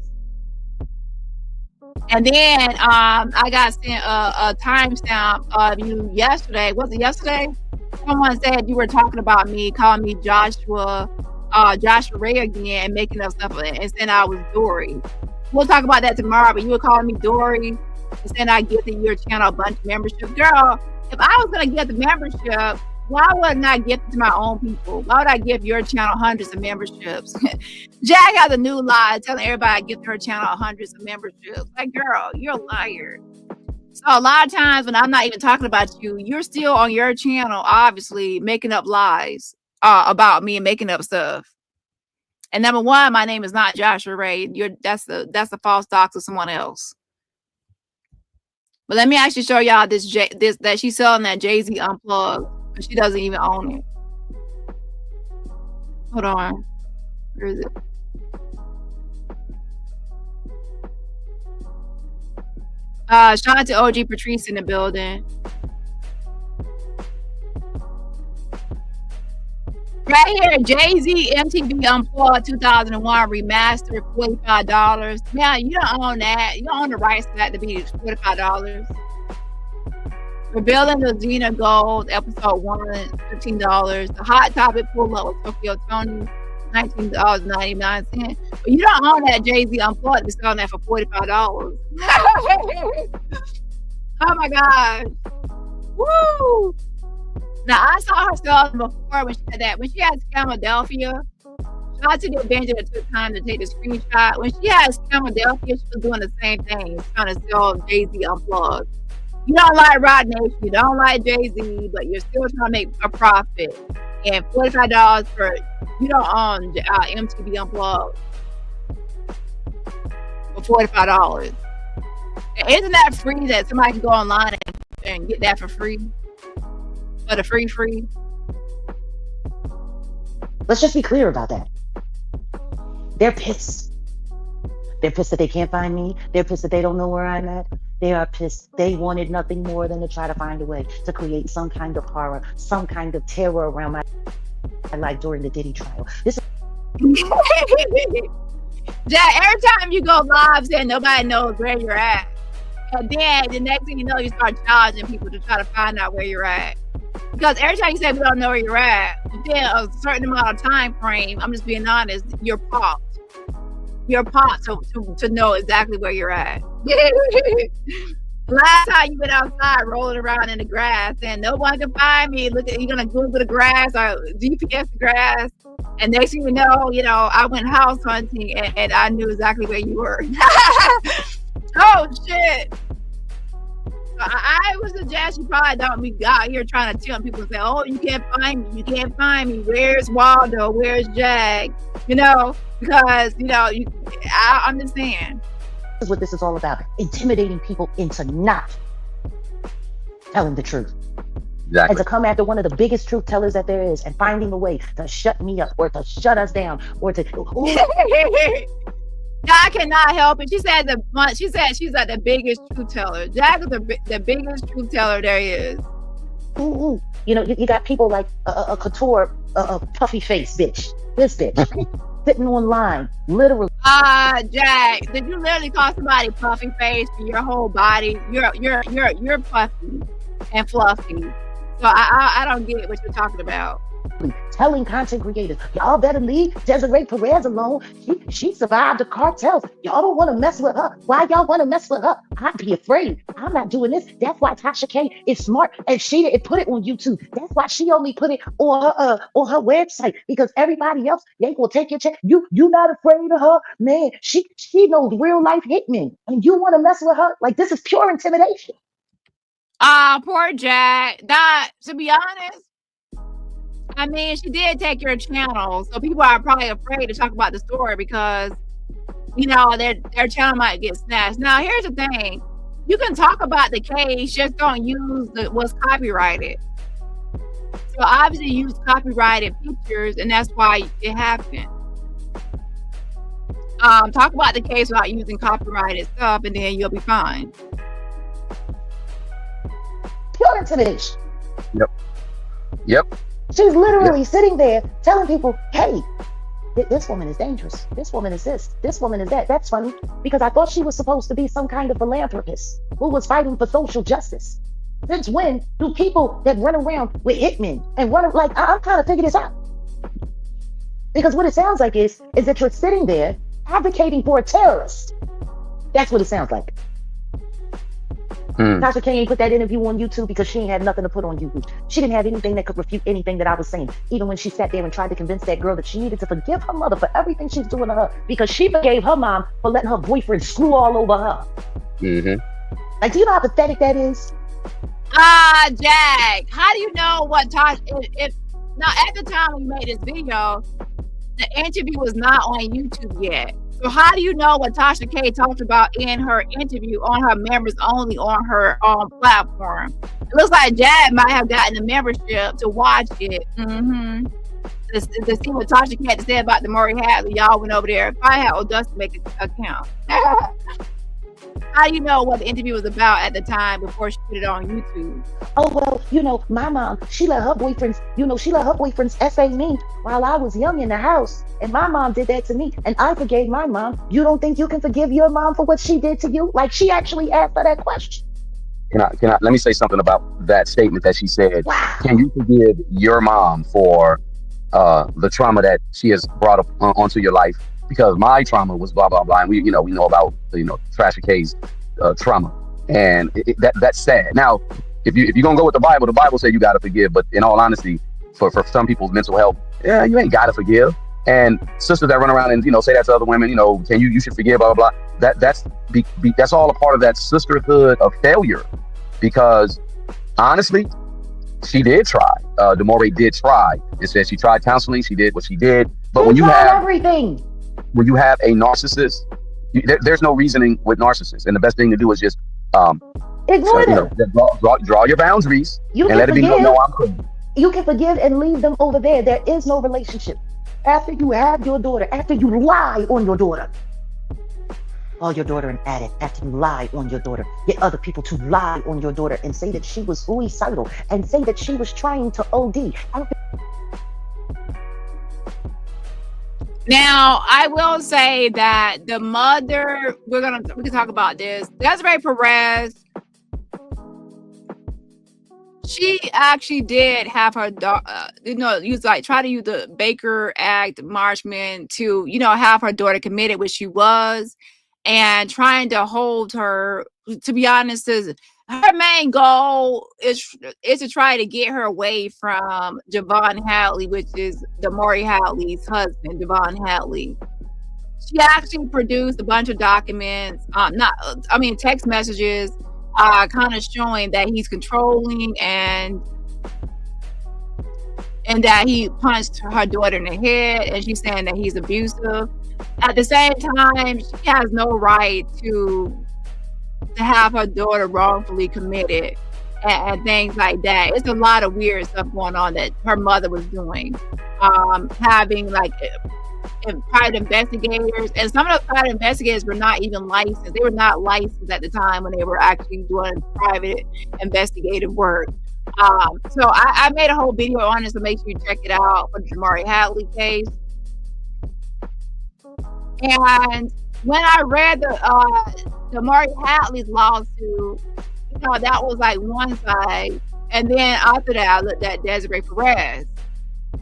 And then I got sent a timestamp of you yesterday. Was it yesterday? Someone said you were talking about me, calling me Joshua Ray again, and making up stuff and saying I was Dory. We'll talk about that tomorrow, but you were calling me Dory and saying I gifted your channel a bunch of membership. Girl, if I was going to get the membership, why would I not gift it to my own people? Why would I give your channel hundreds of memberships? Jag has a new lie telling everybody I gift her channel hundreds of memberships. Like, girl, you're a liar. So a lot of times when I'm not even talking about you, you're still on your channel, obviously making up lies about me and making up stuff. And number one, my name is not Joshua Ray. That's the false dox of someone else. But let me actually show y'all this that she's selling that Jay-Z Unplugged. She doesn't even own it. Hold on. Where is it? Shout out to OG Patrice in the building. Right here, Jay-Z MTV Unplugged 2001 remastered, $45. Man, you don't own that. You don't own the rights to that to be $45. Revealing the Xena Gold, episode 1, $15. The Hot Topic pull up with Tokyo Tony, $19.99. But you don't own that Jay-Z Unplugged. You're selling that for $45. Oh my gosh. Woo! Now I saw her selling before when she had that. When she had Philadelphia, shout out to the Avenger that took time to take the screenshot. When she had Philadelphia, she was doing the same thing, trying to sell Jay-Z Unplugged. You don't like Rod Nation, you don't like Jay-Z, but you're still trying to make a profit. And $45 for, you don't own MTV Unplugged for $45. And isn't that free that somebody can go online and get that for free? For the free? Let's just be clear about that. They're pissed. They're pissed that they can't find me. They're pissed that they don't know where I'm at. They are pissed. They wanted nothing more than to try to find a way to create some kind of horror, some kind of terror around my life during the Diddy trial. This Jack, every time you go live saying nobody knows where you're at, and then the next thing you know, you start charging people to try to find out where you're at. Because every time you say we don't know where you're at, within a certain amount of time frame, I'm just being honest, you're popped. You're popped to know exactly where you're at. Last time you went outside rolling around in the grass and no one can find me. Look at, you're gonna Google the grass or GPS the grass, and next thing you know, I went house hunting and I knew exactly where you were. Oh shit! I was a Jag guess you probably don't be out here trying to tell people, say, oh, you can't find me. You can't find me. Where's Waldo? Where's Jag? You know, because, you know, I understand. This is what this is all about. Intimidating people into not telling the truth. Exactly. And to come after one of the biggest truth tellers that there is and finding a way to shut me up or to shut us down or to I cannot help it. She said she's like the biggest truth teller. Jag is the biggest truth teller there is. You know, you got people like a couture, a puffy face bitch. This bitch sitting online, literally. Jag, did you literally call somebody puffy face for your whole body? You're puffy and fluffy. So I don't get what you're talking about. Telling content creators, y'all better leave Desiree Perez alone. She survived the cartels. Y'all don't want to mess with her. Why y'all want to mess with her? I'd be afraid. I'm not doing this. That's why Tasha K is smart and she didn't put it on YouTube. That's why she only put it on her website, because everybody else, they will take your check. You not afraid of her, man? She knows real life hitmen, and you want to mess with her? Like, this is pure intimidation. Poor Jag. That, to be honest, I mean, she did take your channel, so people are probably afraid to talk about the story because, you know, their channel might get snatched. Now, here's the thing. You can talk about the case, just don't use what's copyrighted. So obviously you use copyrighted pictures, and that's why it happened. Talk about the case without using copyrighted stuff, and then you'll be fine. Pure intimidation. Yep. She's literally sitting there telling people, hey, this woman is dangerous. This woman is this. This woman is that. That's funny, because I thought she was supposed to be some kind of philanthropist who was fighting for social justice. Since when do people that run around with hitmen and run, like, I'm trying to figure this out. Because what it sounds like is that you're sitting there advocating for a terrorist. That's what it sounds like. Tasha K ain't put that interview on YouTube because she ain't had nothing to put on YouTube. She didn't have anything that could refute anything that I was saying. Even when she sat there and tried to convince that girl that she needed to forgive her mother for everything she's doing to her, because she forgave her mom for letting her boyfriend screw all over her. Like, do you know how pathetic that is? Jag, how do you know what Tasha? Now, at the time we made this video, the interview was not on YouTube yet. So how do you know what Tasha K talked about in her interview on her members only on her platform? It looks like Jag might have gotten the membership to watch it. To see what Tasha K had to say about the Murray Hadley. Y'all went over there. If I had Dusty make an account. How do you know what the interview was about at the time before she put it on YouTube? Oh, well, you know, my mom, she let her boyfriends essay me while I was young in the house. And my mom did that to me. And I forgave my mom. You don't think you can forgive your mom for what she did to you? Like, she actually asked her that question. Can I let me say something about that statement that she said. Wow. Can you forgive your mom for the trauma that she has brought up onto your life? Because my trauma was blah blah blah, and we know about Tasha K's trauma, and that's sad. Now, if you're gonna go with the Bible said you gotta forgive, but in all honesty, for some people's mental health, you ain't gotta forgive. And sisters that run around and say that to other women, you should forgive, blah blah blah. That's all a part of that sisterhood of failure, because honestly, she did try. Demore did try. It says she tried counseling. She did what she did, but when you have everything. When you have a narcissist, there's no reasoning with narcissists, and the best thing to do is just ignore them. Draw your boundaries and let it be known. No, I'm cool. You can forgive and leave them over there. There is no relationship. After you have your daughter, after you lie on your daughter, call your daughter an addict. After you lie on your daughter, get other people to lie on your daughter and say that she was suicidal and say that she was trying to OD. Now, I will say that the mother, we can talk about this. Desiree Perez, she actually did have her daughter, try to use the Baker Act, Marshman to, have her daughter committed, which she was, and trying to hold her, to be honest, her main goal is to try to get her away from Javon Hadley, which is Demore Hadley's husband, Javon Hadley. She actually produced a bunch of documents, text messages, kind of showing that he's controlling and that he punched her daughter in the head, and she's saying that he's abusive. At the same time, she has no right to have her daughter wrongfully committed and things like that. It's a lot of weird stuff going on that her mother was doing. Having like private investigators, and some of those private investigators were not even licensed. They were not licensed at the time when they were actually doing private investigative work. So I made a whole video on it, so make sure you check it out for the Jamari Hadley case. And when I read the Mari Hadley's lawsuit, you know, that was like one side, and then after that I looked at Desiree Perez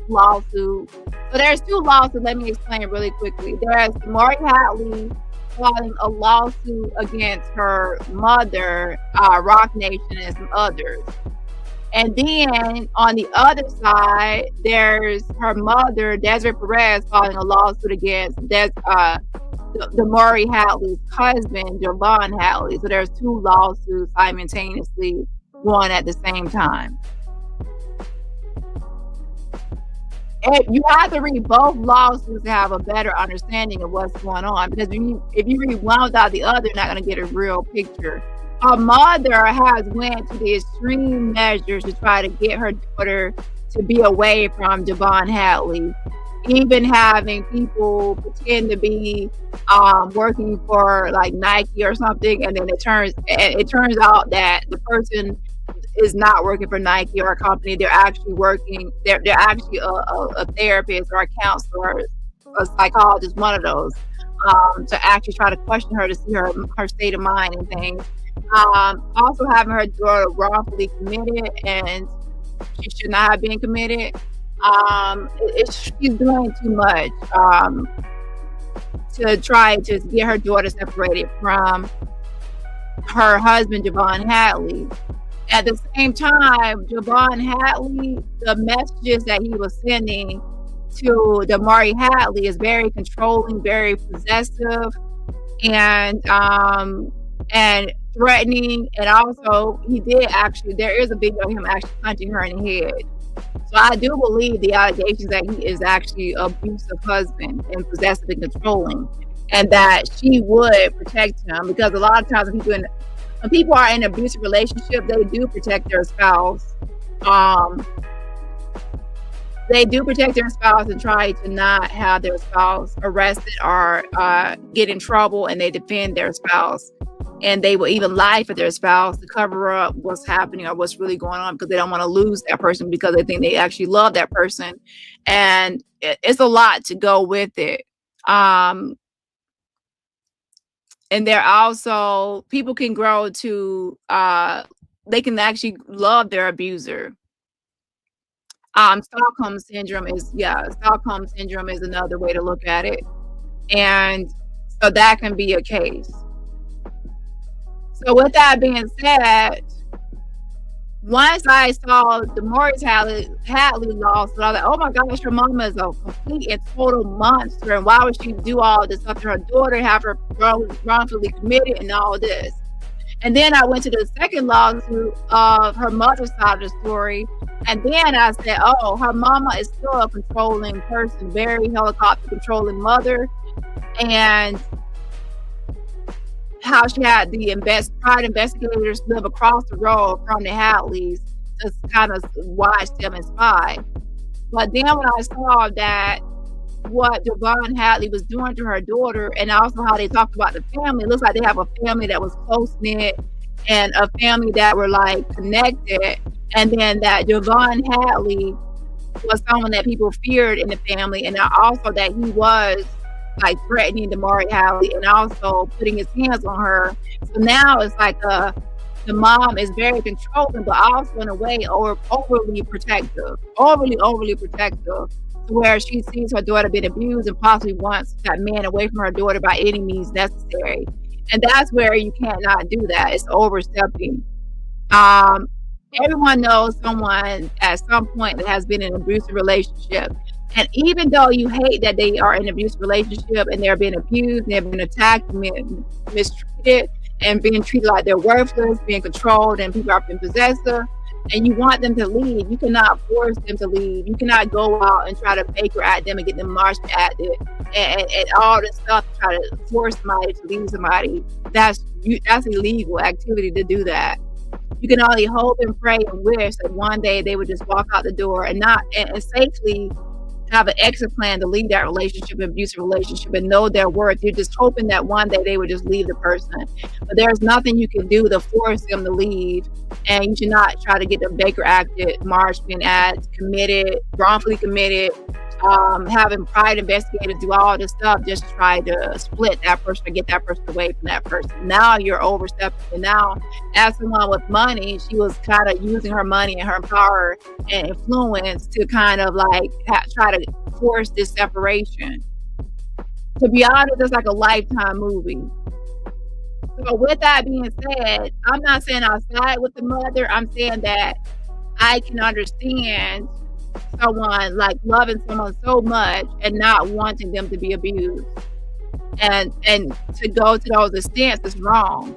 lawsuit. So there's two lawsuits. Let me explain really quickly. There's Mari Hadley filing a lawsuit against her mother, Rock Nation, and some others. And then on the other side, there's her mother, Desiree Perez, filing a lawsuit against the Maury Hadley's husband, Javon Hadley. So there's two lawsuits simultaneously going at the same time. And you have to read both lawsuits to have a better understanding of what's going on. Because if you read one without the other, you're not going to get a real picture. Her mother has went to the extreme measures to try to get her daughter to be away from Javon Hadley. Even having people pretend to be working for like Nike or something, and then it turns out that the person is not working for Nike or a company. They're actually working. They're actually a therapist or a counselor, a psychologist, one of those, to actually try to question her to see her state of mind and things. Also having her daughter wrongfully committed, and she should not have been committed. She's doing too much to try to get her daughter separated from her husband, Javon Hadley. At the same time, Javon Hadley, the messages that he was sending to Damari Hadley is very controlling, very possessive, and threatening. And also, there is a video of him actually punching her in the head. So I do believe the allegations that he is actually an abusive husband and possessive and controlling, and that she would protect him, because a lot of times when people are in an abusive relationship, they do protect their spouse. They do protect their spouse and try to not have their spouse arrested or get in trouble, and they defend their spouse. And they will even lie for their spouse to cover up what's happening or what's really going on, because they don't want to lose that person, because they think they actually love that person. And it's a lot to go with it. And they're also, people can grow to, they can actually love their abuser. Stockholm syndrome is another way to look at it. And so that can be a case. So with that being said, once I saw the Maurice Hadley lawsuit, I was like, oh my gosh, her mama is a complete and total monster. And why would she do all this stuff to her daughter, have her wrongfully committed and all this? And then I went to the second lawsuit of her mother's side of the story. And then I said, oh, her mama is still a controlling person, very helicopter controlling mother. And how she had the private investigators live across the road from the Hadleys to kind of watch them and spy. But then when I saw that what Javon Hadley was doing to her daughter, and also how they talked about the family, it looks like they have a family that was close-knit and a family that were like connected, and then that Javon Hadley was someone that people feared in the family, and also that he was like threatening Damari Hadley and also putting his hands on her. So now it's like the mom is very controlling, but also in a way overly protective, to where she sees her daughter being abused and possibly wants that man away from her daughter by any means necessary. And that's where you cannot do that. It's overstepping. Everyone knows someone at some point that has been in an abusive relationship. And even though you hate that they are in an abusive relationship and they're being abused, they're being attacked, mistreated, and being treated like they're worthless, being controlled, and people are being possessive, and you want them to leave. You cannot force them to leave. You cannot go out and try to Baker at them and get them marched at it and all this stuff to try to force somebody to leave somebody. That's illegal activity to do that. You can only hope and pray and wish that one day they would just walk out the door and safely have an exit plan to leave that relationship, abusive relationship, and know their worth. You're just hoping that one day they would just leave the person. But there's nothing you can do to force them to leave. And you should not try to get them Baker acted, marched, being committed, wrongfully committed, having private investigators do all this stuff just to try to split that person or get that person away from that person. Now you're overstepping. And now, as someone with money, she was kind of using her money and her power and influence to kind of like try to force this separation. To be honest, it's like a Lifetime movie. So with that being said, I'm not saying I'll side with the mother. I'm saying that I can understand someone like loving someone so much and not wanting them to be abused, and to go to those extents is wrong,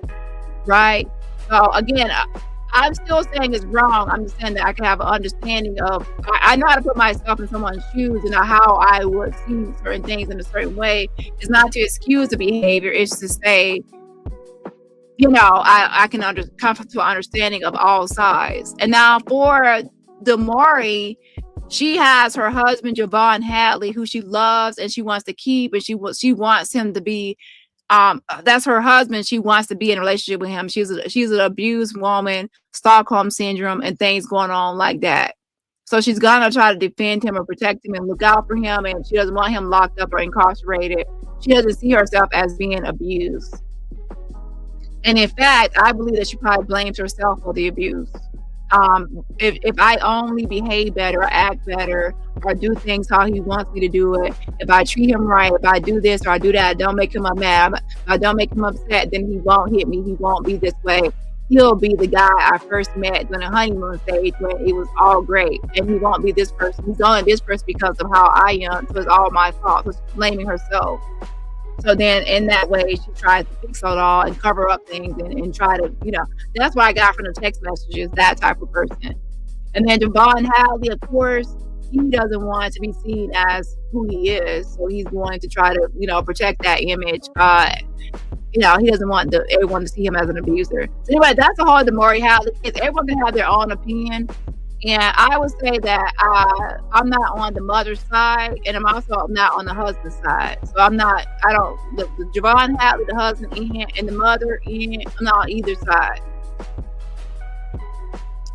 right? So again, I'm still saying it's wrong. I'm just saying that I can have an understanding of, I know how to put myself in someone's shoes and how I would see certain things in a certain way. It's not to excuse the behavior, it's to say, I can come to an understanding of all sides. And now for Damari, she has her husband Javon Hadley, who she loves and she wants to keep, and she wants him to be. That's her husband. She wants to be in a relationship with him. She's an abused woman, Stockholm syndrome, and things going on like that. So she's gonna try to defend him and protect him and look out for him, and she doesn't want him locked up or incarcerated. She doesn't see herself as being abused. And in fact, I believe that she probably blames herself for the abuse. If I only behave better or act better or do things how he wants me to do it, if I treat him right, if I do this or I do that, don't make him mad, if I don't make him upset, then he won't hit me, he won't be this way. He'll be the guy I first met during the honeymoon stage when it was all great, and he won't be this person. He's only this person because of how I am, so it's all my fault. So she's blaming herself. So then in that way, she tries to fix it all and cover up things and try to, that's what I got from the text messages, that type of person. And then Javon Hadley, of course, he doesn't want to be seen as who he is. So he's going to try to, protect that image. He doesn't want everyone to see him as an abuser. So anyway, that's the whole Damari Hadley case. Everyone can have their own opinion. And I would say that I'm not on the mother's side, and I'm also not on the husband's side. So the Javon Hadley, the husband, and the mother, I'm not on either side.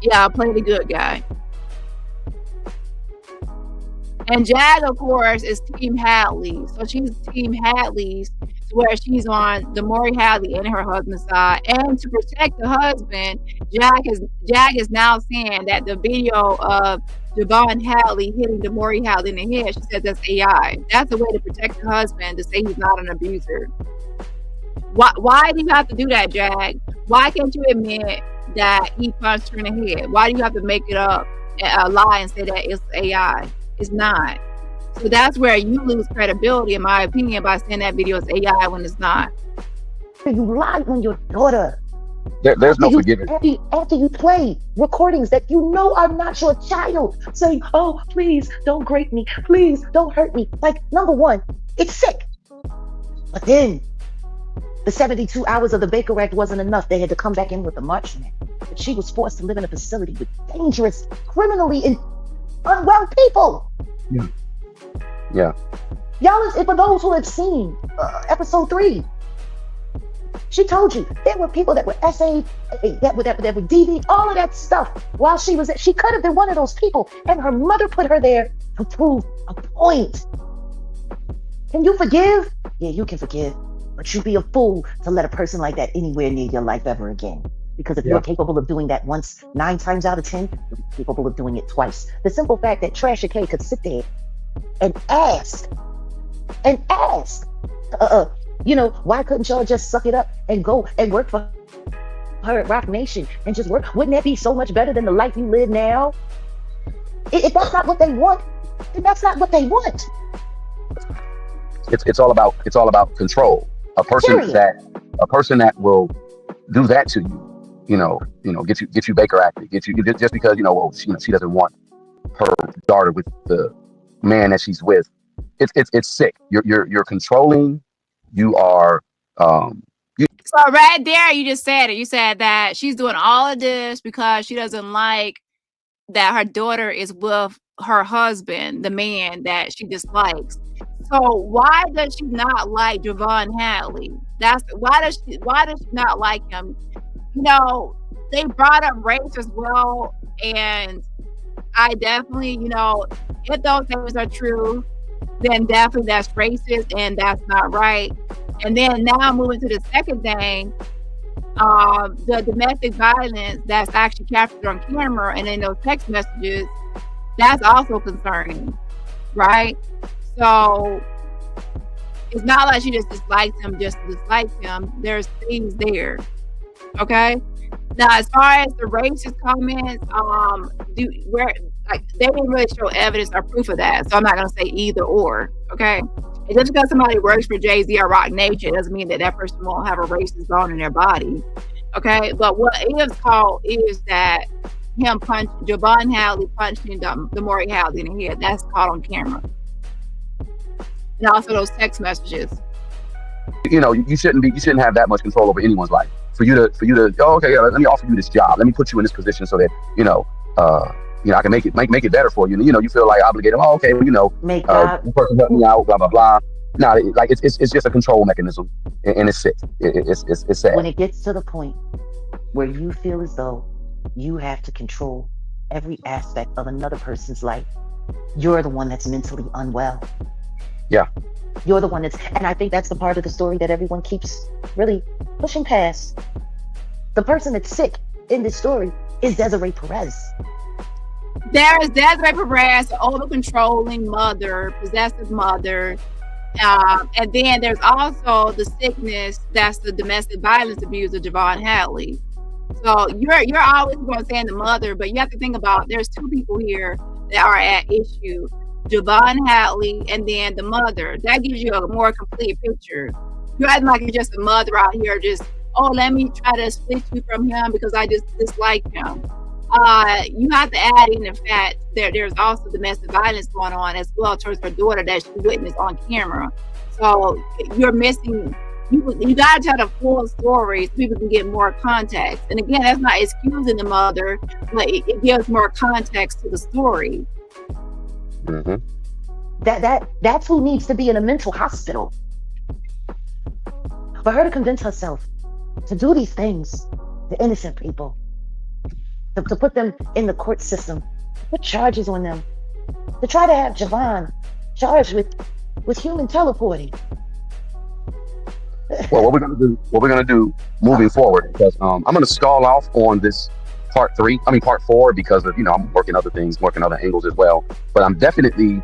Yeah, I play the good guy. And Jag, of course, is Team Hadley. So she's Team Hadley's, where she's on Damari Hadley and her husband's side. And to protect the husband, Jag is now saying that the video of Javon Hadley hitting Damari Hadley in the head, she says that's AI. That's a way to protect the husband, to say he's not an abuser. Why do you have to do that, Jag? Why can't you admit that he punched her in the head? Why do you have to make it up, a lie, and say that it's AI? It's not. So that's where you lose credibility, in my opinion, by saying that video is AI when it's not. You lied on your daughter. There's no forgiving. After you play recordings that you know are not your child, saying, "Oh, please don't break me. Please don't hurt me." Like, number one, it's sick. But then the 72 hours of the Baker Act wasn't enough. They had to come back in with the Marchman. But she was forced to live in a facility with dangerous, criminally unwell people. Yeah. Y'all, for those who have seen episode 3, she told you there were people that were SA, that were DD, all of that stuff. While she was there, she could have been one of those people, and her mother put her there to prove a point. Can you forgive? Yeah, you can forgive, but you'd be a fool to let a person like that anywhere near your life ever again. Because if you're capable of doing that once, 9 times out of 10, you'll be capable of doing it twice. The simple fact that Trasher K could sit there and ask, why couldn't y'all just suck it up and go and work for her at Rock Nation and just work? Wouldn't that be so much better than the life you live now? If that's not what they want, then that's not what they want. It's all about control. A person that will do that to you, get you Baker acted, get you just because well, she doesn't want her daughter with the man that she's with. It's sick. You're controlling. You are. So right there, you just said it. You said that she's doing all of this because she doesn't like that her daughter is with her husband, the man that she dislikes. So why does she not like Javon Hadley? Why does she not like him? They brought up race as well, and I definitely, if those things are true, then definitely that's racist and that's not right. And then now moving to the second thing, the domestic violence that's actually captured on camera and in those text messages, that's also concerning, right? So it's not like she just dislikes him just to dislike him. There's things there, okay? Now, as far as the racist comments, they didn't really show evidence or proof of that, so I'm not gonna say either or, okay? And just because somebody works for Jay-Z or Rock Nation doesn't mean that person won't have a racist bone in their body, okay? But what is called is that Javon Hadley punching Damari Hadley in the head. That's caught on camera. And also those text messages. You shouldn't have that much control over anyone's life. For you to let me offer you this job. Let me put you in this position so that I can make it better for you. You feel like obligated. Oh, okay, make that person help me out. Blah blah blah. No, it's just a control mechanism, and it's sick. It's sad. When it gets to the point where you feel as though you have to control every aspect of another person's life, you're the one that's mentally unwell. Yeah. You're the one that's, and I think that's the part of the story that everyone keeps really pushing past. The person that's sick in this story is Desiree Perez. There is Desiree Perez, an over-controlling mother, possessive mother. And then there's also the sickness that's the domestic violence abuse of Javon Hadley. So you're always going to say the mother, but you have to think about there's two people here that are at issue. Javon Hadley and then the mother. That gives you a more complete picture. You're acting like you're just a mother out here let me try to split you from him because I just dislike him. You have to add in the fact that there's also domestic violence going on as well towards her daughter that she witnessed on camera. So you're missing, you got to tell the full story so people can get more context. And again, that's not excusing the mother, but it gives more context to the story. Mm-hmm. That's who needs to be in a mental hospital. For her to convince herself to do these things to innocent people, to put them in the court system, put charges on them, to try to have Javon charged with human teleporting. Well, what we're gonna do moving forward, because I'm gonna stall off on this part 4, because of I'm working other angles as well. But I'm definitely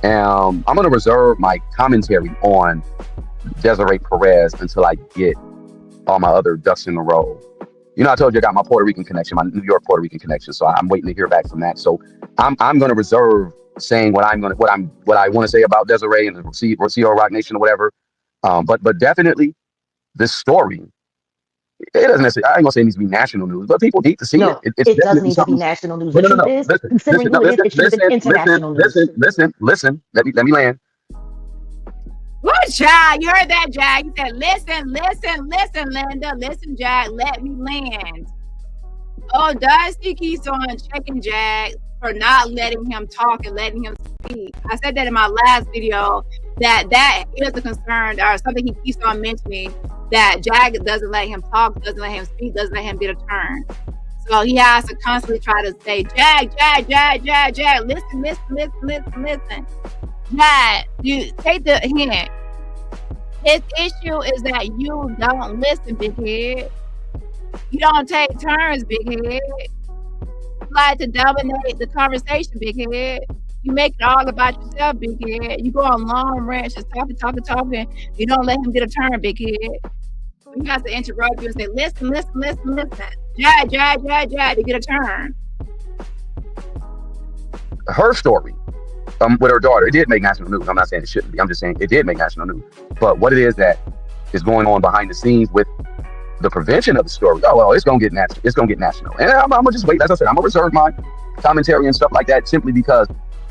I'm gonna reserve my commentary on Desiree Perez until I get all my other ducks in a row. I told you I got my Puerto Rican connection, my New York Puerto Rican connection, so I'm waiting to hear back from that. So I'm gonna reserve saying what I want to say about Desiree and Rocio Rock Nation or whatever. But definitely this story, it doesn't necessarily, I ain't gonna say it needs to be national news, but people need to see it. It does need to be national news. The truth is, considering who it is, it should have been international news. Listen. Let me land. What, Jag? You heard that, Jag? You said, listen, Linda. Listen, Jag, let me land. Oh, Dusty keeps on checking Jag for not letting him talk and letting him speak. I said that in my last video, that is a concern or something he keeps on mentioning, that Jag doesn't let him talk, doesn't let him speak, doesn't let him get a turn. So he has to constantly try to say, Jag, listen. Jag, you take the hint. His issue is that you don't listen, big head. You don't take turns, big head. You like to dominate the conversation, big head. You make it all about yourself, big head. You go on long rants, just talking. You don't let him get a turn, big head. He has to interrupt you and say, listen. Jag, to get a turn. Her story with her daughter, it did make national news. I'm not saying it shouldn't be. I'm just saying it did make national news. But what it is that is going on behind the scenes with the prevention of the story, oh well, it's gonna get national. It's gonna get national, and I'm gonna just wait. As I said, I'm gonna reserve my commentary and stuff like that simply because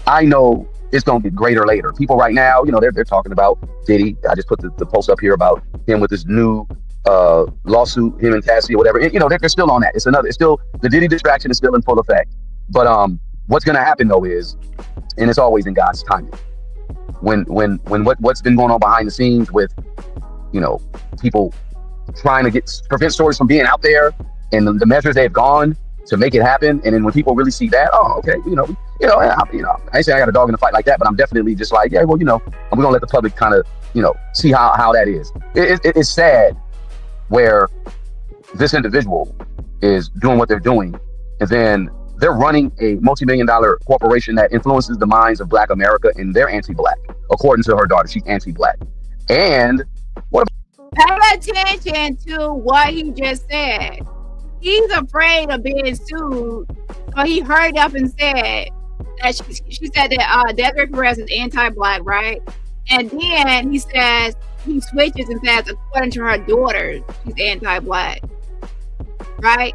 I know it's gonna get greater later. People right now, you know, they're talking about Diddy. I just put the post up here about him with his new lawsuit, him and Cassie or whatever. And, you know, they're still on that. It's still the Diddy distraction is still in full effect. But what's gonna happen though is, and it's always in God's timing. When what's been going on behind the scenes with, you know, people trying to prevent stories from being out there, and the measures they've gone to make it happen, and then when people really see that, oh, okay, I ain't saying I got a dog in the fight like that, but I'm definitely just like, yeah, well, you know, we're gonna let the public kind of, you know, see how that is. It's sad where this individual is doing what they're doing, and then they're running a multi-million-dollar corporation that influences the minds of Black America, and they're anti-Black, according to her daughter. She's anti-Black. And what about— Pay attention to what he just said. He's afraid of being sued, so he hurried up and said that she said that Desiree Perez is anti-Black, right? And then he switches and says, according to her daughter, she's anti-Black, right?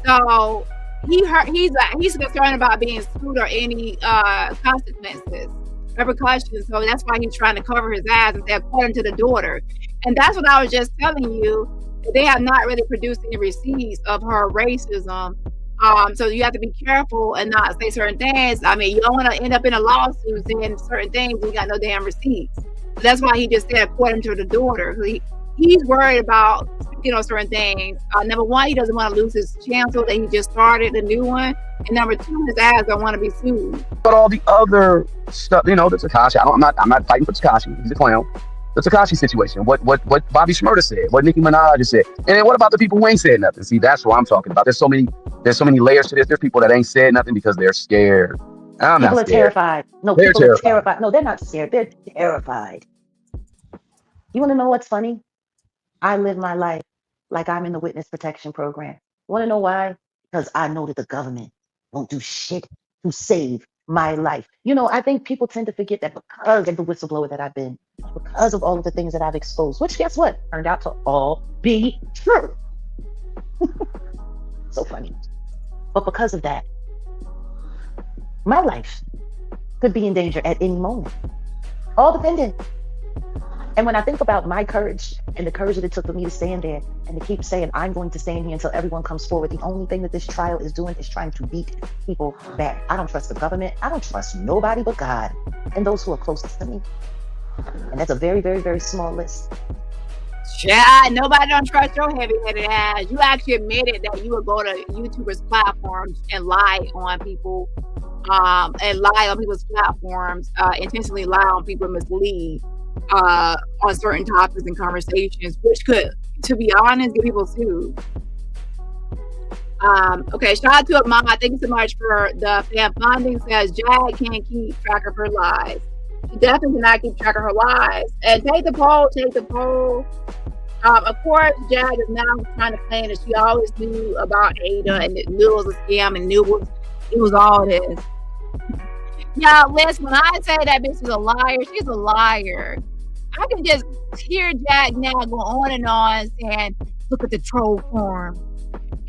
So he's concerned about being sued or any consequences, repercussions. So that's why he's trying to cover his ass and say, according to the daughter. And that's what I was just telling you. They have not really produced any receipts of her racism. So you have to be careful and not say certain things. I mean, you don't want to end up in a lawsuit saying certain things and you got no damn receipts. So that's why he just said, according to the daughter. He's worried about speaking on certain things. Number one, he doesn't want to lose his channel that he just started, a new one. And number two, his ass don't want to be sued. But all the other stuff, you know, the Tekashi, I'm not fighting for Tekashi. He's a clown. The Tekashi situation, what Bobby Shmurda said, what Nicki Minaj said, and then what about the people who ain't said nothing? See, that's what I'm talking about. There's so many layers to this. There's people that ain't said nothing because they're scared. People are terrified. No, people are terrified. No, they're not scared. They're terrified. You want to know what's funny? I live my life like I'm in the witness protection program. Want to know why? Because I know that the government won't do shit to save my life. You know, I think people tend to forget that because of the whistleblower that I've been, because of all of the things that I've exposed, which guess what? Turned out to all be true. So funny. But because of that, my life could be in danger at any moment. All dependent. And when I think about my courage and the courage that it took for me to stand there and to keep saying, I'm going to stand here until everyone comes forward, the only thing that this trial is doing is trying to beat people back. I don't trust the government. I don't trust nobody but God and those who are closest to me. And that's a very, very, very small list. Yeah, nobody don't trust your heavy-headed ass. You actually admitted that you would go to YouTubers' platforms and lie on people, and lie on people's platforms, intentionally lie on people, mislead on certain topics and conversations, which could, to be honest, get people sued. Okay, shout out to Armon. Thank you so much for the fan funding. Says Jag can't keep track of her lies. She definitely cannot keep track of her lies. And take the poll. Of course, Jag is now trying to claim that she always knew about Ada and knew it was a scam and knew it was all this. Yeah, listen, when I say that bitch is a liar, she's a liar. I can just hear Jag now go on and on saying, look at the troll form.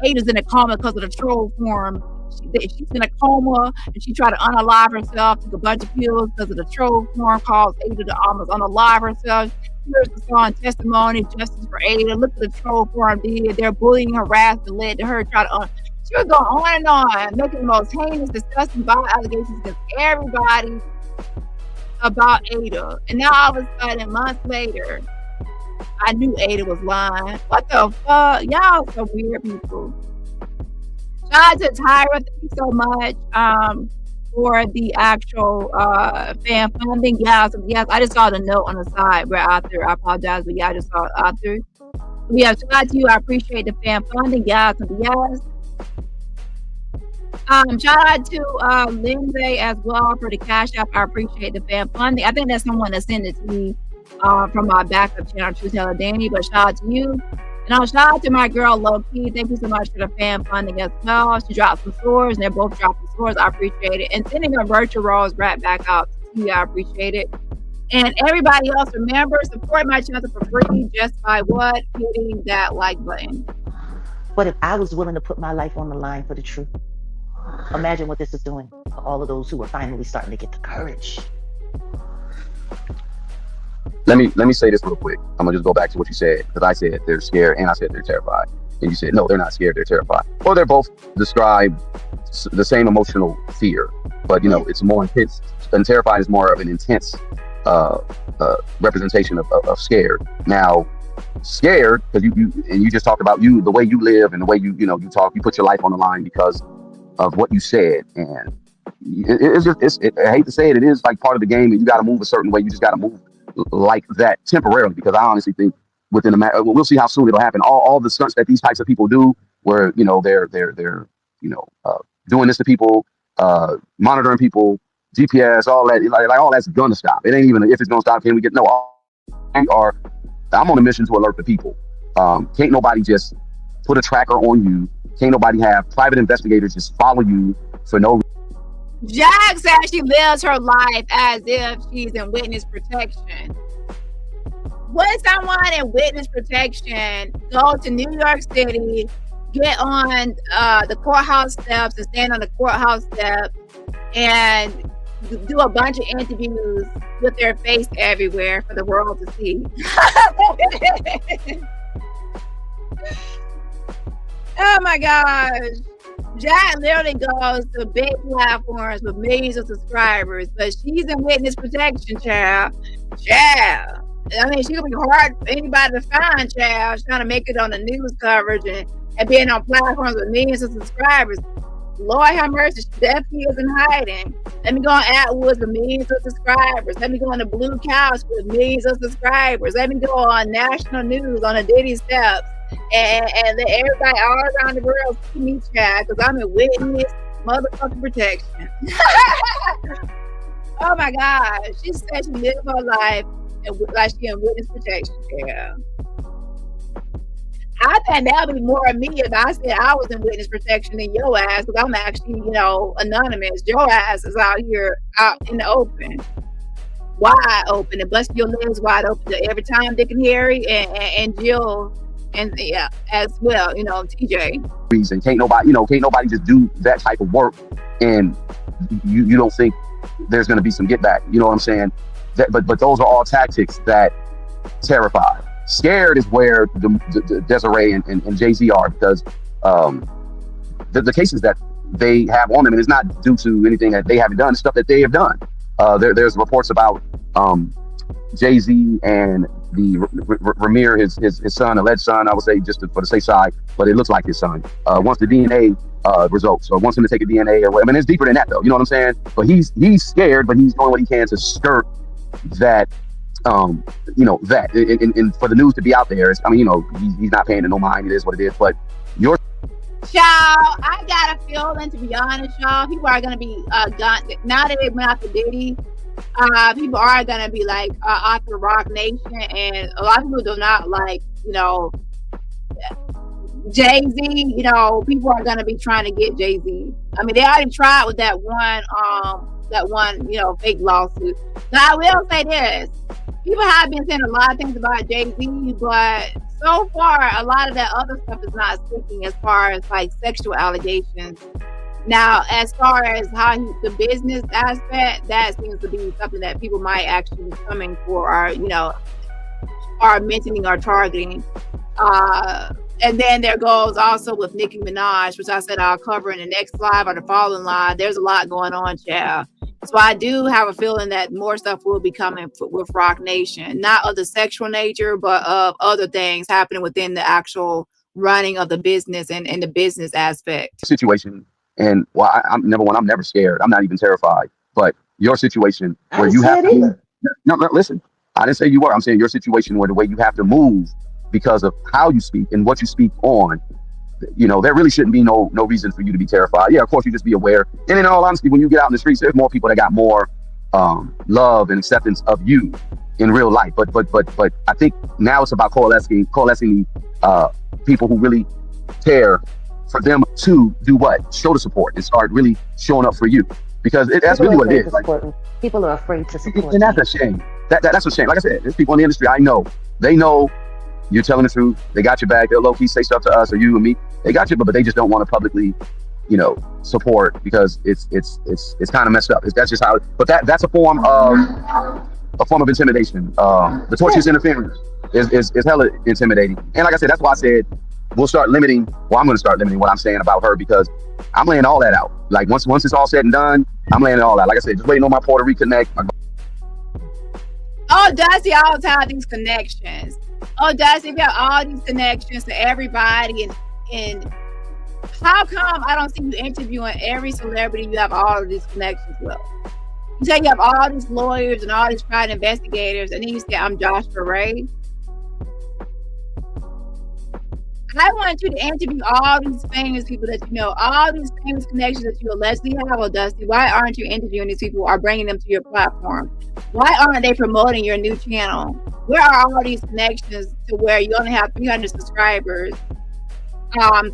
Ada's in a coma because of the troll form. She's in a coma and she tried to unalive herself, took a bunch of pills because of the troll form, caused Ada to almost unalive herself. Here's the song testimony, justice for Ada. Look at the troll form did. They're bullying, harassed, and led to her try to she was going on and on, making the most heinous, disgusting, vile allegations against everybody about Ada. And now all of a sudden, months later, I knew Ada was lying. What the fuck? Y'all some weird people. Shout out to Tyra. Thank you so much for the actual fan funding. Yes, I just saw the note on the side right after. I apologize, but yeah, I just saw it after. Yeah, shout out to you. I appreciate the fan funding. Yes. Shout out to Lindsay as well for the Cash App. I appreciate the fan funding. I think that's someone that sent it to me from my backup channel, Truth Teller Dani. But shout out to you. And shout out to my girl Loki. Thank you so much for the fan funding as well. She dropped some swords, and they're both dropping swords. I appreciate it. And sending a virtual rose right back out to you. I appreciate it. And everybody else, remember, support my channel for free just by what? Hitting that like button. But if I was willing to put my life on the line for the truth, imagine what this is doing for all of those who are finally starting to get the courage. Let me say this real quick. I'm gonna just go back to what you said, because I said they're scared and I said they're terrified. And you said, no, they're not scared, they're terrified. Or they're both describe the same emotional fear, but you know, it's more intense. And terrified is more of an intense representation of scared. Now, scared, because you just talked about the way you live and the way you talk, you put your life on the line because of what you said. And I hate to say it, it is like part of the game, and you got to move a certain way. You just got to move like that temporarily, because I honestly think within a matter, we'll see how soon it'll happen. All the stunts that these types of people do, where they're doing this to people, monitoring people, GPS, all that, like all that's gonna stop. It ain't even if it's gonna stop. Can we get I'm on a mission to alert the people. Can't nobody just put a tracker on you. Can't nobody have private investigators just follow you for no reason. Jag says she lives her life as if she's in witness protection. Would someone in witness protection go to New York City, get on the courthouse steps and stand on the courthouse steps and do a bunch of interviews with their face everywhere for the world to see? Oh my gosh. Jag literally goes to big platforms with millions of subscribers, but she's in witness protection, child. Child. I mean, she could be hard for anybody to find, child. She's trying to make it on the news coverage and being on platforms with millions of subscribers. Lord have mercy, she definitely isn't hiding. Let me go on AdWoods with millions of subscribers. Let me go on the Blue Couch with millions of subscribers. Let me go on national news on the Diddy steps and let everybody all around the world see me, child, because I'm in witness motherfucking protection. Oh my God. She said she lived her life like she in witness protection. Yeah. I think that would be more of me if I said I was in witness protection than your ass, because I'm actually, anonymous. Your ass is out here, out in the open, wide open, and bust your legs wide open to every time Dick and Harry and Jill, and yeah, as well, TJ. Reason can't nobody just do that type of work, and you don't think there's going to be some get back. You know what I'm saying? But those are all tactics that terrify. Scared is where the Desiree and Jay-Z are, because the cases that they have on them, and it's not due to anything that they haven't done, it's stuff that they have done. There's reports about Jay-Z and the Ramir, his son, alleged son, I would say, just for the safe side, but it looks like his son. Wants the DNA results, or wants him to take a DNA, or whatever. I mean, it's deeper than that, though. You know what I'm saying? But he's scared, but he's doing what he can to skirt that. That and for the news to be out there, he's not paying it no mind. It is what it is. But your child, I got a feeling, to be honest, y'all, people are gonna be now that they went after Diddy. People are gonna be like after Rock Nation, and a lot of people do not like Jay-Z. People are gonna be trying to get Jay-Z. I mean, they already tried with that one fake lawsuit. Now I will say this. People have been saying a lot of things about Jay-Z, but so far, a lot of that other stuff is not sticking as far as like sexual allegations. Now, as far as the business aspect, that seems to be something that people might actually be coming for, or, are mentioning or targeting. And then there goes also with Nicki Minaj, which I said I'll cover in the next live or the following live. There's a lot going on, child. So I do have a feeling that more stuff will be coming with Rock Nation, not of the sexual nature, but of other things happening within the actual running of the business and the business aspect. Situation, and I'm never scared. I'm not even terrified. But your situation where you have to no, listen, I didn't say you were. I'm saying your situation where the way you have to move because of how you speak and what you speak on. There really shouldn't be no reason for you to be terrified. Yeah, of course, you just be aware. And in all honesty, when you get out in the streets, there's more people that got more love and acceptance of you in real life. But I think now it's about coalescing people who really care, for them to do what? Show the support and start really showing up for you, because that's really what it is. People are afraid to support. And that's a shame. That's a shame. Like I said, there's people in the industry I know. They know you're telling the truth. They got your back. They'll low key say stuff to us or you and me. They got you, but they just don't want to publicly, support because it's kind of messed up. That's just how. But that's a form of intimidation. The tortious interference is hella intimidating. And like I said, that's why I said we'll start limiting. Well, I'm going to start limiting what I'm saying about her because I'm laying all that out. Like once it's all said and done, I'm laying it all out. Like I said, just waiting on my Puerto reconnect. Oh, Dusty always have these connections. Oh, Dusty, you have all these connections to everybody, and how come I don't see you interviewing every celebrity you have all of these connections with? You say you have all these lawyers and all these private investigators, and then you say I'm Joshua Ray. I want you to interview all these famous people that you know, all these famous connections that you allegedly have, oh, Dusty. Why aren't you interviewing these people or bringing them to your platform? Why aren't they promoting your new channel? Where are all these connections to where you only have 300 subscribers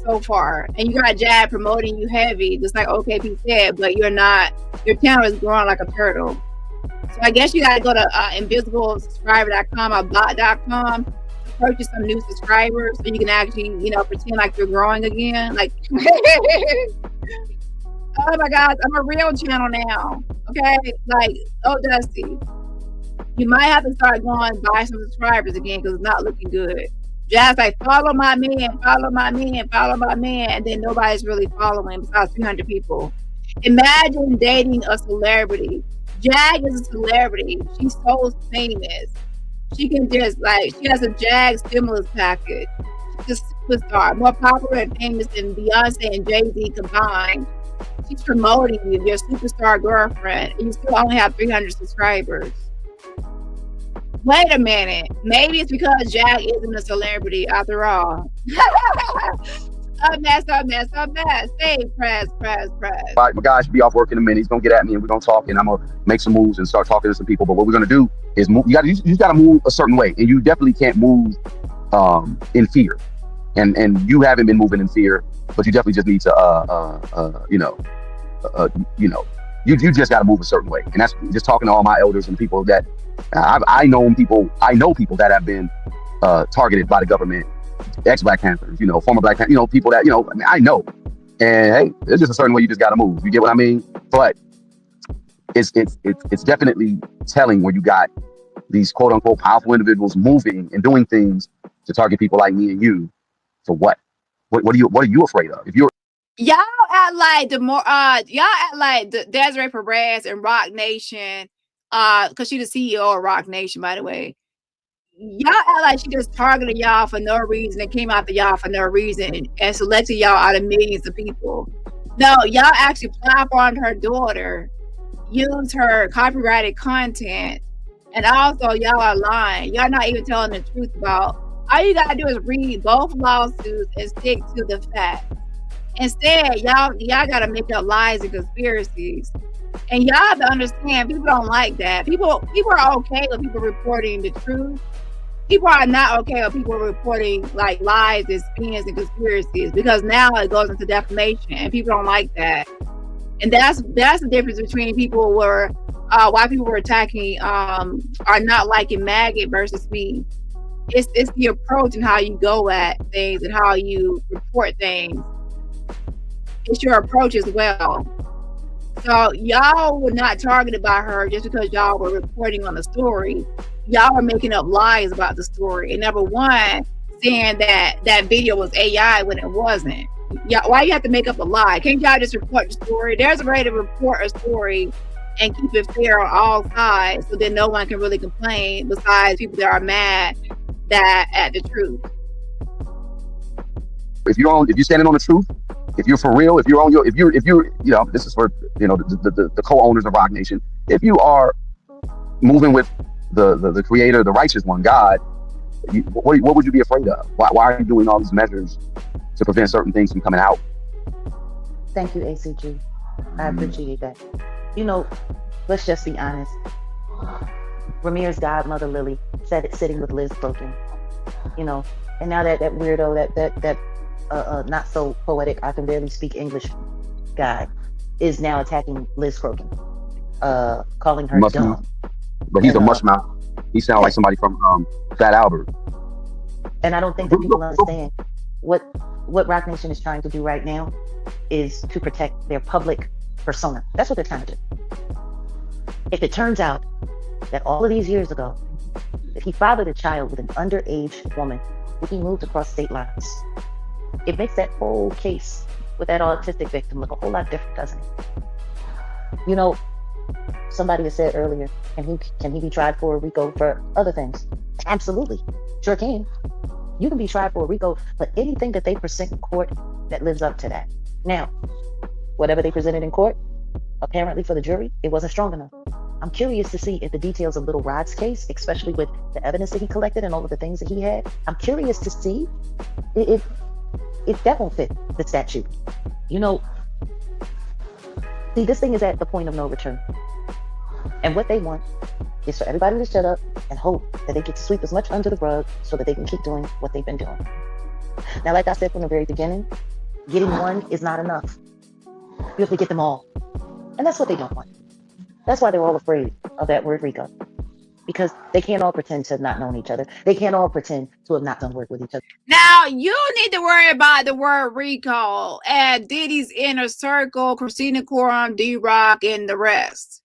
so far? And you got Jag promoting you heavy, just like OKP said, but you're not, your channel is growing like a turtle. So I guess you got to go to invisiblesubscriber.com or bot.com purchase some new subscribers so you can actually, pretend like you're growing again. Like, oh my God, I'm a real channel now. Okay, like, oh Dusty, you might have to start going buy some subscribers again because it's not looking good. Just like follow my man, follow my man, follow my man, and then nobody's really following besides 300 people. Imagine dating a celebrity. Jag is a celebrity. She's so famous. She can just she has a Jag stimulus package. She's a superstar, more popular and famous than Beyonce and Jay-Z combined. She's promoting you, your superstar girlfriend, and you still only have 300 subscribers. Wait a minute. Maybe it's because Jag isn't a celebrity after all. A mess. Hey, press. My guy should be off work in a minute. He's gonna get at me and we're gonna talk and I'm gonna make some moves and start talking to some people. But what we're gonna do is move. You gotta move a certain way, and you definitely can't move in fear. And you haven't been moving in fear, but you definitely just need to you just gotta move a certain way. And that's just talking to all my elders and people that I know people that have been targeted by the government. Ex-Black Panthers, former Black Panthers, people that, I know. And hey, there's just a certain way you just got to move. You get what I mean? But it's definitely telling when you got these quote unquote powerful individuals moving and doing things to target people like me and you. For what? What are you afraid of? If you're y'all act like the Desiree Perez and Rock Nation, because she's the CEO of Rock Nation, by the way. Y'all act like she just targeted y'all for no reason and came after y'all for no reason and selected y'all out of millions of people. No, y'all actually platformed her daughter, used her copyrighted content, and also y'all are lying. Y'all not even telling the truth about. All you gotta do is read both lawsuits and stick to the facts. Instead, y'all gotta make up lies and conspiracies. And y'all have to understand, people don't like that. People are okay with people reporting the truth. People are not okay with people reporting like lies and spins and conspiracies, because now it goes into defamation and people don't like that. And that's the difference between people why people were attacking are not liking Maggot versus me. It's the approach and how you go at things and how you report things. It's your approach as well. So y'all were not targeted by her just because y'all were reporting on the story. Y'all were making up lies about the story. And number one, saying that video was AI when it wasn't. Why you have to make up a lie? Can't y'all just report the story? There's a way to report a story and keep it fair on all sides, so then no one can really complain besides people that are mad at the truth. If you're standing on the truth, if you're for real, if you're this is for the co-owners of Rock Nation. If you are moving with the creator, the righteous one, God, what would you be afraid of? Why are you doing all these measures to prevent certain things from coming out? Thank you, ACG. I appreciate that. Let's just be honest. Ramir's godmother Lily said it sitting with Liz Broken, and now that weirdo, that not so poetic, I can barely speak English guy is now attacking Liz Crokin, calling her dumb. But he's a mush mouth. He sounds like somebody from Fat Albert. And I don't think that people understand what Rock Nation is trying to do right now is to protect their public persona. That's what they're trying to do. If it turns out that all of these years ago, that he fathered a child with an underage woman, that he moved across state lines, it makes that whole case with that autistic victim look a whole lot different, doesn't it? You know, somebody has said earlier, can he be tried for a RICO for other things? Absolutely, sure can. You can be tried for a RICO for anything that they present in court that lives up to that. Now, whatever they presented in court, apparently for the jury, it wasn't strong enough. I'm curious to see if the details of Little Rod's case, especially with the evidence that he collected and all of the things that he had, I'm curious to see if that won't fit the statute. You know, see, this thing is at the point of no return. And what they want is for everybody to shut up and hope that they get to sweep as much under the rug so that they can keep doing what they've been doing. Now, like I said from the very beginning, getting one is not enough. You have to get them all. And that's what they don't want. That's why they're all afraid of that word RICO. Because they can't all pretend to have not known each other. They can't all pretend to have not done work with each other. Now, you need to worry about the word RICO and Diddy's inner circle, Christina Quorum, D-Rock, and the rest.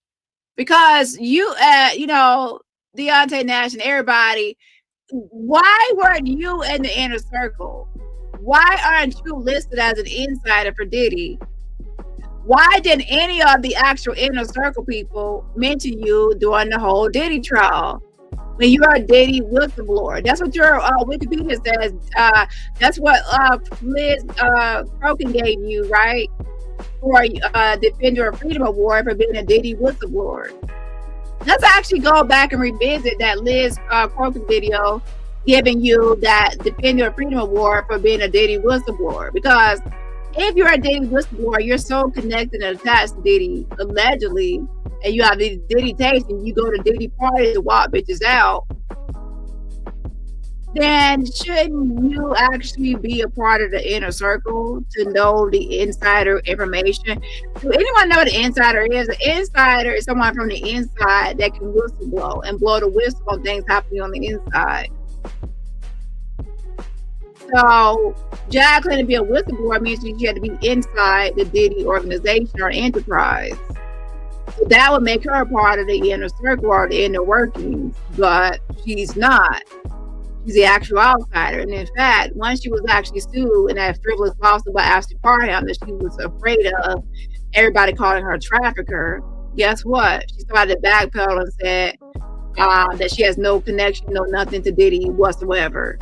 Because you know, Deontay Nash and everybody, why weren't you in the inner circle? Why aren't you listed as an insider for Diddy? Why didn't any of the actual inner circle people mention you during the whole Diddy trial? When you are a Diddy whistleblower. That's what your Wikipedia says. That's what Liz Crokin gave you, right? For Defender of Freedom Award for being a Diddy whistleblower. Let's actually go back and revisit that Liz Crokin video giving you that Defender of Freedom Award for being a Diddy whistleblower. Because if you're a Diddy whistleblower, you're so connected and attached to Diddy, allegedly, and you have these Diddy tapes and you go to Diddy parties to walk bitches out, then shouldn't you actually be a part of the inner circle to know the insider information? Do anyone know what an insider is? An insider is someone from the inside that can whistleblow and blow the whistle on things happening on the inside. So Jag couldn't be a whistleblower means she had to be inside the Diddy organization or enterprise. So that would make her a part of the inner circle or the inner workings, but she's not. She's the actual outsider. And in fact, once she was actually sued in that frivolous lawsuit by Ashley Parham that she was afraid of everybody calling her a trafficker, guess what? She started to backpedal and said that she has no connection, no nothing to Diddy whatsoever.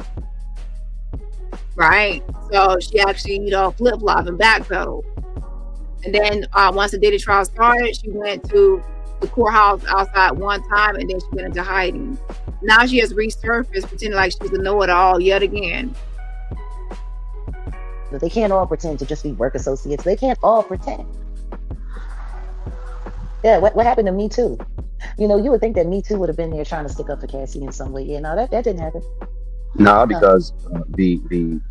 Right? So she actually, flip-flop and backpedaled. And then once the Diddy trial started, she went to the courthouse outside one time and then she went into hiding. Now she has resurfaced, pretending like she's a know-it-all yet again. They can't all pretend to just be work associates. They can't all pretend. Yeah, what happened to Me Too? You would think that Me Too would have been there trying to stick up for Cassie in some way. Yeah, no, that didn't happen. No, because the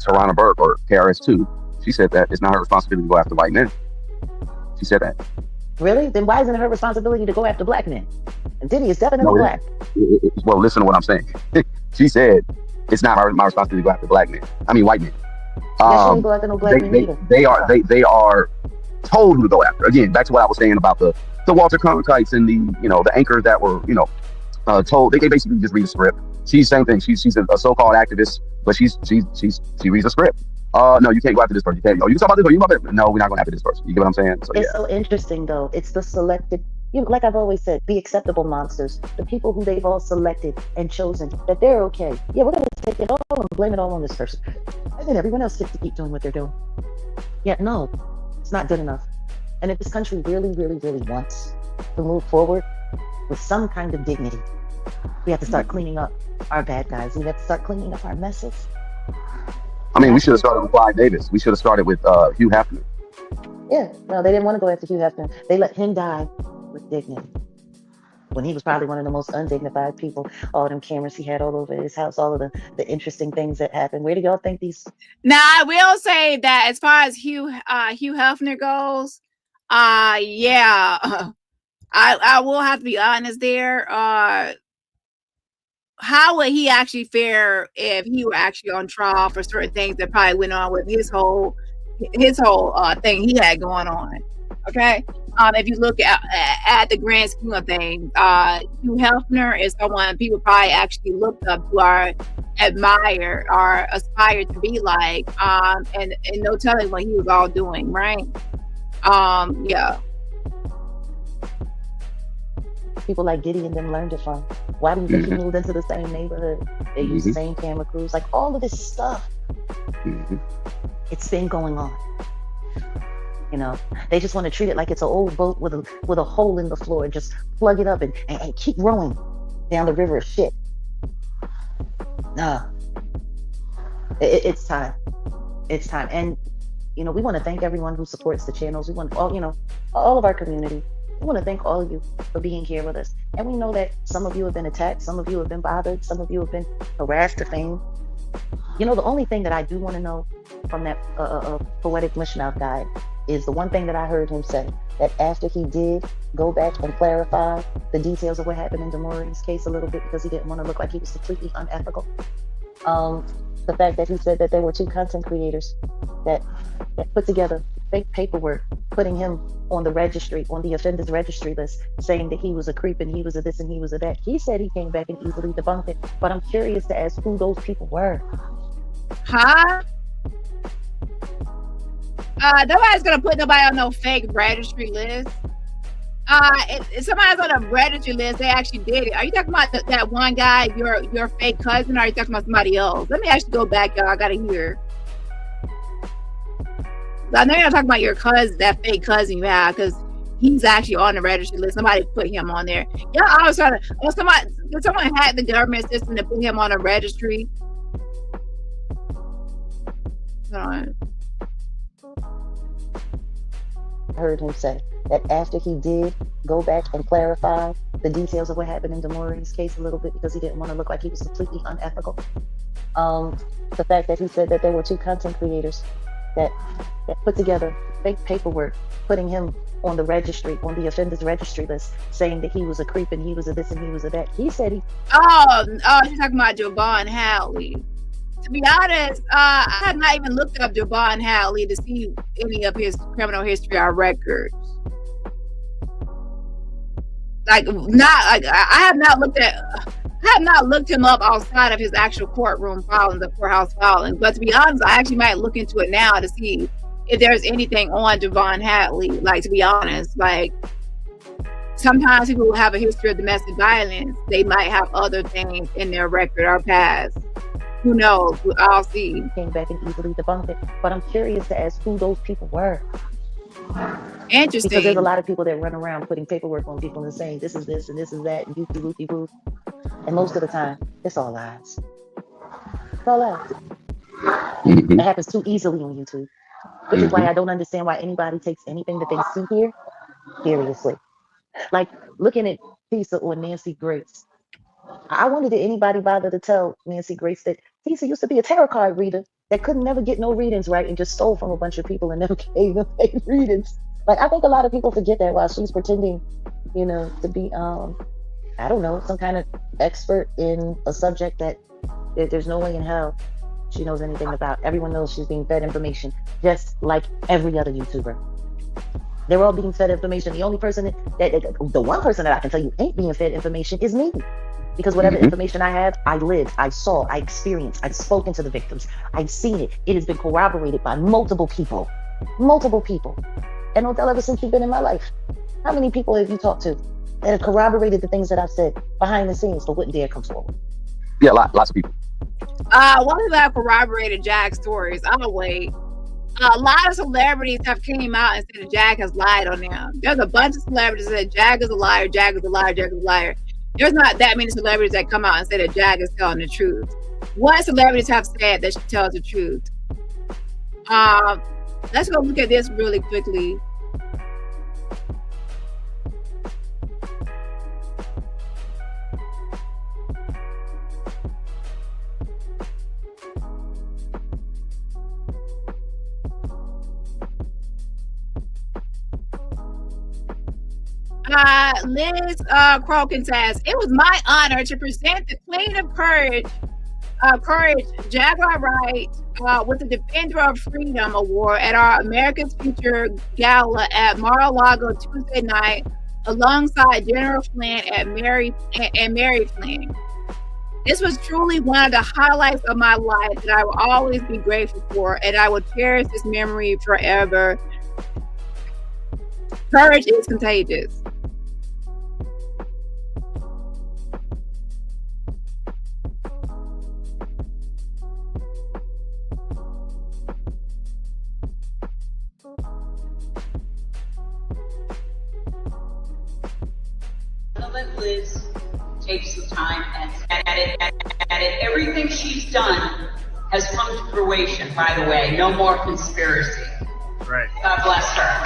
Tarana Burke or KRS2, she said that it's not her responsibility to go after white men. She said that. Really? Then why isn't it her responsibility to go after black men? And Diddy is definitely black. Well, listen to what I'm saying. She said it's not my responsibility to go after black men. I mean white men. She ain't go after no black men either. They are told who to go after. Again, back to what I was saying about the Walter Cronkite's and the anchors that were told. They basically just read the script. She's the same thing. She's a so-called activist, but she reads the script. No, you can't go after this person. You can't. Oh, you talk about this, or you about that? No, we're not going after this person. You get what I'm saying? So, it's so interesting, though. It's the selected, like I've always said, the acceptable monsters, the people who they've all selected and chosen, that they're okay. Yeah, we're going to take it all and blame it all on this person. And then everyone else gets to keep doing what they're doing. Yeah, no, it's not good enough. And if this country really, really, really wants to move forward with some kind of dignity, we have to start cleaning up our bad guys. We have to start cleaning up our messes. I mean, we should have started with Clive Davis. We should have started with Hugh Hefner. Yeah, no, they didn't want to go after Hugh Hefner. They let him die with dignity. When he was probably one of the most undignified people. All them cameras he had all over his house, all of the interesting things that happened. Where do y'all think these? Now, I will say that as far as Hugh Hefner goes, yeah, I will have to be honest there. how would he actually fare if he were actually on trial for certain things that probably went on with his whole thing he had going on? Okay. If you look at the grand scheme of things, Hugh Hefner is someone people probably actually looked up to, or admire, or aspire to be like, and no telling what he was all doing, right? Yeah. People like Diddy and them learned it from. Why do you think he moved into the same neighborhood? They use the same camera crews, like all of this stuff. It's been going on. You know, they just want to treat it like it's an old boat with a hole in the floor, and just plug it up and keep rowing down the river of shit. Nah, it's time. It's time. And you know, we want to thank everyone who supports the channels. We want all, you know, all of our community. We want to thank all of you for being here with us. And we know that some of you have been attacked, some of you have been bothered, some of you have been harassed to fame. You know, the only thing that I do want to know from that poetic mushmouth guy is the one thing that I heard him say, that after he did go back and clarify the details of what happened in DeMaureen's case a little bit, because he didn't want to look like he was completely unethical. The fact that he said that there were 2 content creators that put together fake paperwork, putting him on the registry, on the offenders registry list, saying that he was a creep and he was a this and he was a that. He said he came back and easily debunked it, but I'm curious to ask who those people were. Huh? Nobody's gonna put nobody on no fake registry list. If somebody's on a registry list, they actually did it. Are you talking about that one guy, your fake cousin, or are you talking about somebody else? Let me actually go back, y'all. I gotta hear. I know you're not talking about your cousin, that fake cousin you have, because he's actually on the registry list. Somebody put him on there. Yeah, I was trying to. Someone hacked the government system to put him on a registry. Hold on. I heard him say that after he did go back and clarify the details of what happened in DeMaureen's case a little bit, because he didn't want to look like he was completely unethical. The fact that he said that there were 2 content creators that put together fake paperwork, putting him on the registry, on the offenders registry list, saying that he was a creep and he was a this and he was a that. He said he. Oh, you're talking about Javon Hadley. To be honest, I have not even looked up Javon Hadley to see any of his criminal history or records. I have not looked him up outside of his actual courtroom filing, the courthouse filing. But to be honest, I actually might look into it now to see if there's anything on Javon Hadley. Like, to be honest, like, sometimes people who have a history of domestic violence, they might have other things in their record or past. Who knows? I'll see. Came back and easily debunked it. But I'm curious to ask who those people were. Interesting. Because there's a lot of people that run around putting paperwork on people and saying this is this and this is that and whoopty whoop. And most of the time, it's all lies. It's all lies. It happens too easily on YouTube. Which is why I don't understand why anybody takes anything that they see here seriously. Like looking at Tisa or Nancy Grace. I wonder, did anybody bother to tell Nancy Grace that Tisa used to be a tarot card reader that couldn't never get no readings right and just stole from a bunch of people and never gave them fake readings? Like, I think a lot of people forget that while she's pretending, you know, to be, I don't know, some kind of expert in a subject that there's no way in hell she knows anything about. Everyone knows she's being fed information, just like every other YouTuber. They're all being fed information. The only person the one person that I can tell you ain't being fed information is me. Because whatever information I have, I lived, I saw, I experienced, I've spoken to the victims, I've seen it. It has been corroborated by multiple people. Multiple people. And Odell, ever since you've been in my life, how many people have you talked to that have corroborated the things that I've said behind the scenes but wouldn't dare come forward? Yeah, lots of people. One of that corroborated Jag's stories. I'll wait. A lot of celebrities have came out and said that Jag has lied on them. There's a bunch of celebrities that said Jag is a liar, Jag is a liar, Jag is a liar. There's not that many celebrities that come out and say that Jag is telling the truth. What celebrities have said that she tells the truth? Let's go look at this really quickly. Liz Crokin says, it was my honor to present the Queen of Courage, Jaguar Wright, with the Defender of Freedom Award at our America's Future Gala at Mar-a-Lago Tuesday night, alongside General Flynn and Mary Flynn. This was truly one of the highlights of my life that I will always be grateful for, and I will cherish this memory forever. Courage is contagious. Let Liz take some time and at it. Everything she's done has come to fruition, by the way. No more conspiracy. Right. God bless her.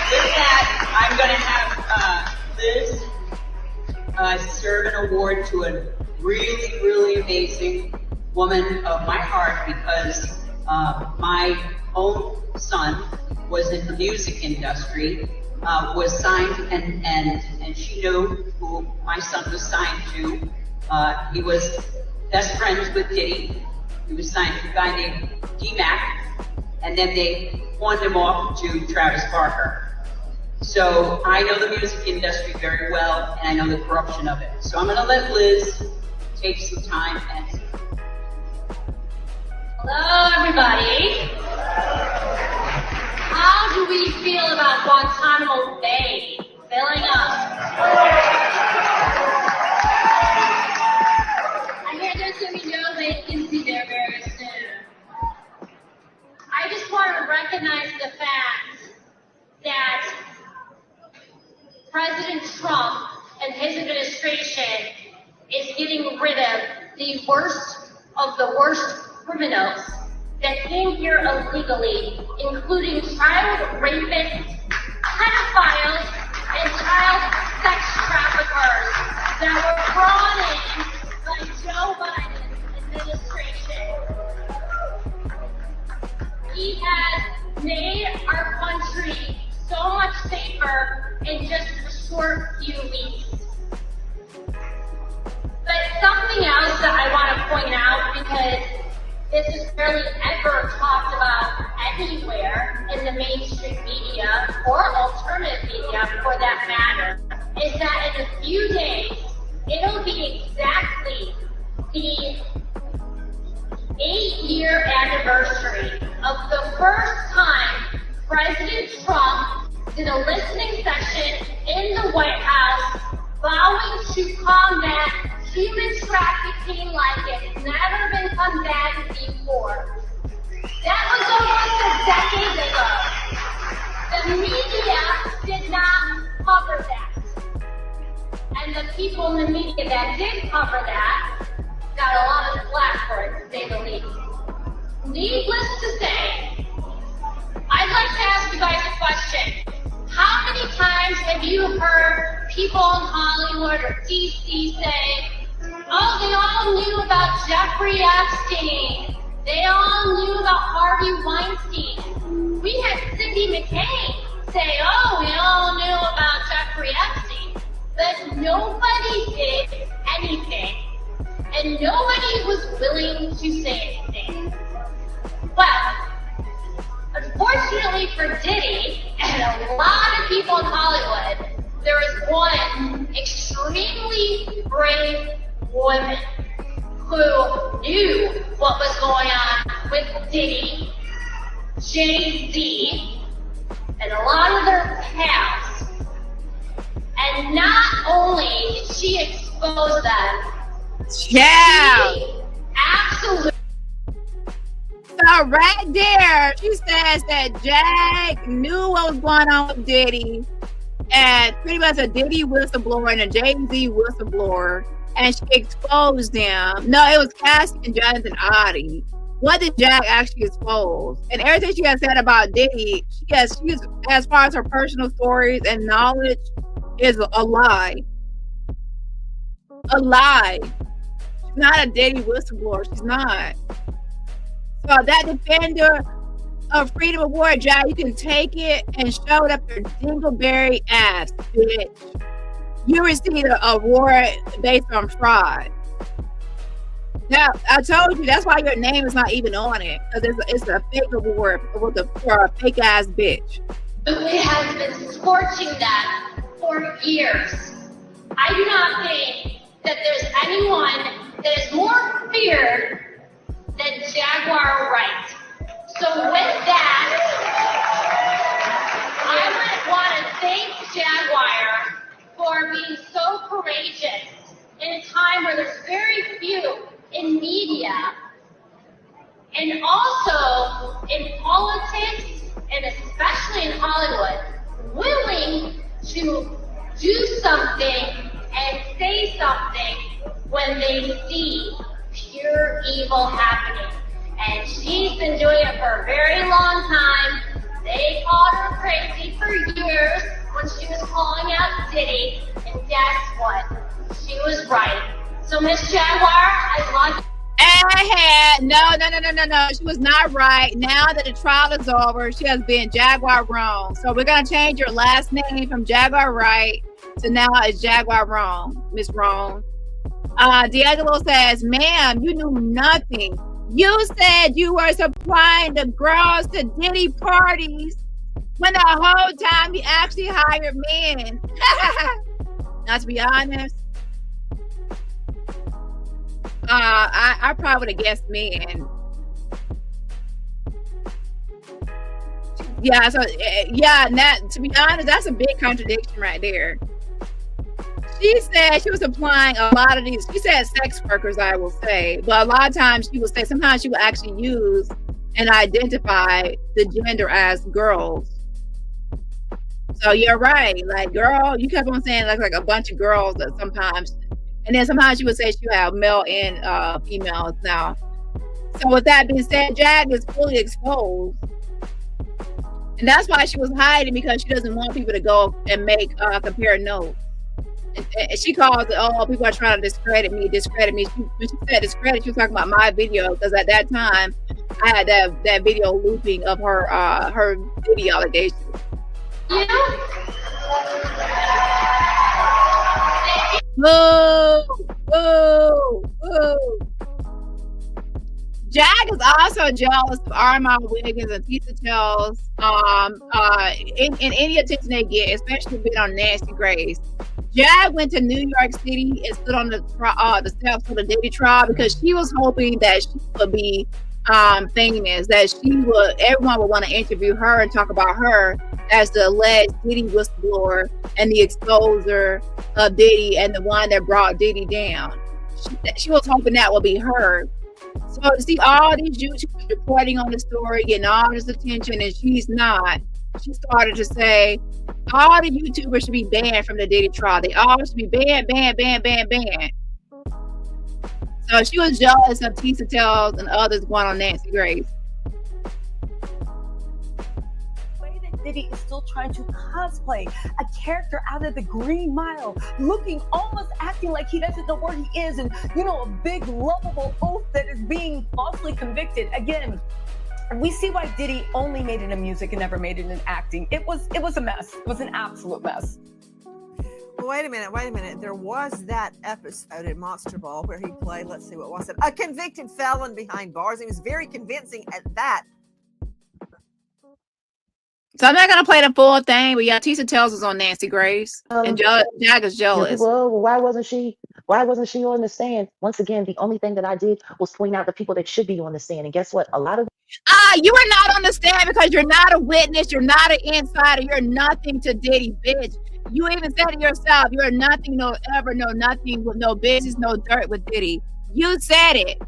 With that, I'm going to have Liz serve an award to a really, really amazing woman of my heart, because my own son was in the music industry. Was signed, and she knew who my son was signed to. He was best friends with Diddy. He was signed to a guy named D-Mac, and then they pawned him off to Travis Barker. So I know the music industry very well, and I know the corruption of it. So I'm going to let Liz take some time and... Hello, everybody. How do we feel about Guantanamo Bay filling up? I hear there's going to be no vacancy there very soon. I just want to recognize the fact that President Trump and his administration is getting rid of the worst of the worst criminals that came here illegally, including child rapists, pedophiles, and child sex traffickers that were brought in by Joe Biden's administration. He has made our country so much safer in just a short few weeks. But something else that I want to point out, because this is barely ever talked about anywhere in the mainstream media or alternative media for that matter, is that in a few days, it'll be exactly the 8-year anniversary of the first time President Trump did a listening session in the White House vowing to combat human trafficking like it's never been combated before. That was almost a decade ago. The media did not cover that. And the people in the media that did cover that got a lot of flack for it, to say the least. Needless to say, I'd like to ask you guys a question. How many times have you heard people in Hollywood or DC say, oh, they all knew about Jeffrey Epstein. They all knew about Harvey Weinstein. We had Cindy McCain say, oh, we all knew about Jeffrey Epstein. But nobody did anything. And nobody was willing to say anything. Well, unfortunately for Diddy and a lot of people in Hollywood, there is one extremely brave woman who knew what was going on with Diddy, Jay-Z, and a lot of their pals. And not only did she expose them, she absolutely... So right there, she says that Jag knew what was going on with Diddy, and pretty much a Diddy whistleblower and a Jay-Z whistleblower, and she exposed them. No, it was Cassie and Jonathan Oddie. What did Jag actually expose? And everything she has said about Diddy, she's, as far as her personal stories and knowledge, is a lie. A lie. She's not a Diddy whistleblower. She's not. So that defender a freedom award, Jag. You can take it and show it up your dingleberry ass, bitch. You received an award based on fraud. Now, I told you that's why your name is not even on it, because it's a fake award for a fake ass bitch. It has been scorching them for years. I do not think that there's anyone that is more feared than Jaguar Wright. So with that, I would want to thank Jaguar for being so courageous in a time where there's very few in media and also in politics and especially in Hollywood, willing to do something and say something when they see pure evil happening. And she's been doing it for a very long time. They called her crazy for years when she was calling out Diddy, and guess what? She was right. So Miss Jaguar, I love you. No. She was not right. Now that the trial is over, she has been Jaguar wrong. So we're gonna change your last name from Jaguar Right to now it's Jaguar Wrong, Miss Wrong. D'Angelo says, ma'am, you knew nothing. You said you were supplying the girls to Diddy parties when the whole time you actually hired men. Not to be honest, I probably would have guessed men. Yeah, so yeah, to be honest, that's a big contradiction right there. She said she was applying a lot of these, she said sex workers, I will say, but a lot of times she will say, sometimes she will actually use and identify the gender as girls. So you're right, like girl, you kept on saying like a bunch of girls that sometimes, and then sometimes she would say she would have male and females now. So with that being said, Jag is fully exposed. And that's why she was hiding, because she doesn't want people to go and make compare notes. And she calls it, oh, people are trying to discredit me. When she said discredit, she was talking about my video, because at that time I had that video looping of her Diddy allegations. Boo! Jag is also jealous of Armon, Wiggins, and Laticia in any attention they get, especially being on Nancy Grace. Jag went to New York City and stood on the steps of the Diddy trial because she was hoping that she would be famous, that everyone would want to interview her and talk about her as the alleged Diddy whistleblower and the exposer of Diddy and the one that brought Diddy down. She was hoping that would be her. So to see all these YouTubers reporting on the story, getting all this attention, and she's not, she started to say all the YouTubers should be banned from the Diddy trial. They all should be banned. So she was jealous of Laticia Tells and others going on Nancy Grace. Diddy is still trying to cosplay a character out of the Green Mile, acting like he doesn't know where he is, and a big lovable oaf that is being falsely convicted. Again, we see why Diddy only made it in music and never made it in acting. It was a mess. It was an absolute mess. Well, wait a minute. There was that episode in Monster Ball where he played, let's see, what was it? A convicted felon behind bars. He was very convincing at that. So I'm not gonna play the full thing, but yeah, Laticia Tells was on Nancy Grace, and Jag is jealous. Well, why wasn't she on the stand? Once again, the only thing that I did was point out the people that should be on the stand, and guess what? A lot of you were not on the stand because you're not a witness, you're not an insider, you're nothing to Diddy, bitch. You even said it yourself. You're nothing, nothing with no business, no dirt with Diddy. You said it.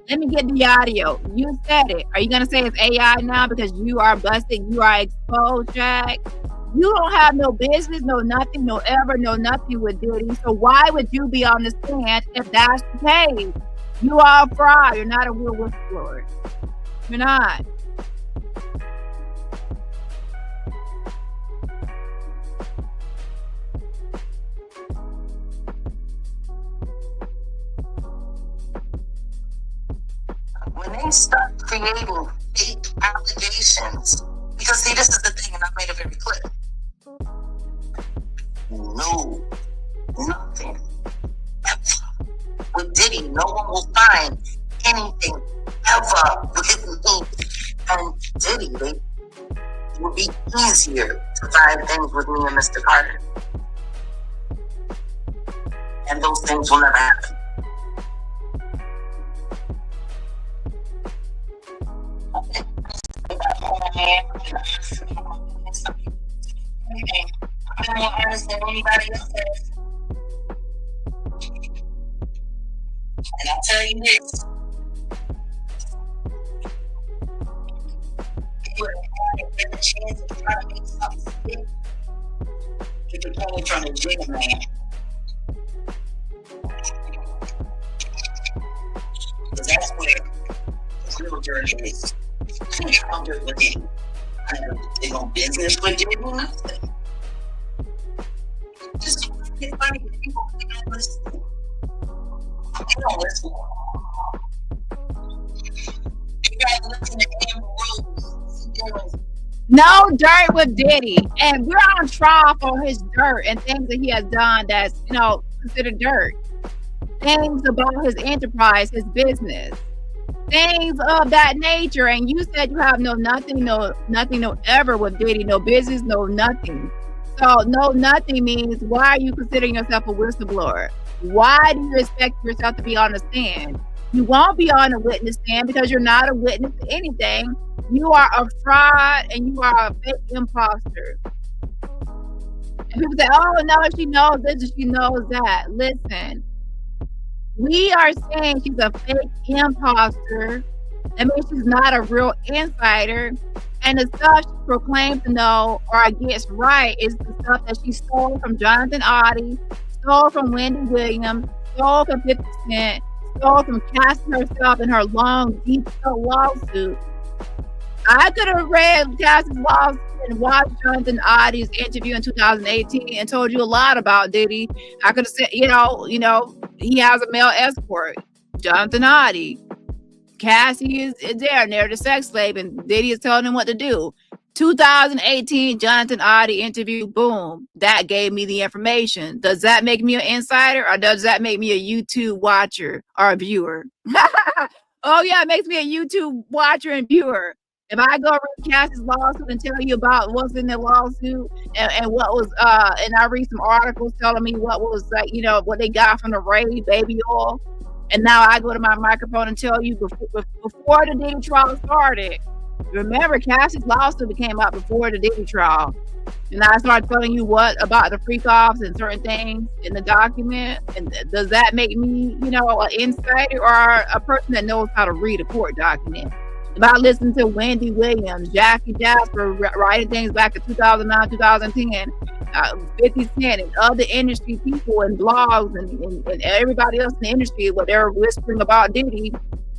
Let me get the audio. You said it. Are you going to say it's AI now because you are busted? You are exposed, Jag? You don't have no business, no nothing, no ever, no nothing with Diddy. So why would you be on the stand if that's the case? You are a fraud. You're not a real whistleblower. You're not. When they start creating fake allegations terminations. Because see, this is the thing, and I made it very clear. No, nothing. With Diddy, no one will find anything ever with me and Diddy. It would be easier to find things with me and Mr. Carter. And those things will never happen. I'm more honest than anybody else is. And I'll tell you this. You would have had a chance of trying to make something stick if it came from the jail man. Because that's where the real dirt is. I ain't got no dirt with him. I never did no business with him or nothing. Just get funny with people who don't listen. They don't listen. You guys listen to Amber Rose. No dirt with Diddy, and we're on trial for his dirt and things that he has done that's, you know, considered dirt. Things about his enterprise, his business, things of that nature. And you said you have nothing ever with Diddy, no business, no nothing. So no nothing means, why are you considering yourself a whistleblower? Why do you expect yourself to be on the stand? You won't be on a witness stand because you're not a witness to anything. You are a fraud and you are a fake imposter. And people say, oh no, she knows this and she knows that. Listen, we are saying she's a fake imposter. That means she's not a real insider. And the stuff she proclaims to know or against Wright is the stuff that she stole from Jonathan Oddie, stole from Wendy Williams, stole from 50 Cent, stole from Cassie herself in her long, detailed lawsuit. I could have read Cassie's lawsuit and watched Jonathan Oddie's interview in 2018 and told you a lot about Diddy. I could have said, you know, he has a male escort, Jonathan Oddie. Cassie is there, and they're the sex slave, and Diddy is telling him what to do. 2018 Jonathan Oddie interview, boom, that gave me the information. Does that make me an insider, or does that make me a YouTube watcher or a viewer? Oh yeah, it makes me a YouTube watcher and viewer. If I go read Cassie's lawsuit and tell you about what's in the lawsuit and what was and I read some articles telling me what was, like, you know, what they got from the Ray baby oil, and now I go to my microphone and tell you before the Diddy trial started. Remember, Cassie's lawsuit came out before the Diddy trial. And I started telling you what about the freak offs and certain things in the document. And does that make me, you know, an insider or a person that knows how to read a court document? If I listen to Wendy Williams, Jackie Jasper writing things back in 2009, 2010, 50 Cent and other industry people and blogs and everybody else in the industry, what they're whispering about Diddy,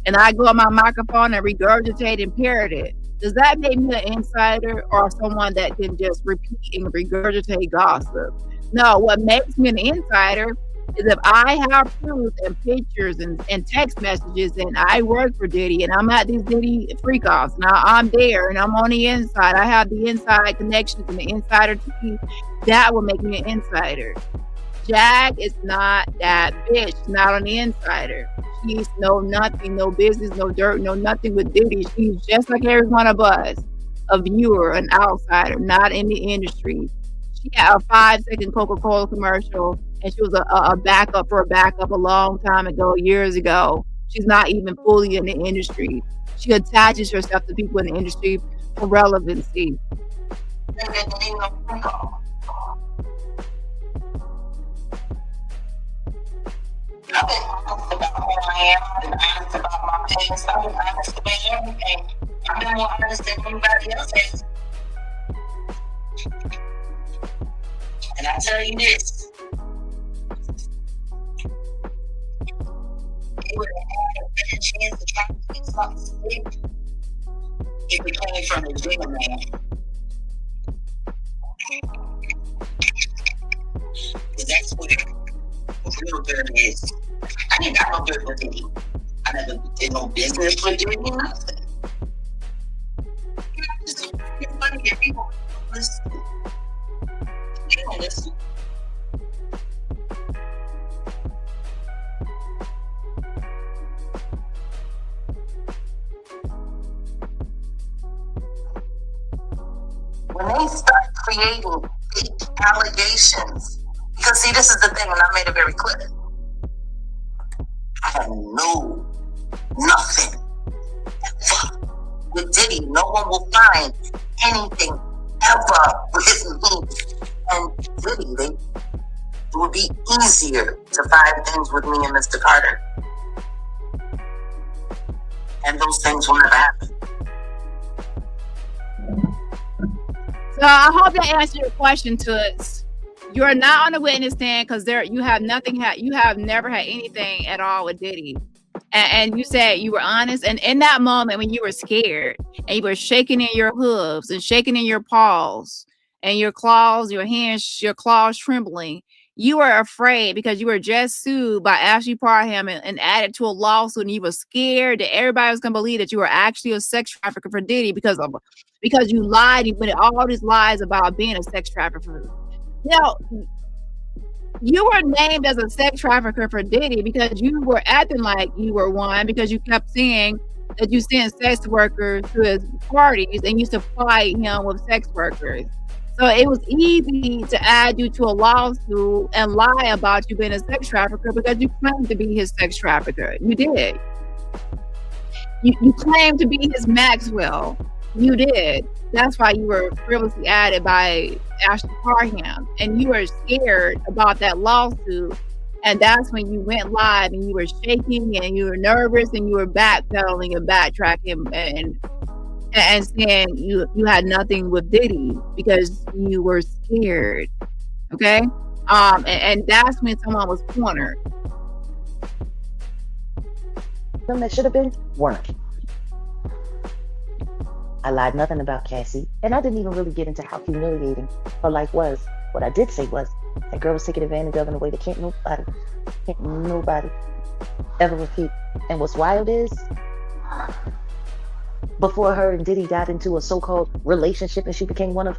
and I go on my microphone and regurgitate and parrot it, does that make me an insider or someone that can just repeat and regurgitate gossip? No, what makes me an insider is if I have proof and pictures and text messages and I work for Diddy and I'm at these Diddy freak offs. Now I'm there and I'm on the inside. I have the inside connections and the insider team. That will make me an insider. Jag is not that bitch. She's not on the insider. She's no nothing, no business, no dirt, no nothing with Diddy. She's just like every one of us, a viewer, an outsider, not in the industry. She had a 5-second Coca-Cola commercial, and she was a backup for a backup a long time ago, years ago. She's not even fully in the industry. She attaches herself to people in the industry for relevancy. I've been honest about who I am. I've been honest about my past. I've been honest about everything. I've been more honest than anybody else has. And I tell you this, they would have had a better chance to try to get something stick if it came from the jail man. Because that's where the real dirt is. I ain't got no dirt with Diddy. I never did no business with Diddy, nothing. people listen. They don't listen. When they start creating fake allegations, because see, this is the thing, and I made it very clear. I know nothing. With Diddy, no one will find anything ever with me and Diddy. It would be easier to find things with me and Mr. Carter. And those things will never happen. So I hope that answered your question, Toots. You're not on the witness stand because you have never had anything at all with Diddy. And you said you were honest. And in that moment when you were scared and you were shaking in your hooves and shaking in your paws and your claws, your hands, your claws trembling, you were afraid because you were just sued by Ashley Parham and added to a lawsuit, and you were scared that everybody was going to believe that you were actually a sex trafficker for Diddy because you lied. You put all these lies about being a sex trafficker. You were named as a sex trafficker for Diddy because you were acting like you were one, because you kept saying that you sent sex workers to his parties and you supplied him with sex workers. So it was easy to add you to a lawsuit and lie about you being a sex trafficker because you claimed to be his sex trafficker. You did. You claimed to be his Maxwell. You did. That's why you were frivolously added by Ashley Parham, and you were scared about that lawsuit, and that's when you went live and you were shaking and you were nervous and you were backpedaling and backtracking and saying you had nothing with Diddy because you were scared. Okay, and that's when someone was cornered. Them that should have been weren't. I lied nothing about Cassie, and I didn't even really get into how humiliating her life was. What I did say was that girl was taken advantage of in a way that can't nobody ever repeat. And what's wild is, before her and Diddy got into a so-called relationship and she became one of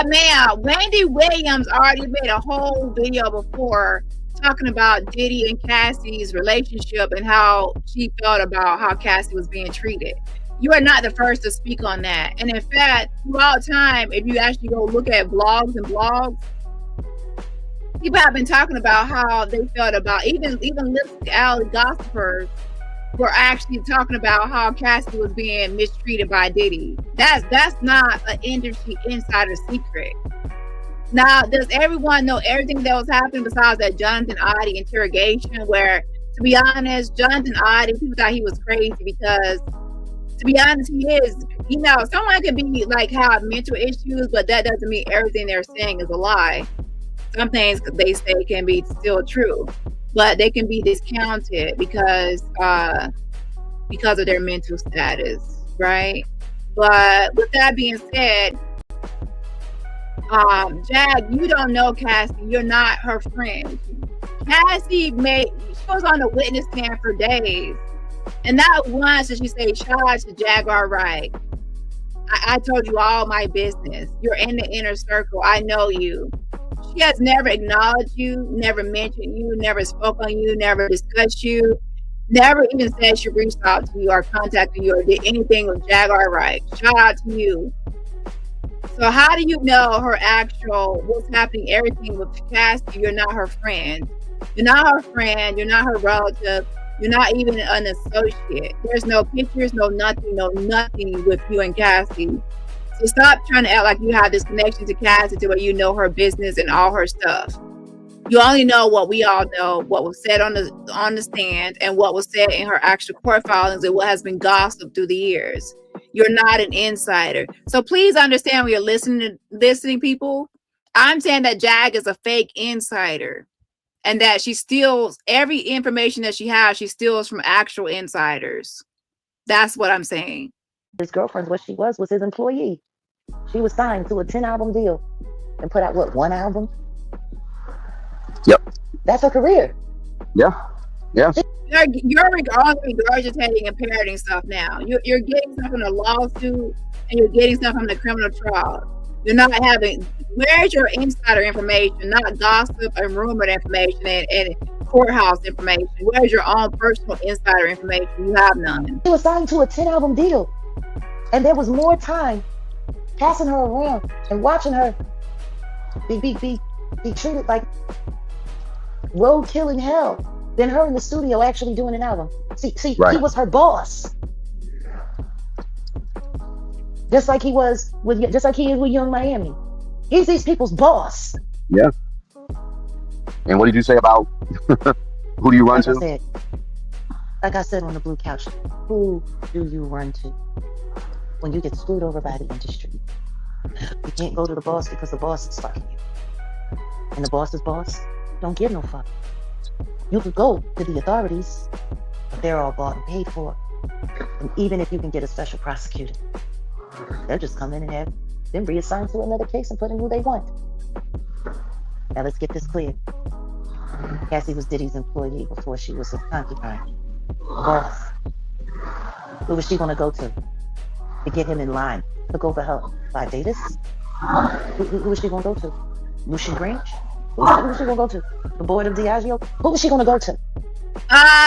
man, Wendy Williams already made a whole video before talking about Diddy and Cassie's relationship and how she felt about how Cassie was being treated. You are not the first to speak on that. And in fact, throughout time, if you actually go look at blogs, people have been talking about how they felt about, even Lipstick Alley gossipers were actually talking about how Cassie was being mistreated by Diddy. That's not an industry insider secret. Now, does everyone know everything that was happening besides that Jonathan Oddie interrogation, where, to be honest, Jonathan Oddie, people thought he was crazy because, to be honest, he is. Someone can be like have mental issues, but that doesn't mean everything they're saying is a lie. Some things they say can be still true, but they can be discounted because of their mental status, right? But with that being said, Jag, you don't know Cassie. You're not her friend. Cassie was on the witness stand for days. And not once did she say, shout out to Jaguar Wright. I told you all my business. You're in the inner circle. I know you. She has never acknowledged you, never mentioned you, never spoke on you, never discussed you, never even said she reached out to you or contacted you or did anything with Jaguar Wright. Shout out to you. So how do you know her what's happening, everything with Cassie? You're not her friend. You're not her friend. You're not her relative. You're not even an associate. There's no pictures, no nothing with you and Cassie. So stop trying to act like you have this connection to Cassie to where you know her business and all her stuff. You only know what we all know, what was said on the stand and what was said in her actual court filings and what has been gossiped through the years. You're not an insider. So please understand when you're listening, people. I'm saying that Jag is a fake insider. And that she steals every information that she has, she steals from actual insiders. That's what I'm saying. His girlfriend, what she was his employee. She was signed to a 10-album deal and put out, one album? Yep. That's her career. Yeah. You're regurgitating and parroting stuff now. You're getting stuff in a lawsuit and you're getting stuff from the criminal trial. You're not having, where's your insider information, not gossip and rumored information and courthouse information? Where's your own personal insider information? You have none. She was signed to a 10-album deal, and there was more time passing her around and watching her be treated like road killing hell than her in the studio actually doing an album. See, Right. he was her boss. Just like he is with Young Miami. He's these people's boss. Yeah. And what did you say about who do you run to? Like I said on the blue couch, who do you run to when you get screwed over by the industry? You can't go to the boss because the boss is fucking you. And the boss's boss don't give no fuck. You could go to the authorities, but they're all bought and paid for. And even if you can get a special prosecutor, they'll just come in and have them reassigned to another case and put in who they want. Now let's get this clear. Cassie was Diddy's employee before she was a concubine. Boss. Who was she gonna go to get him in line to go for her Barbados? Who was she gonna go to? Lucian Grange? Who was she gonna go to? The board of Diageo? Who was she gonna go to?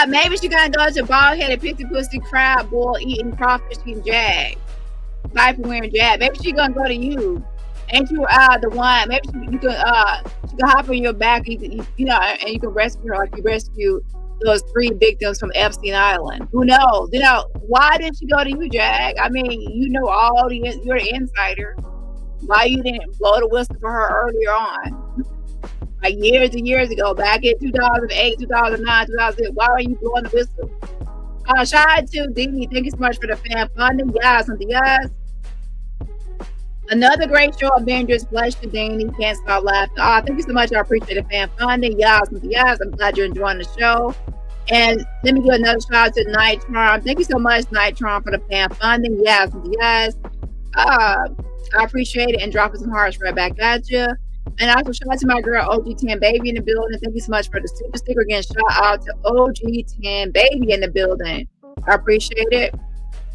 Maybe she gonna go to bald-headed pixie pussy crab boy eating crawfish eating Jag. Viper wearing Jag. Maybe she gonna go to you. Ain't you the one? Maybe she can hop on your back, you know, and you can rescue her like you rescued those 3 victims from Epstein Island. Who knows? You know, why didn't she go to you, Jag? I mean, you know you're the insider. Why you didn't blow the whistle for her earlier on? Like years and years ago, back in 2008, 2009, 2010, why are you blowing the whistle? Shout out to Dani. Thank you so much for the fan funding. Yes, and yes. Another great show, Avengers. Bless you, Dani. Can't stop laughing. Thank you so much. I appreciate the fan funding. Yes, and yes. I'm glad you're enjoying the show. And let me give another shout out to Night Charm. Thank you so much, Night Charm, for the fan funding. Yes, and yes. I appreciate it, and dropping some hearts right back at you. And also shout out to my girl OG10 Baby in the building. Thank you so much for the super sticker. Again, shout out to OG10 Baby in the building. I appreciate it.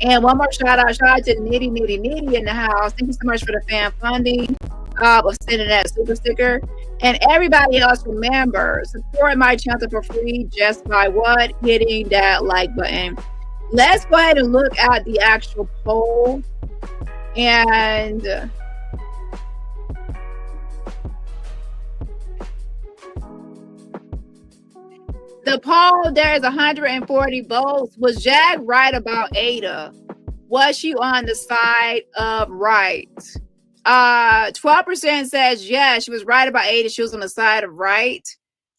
And one more shout out to Nitty in the house. Thank you so much for the fan funding of sending that super sticker. And everybody else, remember, support my channel for free just by what? Hitting that like button. Let's go ahead and look at the actual poll. And the poll, there is 140 votes. Was Jag right about Ada? Was she on the side of Wright? 12% says yes, she was right about Ada. She was on the side of Wright.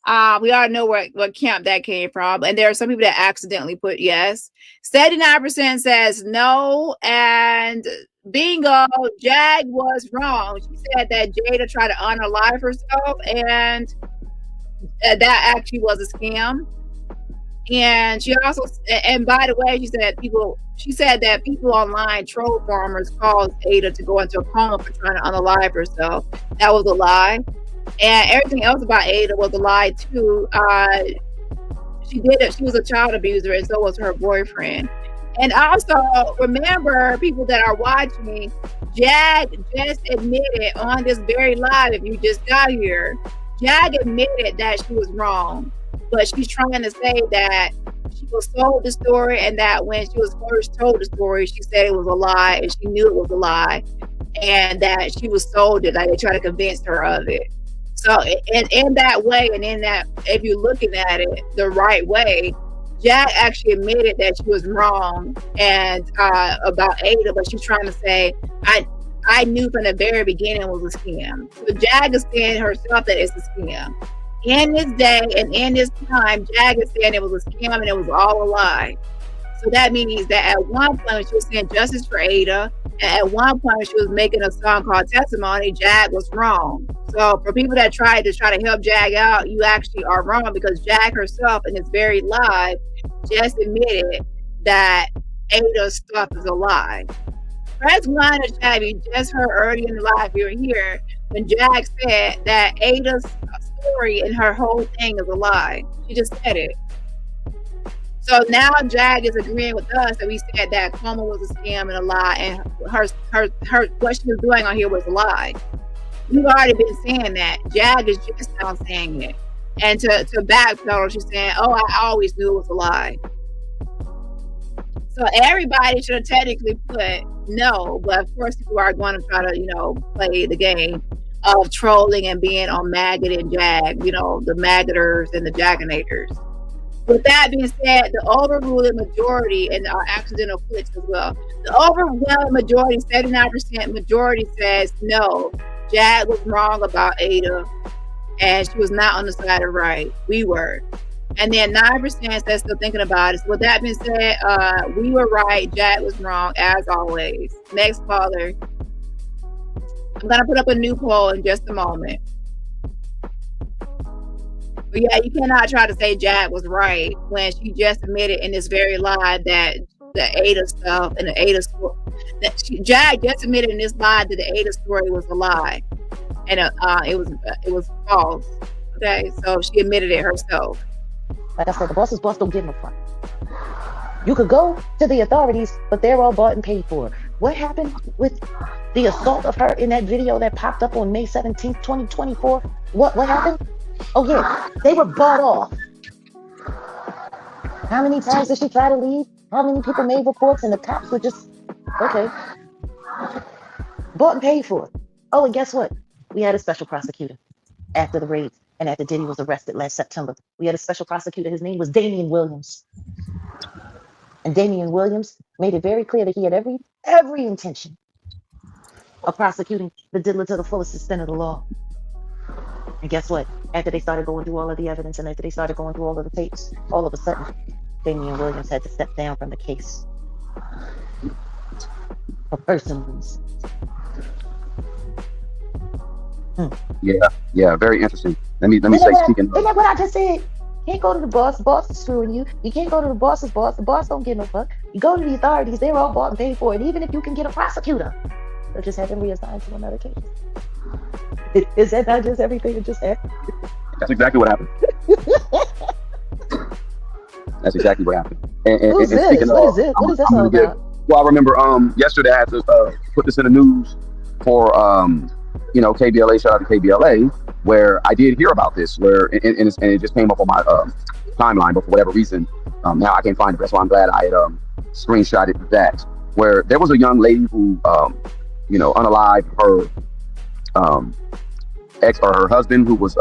We all know what camp that came from. And there are some people that accidentally put yes. 79% says no. And bingo, Jag was wrong. She said that Jada tried to unalive herself, and that actually was a scam. And she also, and by the way, she said that people online, troll farmers, caused Ada to go into a coma for trying to unalive herself. That was a lie. And everything else about Ada was a lie too. She did it. She was a child abuser, and so was her boyfriend. And also, remember, people that are watching, Jag just admitted on this very live, if you just got here, Jag admitted that she was wrong, but she's trying to say that she was told the story, and that when she was first told the story, she said it was a lie, and she knew it was a lie, and that she was told it, like they tried to convince her of it. So in that way, and in that, if you're looking at it the right way, Jag actually admitted that she was wrong and about Ada, but she's trying to say, I knew from the very beginning it was a scam. So Jag is saying herself that it's a scam. In this day and in this time, Jag is saying it was a scam and it was all a lie. So that means that at one point she was saying justice for Ada, and at one point she was making a song called Testimony, Jag was wrong. So for people that try to help Jag out, you actually are wrong, because Jag herself in this very live just admitted that Ada's stuff is a lie. Press 1 to chat. You just heard earlier in the live, you were here when Jag said that Ada's story and her whole thing is a lie. She just said it. So now Jag is agreeing with us that we said that Coma was a scam and a lie, and her what she was doing on here was a lie. We've already been saying that. Jag is just now saying it. And to backpedal, she's saying, "Oh, I always knew it was a lie." So everybody should have technically put no, but of course people are going to try to, play the game of trolling and being on Maggot and Jag, the Maggoters and the Jaganators. With that being said, the overruling majority and our accidental clicks as well. The overwhelming majority, 79% majority says no, Jag was wrong about Ada and she was not on the side of Wright. We were. And then 9% says still thinking about it. So with that being said, we were right, Jag was wrong as always. Next caller. I'm gonna put up a new poll in just a moment. But yeah, you cannot try to say Jag was right when she just admitted in this very lie that the Ada stuff and the Ada story, Jag just admitted in this lie that the Ada story was a lie, and it was false. Okay, so she admitted it herself. Like I said, the boss's boss don't give no fuck. You could go to the authorities, but they're all bought and paid for. What happened with the assault of her in that video that popped up on May 17th, 2024? What happened? Oh yeah, they were bought off. How many times did she try to leave? How many people made reports and the cops were just, okay. Bought and paid for. Oh, and guess what? We had a special prosecutor after the raids and after Diddy was arrested last September. We had a special prosecutor. His name was Damian Williams. And Damian Williams made it very clear that he had every intention of prosecuting the diddler to the fullest extent of the law. And guess what? After they started going through all of the evidence and after they started going through all of the tapes, all of a sudden, Damian Williams had to step down from the case for personal reasons. Yeah, very interesting. Let me say, speaking. Isn't that what I just said? You can't go to the boss is screwing you. You can't go to the boss's boss. The boss don't give no fuck. You go to the authorities, they're all bought and paid for it. Even if you can get a prosecutor, they'll just have them reassigned to another case. Is that not just everything that just happened? That's exactly what happened. That's exactly what happened. Who's this? What is this? What is this all about? Well, I remember yesterday I had to put this in the news for KBLA. Shout out to KBLA, where I did hear about this, where and it just came up on my timeline, but for whatever reason, now I can't find it. That's why I'm glad I had screenshotted that, where there was a young lady who unalived her ex or her husband, who was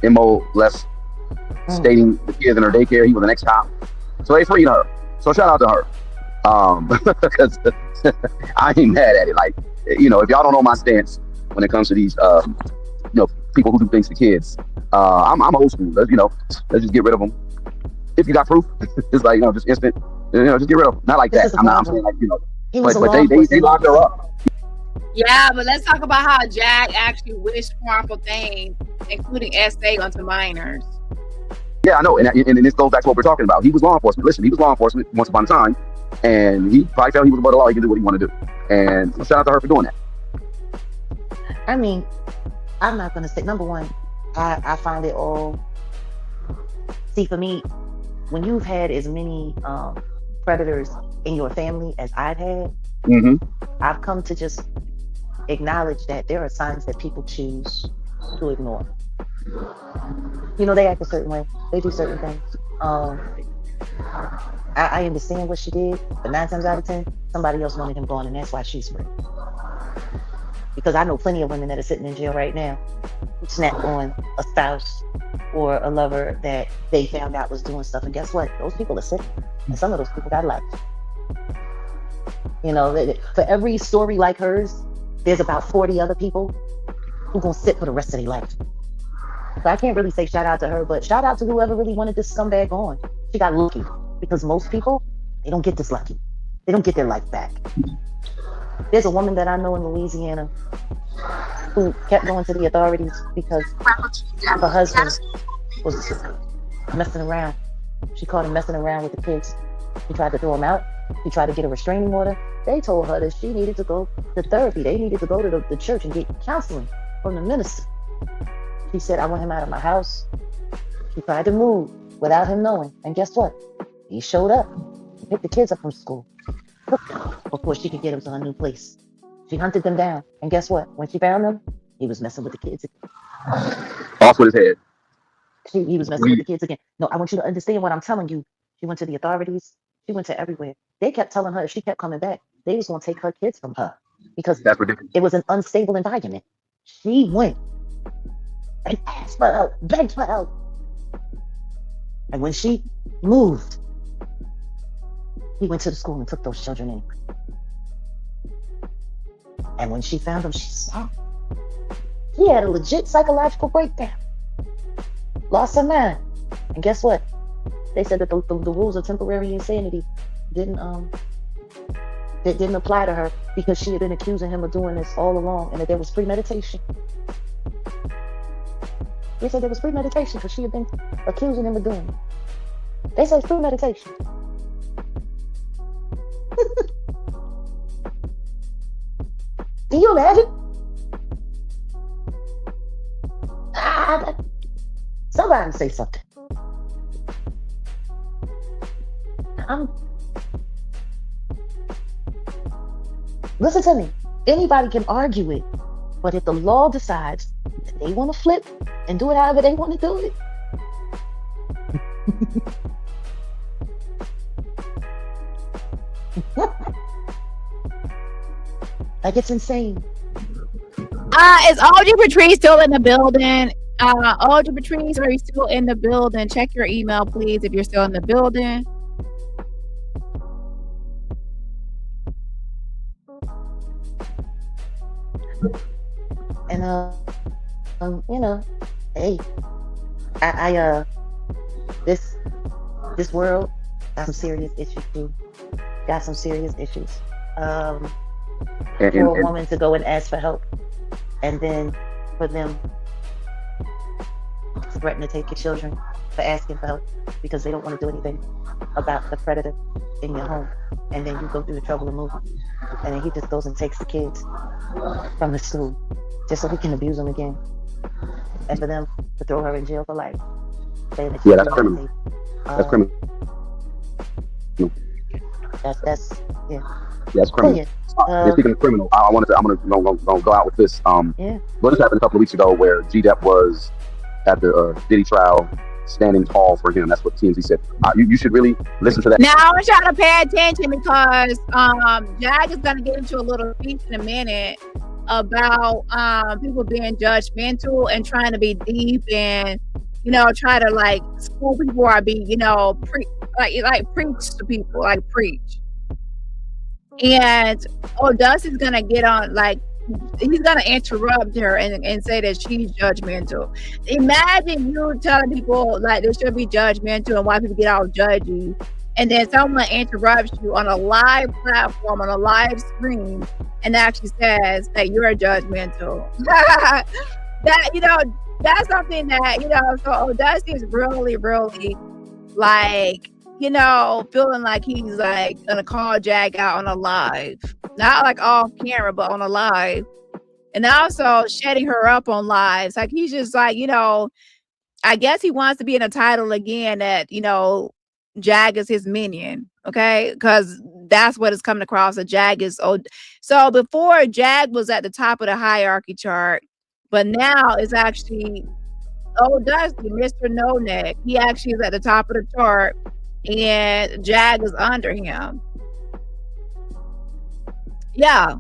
molesting the kids in her daycare. He was an ex-cop, so they freed her. So shout out to her, because I ain't mad at it. Like, if y'all don't know my stance when it comes to these people who do things to kids, I'm old school. Let's just get rid of them. If you got proof, it's like just instant. Just get rid of them. Not like that. I'm saying like but they locked her up. Yeah, but let's talk about how Jag actually wished harmful things, including SA, onto minors. Yeah, I know, and this goes back to what we're talking about. He was law enforcement. Listen, he was law enforcement once upon a time, and he probably felt he was above the law. He can do what he wanted to do, and shout out to her for doing that. I mean, I'm not gonna say, number one, I find it all. See, for me, when you've had as many predators in your family as I've had, I've come to just acknowledge that there are signs that people choose to ignore. They act a certain way. They do certain things. I understand what she did, but 9 times out of 10, somebody else wanted him gone, and that's why she's free. Because I know plenty of women that are sitting in jail right now who snapped on a spouse or a lover that they found out was doing stuff, and guess what? Those people are sick, and some of those people got life. For every story like hers, there's about 40 other people who gonna sit for the rest of their life. So I can't really say shout out to her, but shout out to whoever really wanted this scumbag on. She got lucky, because most people, they don't get this lucky. They don't get their life back. There's a woman that I know in Louisiana who kept going to the authorities because her husband was messing around. She caught him messing around with the kids. He tried to throw him out. He tried to get a restraining order. They told her that she needed to go to therapy. They needed to go to the church and get counseling from the minister. She said, I want him out of my house. She tried to move without him knowing. And guess what? He showed up, picked the kids up from school, took them before she could get them to her new place. She hunted them down, and guess what? When she found them, he was messing with the kids again. Off with his head. He was messing with the kids again. No, I want you to understand what I'm telling you. She went to the authorities. She went to everywhere. They kept telling her if she kept coming back, they was going to take her kids from her because That's ridiculous. it was an unstable environment. She went and asked for help, begged for help. And when she moved, he went to the school and took those children in. And when she found them, she saw. She had a legit psychological breakdown. Lost her mind. And guess what? They said that the rules of temporary insanity didn't apply to her because she had been accusing him of doing this all along, and that there was premeditation. They said there was premeditation because she had been accusing him of doing it. They said it's premeditation. Can you imagine? Somebody say something. Listen to me. Anybody can argue it, but if the law decides that they want to flip and do it however they want to do it, like it's insane. Is Audrey Patrice still in the building? Audrey Patrice, are you still in the building? Check your email, please, if you're still in the building. And you know, hey, I this world got some serious issues too. Got some serious issues. For a woman to go and ask for help, and then for them to threaten to take your children for asking for help because they don't want to do anything about the predator in your home, and then you go through the trouble of moving, and then he just goes and takes the kids from the school just so he can abuse them again, and for them to throw her in jail for life. Yeah, that's criminal. That's criminal. That's yeah. That's criminal. Speaking of criminal, I'm gonna go out with this. Yeah. What just happened a couple of weeks ago where G-Dep was at the Diddy trial, standing tall for him. That's what TMZ said. You should really listen to that. Now I want y'all to pay attention because Jag is gonna get into a little speech in a minute about people being judgmental and trying to be deep and try to like school people or be preach to people, like preach. And Dusty's gonna get on, like he's gonna interrupt her and say that she's judgmental. Imagine you telling people like they should be judgmental and why people get all judgy, and then someone interrupts you on a live platform, on a live stream, and actually says that you're judgmental. That's something that so Dusty is really like feeling like he's like gonna call Jag out on a live, not like off camera, but on a live, and also shutting her up on lives. Like he's just like, I guess he wants to be in a title again that Jag is his minion, okay? Because that's what is coming across. That Jag is so before Jag was at the top of the hierarchy chart, but now it's actually Dusty, Mr. No Neck. He actually is at the top of the chart. And Jag is under him. Yeah.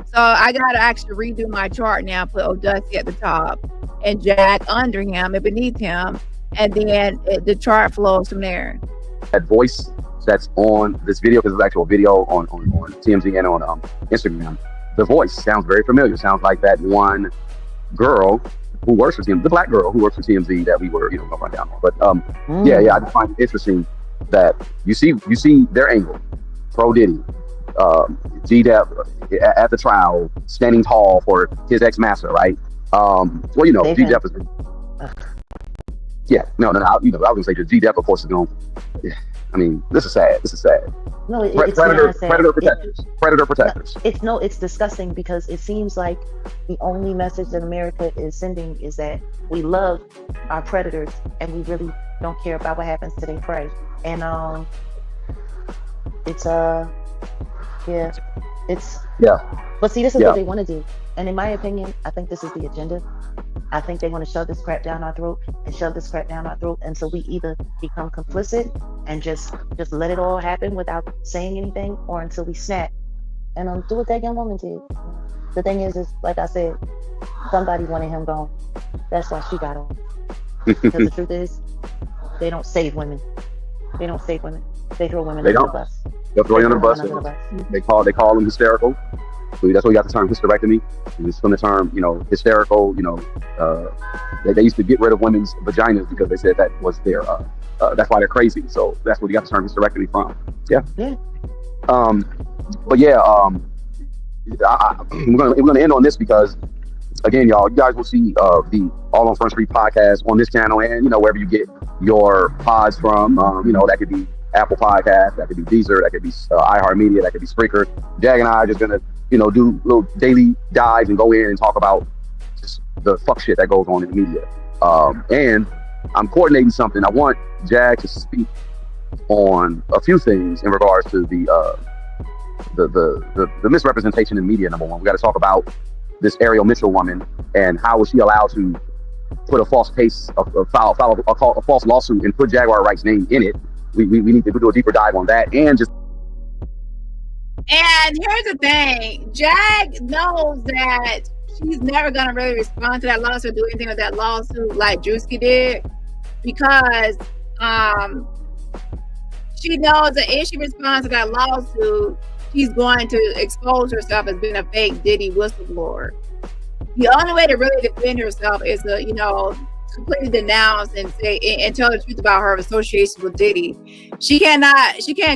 So I gotta actually redo my chart now. Put Dusty at the top and Jag under him and beneath him, and then the chart flows from there. That voice that's on this video, because it's actual video on TMZ and on Instagram. The voice sounds very familiar. Sounds like that one girl who works for TMZ, the black girl who works for TMZ that we were gonna run down on. But yeah, I just find it interesting that you see their angle, pro Diddy, G-Dep at the trial, standing tall for his ex-master, right? G-Dep is, I was gonna say the G-Dep, of course, is going. I mean, this is sad. No, it's predator sad. Predator protectors. It's disgusting because it seems like the only message that America is sending is that we love our predators and we really don't care about what happens till they pray. And it's yeah, it's But see, this is what they want to do, and in my opinion, I think this is the agenda. I think they want to shove this crap down our throat and shove this crap down our throat, and so we either become complicit and just let it all happen without saying anything, or until we snap and do what that young woman did. The thing is like I said, somebody wanted him gone. That's why she got on. Because the truth is, they don't save women. They don't save women. They throw women under the bus. They'll throw you under the bus. They call them hysterical. So that's why we got the term hysterectomy. It's from the term, hysterical. They used to get rid of women's vaginas because they said that was their. That's why they're crazy. So that's where you got the term hysterectomy from. Yeah. Yeah. But yeah. We're gonna end on this because, again, y'all, you guys will see the All on Front Street podcast on this channel and wherever you get your pods from. That could be Apple Podcast, that could be Deezer, that could be iHeartMedia, that could be Spreaker. Jag and I are just gonna do little daily dives and go in and talk about just the fuck shit that goes on in the media. And I'm coordinating something. I want Jag to speak on a few things in regards to the misrepresentation in media. Number one, we got to talk about this Ariel Mitchell woman and how was she allowed to put a false case, file a false lawsuit and put Jaguar Wright's name in it. We need to do a deeper dive on that. And here's the thing, Jag knows that she's never gonna really respond to that lawsuit or do anything with that lawsuit like Drewski did, because she knows that if she responds to that lawsuit, she's going to expose herself as being a fake Diddy whistleblower. The only way to really defend herself is to, completely denounce and say and tell the truth about her association with Diddy. She can't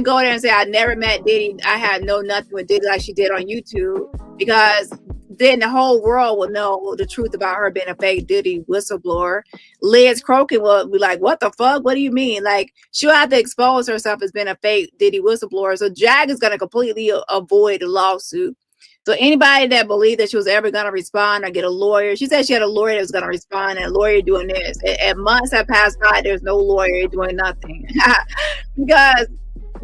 go there and say, I never met Diddy, I had nothing with Diddy, like she did on YouTube, because then the whole world will know the truth about her being a fake Diddy whistleblower. Liz Crokin will be like, what the fuck? What do you mean? Like, she'll have to expose herself as being a fake Diddy whistleblower. So Jag is going to completely avoid the lawsuit. So anybody that believed that she was ever going to respond or get a lawyer, she said she had a lawyer that was going to respond and a lawyer doing this. And months have passed by, there's no lawyer doing nothing. Because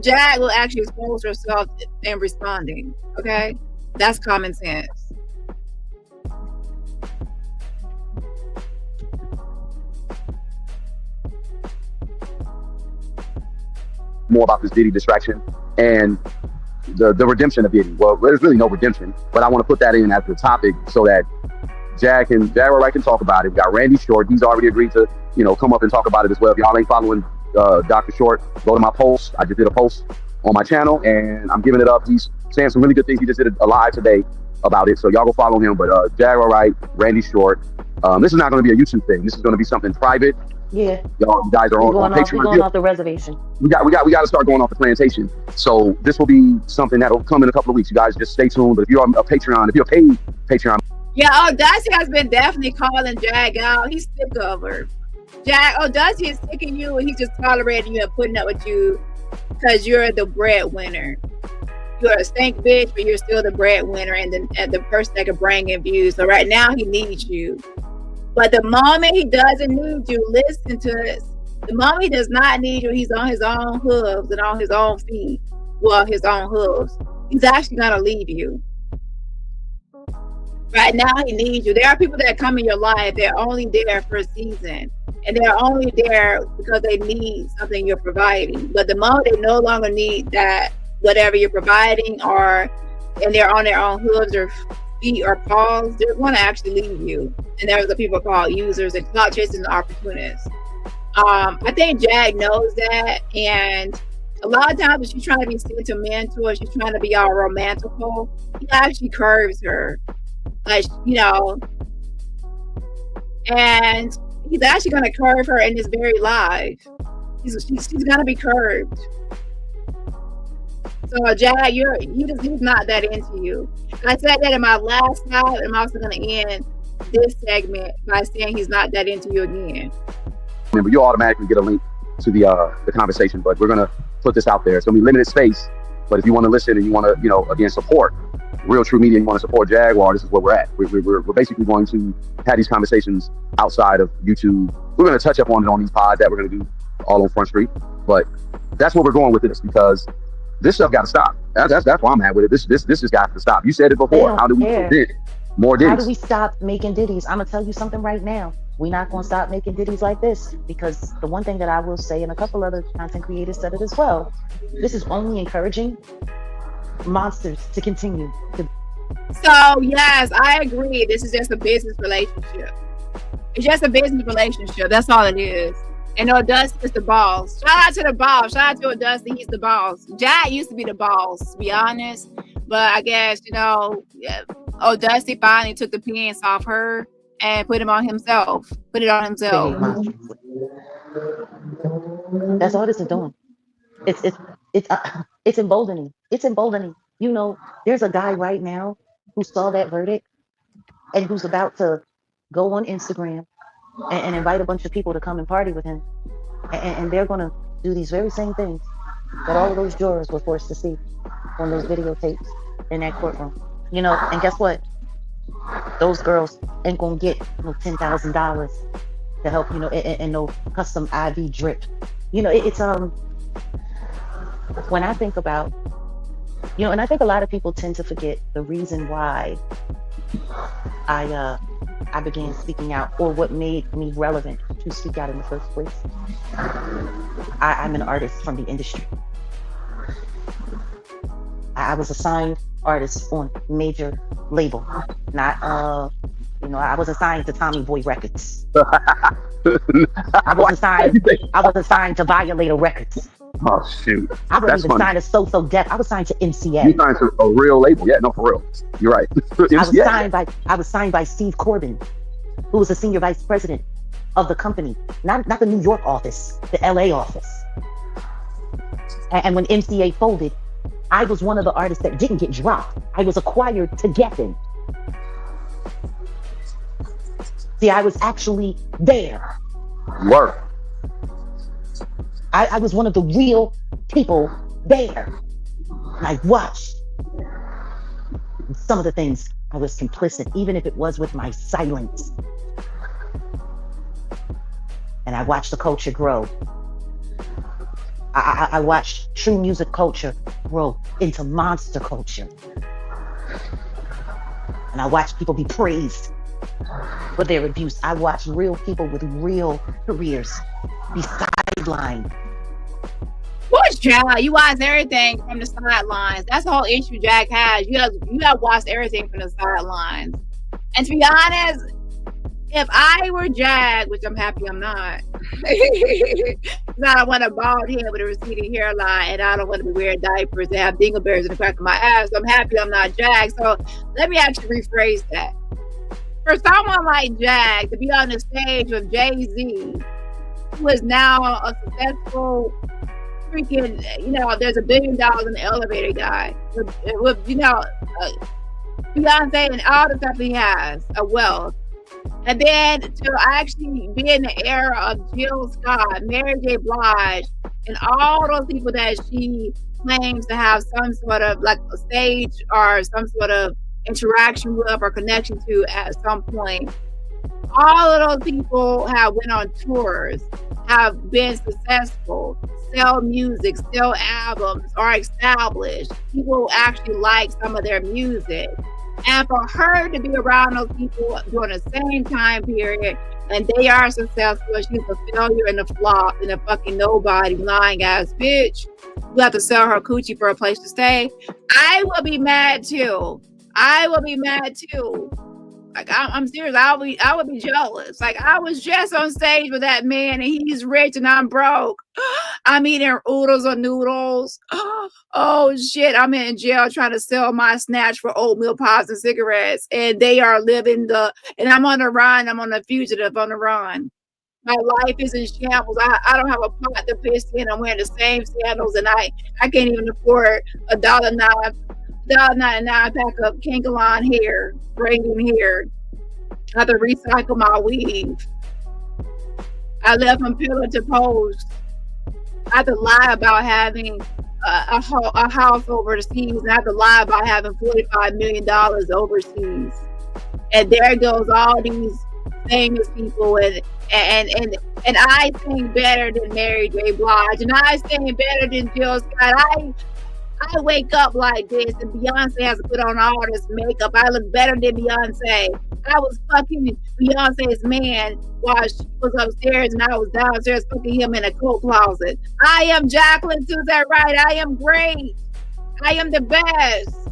Jag will actually expose herself in responding. Okay? That's common sense. more about this Diddy distraction and the redemption of Diddy. Well, there's really no redemption, but I want to put that in as the topic so that Jaguar Wright can talk about it. We got Randy Short. He's already agreed to, come up and talk about it as well. If y'all ain't following Dr. Short, go to my post. I just did a post on my channel and I'm giving it up. He's saying some really good things. He just did a live today about it. So y'all go follow him. But Jaguar Wright, Randy Short. This is not going to be a YouTube thing. This is going to be something private. Yeah. Y'all, you guys are on Patreon. We're going off the reservation. We got to start going off the plantation. So this will be something that'll come in a couple of weeks. You guys just stay tuned. But if you're a Patreon, if you're a paid Patreon. Yeah, Dusty has been definitely calling Jag out. He's sick of her. Dusty is sick of you and he's just tolerating you and putting up with you because you're the breadwinner. You're a stink bitch, but you're still the breadwinner and the person that can bring in views. So right now he needs you. But the moment he doesn't need you, listen to us. The moment he does not need you, he's on his own hooves and on his own feet. Well, his own hooves. He's actually going to leave you. Right now, he needs you. There are people that come in your life. They're only there for a season. And they're only there because they need something you're providing. But the moment they no longer need that, whatever you're providing, and they're on their own hooves or feet or paws, they're going to actually leave you. And there's the people called users and clout chasing the opportunists. I think Jag knows that, and a lot of times when she's trying to be sentimental or she's trying to be all romantical, he actually curves her, and he's actually going to curve her in his very life. She's going to be curved. So Jag, he's not that into you. I said that in my last live. I'm also going to end this segment by saying he's not that into you again. Remember, you automatically get a link to the conversation, but we're gonna put this out there. It's gonna be limited space, but if you want to listen and you want to, again, support Real True Media, and you want to support Jaguar, this is where we're at. We're basically going to have these conversations outside of YouTube. We're gonna touch up on it on these pods that we're gonna do all on Front Street. But that's where we're going with this, because this stuff got to stop. That's why I'm at with it. This has got to stop. You said it before. How do we prevent more Diddies? How do we stop making Diddies? I'm gonna tell you something right now. We're not gonna stop making Diddies like this, because the one thing that I will say, and a couple other content creators said it as well, this is only encouraging monsters to continue to. So yes, I agree. This is just a business relationship. It's just a business relationship. That's all it is. And Dusty is the boss. Shout out to the boss. Shout out to Dusty. He's the boss. Jag used to be the boss, to be honest. But I guess, Dusty finally took the pants off her and put him on himself. Put it on himself. That's all this is doing. It's emboldening. It's emboldening. There's a guy right now who saw that verdict and who's about to go on Instagram and invite a bunch of people to come and party with him. And they're going to do these very same things that all of those jurors were forced to see on those videotapes in that courtroom. And guess what? Those girls ain't going to get no $10,000 to help, and no custom IV drip. It's, when I think about, and I think a lot of people tend to forget the reason why I began speaking out, or what made me relevant to speak out in the first place. I'm an artist from the industry. I was a signed artist on major label, not I wasn't signed to Tommy Boy Records. I wasn't signed to Violator Records. Oh shoot! I wasn't even signed to So Def. I was signed to MCA. You signed to a real label? Yeah, no, for real. You're right. I was signed by Steve Corbin, who was the senior vice president of the company, not the New York office, the LA office. And when MCA folded, I was one of the artists that didn't get dropped. I was acquired to Geffen. See, I was actually there. Work. I was one of the real people there. And I watched some of the things I was complicit, even if it was with my silence. And I watched the culture grow. I watched true music culture grow into monster culture. And I watched people be praised for their abuse. I watched real people with real careers be sidelined. What's Jag? You watch everything from the sidelines. That's the whole issue Jag has. You have watched everything from the sidelines. And to be honest, if I were Jag, which I'm happy I'm not, I don't want a bald head with a receding hairline, and I don't want to be wearing diapers and have dingleberries in the crack of my ass. So I'm happy I'm not Jag. So let me actually rephrase that. For someone like Jag to be on the stage with Jay-Z, who is now a successful freaking, there's $1 billion in the elevator guy with Beyonce and all the stuff he has, a wealth. And then to actually be in the era of Jill Scott, Mary J. Blige, and all those people that she claims to have some sort of like a stage or some sort of interaction with or connection to at some point. All of those people have went on tours, have been successful, sell music, sell albums, are established. People actually like some of their music. And for her to be around those people during the same time period, and they are successful, she's a failure and a flop and a fucking nobody, lying ass bitch who have to sell her coochie for a place to stay, I will be mad too. Like, I'm serious. I would be jealous. Like, I was just on stage with that man, and he's rich and I'm broke. I'm eating oodles or noodles. Oh shit! I'm in jail trying to sell my snatch for oatmeal pops and cigarettes, and they are living and I'm on the run. I'm on the fugitive on the run. My life is in shambles. I don't have a pot to piss in. I'm wearing the same sandals, and I can't even afford $1.99 pack of Kangalon hair, braiding hair. I have to recycle my weave. I left from pillar to post. I have to lie about having a house overseas, and I have to lie about having $45 million overseas. And there goes all these famous people, and I sing better than Mary J. Blige, and I sing better than Jill Scott. I wake up like this, and Beyonce has to put on all this makeup. I look better than Beyonce. I was fucking Beyonce's man while she was upstairs, and I was downstairs fucking him in a coat closet. I am Jacqueline Suzette Wright. I am great. I am the best.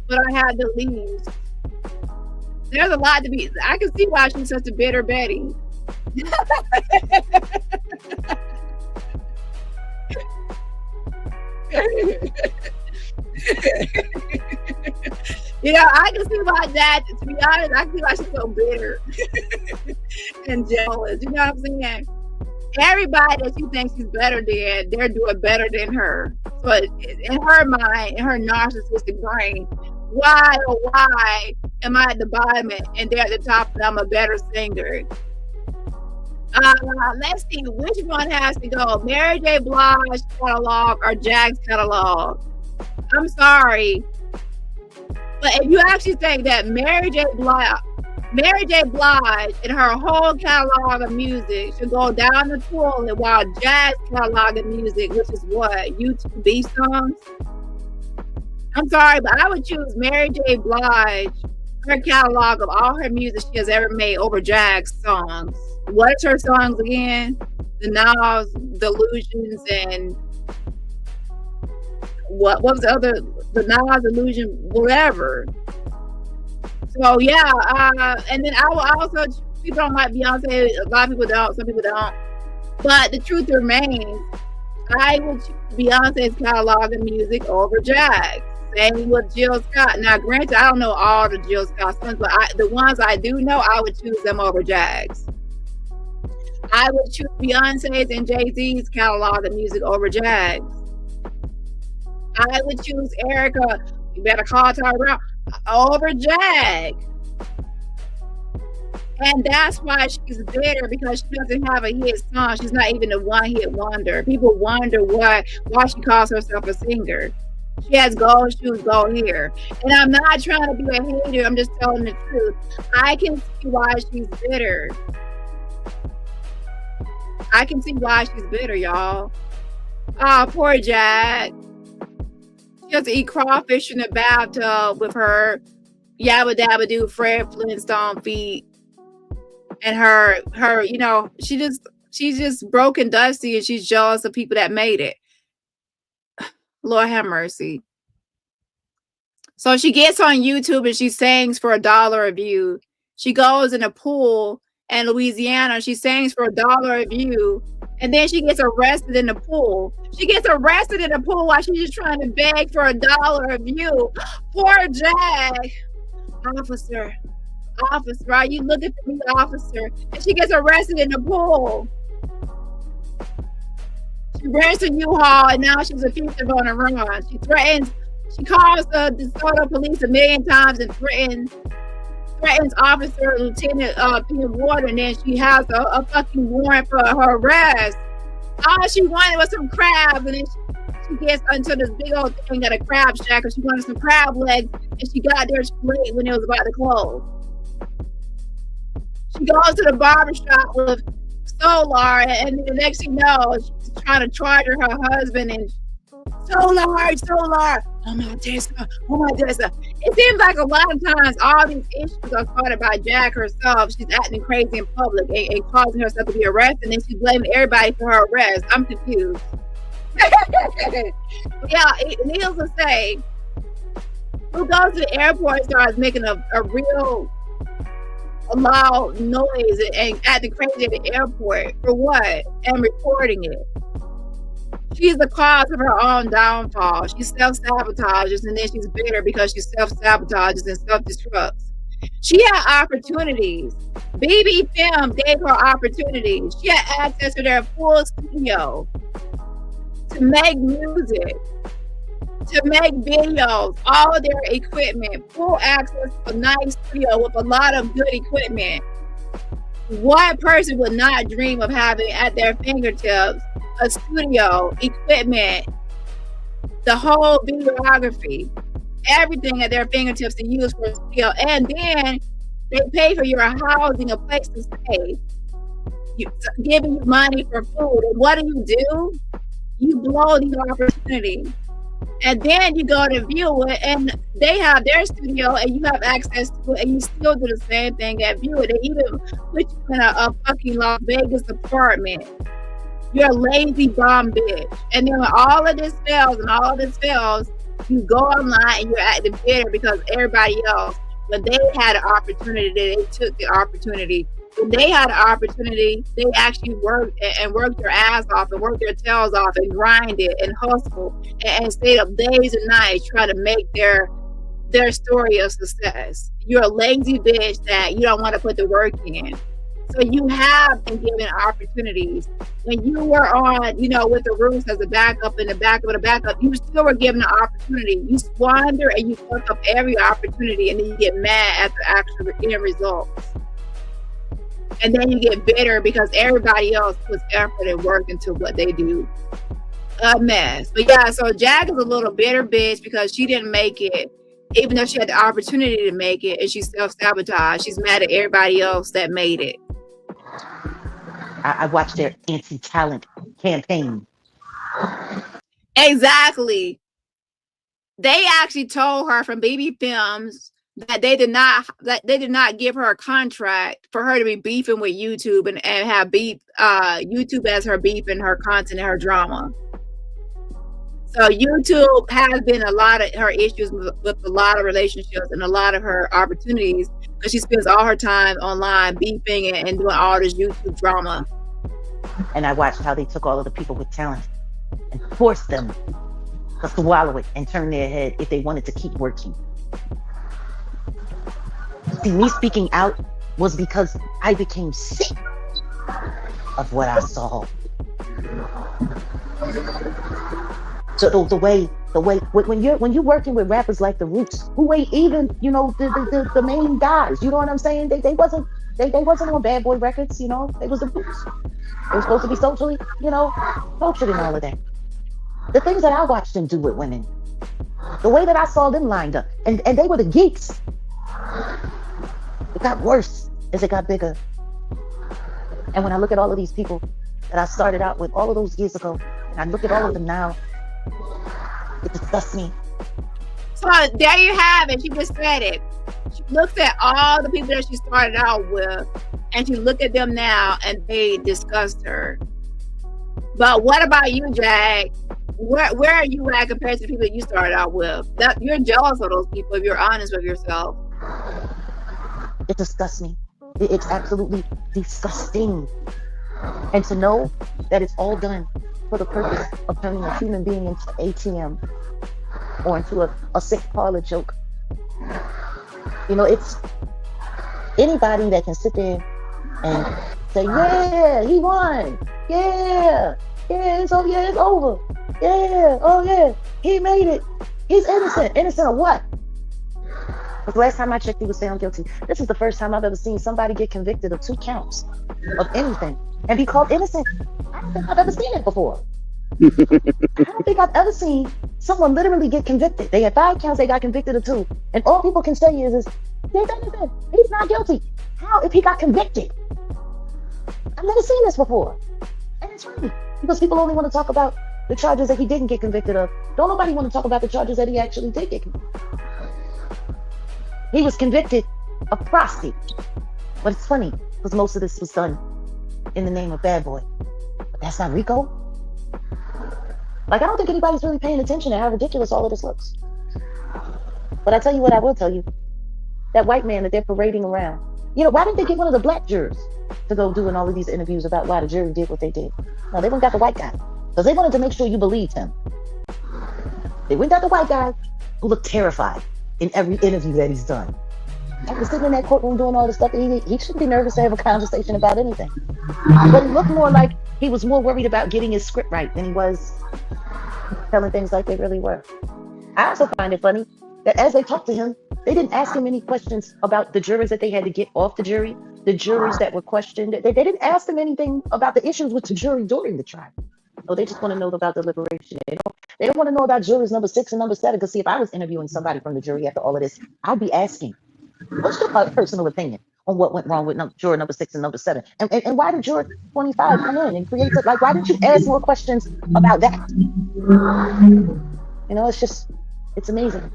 But I had to leave. There's a lot to be. I can see why she's such a bitter Betty. You know, I can see why that, to be honest, I can see why she's so bitter and jealous. You know what I'm saying? Everybody that she thinks she's better than, they're doing better than her. But in her mind, in her narcissistic brain, why am I at the bottom and they're at the top and I'm a better singer? Let's see, which one has to go? Mary J. Blige catalog or Jag's catalog? I'm sorry, but if you actually think that Mary J. Blige and her whole catalog of music should go down the toilet while Jag's catalog of music, which is what, YouTube B songs? I'm sorry, but I would choose Mary J. Blige, her catalog of all her music she has ever made, over Jag's songs. What's her songs again? The Nas, Delusions, and what was the other? The Nas, Illusion, whatever. So yeah, and then I will also, people don't like Beyonce. A lot of people don't. Some people don't. But the truth remains, I would choose Beyonce's catalog of music over Jag's. Same with Jill Scott. Now, granted, I don't know all the Jill Scott songs, but the ones I do know, I would choose them over Jag's. I would choose Beyonce's and Jay-Z's catalog of music over Jag's. I would choose Erica, you better call Tyrell, over Jag. And that's why she's bitter, because she doesn't have a hit song. She's not even a one-hit wonder. People wonder why she calls herself a singer. She has gold shoes, gold hair. And I'm not trying to be a hater. I'm just telling the truth. I can see why she's bitter. I can see why she's bitter, y'all. Oh, poor Jag. She has to eat crawfish in the bathtub with her yabba dabba doo Fred Flintstone feet. And her, you know, she's just broken dusty, and she's jealous of people that made it. Lord have mercy. So she gets on YouTube and she sings for $1 a view. She goes in a pool in Louisiana. She sings for $1 a view. And then she gets arrested in the pool. She gets arrested in the pool while she's just trying to beg for $1 a view. Poor Jag. Officer, are you looking for me, officer? And she gets arrested in the pool. She rents a U-Haul, and now she's a fugitive on the run. She calls the DeSoto police 1,000,000 times and threatens Officer Lieutenant Peter Ward, and then she has a fucking warrant for her arrest. All she wanted was some crabs, and then she gets into this big old thing at a crab shack, and she wanted some crab legs, and she got there late when it was about to close. She goes to the barbershop with Solar, and the next thing you know, she's trying to charge her husband, and Solar, oh my Tessa. It seems like a lot of times all these issues are started by Jag herself. She's acting crazy in public and causing herself to be arrested, and then she's blaming everybody for her arrest. I'm confused. Yeah, needless to say, who goes to the airport and starts making a real loud noise and acting crazy at the airport for what? And reporting it. She's the cause of her own downfall. She self-sabotages, and then she's bitter because she self-sabotages and self-destructs. She had opportunities. BB Films gave her opportunities. She had access to their full studio to make music, to make videos, all of their equipment, full access to a nice studio with a lot of good equipment. What person would not dream of having at their fingertips a studio, equipment, the whole videography, everything at their fingertips to use for a studio? And then They pay for your housing, a place to stay, giving you money for food. And what do? You blow the opportunity. And then you go to view it, and they have their studio, and you have access to it, and you still do the same thing at view it. They even put you in a fucking Las Vegas apartment. You're a lazy bum bitch. And then when all of this fails, you go online and you're acting bitter because everybody else, when they had an opportunity, they took the opportunity. When they had an opportunity, they actually worked their ass off and worked their tails off and grinded and hustled and stayed up days and nights trying to make their story a success. You're a lazy bitch that you don't want to put the work in. So you have been given opportunities. When you were on, with the Roots as a backup and the backup, you still were given an opportunity. You squander and you fuck up every opportunity, and then you get mad at the actual end results. And then you get bitter because everybody else puts effort and work into what they do. A mess. But yeah, so Jag is a little bitter bitch because she didn't make it, even though she had the opportunity to make it, and she self-sabotaged. She's mad at everybody else that made it. I watched their anti-talent campaign. Exactly. They actually told her from BB Films that they did not give her a contract for her to be beefing with YouTube and have beef YouTube as her beef and her content and her drama. So YouTube has been a lot of her issues with a lot of relationships and a lot of her opportunities because she spends all her time online beefing and doing all this YouTube drama. And I watched how they took all of the people with talent and forced them to swallow it and turn their head if they wanted to keep working. See, me speaking out was because I became sick of what I saw. So the way when you're working with rappers like the Roots, who ain't even the main guys, you know what I'm saying? They wasn't on Bad Boy Records, they was the Roots. They were supposed to be socially, cultured and all of that. The things that I watched them do with women, the way that I saw them lined up, and they were the geeks. It got worse as it got bigger. And when I look at all of these people that I started out with all of those years ago, and I look at all of them now, it disgusts me. So there you have it. She just said it. She looks at all the people that she started out with, and she looked at them now, and they disgust her. But what about you, Jag? Where are you at compared to the people that you started out with? That you're jealous of those people if you're honest with yourself. It disgusts me. It's absolutely disgusting. And to know that it's all done for the purpose of turning a human being into ATM or into a sick parlor joke. It's anybody that can sit there and say, yeah, he won. Yeah, it's over. Yeah, oh yeah, he made it. He's innocent. Innocent of what? But the last time I checked, he was found guilty. This is the first time I've ever seen somebody get convicted of 2 counts of anything and be called innocent. I don't think I've ever seen it before. I don't think I've ever seen someone literally get convicted. They had 5 counts, they got convicted of 2. And all people can say is he's innocent. He's not guilty. How if he got convicted? I've never seen this before. And it's funny because people only want to talk about the charges that he didn't get convicted of. Don't nobody want to talk about the charges that he actually did get convicted. He was convicted of prostate. But it's funny because most of this was done in the name of Bad Boy. But that's not RICO. Like, I don't think anybody's really paying attention to how ridiculous all of this looks. But I tell you what I will tell you. That white man that they're parading around. Why didn't they get one of the black jurors to go doing all of these interviews about why the jury did what they did? No, they went and got the white guy. Because they wanted to make sure you believed him. They went and got the white guy who looked terrified in every interview that he's done. After sitting in that courtroom doing all this stuff, he shouldn't be nervous to have a conversation about anything. But he looked more like he was more worried about getting his script right than he was telling things like they really were. I also find it funny that as they talked to him, they didn't ask him any questions about the jurors that they had to get off the jury, the jurors that were questioned. They didn't ask them anything about the issues with the jury during the trial. Oh, they just want to know about deliberation. They don't want to know about jurors number 6 and number 7, because see, if I was interviewing somebody from the jury after all of this, I'd be asking, What's your personal opinion on what went wrong with juror number 6 and number 7? And why did juror 25 come in and create it? Like, why didn't you ask more questions about that? You know, it's amazing.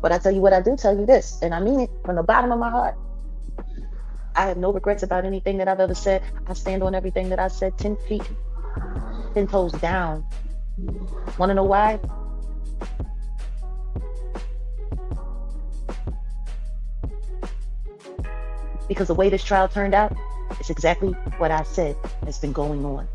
But I tell you what, I do tell you this, and I mean it from the bottom of my heart. I have no regrets about anything that I've ever said. I stand on everything that I said 10 feet, 10 toes down. Want to know why? Because the way this trial turned out, it's exactly what I said has been going on.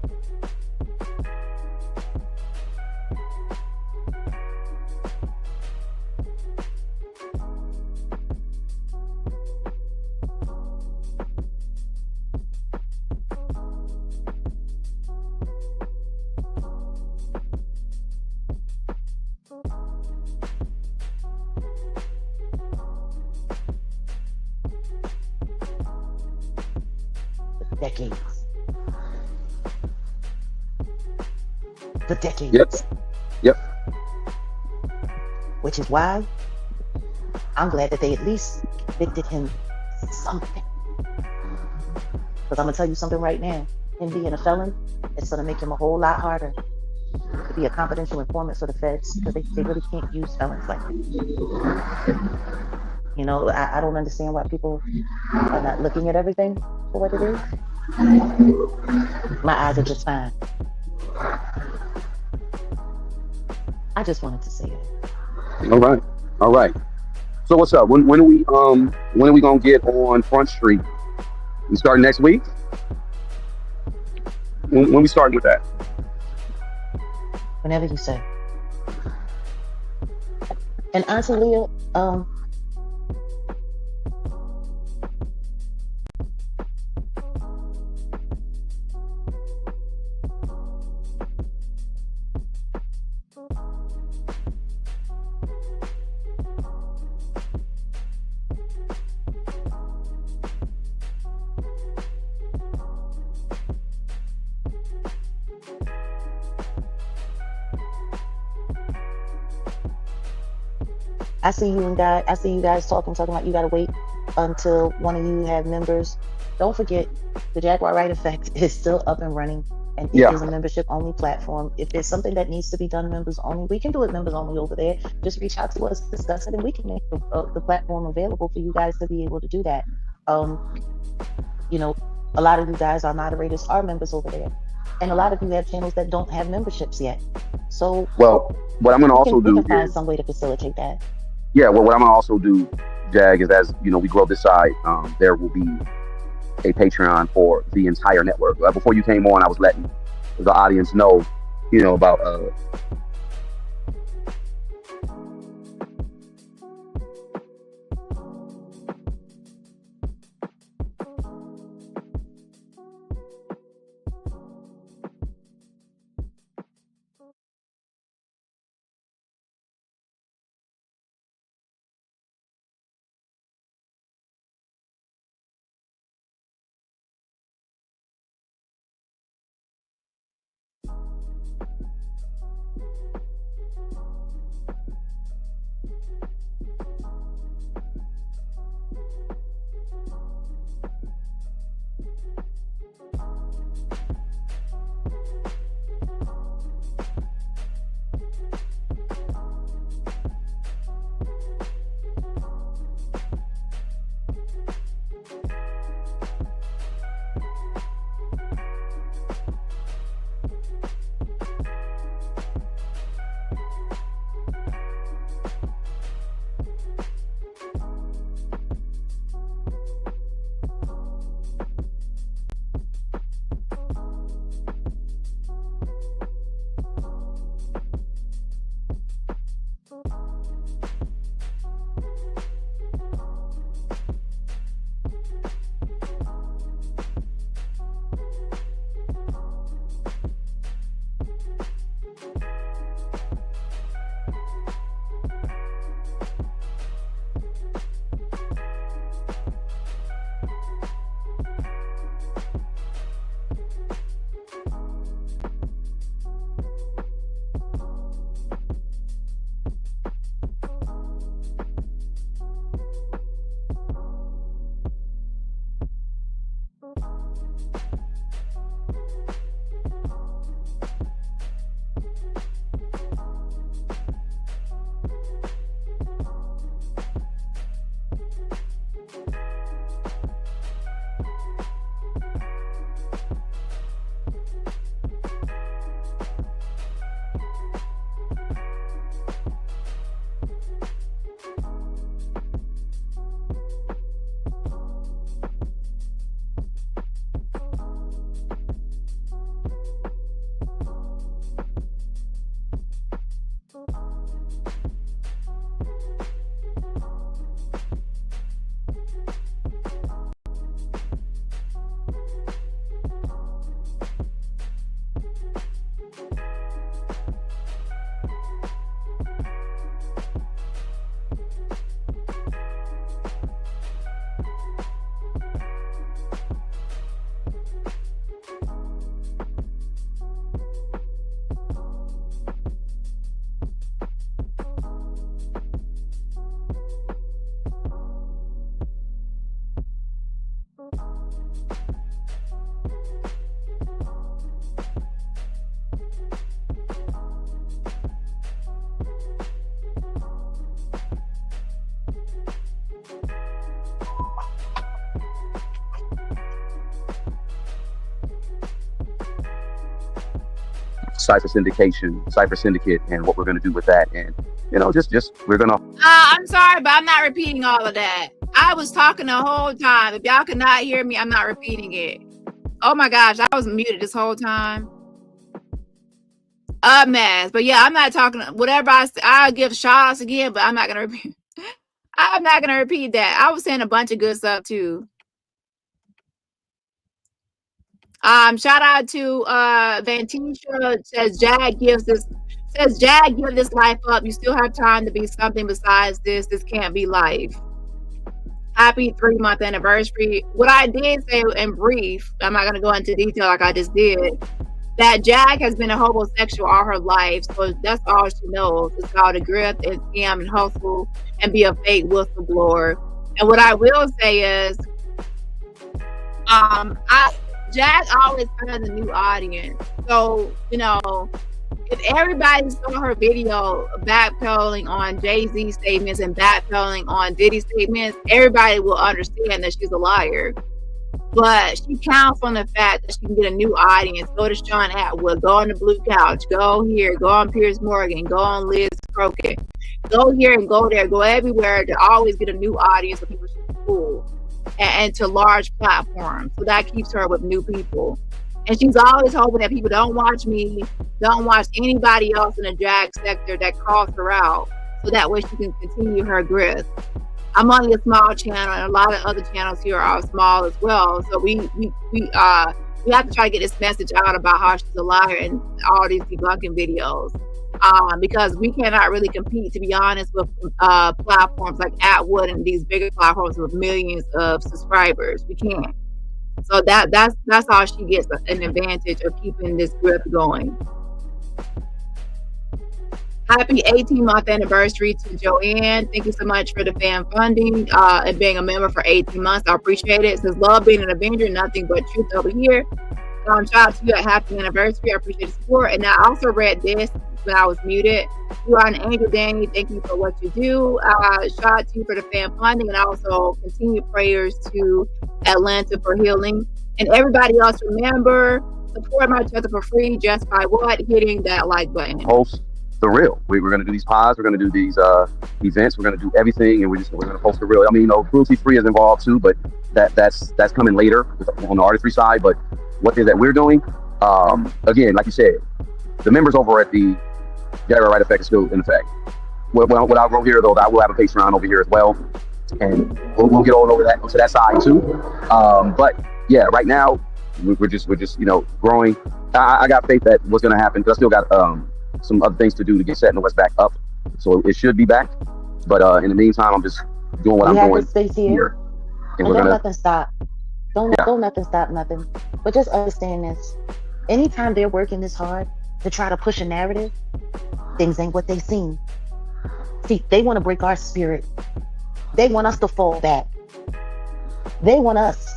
Decades. The decades. Yep. Which is why I'm glad that they at least convicted him something. Because I'm going to tell you something right now. Him being a felon, it's going to make him a whole lot harder to be a confidential informant for the feds, because they really can't use felons like this. You know, I don't understand why people are not looking at everything for what it is. My eyes are just fine. I just wanted to say that. All right. So what's up? When are we gonna get on Front Street? We start next week? When we starting with that? Whenever you say. And Auntie Leah, I see you guys talking about you gotta wait until one of you have members. Don't forget, the Jaguar Wright Effect is still up and running, and it is a membership only platform. If there's something that needs to be done members only, we can do it members only over there. Just reach out to us, discuss it, and we can make the platform available for you guys to be able to do that. You know, a lot of you guys, our moderators, are members over there, and a lot of you have channels that don't have memberships yet. So, well, what I'm gonna also do we can find some way to facilitate that. Yeah, well, what I'm gonna also do, Jag, is as you know, we grow this side, there will be a Patreon for the entire network. Before you came on, I was letting the audience know, you know, about Cypher Syndicate, and what we're going to do with that. And, you know, just we're going to... I'm sorry, but I'm not repeating all of that. I was talking the whole time. If y'all could not hear me, I'm not repeating it. Oh my gosh, I was muted this whole time. A mess. But yeah, I'm not talking, whatever I'll give shout outs again, but I'm not going to repeat. I'm not going to repeat that. I was saying a bunch of good stuff too. Shout out to Vantisha. Says Jag give this life up. You still have time to be something besides this. This can't be life. Happy 3-month anniversary. What I did say in brief, I'm not going to go into detail like I just did, that Jag has been a homosexual all her life. So that's all she knows. It's how to grift and scam and hustle and be a fake whistleblower. And what I will say is, Jag always finds a new audience. So, you know, if everybody saw her video backpedaling on Jay-Z statements and backpedaling on Diddy statements, everybody will understand that she's a liar. But she counts on the fact that she can get a new audience. Go to Sean Atwood, go on the Blue Couch, go here, go on Piers Morgan, go on Liz Crockett. Go here and go there, go everywhere to always get a new audience of people she's cool. And to large platforms. So that keeps her with new people. And she's always hoping that people don't watch me, don't watch anybody else in the Jag sector that calls her out. So that way she can continue her grift. I'm only a small channel, and a lot of other channels here are small as well. So we have to try to get this message out about how she's a liar in all these debunking videos. Because we cannot really compete, to be honest, with platforms like Atwood and these bigger platforms with millions of subscribers. We can't. So that's how she gets an advantage of keeping this grip going. Happy 18-month anniversary to Joanne. Thank you so much for the fan funding and being a member for 18 months. I appreciate it. Since love being an Avenger, nothing but truth over here. Shout out to you at happy anniversary. I appreciate the support. And I also read this when I was muted. You are an angel, Dani. Thank you for what you do. Shout out to you for the fan funding, and also continued prayers to Atlanta for healing. And everybody else, remember, support my channel for free just by what? Hitting that like button. Post the real. We're going to do these pods. We're going to do these events. We're going to do everything, and we're going to post the real. I mean, you know, cruelty free is involved too, but that's coming later on the artistry side. But what is that we're doing? Again, like you said, the members over at the Jaguar Wright effect is still in effect. What I wrote here, though, I will have a Patreon over here as well, and we'll get on over that to that side too. But yeah, right now we're just you know, growing. I got faith that what's going to happen, because I still got some other things to do to get Set in the West back up, so it should be back. But in the meantime, I'm just doing what I'm doing here. And don't nothing stop. Don't nothing stop nothing. But just understand this: anytime they're working this hard to try to push a narrative, things ain't what they seem. See, they want to break our spirit. They want us to fall back. They want us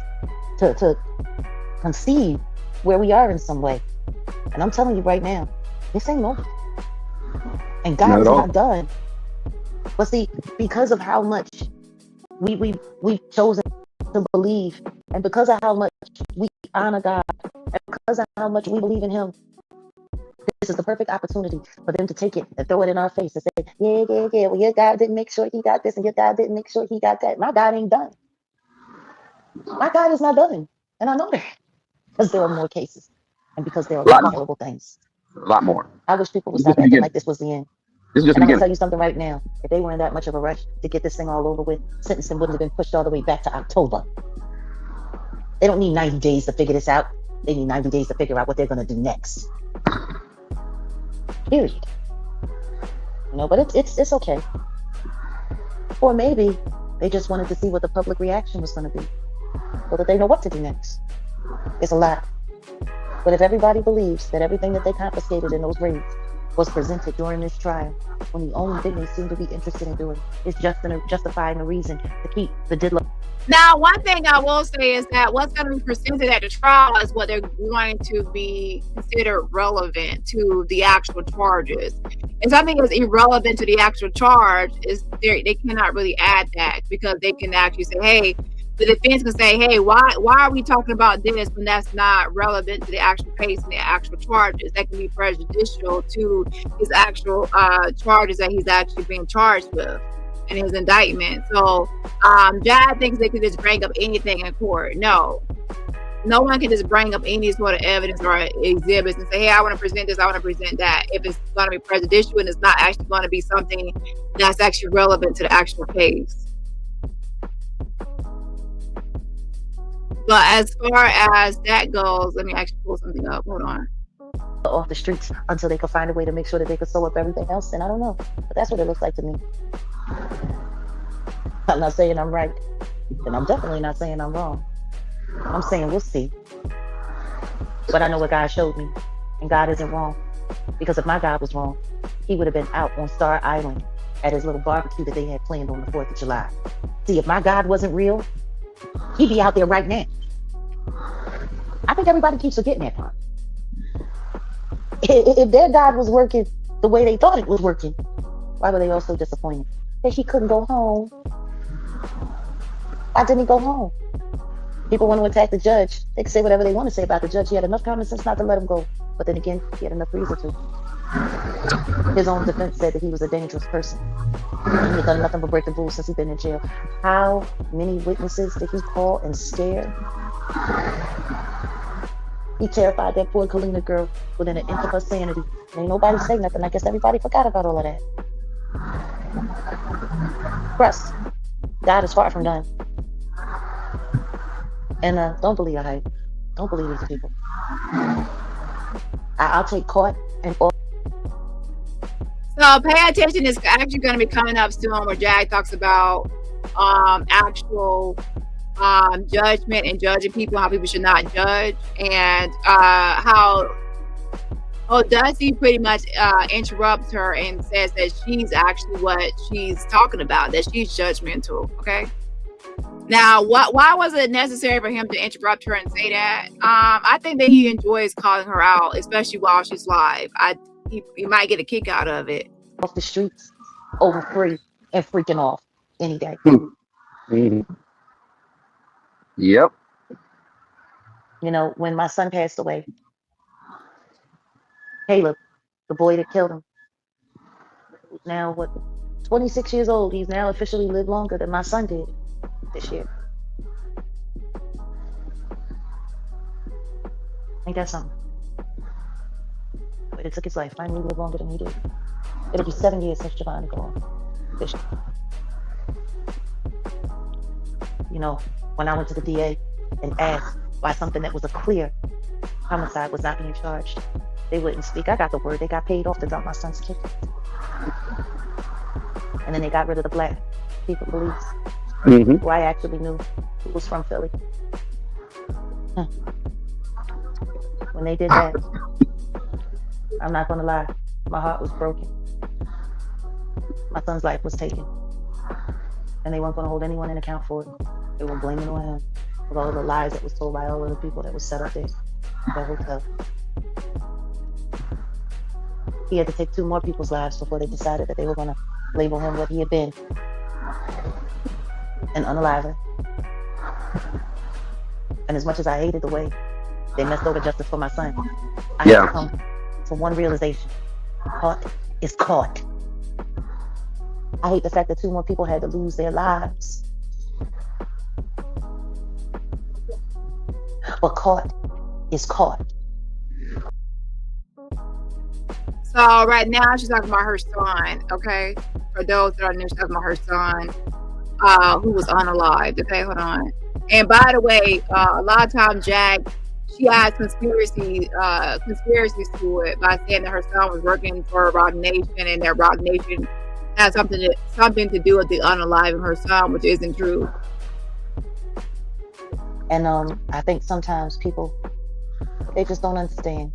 to conceive where we are in some way. And I'm telling you right now, this ain't over. And God is not done. But see, because of how much we've chosen to believe, and because of how much we honor God, and because of how much we believe in Him, this is the perfect opportunity for them to take it and throw it in our face and say, yeah, well, your God didn't make sure he got this, and your God didn't make sure he got that. My God ain't done. My God is not done. And I know that, because there are more cases, and because there are a lot of horrible things. A lot more. I wish people would stop acting like this was the end. This is just and I'm going to tell you something right now. If they were in that much of a rush to get this thing all over with, sentencing wouldn't have been pushed all the way back to October. They don't need 90 days to figure this out. They need 90 days to figure out what they're going to do next. Period. You know, but it's okay. Or maybe they just wanted to see what the public reaction was going to be, so that they know what to do next. It's a lot. But if everybody believes that everything that they confiscated in those raids was presented during this trial, when the only thing they seem to be interested in doing is justifying a reason to keep the deadlock. Now, one thing I will say is that what's going to be presented at the trial is what they're going to be considered relevant to the actual charges. And something that's irrelevant to the actual charge is they cannot really add that, because they can actually say, hey, the defense can say, hey, why are we talking about this when that's not relevant to the actual case and the actual charges? That can be prejudicial to his actual charges that he's actually being charged with in his indictment. So Jag thinks they can just bring up anything in court. No one can just bring up any sort of evidence or exhibits and say, hey, I want to present this, I want to present that, if it's going to be prejudicial and it's not actually going to be something that's actually relevant to the actual case. But as far as that goes, let me actually pull something up. Hold on. Off the streets until they could find a way to make sure that they could sew up everything else. And I don't know, but that's what it looks like to me. I'm not saying I'm right, and I'm definitely not saying I'm wrong. I'm saying we'll see. But I know what God showed me, and God isn't wrong. Because if my God was wrong, he would have been out on Star Island at his little barbecue that they had planned on the 4th of July. See, if my God wasn't real, he'd be out there right now. I think everybody keeps forgetting that part. If their God was working the way they thought it was working, why were they all so disappointed that he couldn't go home? Why didn't he go home? People want to attack the judge. They can say whatever they want to say about the judge. He had enough common sense not to let him go. But then again, he had enough reason to. His own defense said that he was a dangerous person. He had done nothing but break the rules since he'd been in jail. How many witnesses did he call and scare? He terrified that poor Kalina girl within an inch of her sanity. And ain't nobody say nothing. I guess everybody forgot about all of that. Trust. God is far from done. And don't believe the hype. Don't believe these people. I'll take court and all. So pay attention. It's actually going to be coming up soon where Jag talks about actual judgment and judging people, how people should not judge, and how Dusty pretty much interrupts her and says that she's actually what she's talking about, that she's judgmental. Okay. Now, why was it necessary for him to interrupt her and say that? I think that he enjoys calling her out, especially while she's live. He might get a kick out of it. Off the streets, over free, and freaking off any day. Mm-hmm. Yep. You know, when my son passed away, Caleb, the boy that killed him, now 26 years old, he's now officially lived longer than my son did this year. Ain't that something? But it took his life. Finally lived longer than he did. It'll be 7 years since Giovanni gone this year. You know, when I went to the DA and asked why something that was a clear homicide was not being charged, they wouldn't speak. I got the word. They got paid off to dump my son's kid. And then they got rid of the black people police. Mm-hmm. Who I actually knew who was from Philly. When they did that, I'm not gonna lie, my heart was broken. My son's life was taken. And they weren't gonna hold anyone in account for it. They were blaming on him with all the lies that was told by all of the people that was set up there at that hotel. He had to take 2 more people's lives before they decided that they were gonna label him what he had been and unalive him. And as much as I hated the way they messed over justice for my son, I had to come to one realization: caught is caught. I hate the fact that 2 more people had to lose their lives. But caught is caught. So right now she's talking about her son, okay? For those that are new, she's talking about her son who was unalived. Okay, hold on. And by the way, a lot of times Jag, she adds conspiracies to it by saying that her son was working for Rock Nation and that Rock Nation has something to do with the unaliving her son, which isn't true. And I think sometimes people, they just don't understand.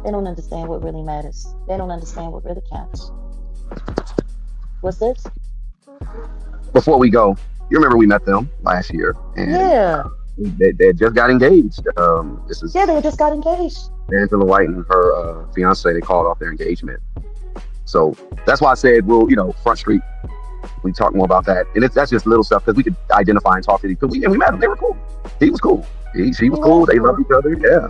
They don't understand what really matters. They don't understand what really counts. What's this? Before we go, you remember we met them last year, and yeah, they just got engaged. They just got engaged. Angela White and her fiance, they called off their engagement. So that's why I said we'll, Front Street We talk more about that, and that's just little stuff because we could identify and talk to these. And we met them; they were cool. He was cool. She was cool. They loved each other. Yeah.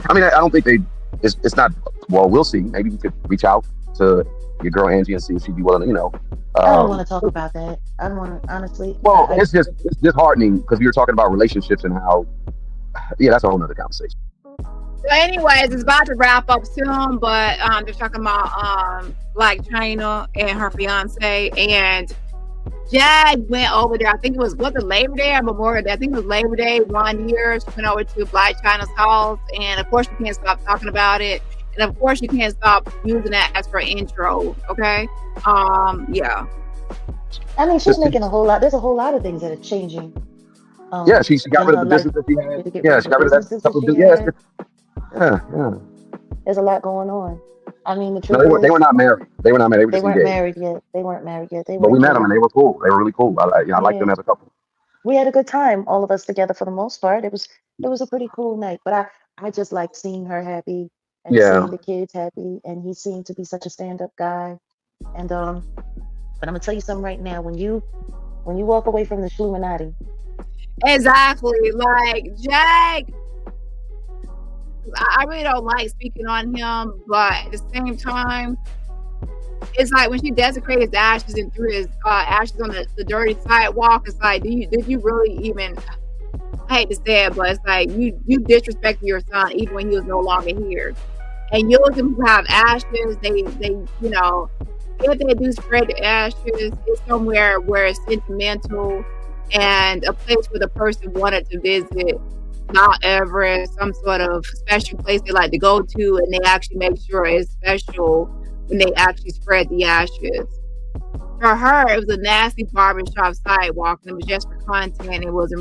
I mean, I don't think they. It's not. Well, we'll see. Maybe we could reach out to your girl Angie and see if she'd be willing to. I don't want to talk about that. I don't want to, honestly. Well, it's disheartening because we were talking about relationships and how. Yeah, that's a whole nother conversation. So anyways, it's about to wrap up soon, but they're talking about Black China and her fiance, and Jag went over there. I think it was it Labor Day or Memorial Day? I think it was Labor Day 1 year. She went over to Black China's house, and of course you can't stop talking about it, and of course you can't stop using that as her intro. Okay, yeah. I mean, she's making a whole lot. There's a whole lot of things that are changing. Yeah, she got rid of the business that she had. Yeah, she got rid of that couple of yeah. There's a lot going on. I mean, the truth they were not married. They were not married. They weren't married yet. But we met them and they were cool. They were really cool. I liked them as a couple. We had a good time, all of us together for the most part. It was a pretty cool night. But I just liked seeing her happy and seeing the kids happy. And he seemed to be such a stand-up guy. And but I'm gonna tell you something right now. When you walk away from the Illuminati. Exactly. Like Jag, I really don't like speaking on him, but at the same time, it's like when she desecrated his ashes and threw his ashes on the dirty sidewalk, it's like, did you really even, I hate to say it, but it's like you disrespected your son even when he was no longer here. And you looking to have ashes, they if they do spread the ashes, it's somewhere where it's sentimental and a place where the person wanted to visit, Mount Everest, some sort of special place they like to go to, and they actually make sure it's special when they actually spread the ashes. For her, it was a nasty barbershop sidewalk, and it was just for content. It was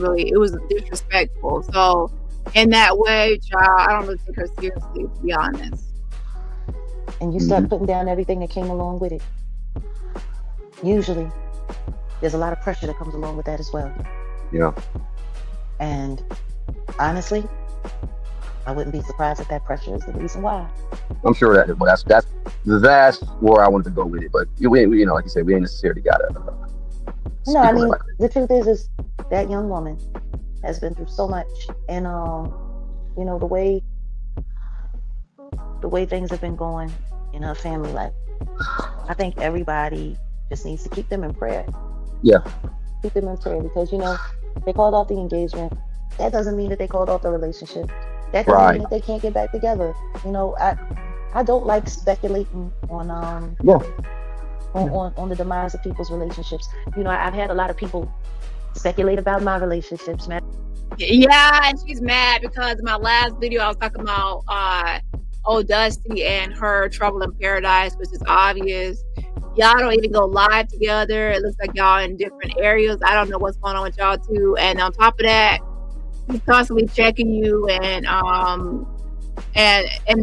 disrespectful. So in that way, child, I don't really take her seriously, to be honest. And you start putting down everything that came along with it. Usually, there's a lot of pressure that comes along with that as well. Yeah. And honestly, I wouldn't be surprised if that pressure is the reason why. I'm sure that is, but that's where I wanted to go with it. But we like you said, we ain't necessarily got to. No, I mean, the truth is that young woman has been through so much, and the way things have been going in her family life. I think everybody just needs to keep them in prayer. Yeah. Keep them in prayer because they called off the engagement. That doesn't mean that they called off the relationship. That doesn't mean that they can't get back together. I don't like speculating on the demise of people's relationships. I've had a lot of people speculate about my relationships, man. Yeah, and she's mad because in my last video I was talking about Dusty and her trouble in paradise, which is obvious. Y'all don't even go live together. It looks like y'all in different areas. I don't know what's going on with y'all too. And on top of that, he's constantly checking you, and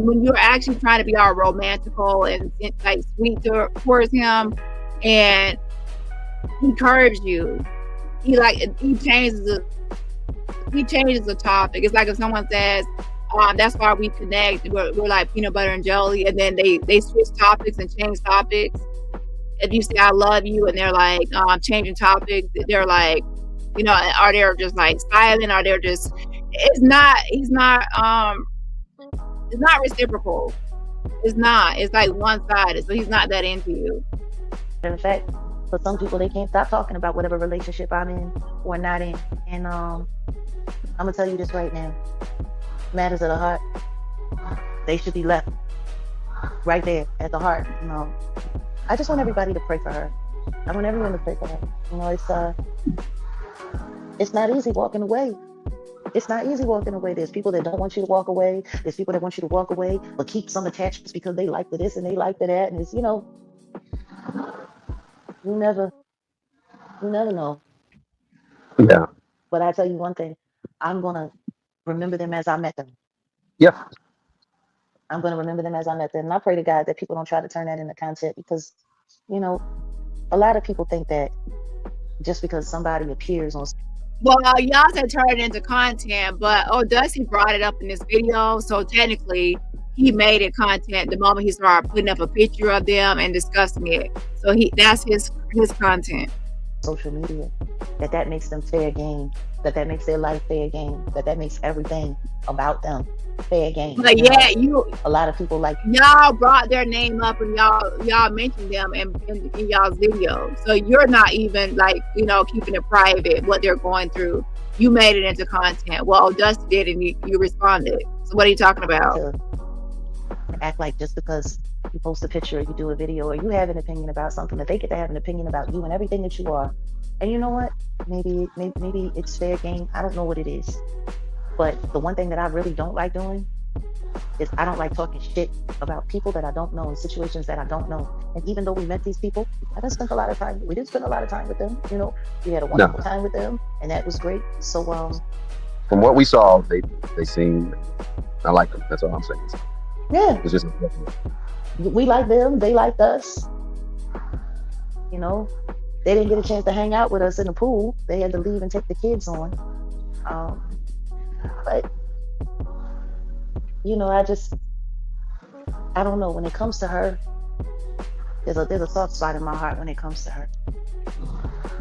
when you're actually trying to be all romantical and like sweet towards him, and he curves you. He changes the topic. It's like if someone says, that's why we connect. We're like peanut butter and jelly, and then they switch topics and change topics. If you say I love you and they're like changing topics, they're like, are they just like silent? Are they just? It's not reciprocal. It's not. It's like one-sided. So he's not that into you. In fact, for some people, they can't stop talking about whatever relationship I'm in or not in. And I'm gonna tell you this right now. Matters of the heart, they should be left right there at the heart. I just want everybody to pray for her. I want everyone to pray for her. It's not easy walking away. It's not easy walking away. There's people that don't want you to walk away. There's people that want you to walk away, but keep some attachments because they like this and they like that. And it's, you never know. Yeah. But I tell you one thing, I'm going to remember them as I met them. Yeah. I'm going to remember them as I met them. And I pray to God that people don't try to turn that into content because, a lot of people think that just because somebody appears on. Well, y'all said turn it into content, but Dusty brought it up in this video. So technically, he made it content the moment he started putting up a picture of them and discussing it. So that's his content. Social media, that makes them fair game, that makes their life fair game, that makes everything about them fair game. But yeah, a lot of people like y'all brought their name up and y'all mentioned them in y'all's videos. So you're not even like, you know, keeping it private what they're going through. You made it into content. Well, Dusty did, and you responded. So what are you talking about? To act like just because you post a picture or you do a video or you have an opinion about something, that they get to have an opinion about you and everything that you are. And you know what? Maybe it's fair game. I don't know what it is. But the one thing that I really don't like doing is I don't like talking shit about people that I don't know in situations that I don't know. And even though we met these people, we didn't spend a lot of time with them. You know, we had a wonderful time with them, and that was great. So from what we saw, they seemed, I like them. That's all I'm saying. Yeah, it's just we like them, they liked us. You know, they didn't get a chance to hang out with us in the pool. They had to leave and take the kids on. But you know, I don't know. When it comes to her, there's a soft spot in my heart when it comes to her.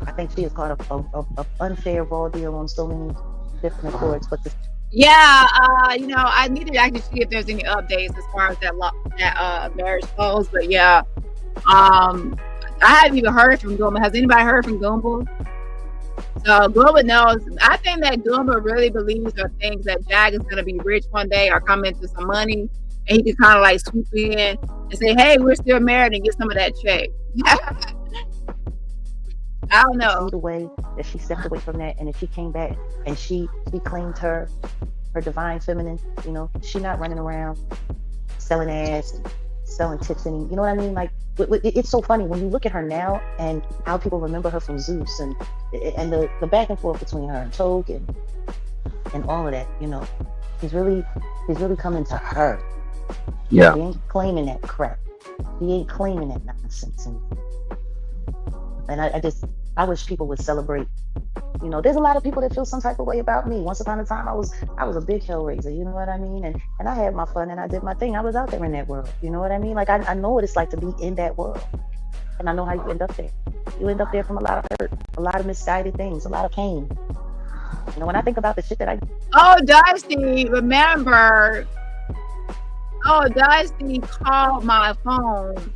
I think she has caught a unfair raw deal on so many different accords. But you know, I need to actually see if there's any updates as far as that marriage goes. But yeah, I haven't even heard from Goomba. Has anybody heard from Goomba? So Goomba knows. I think that Goomba really believes or thinks that Jag is going to be rich one day or come into some money, and he can kind of like swoop in and say, "Hey, we're still married," and get some of that check. I don't know. The way that she stepped away from that, and then she came back and she claimed her divine feminine. You know, she not running around selling ass and selling tits, and you know what I mean. Like, it's so funny when you look at her now and how people remember her from Zeus and the back and forth between her and Toke and all of that. You know, he's really coming to her. Yeah, he ain't claiming that crap. He ain't claiming that nonsense. And I wish people would celebrate. You know, there's a lot of people that feel some type of way about me. Once upon a time, I was a big hellraiser. You know what I mean? And I had my fun and I did my thing. I was out there in that world. You know what I mean? Like I know what it's like to be in that world, and I know how you end up there. You end up there from a lot of hurt, a lot of misguided things, a lot of pain. You know, when I think about the shit that Dusty, remember? Dusty called my phone.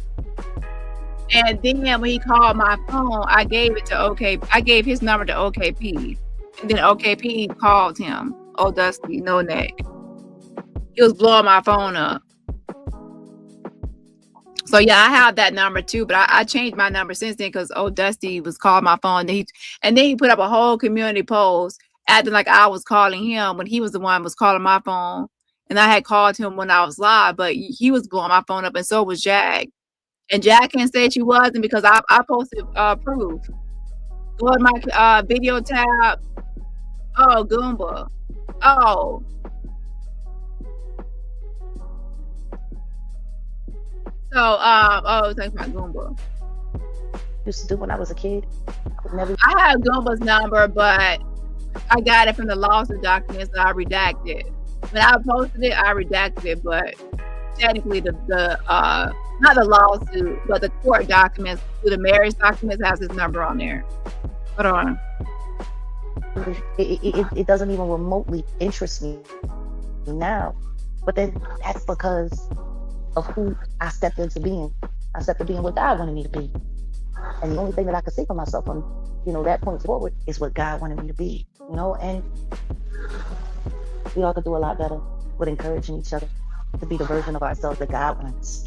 And then when he called my phone, I gave his number to OKP. And then OKP called him. Oh, Dusty, no neck. He was blowing my phone up. So yeah, I have that number too, but I changed my number since then because Dusty was calling my phone. And then he put up a whole community post acting like I was calling him when he was the one who was calling my phone. And I had called him when I was live, but he was blowing my phone up, and so was Jag. And Jag can't say she wasn't because I posted proof. Go to my video tab. Oh, Goomba. Oh. So, thanks my Goomba. Used to do when I was a kid. I have Goomba's number, but I got it from the lawsuit documents that I redacted. When I posted it, I redacted it, but technically the not the lawsuit, but the court documents, the marriage documents has his number on there. Hold on. It doesn't even remotely interest me now. But then that's because of who I stepped into being. I stepped into being what God wanted me to be. And the only thing that I could say for myself from, you know, that point forward is what God wanted me to be. You know, and we all could do a lot better with encouraging each other to be the version of ourselves that God wants.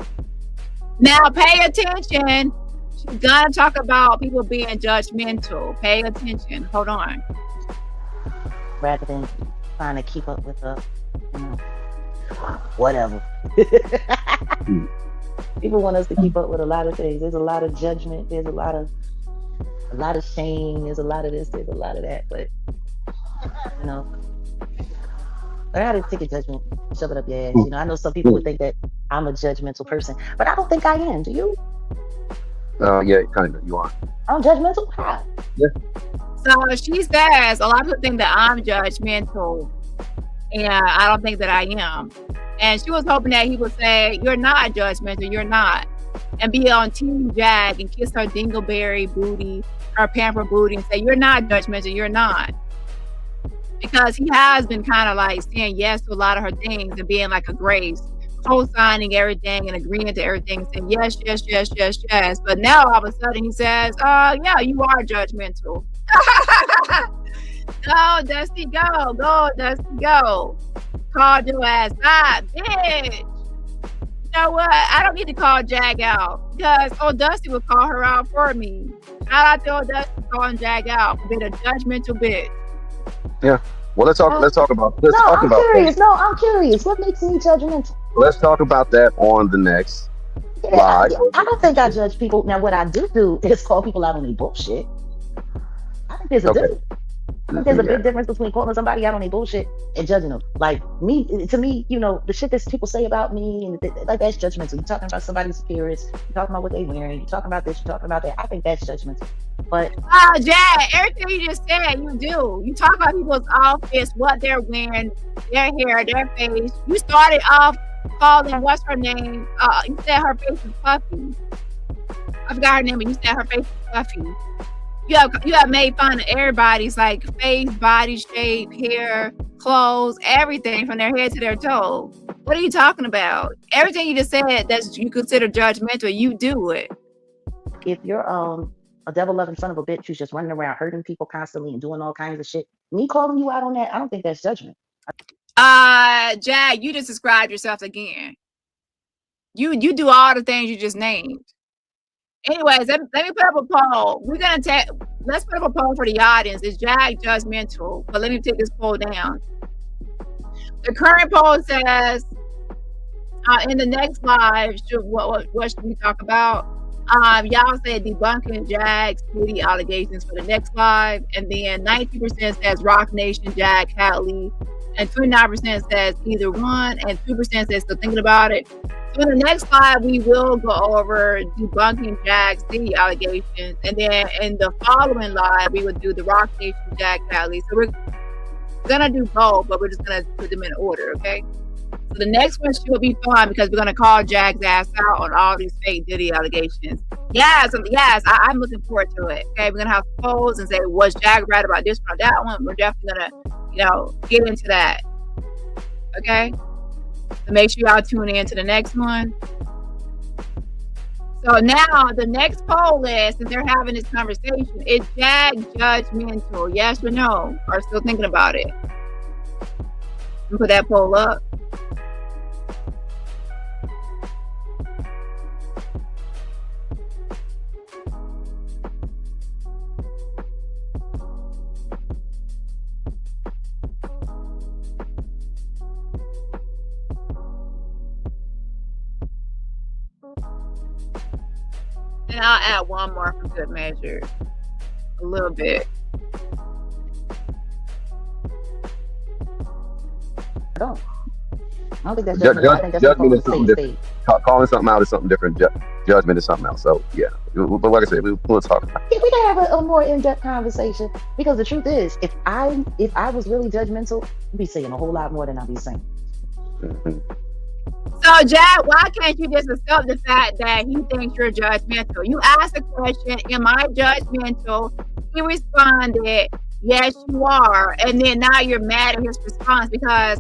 Now pay attention. She's gonna talk about people being judgmental. Pay attention. Hold on. Rather than trying to keep up with you know, whatever. People want us to keep up with a lot of things. There's a lot of judgment. There's a lot of shame. There's a lot of this. There's a lot of that. But you know, I gotta take a judgment, shove it up your ass. You know, I know some people would think that I'm a judgmental person, but I don't think I am. Do you? Yeah, kind of. You are. I'm judgmental? How? Yeah. So she says a lot of people think that I'm judgmental, and I don't think that I am. And she was hoping that he would say, "You're not judgmental. You're not," and be on Team Jag and kiss her dingleberry booty, her pamper booty, and say, "You're not judgmental. You're not." Because he has been kind of like saying yes to a lot of her things and being like a Grace, co-signing everything and agreeing to everything, saying yes, yes, yes, yes, yes. But now all of a sudden he says, yeah, you are judgmental. Go, Dusty, go. Go, Dusty, go. Called your ass out, bitch. You know what? I don't need to call Jag out because old Dusty would call her out for me. Shout out to old Dusty calling Jag out for being a judgmental bitch. Yeah. Well, let's talk about. I'm curious. What makes me judgmental? Let's talk about that on the next live. I don't think I judge people. Now, what I do is call people out on their bullshit. I think there's a difference. I think there's a big difference between calling somebody out on their bullshit and judging them. Like to me, the shit that people say about me and like that's judgmental. You're talking about somebody's appearance. You're talking about what they're wearing. You're talking about this. You're talking about that. I think that's judgmental. But Jag, everything you just said, you do. You talk about people's outfits, what they're wearing, their hair, their face. You started off calling what's her name? You said her face is puffy. I forgot her name, but you said her face is puffy. You have made fun of everybody's like face, body shape, hair, clothes, everything from their head to their toe. What are you talking about? Everything you just said that you consider judgmental, you do it. If you're a devil-loving son of a bitch who's just running around hurting people constantly and doing all kinds of shit, me calling you out on that, I don't think that's judgment. Jag, you just described yourself again. You do all the things you just named. Anyways, let me put up a poll. Let's put up a poll for the audience. Is Jag judgmental? But let me take this poll down. The current poll says, in the next live, what should we talk about? Y'all said debunking Jag's Diddy allegations for the next live, and then 90% says Rock Nation, Jag, Hatley, and 29% says either one, and 2% says still thinking about it. So in the next live, we will go over debunking Jag's Diddy allegations, and then in the following live, we would do the Rock Nation, Jag, Hatley. So we're gonna do both, but we're just gonna put them in order, okay? So the next one should be fun because we're gonna call Jag's ass out on all these fake Diddy allegations. Yes, I'm looking forward to it. Okay, we're gonna have polls and say, was Jag right about this one or that one? We're definitely gonna, get into that. Okay, so make sure y'all tune in to the next one. So now the next poll is, since they're having this conversation, is Jag judgmental? Yes or no? Or still thinking about it? Put that poll up. And I'll add one more for good measure. A little bit. I don't think that's judgment. I think that's judgment is something different. Calling something out is something different. Judgment is something else. So yeah, but like I said, we'll talk about it. We can have a more in-depth conversation, because the truth is, if I was really judgmental, I'd be saying a whole lot more than I'd be saying. Mm-hmm. So Jag, why can't you just accept the fact that he thinks you're judgmental? You asked the question, am I judgmental? He responded, yes, you are. And then now you're mad at his response because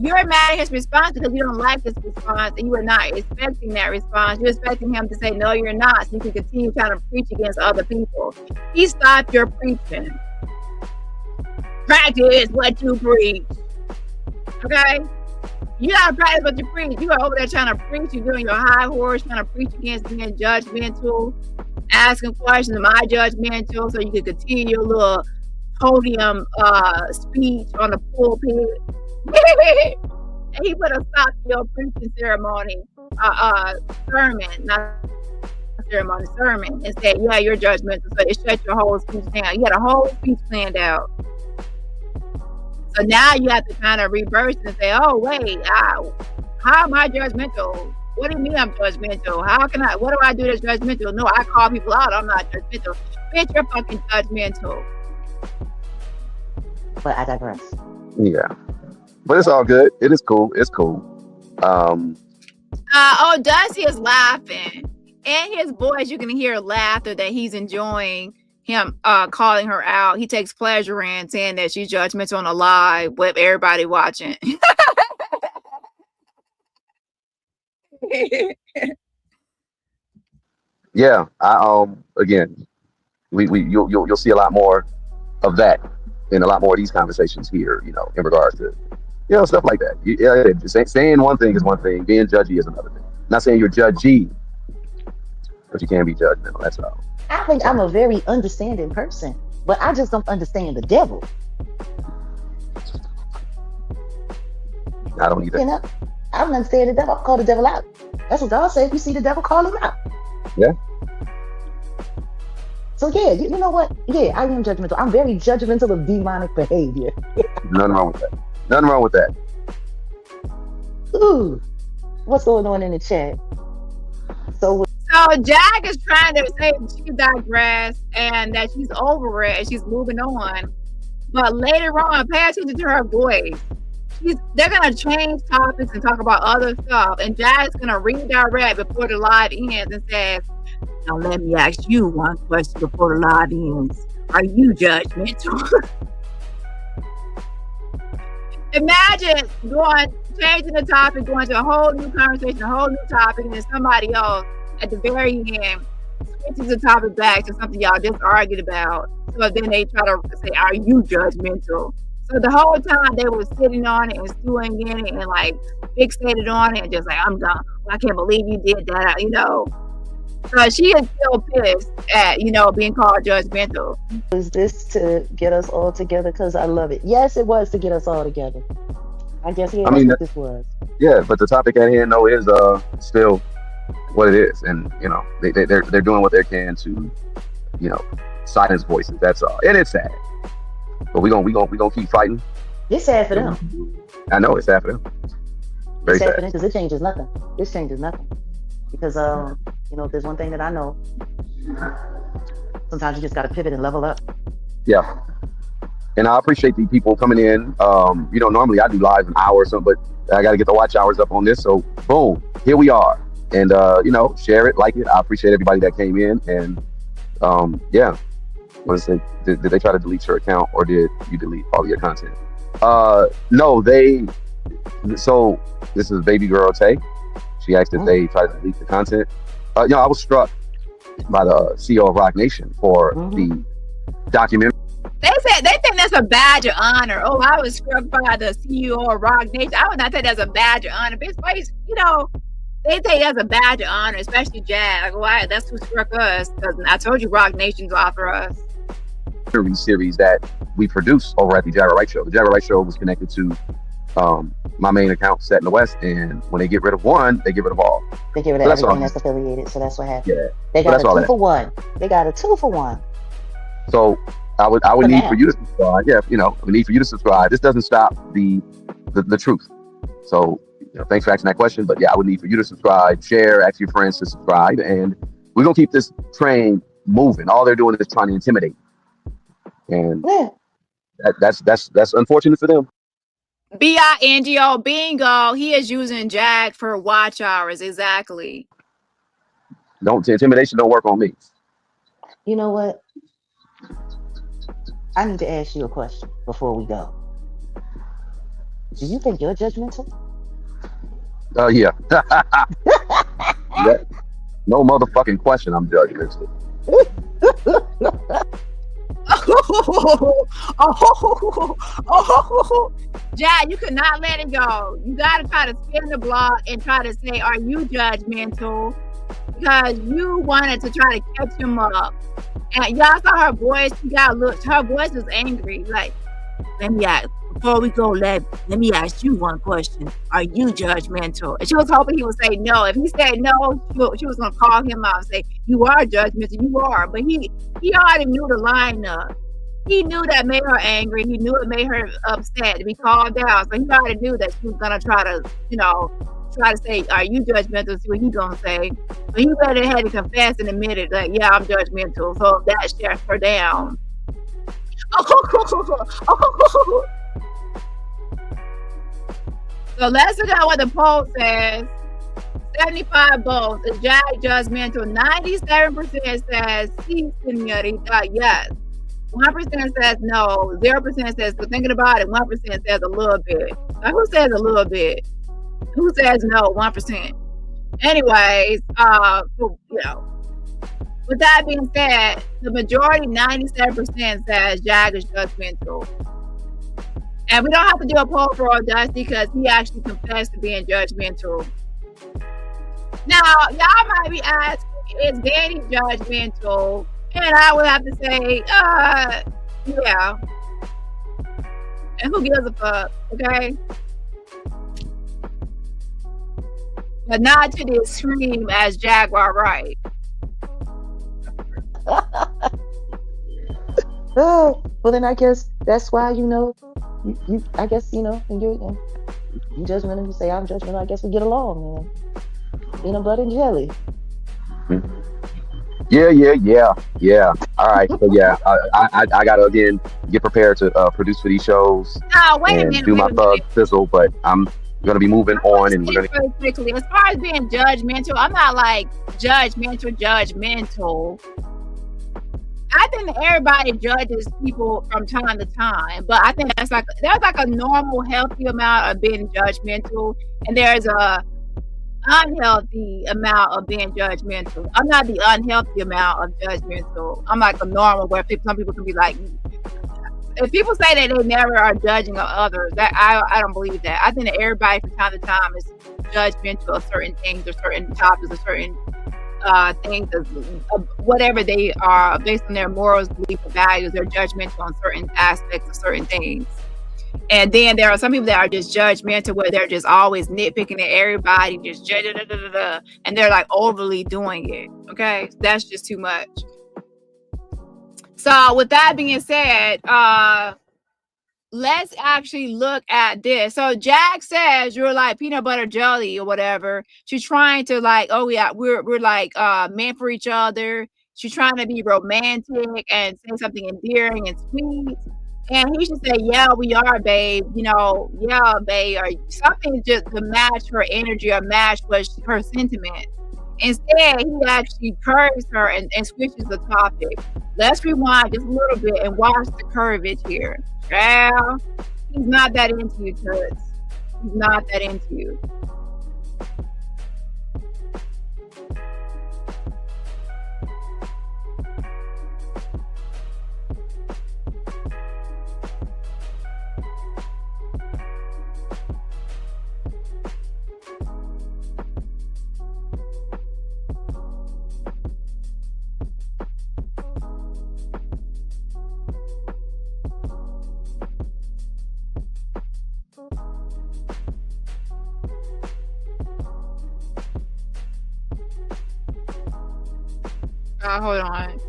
you're mad at his response because you don't like this response and you are not expecting that response. You're expecting him to say, no, you're not, so you can continue trying to preach against other people. He stopped your preaching. Practice what you preach. Okay? You gotta practice what you preach. You are over there trying to preach. You're doing your high horse, trying to preach against being judgmental, asking questions, am I judgmental? So you can continue your little podium speech on the pulpit. And he put a stop to your preaching ceremony, sermon, and said, yeah, you're judgmental. So it shut your whole speech down. You had a whole speech planned out. So now you have to kind of reverse and say, oh, wait, how am I judgmental? What do you mean I'm judgmental? What do I do that's judgmental? No, I call people out. I'm not judgmental. Bitch, you're fucking judgmental. But I digress. Yeah. But it's all good. It is cool. It's cool. Dusty is laughing. In his voice, you can hear laughter that he's enjoying him calling her out. He takes pleasure in saying that she's judgmental on a lie with everybody watching. Yeah, again, you'll see a lot more of that in a lot more of these conversations here, in regards to, stuff like that. Saying one thing is one thing, being judgy is another thing. Not saying you're judgy, but you can be judgmental, that's all. I think I'm a very understanding person, but I just don't understand the devil. I don't either. I don't understand the devil. I call the devil out. That's what God said. If you see the devil, call him out. Yeah. So yeah, you know what? Yeah, I am judgmental. I'm very judgmental of demonic behavior. Nothing wrong with that. Nothing wrong with that. Ooh, what's going on in the chat? So Jag is trying to say she digressed and that she's over it and she's moving on. But later on, pay attention to her voice. They're gonna change topics and talk about other stuff. And Jag's gonna redirect before the live ends and says, "Now let me ask you one question before the live ends. Are you judgmental?" Imagine changing the topic, going to a whole new conversation, a whole new topic, and then somebody else at the very end switches the topic back to something y'all just argued about. So then they try to say, "Are you judgmental?" So the whole time they were sitting on it and stewing in it and like fixated on it and just like, "I'm done. I can't believe you did that," So she is still pissed at, being called judgmental. Was this to get us all together? Because I love it. Yes, it was to get us all together. I guess that's what this was. Yeah, but the topic at hand, though, is still what it is. And, they're doing what they can to, silence voices. That's all. And it's sad. But we gonna keep fighting. It's sad for them. I know it's sad for them. Very sad for them because it changes nothing. This changes nothing. Because if there's one thing that I know, sometimes you just gotta pivot and level up. Yeah. And I appreciate the people coming in. Normally I do live an hour or something, but I gotta get the watch hours up on this. So boom, here we are. And share it, like it. I appreciate everybody that came in. And yeah. Did they try to delete your account or did you delete all of your content? No, so this is baby girl Tay. She asked if they tried to delete the content. I was struck by the CEO of Rock Nation for the documentary. They think that's a badge of honor. Oh, I was struck by the CEO of Rock Nation. I would not think that's a badge of honor. But they think that's a badge of honor, especially Jag. Why? That's who struck us. Because I told you Rock Nation's offer us. Series that we produce over at the Jaguar Wright show. The Jaguar Wright show was connected to my main account set in the West, and when they get rid of one, they get rid of all. They get rid of everything that's affiliated, so that's what happened. Yeah. They got a 2 for 1. They got a 2 for 1. So I would need for you to subscribe. Yeah, we need for you to subscribe. This doesn't stop the truth. So thanks for asking that question. But yeah, I would need for you to subscribe, share, ask your friends to subscribe, and we're gonna keep this train moving. All they're doing is trying to intimidate. And that's unfortunate for them. BINGO, bingo. He is using Jag for watch hours. Exactly. Intimidation don't work on me. You know what? I need to ask you a question before we go. Do you think you're judgmental? Yeah. Yeah. No motherfucking question. I'm judgmental. Jag, you could not let it go. You gotta try to spin the block and try to say, "Are you judgmental?" Because you wanted to try to catch him up. And y'all saw her voice. Her voice was angry. Like, let me ask, before we go, let me ask you one question. Are you judgmental? And she was hoping he would say no. If he said no, she was gonna call him out and say, "You are judgmental, you are." But he already knew the lineup. He knew that made her angry. He knew it made her upset to be called out. So he already knew that she was gonna try to say, "Are you judgmental?" See what he's gonna say. But he went ahead and confessed and admitted that, "Yeah, I'm judgmental." So that shuts her down. So So let's look at what the poll says. 75 votes. Is Jag judgmental? 97% says sí, señorita, yes. 1% says no. 0% says we're thinking about it. 1% says a little bit. Now, who says a little bit? Who says no? 1%. Anyways, with that being said, the majority, 97%, says Jag is judgmental. And we don't have to do a poll for Dusty because he actually confessed to being judgmental. Now, y'all might be asking, is Dani judgmental? And I would have to say, yeah. And who gives a fuck, okay? But not to the extreme as Jaguar Wright. Oh, well then I guess that's why, you I guess, and you judgmental, you say I'm judgmental, I guess we get along, man. Peanut butter and jelly. Yeah. All right. So yeah, I gotta again get prepared to produce for these shows. Oh, wait a minute. Do my thug fizzle, but I'm gonna be moving on, and we're gonna. Really quickly, as far as being judgmental, I'm not like judgmental. I think that everybody judges people from time to time, but I think there's like a normal, healthy amount of being judgmental, and there's a unhealthy amount of being judgmental. I'm not the unhealthy amount of judgmental. I'm like a normal where some people can be like, if people say that they never are judging of others, that I don't believe that. I think that everybody from time to time is judgmental of certain things or certain topics or certain things, whatever they are, based on their morals, beliefs, and values. They're judgmental on certain aspects of certain things. And then there are some people that are just judgmental, where they're just always nitpicking at everybody, just and they're like overly doing it. Okay, that's just too much. So with that being said, let's actually look at this. So Jag says you're like peanut butter jelly or whatever. She's trying to like, oh yeah, we're like meant for each other. She's trying to be romantic and say something endearing and sweet. And he should say, yeah, we are, babe. Yeah, babe, or something just to match her energy or match what her sentiment. Instead, he actually curves her and switches the topic. Let's rewind just a little bit and watch the curvage here. Well, he's not that into you, Toots. He's not that into you. Hold on.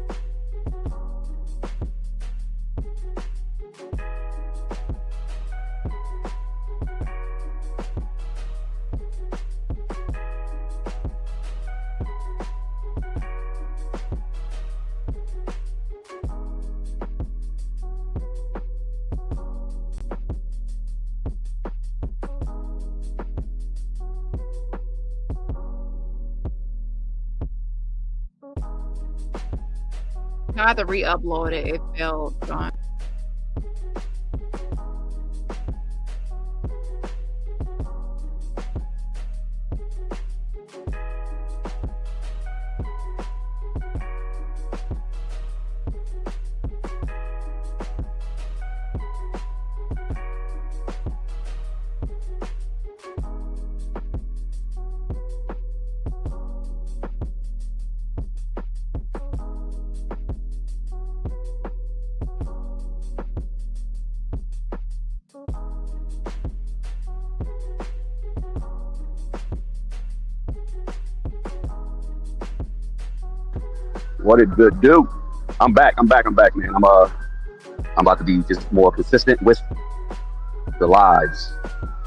I had to re-upload it. It failed. Gone. What did good do? I'm back, man. I'm about to be just more consistent with the lives,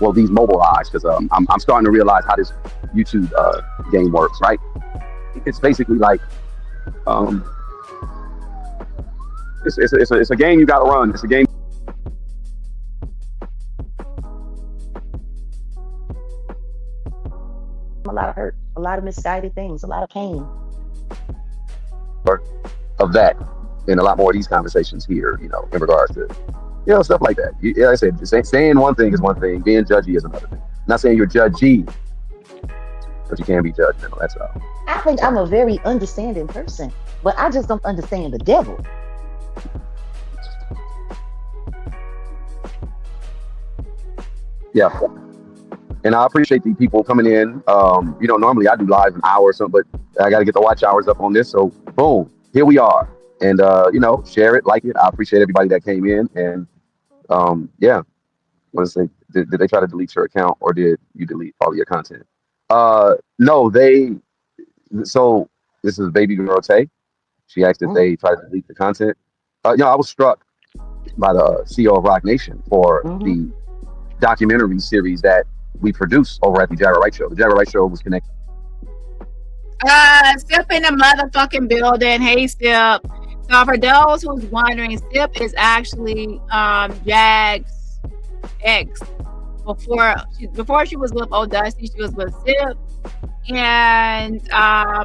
well, these mobile lives, because I'm starting to realize how this YouTube game works. Right? It's basically like it's a game you got to run. It's a game. a lot of hurt, a lot of misguided things, a lot of pain. Of that, and a lot more of these conversations here, you know, in regards to, you know, stuff like that. Like I said, just saying one thing is one thing, being judgy is another thing. Not saying you're judgy, but you can be judgmental. That's all. I think I'm a very understanding person, but I just don't understand the devil. Yeah. And I appreciate the people coming in. You know, normally I do live an hour or something, but I got to get the watch hours up on this. So boom, here we are. And, you know, share it, like it. I appreciate everybody that came in. And yeah, what to say? Did they try to delete your account, or did you delete all of your content? No, so this is baby girl Tay. She asked if they tried to delete the content. You know, I was struck by the CEO of Rock Nation for the documentary series that we produced over at the Jaguar Wright show. The Jaguar Wright show was connected. Sip in the motherfucking building. Hey, Sip. So for those who's wondering, Sip is actually Jag's ex. Before she was with Old Dusty, she was with Sip and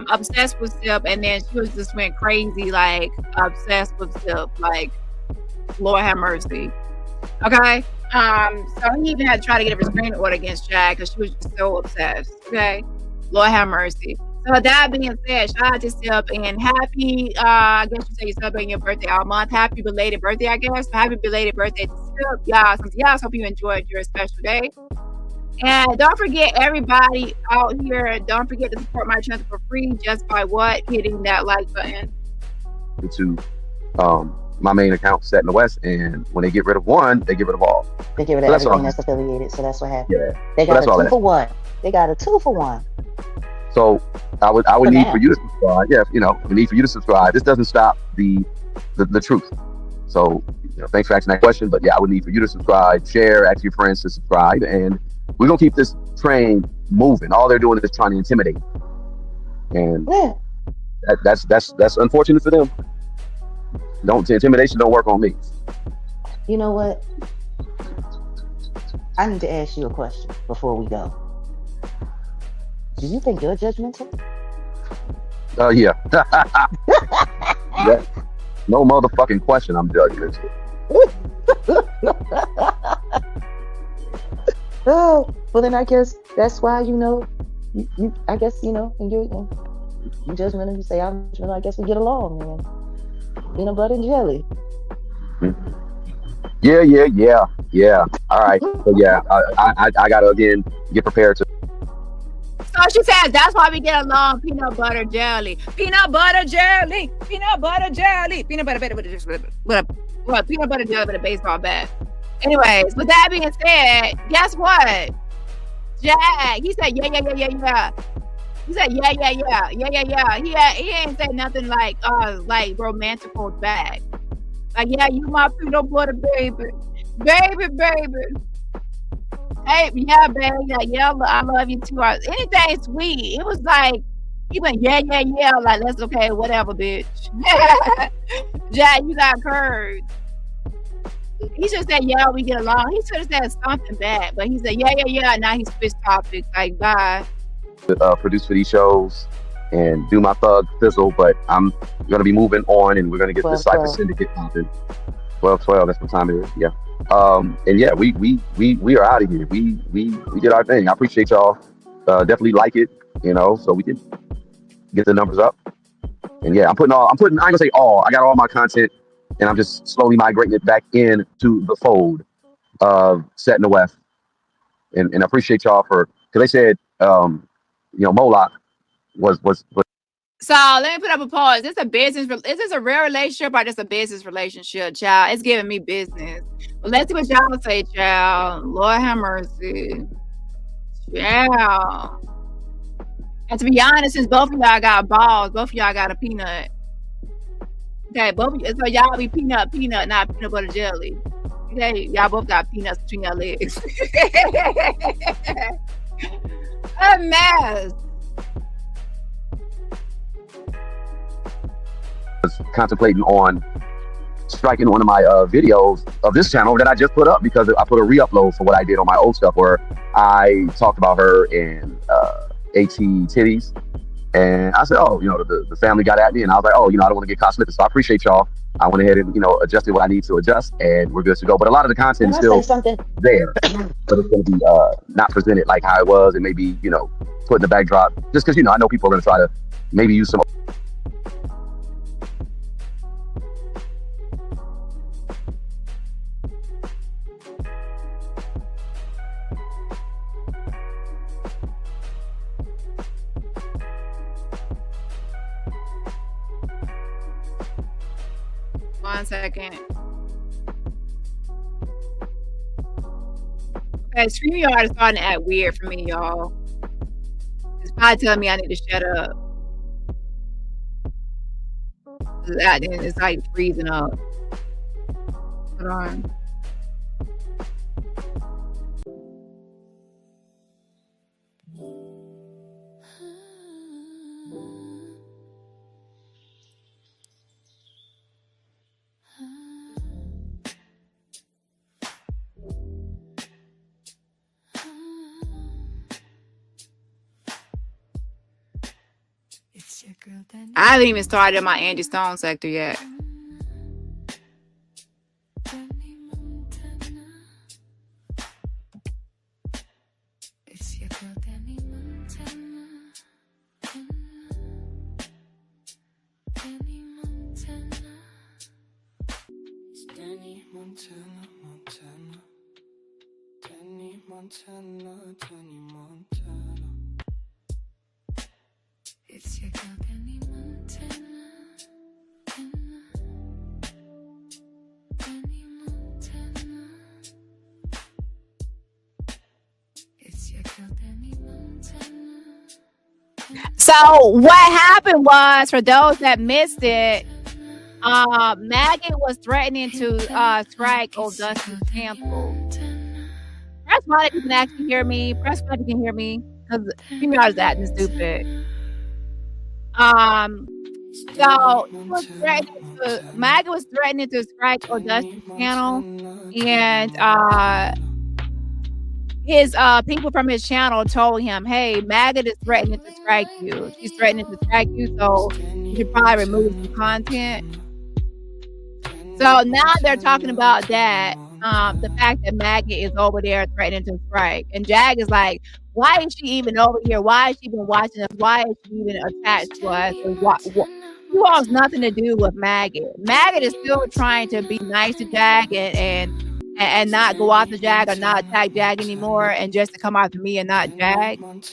obsessed with Sip, and then she was just went crazy, like obsessed with Sip, like Lord have mercy. Okay. So he even had to try to get a restraining order against Jag because she was just so obsessed. Okay. Lord have mercy. So that being said, shout out to Sip and happy, I guess you say you're celebrating your birthday all month. Happy belated birthday, I guess. Happy belated birthday to Sip. Y'all, hope you enjoyed your special day. And don't forget, everybody out here, don't forget to support my channel for free just by what? Hitting that like button. To my main account, Set in the West, and when they get rid of one, they get rid of all. They get rid of everything that's affiliated, so that's what happened. Yeah. They got a 2 for 1. They got a 2 for 1. So I would need for you to subscribe. Yeah, you know, we need for you to subscribe. This doesn't stop the truth. So, you know, thanks for asking that question. But yeah, I would need for you to subscribe, share, ask your friends to subscribe, and we're gonna keep this train moving. All they're doing is trying to intimidate, and that's unfortunate for them. Intimidation don't work on me. You know what? I need to ask you a question before we go. Do you think you're judgmental? Yeah. Yeah. No motherfucking question. I'm judgmental. Oh, well then I guess that's why, you know, you I guess, you know, and you judgmental, you say I'm judgmental, I guess we get along, man. Peanut butter and jelly. Yeah. All right. So yeah, I gotta again get prepared to. So she says that's why we get along. Peanut butter jelly. Peanut butter jelly. Peanut butter jelly. Peanut butter jelly with peanut butter jelly with a baseball bat. Anyways, with that being said, guess what? Jag, he said yeah. He said yeah. He ain't say nothing like romantical back. Like, yeah, you my peanut butter baby. Hey, yeah, baby. Like, yeah, I love you too. Anything sweet. It was like, he went, yeah. Like, that's okay, whatever, bitch. Jag, you got curves. He should say, yeah, we get along. He should have said something bad, but he said, yeah. Now he switched topics. Like, bye. Produce for these shows and do my thug fizzle, but I'm gonna be moving on, and we're gonna get the Cypher Syndicate popping. 12, that's what time it is. Yeah. And yeah, we are out of here. We did our thing. I appreciate y'all. Definitely like it, you know, so we can get the numbers up. And yeah, I ain't gonna say all. I got all my content, and I'm just slowly migrating it back into the fold of Set in the West. And I appreciate y'all because they said, you know, Moloch was. So let me put up a pause. Is this a real relationship or just a business relationship, child? It's giving me business. But let's see what y'all say, child. Lord have mercy. Child. And to be honest, since both of y'all got balls, both of y'all got a peanut. Okay, so y'all be peanut, not peanut butter jelly. Okay, y'all both got peanuts between your legs. A mess. Was contemplating on striking one of my videos of this channel that I just put up, because I put a re-upload for what I did on my old stuff where I talked about her and titties. And I said, oh, the family got at me, and I was like, oh, I don't want to get cosmetic, so I appreciate y'all. I went ahead and adjusted what I need to adjust, and we're good to go. But a lot of the content is still there, but it's going to be not presented like how it was, and maybe put in the backdrop, just because I know people are going to try to maybe use some. One second. Okay, StreamYard is starting to act weird for me, y'all. It's probably telling me I need to shut up. It's like freezing up. Hold on. I haven't even started my Angie Stone sector yet. So what happened was, for those that missed it, Maggot was threatening to strike Old Dusty's cancel. Press one if you can actually hear me. Press one if you can hear me, because you know I was acting stupid. So Maggot was threatening to strike Old Dusty's channel, and his people from his channel told him, hey, Maggot is threatening to strike you. She's threatening to strike you, so you should probably remove some content. So now they're talking about that, the fact that Maggot is over there threatening to strike. And Jag is like, why is she even over here? Why is she even watching us? Why is she even attached to us? She wants nothing to do with Maggot. Maggot is still trying to be nice to Jag and not go after Jag or not attack Jag anymore, and just to come after me and not Jag. Give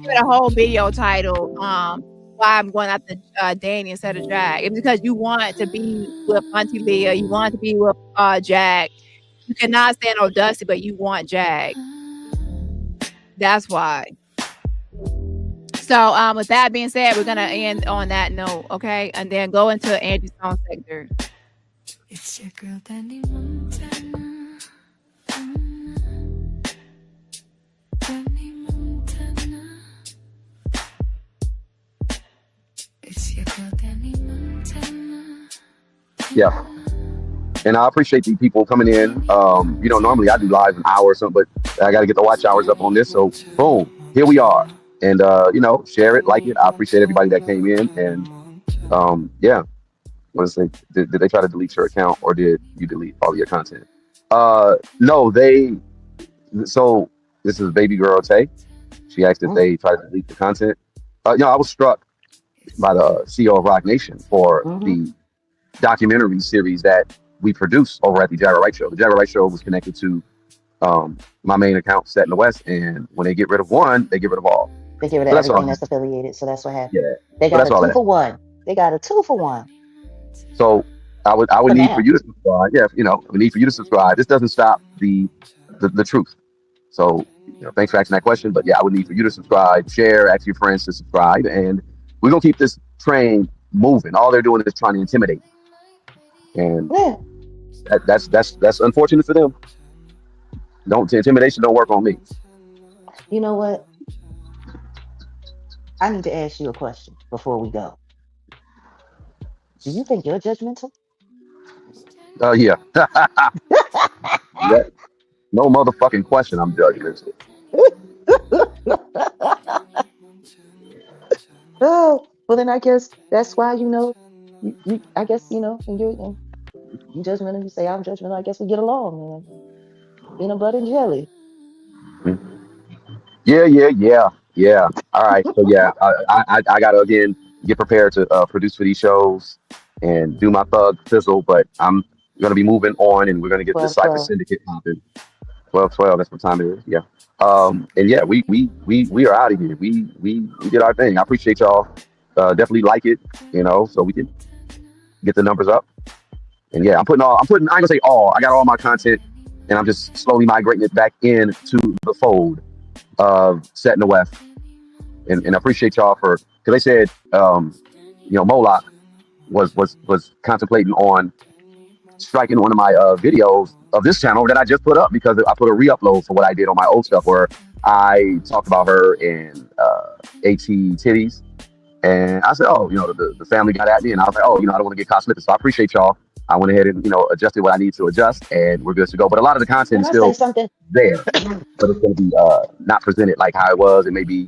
it a whole video title, why I'm going after Dani instead of Jag. It's because you want to be with Auntie Leah, you want to be with Jag. You cannot stand on Dusty, but you want Jag. That's why. So with that being said, we're gonna end on that note, okay? And then go into Angie's song sector. It's your girl Dani Montana. Dani Montana. It's your girl Dani Montana. Yeah. And I appreciate the people coming in. Normally I do live an hour or something, but I got to get the watch hours up on this. So boom, here we are. And, share it, like it. I appreciate everybody that came in. And yeah. What is it? Did they try to delete your account, or did you delete all of your content? No, so this is baby girl Tay. She asked if they tried to delete the content. I was struck by the CEO of Rock Nation for the documentary series that we produced over at the Jaguar Wright show. The Jaguar Wright show was connected to my main account, Set in the West, and when they get rid of one, they get rid of all. They get rid of everything that's affiliated, so that's what happened. Yeah. They got a 2-for-1. They got a 2-for-1. So I would need for you to subscribe. Yeah, we need for you to subscribe. This doesn't stop the truth. So thanks for asking that question. But yeah, I would need for you to subscribe, share, ask your friends to subscribe, and we're gonna keep this train moving. All they're doing is trying to intimidate, and that's unfortunate for them. Intimidation don't work on me. You know what? I need to ask you a question before we go. Do you think you're judgmental? Yeah. Yeah. No motherfucking question I'm judgmental. Oh, well then I guess that's why I guess when you judgmental, you say I'm judgmental. I guess we get along, man. Peanut butter and jelly. Yeah. All right. So yeah, I gotta again get prepared to produce for these shows and do my thug fizzle, but I'm gonna be moving on, and we're gonna get this 12, Cypher 12. Syndicate popping. 12. That's what time it is. Yeah. And yeah, we are out of here. We did our thing. I appreciate y'all. Definitely like it, so we can get the numbers up. And yeah, I'm putting. I ain't gonna say all. I got all my content, and I'm just slowly migrating it back into the fold of Set in the West. And I appreciate y'all because they said, Moloch was contemplating on striking one of my videos of this channel that I just put up, because I put a re-upload for what I did on my old stuff where I talked about her and AT titties. And I said, the family got at me, and I was like, I don't want to get cosmetic. So I appreciate y'all. I went ahead and, adjusted what I need to adjust, and we're good to go. But a lot of the content is still there, but it's going to be not presented like how it was, and maybe,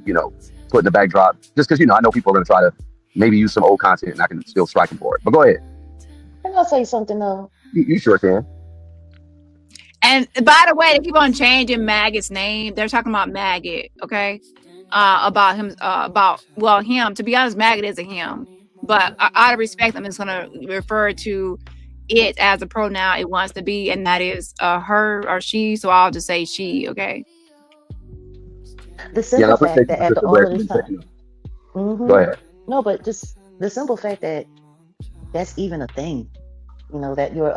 put in the backdrop, just because, I know people are going to try to maybe use some old content, and I can still strike them for it. But go ahead. I'm going to say something, though. You sure can. And by the way, they keep on changing Maggot's name. They're talking about Maggot, okay? About him, him. To be honest, Maggot is a him. But out of respect, I'm just going to refer to it as a pronoun it wants to be, and that is her or she. So I'll just say she, okay? The simple fact that after all of this time. Go ahead. No, but just the simple fact that that's even a thing, that you're,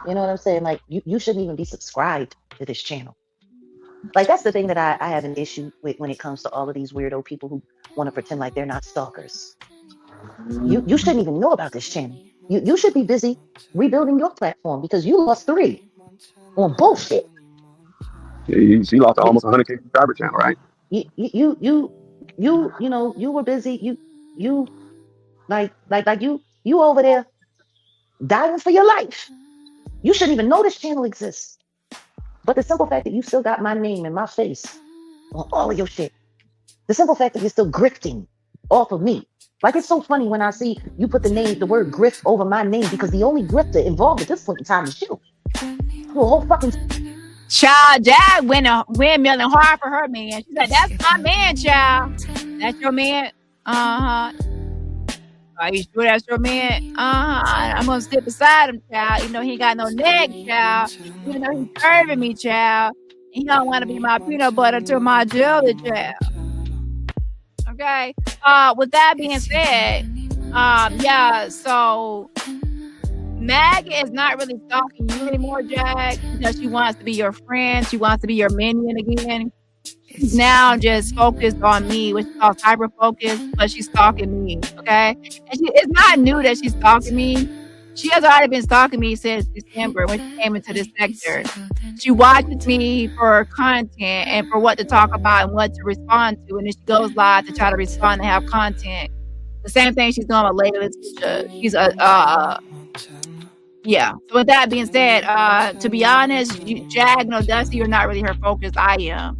you know what I'm saying? Like, you shouldn't even be subscribed to this channel. Like, that's the thing that I have an issue with when it comes to all of these weirdo people who want to pretend like they're not stalkers. You shouldn't even know about this channel. You should be busy rebuilding your platform, because you lost 3 on bullshit. Yeah, she lost almost 100K subscriber channel, right? You were busy. You over there dying for your life. You shouldn't even know this channel exists. But the simple fact that you still got my name and my face on all of your shit. The simple fact that you're still grifting off of me. Like, it's so funny when I see you put the word grift over my name, because the only grifter involved at this point in time is you. The whole fucking child, Jag went a windmill and hard for her man. She said, "That's my man, child. That's your man." Are you sure that's your man? I'm gonna sit beside him, child. He ain't got no neck, child. He's curving me, child. He don't want to be my peanut butter to my jelly, child. Okay. With that being said, so Mag is not really stalking you anymore, Jag, because she wants to be your friend. She wants to be your minion again. She's now just focused on me, which is called hyper focus, but she's stalking me, okay? And it's not new that she's stalking me. She has already been stalking me since December when she came into this sector. She watches me for content and for what to talk about and what to respond to, and then she goes live to try to respond and have content. The same thing she's doing with Lady Laticia. She's yeah. So with that being said, to be honest, Jag, no Dusty, you're not really her focus. I am.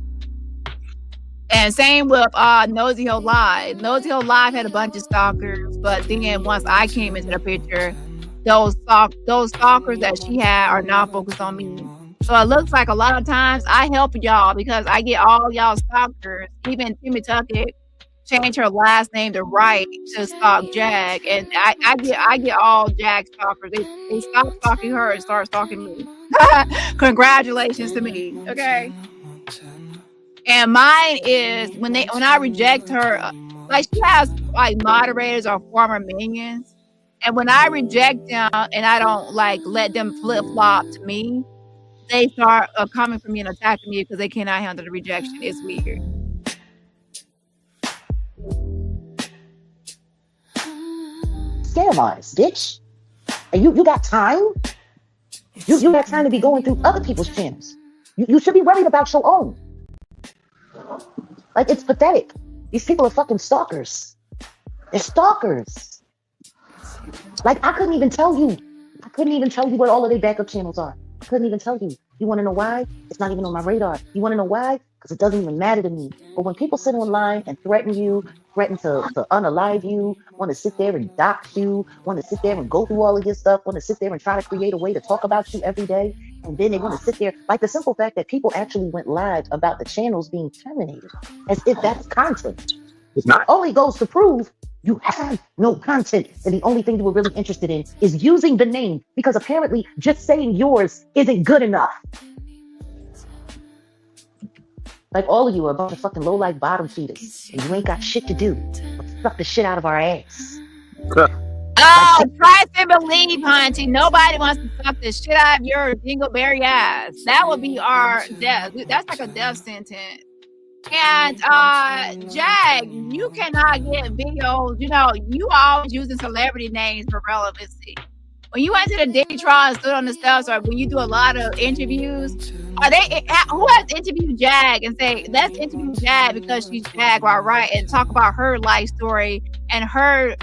And same with Nosy Hill Live. Nosy Hill Live had a bunch of stalkers, but then once I came into the picture, those stalkers that she had are now focused on me. So it looks like a lot of times I help y'all because I get all y'all stalkers. Even Timmy Tucket changed her last name to Wright to stalk Jag, and I get all Jag stalkers. They stop stalking her and start stalking me. Congratulations to me, okay? And mine is when I reject her, like she has like moderators or former minions, and when I reject them and I don't like let them flip flop to me, they start coming for me and attacking me because they cannot handle the rejection. It's weird. Scam eyes, bitch. And you got time? You got time to be going through other people's channels. You should be worried about your own. Like, it's pathetic. These people are fucking stalkers. They're stalkers. Like, I couldn't even tell you what all of their backup channels are. Couldn't even tell you. You want to know why? It's not even on my radar. You want to know why? Because it doesn't even matter to me. But when people sit online and threaten you, threaten to unalive you, want to sit there and dox you, want to sit there and go through all of your stuff, want to sit there and try to create a way to talk about you every day, and then they want to sit there, like the simple fact that people actually went live about the channels being terminated, as if that's content. It's not. Only goes to prove you have no content, and the only thing you were really interested in is using the name, because apparently just saying yours isn't good enough. Like all of you are a bunch of fucking low-life bottom feeders, and you ain't got shit to do but suck the shit out of our ass. Oh, trust and believe, hunty. Nobody wants to suck the shit out of your dingleberry ass. That would be our death. That's like a death sentence. And Jag, you cannot get videos. You know, you always using celebrity names for relevancy. When you went to the Diddy trial and stood on the steps, or when you do a lot of interviews, who has interviewed Jag and say, let's interview Jag because she's Jaguar, right? And talk about her life story and her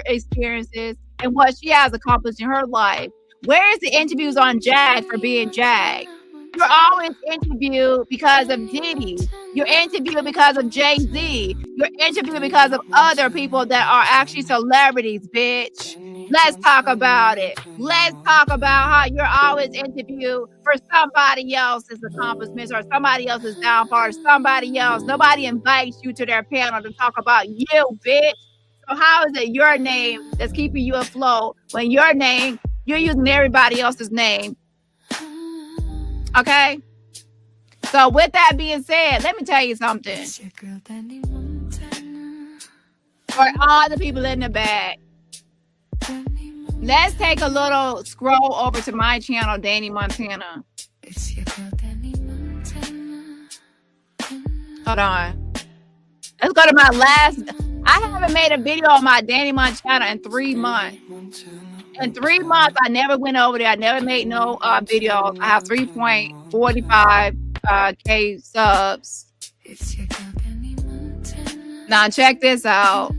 experiences and what she has accomplished in her life. Where is the interviews on Jag for being Jag? You're always interviewed because of Diddy. You're interviewed because of Jay-Z. You're interviewed because of other people that are actually celebrities, bitch. Let's talk about it. Let's talk about how you're always interviewed for somebody else's accomplishments or somebody else's downfall or somebody else. Nobody invites you to their panel to talk about you, bitch. So how is it your name that's keeping you afloat when your name, you're using everybody else's name? Okay? So with that being said, let me tell you something. For all the people in the back, let's take a little scroll over to my channel, Dani Montana. Hold on. Let's go to my last. I haven't made a video on my Dani Montana in 3 months. In 3 months, I never went over there. I never made no video. I have 3.45K subs. Now check this out.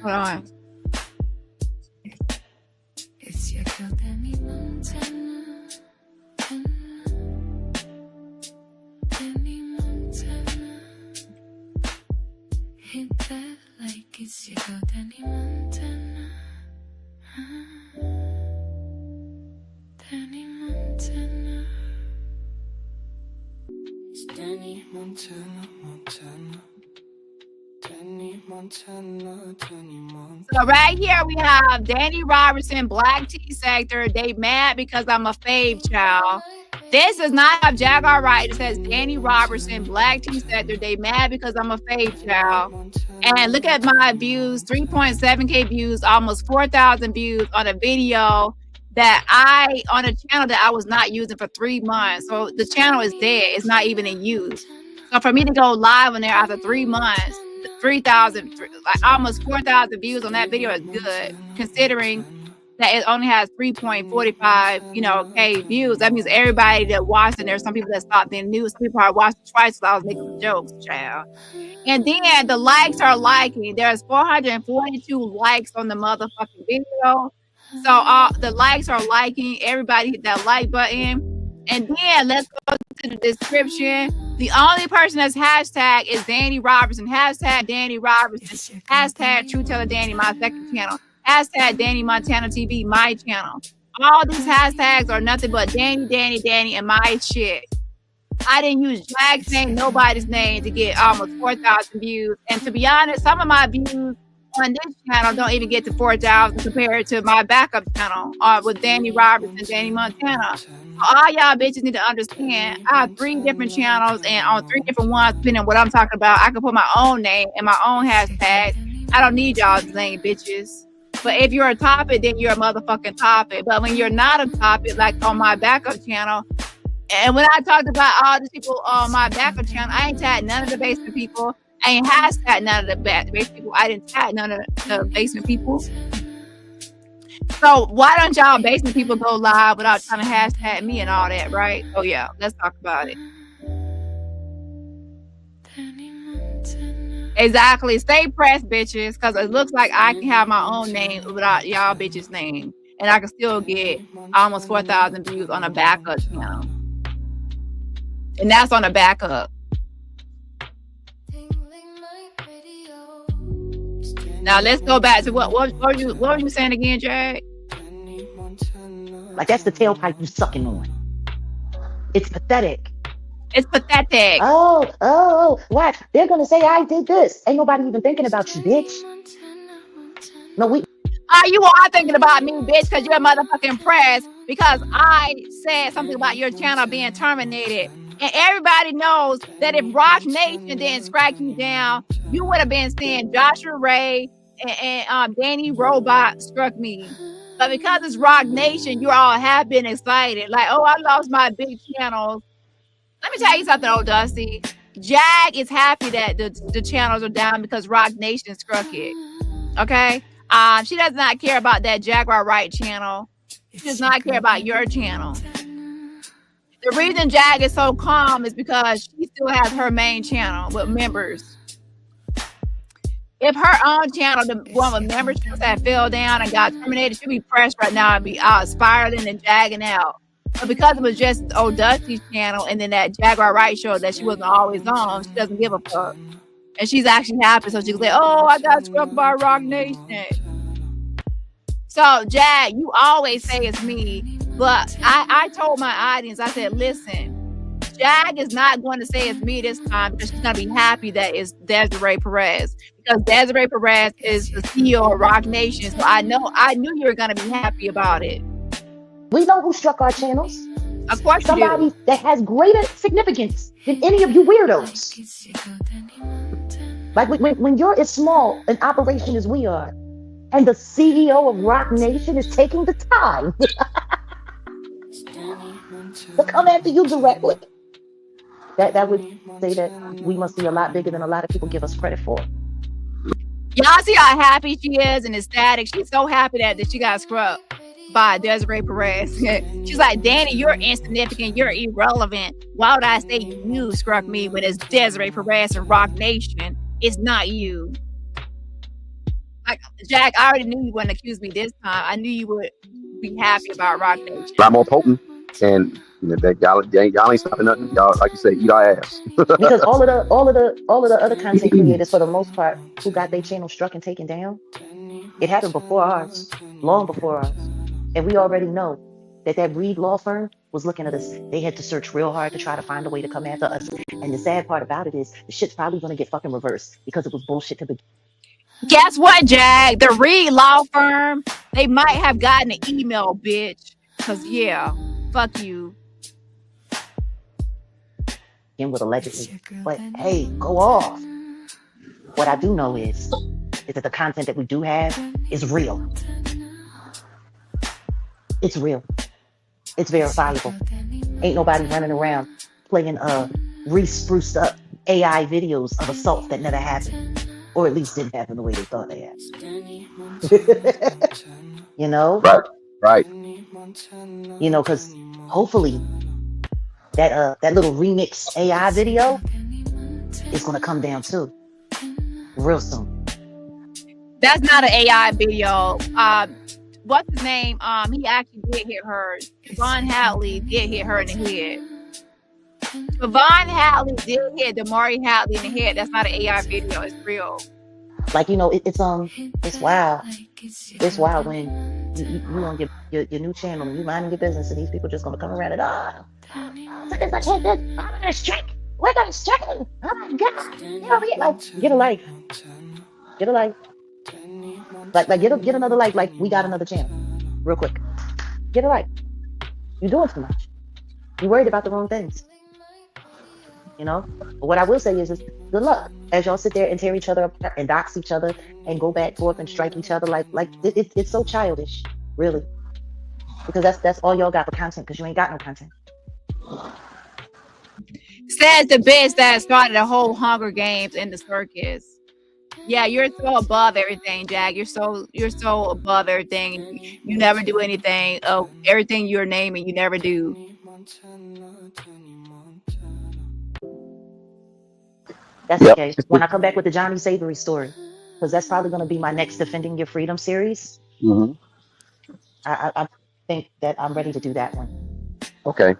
Hold on. So right here we have DaniRobertson, Black T Sector. They mad because I'm a fave child. This does not have Jaguar Wright. It says DaniRobertson, Black T Sector. They mad because I'm a fave child. And look at my views, 3.7K views, almost 4,000 views on a video that on a channel that I was not using for 3 months. So the channel is dead. It's not even in use. So for me to go live on there after 3 months, 3,000, like almost 4,000 views on that video is good, considering that it only has 3.45, K views. That means everybody that watched it, there's some people that stopped in news. People are watching twice because I was making jokes, child. And then the likes are liking. There's 442 likes on the motherfucking video. So the likes are liking. Everybody hit that like button. And then let's go to the description. The only person that's hashtag is DaniRobertson. Hashtag DaniRobertson. Hashtag True Teller Dani, my second channel. Hashtag Dani Montana TV, my channel. All these hashtags are nothing but Dani, and my shit. I didn't use Jag's name, nobody's name to get almost 4,000 views. And to be honest, some of my views on this channel don't even get to 4,000 compared to my backup channel with DaniRobertson, Dani Montana. All y'all bitches need to understand, I have 3 different channels, and on 3 different ones, depending on what I'm talking about, I can put my own name and my own hashtag. I don't need y'all's name, bitches. But if you're a topic, then you're a motherfucking topic. But when you're not a topic, like on my backup channel, and when I talked about all these people on my backup channel, I ain't tagged none of the basement people. I ain't hashtag none of the basement people. I didn't tag none of the basement people. So why don't y'all basement people go live without trying to hashtag me and all that, right? Oh yeah, let's talk about it. Exactly. Stay pressed, bitches, because it looks like I can have my own name without y'all bitches' name. and I can still get almost 4,000 views on a backup channel. And that's on a backup. Now let's go back to what were you saying again, Jag? Like that's the tailpipe you sucking on. It's pathetic. It's pathetic. Oh, what? They're gonna say I did this. Ain't nobody even thinking about you, bitch. No, you are thinking about me, bitch, because you're motherfucking pressed because I said something about your channel being terminated. And everybody knows that if Rock Nation didn't strike you down, you would have been saying Joshua Ray and DaniRobertson struck me. But because it's Rock Nation, you all have been excited. Like, oh, I lost my big channels. Let me tell you something, old Dusty. Jag is happy that the channels are down because Rock Nation struck it. Okay? She does not care about that Jaguar Wright channel. She does not care about your channel. The reason Jag is so calm is because she still has her main channel with members. If her own channel, the one with memberships that fell down and got terminated, she'd be pressed right now and be spiraling and jagging out. But because it was just old Dusty's channel and then that Jaguar Wright show that she wasn't always on, she doesn't give a fuck. And she's actually happy, so she can say, oh, I got struck by Rock Nation. So, Jag, you always say it's me, but I told my audience, I said, listen, Jag is not going to say it's me this time because she's going to be happy that it's Desiree Perez. Because Desiree Perez is the CEO of Rock Nation, so I knew you were going to be happy about it. We know who struck our channels. Of course, somebody that has greater significance than any of you weirdos. Like when you're as small an operation as we are, and the CEO of Rock Nation is taking the time to come after you directly, that would say that we must be a lot bigger than a lot of people give us credit for. Y'all see how happy she is and ecstatic. She's so happy that she got scrubbed by Desiree Perez. She's like, Dani, you're insignificant. You're irrelevant. Why would I say you struck me when it's Desiree Perez and Rock Nation? It's not you. Like, Jag, I already knew you wouldn't accuse me this time. I knew you would be happy about Rock Nation. A lot more potent, and that y'all ain't stopping nothing. Y'all, like you say, eat our ass. Because all of the other content creators, for the most part, who got their channel struck and taken down, it happened before ours, long before ours, and we already know that Reed law firm was looking at us. They had to search real hard to try to find a way to come after us. And the sad part about it is the shit's probably gonna get fucking reversed because it was bullshit to begin. Guess what, Jag? The Reed law firm, they might have gotten an email, bitch. Cause yeah, fuck you. In with allegedly, but hey, go off. What I do know is that the content that we do have is real. It's real. It's verifiable. Ain't nobody running around playing re-spruced up AI videos of assaults that never happened, or at least didn't happen the way they thought they happened. You know? Right. You know, because hopefully that little remix AI video is gonna come down too, real soon. That's not an AI video. What's his name? He actually did hit her. Javon Hadley did hit her in the head. Javon Hadley did hit Damari Hadley in the head. That's not an AI video. It's real. Like, you know, it's wild. It's wild when you gonna get your new channel and you minding your business and these people just gonna come around and we're gonna strike. Oh my God. You know, like, get a life. Get a life. Like get another life. Like, we got another channel. Real quick. Get a life. You're doing too much. You're worried about the wrong things. You know? But what I will say is good luck as y'all sit there and tear each other apart and dox each other and go back forth and strike each other. Like it's so childish, really. Because that's all y'all got for content, because you ain't got no content. Says the bitch that started the whole Hunger Games in the circus. Yeah, you're so above everything, Jag. You're so above everything. You never do anything. Everything you're naming, you never do. That's okay. When I come back with the Johnny Savory story, because that's probably going to be my next Defending Your Freedom series. Mm-hmm. I think that I'm ready to do that one. Okay,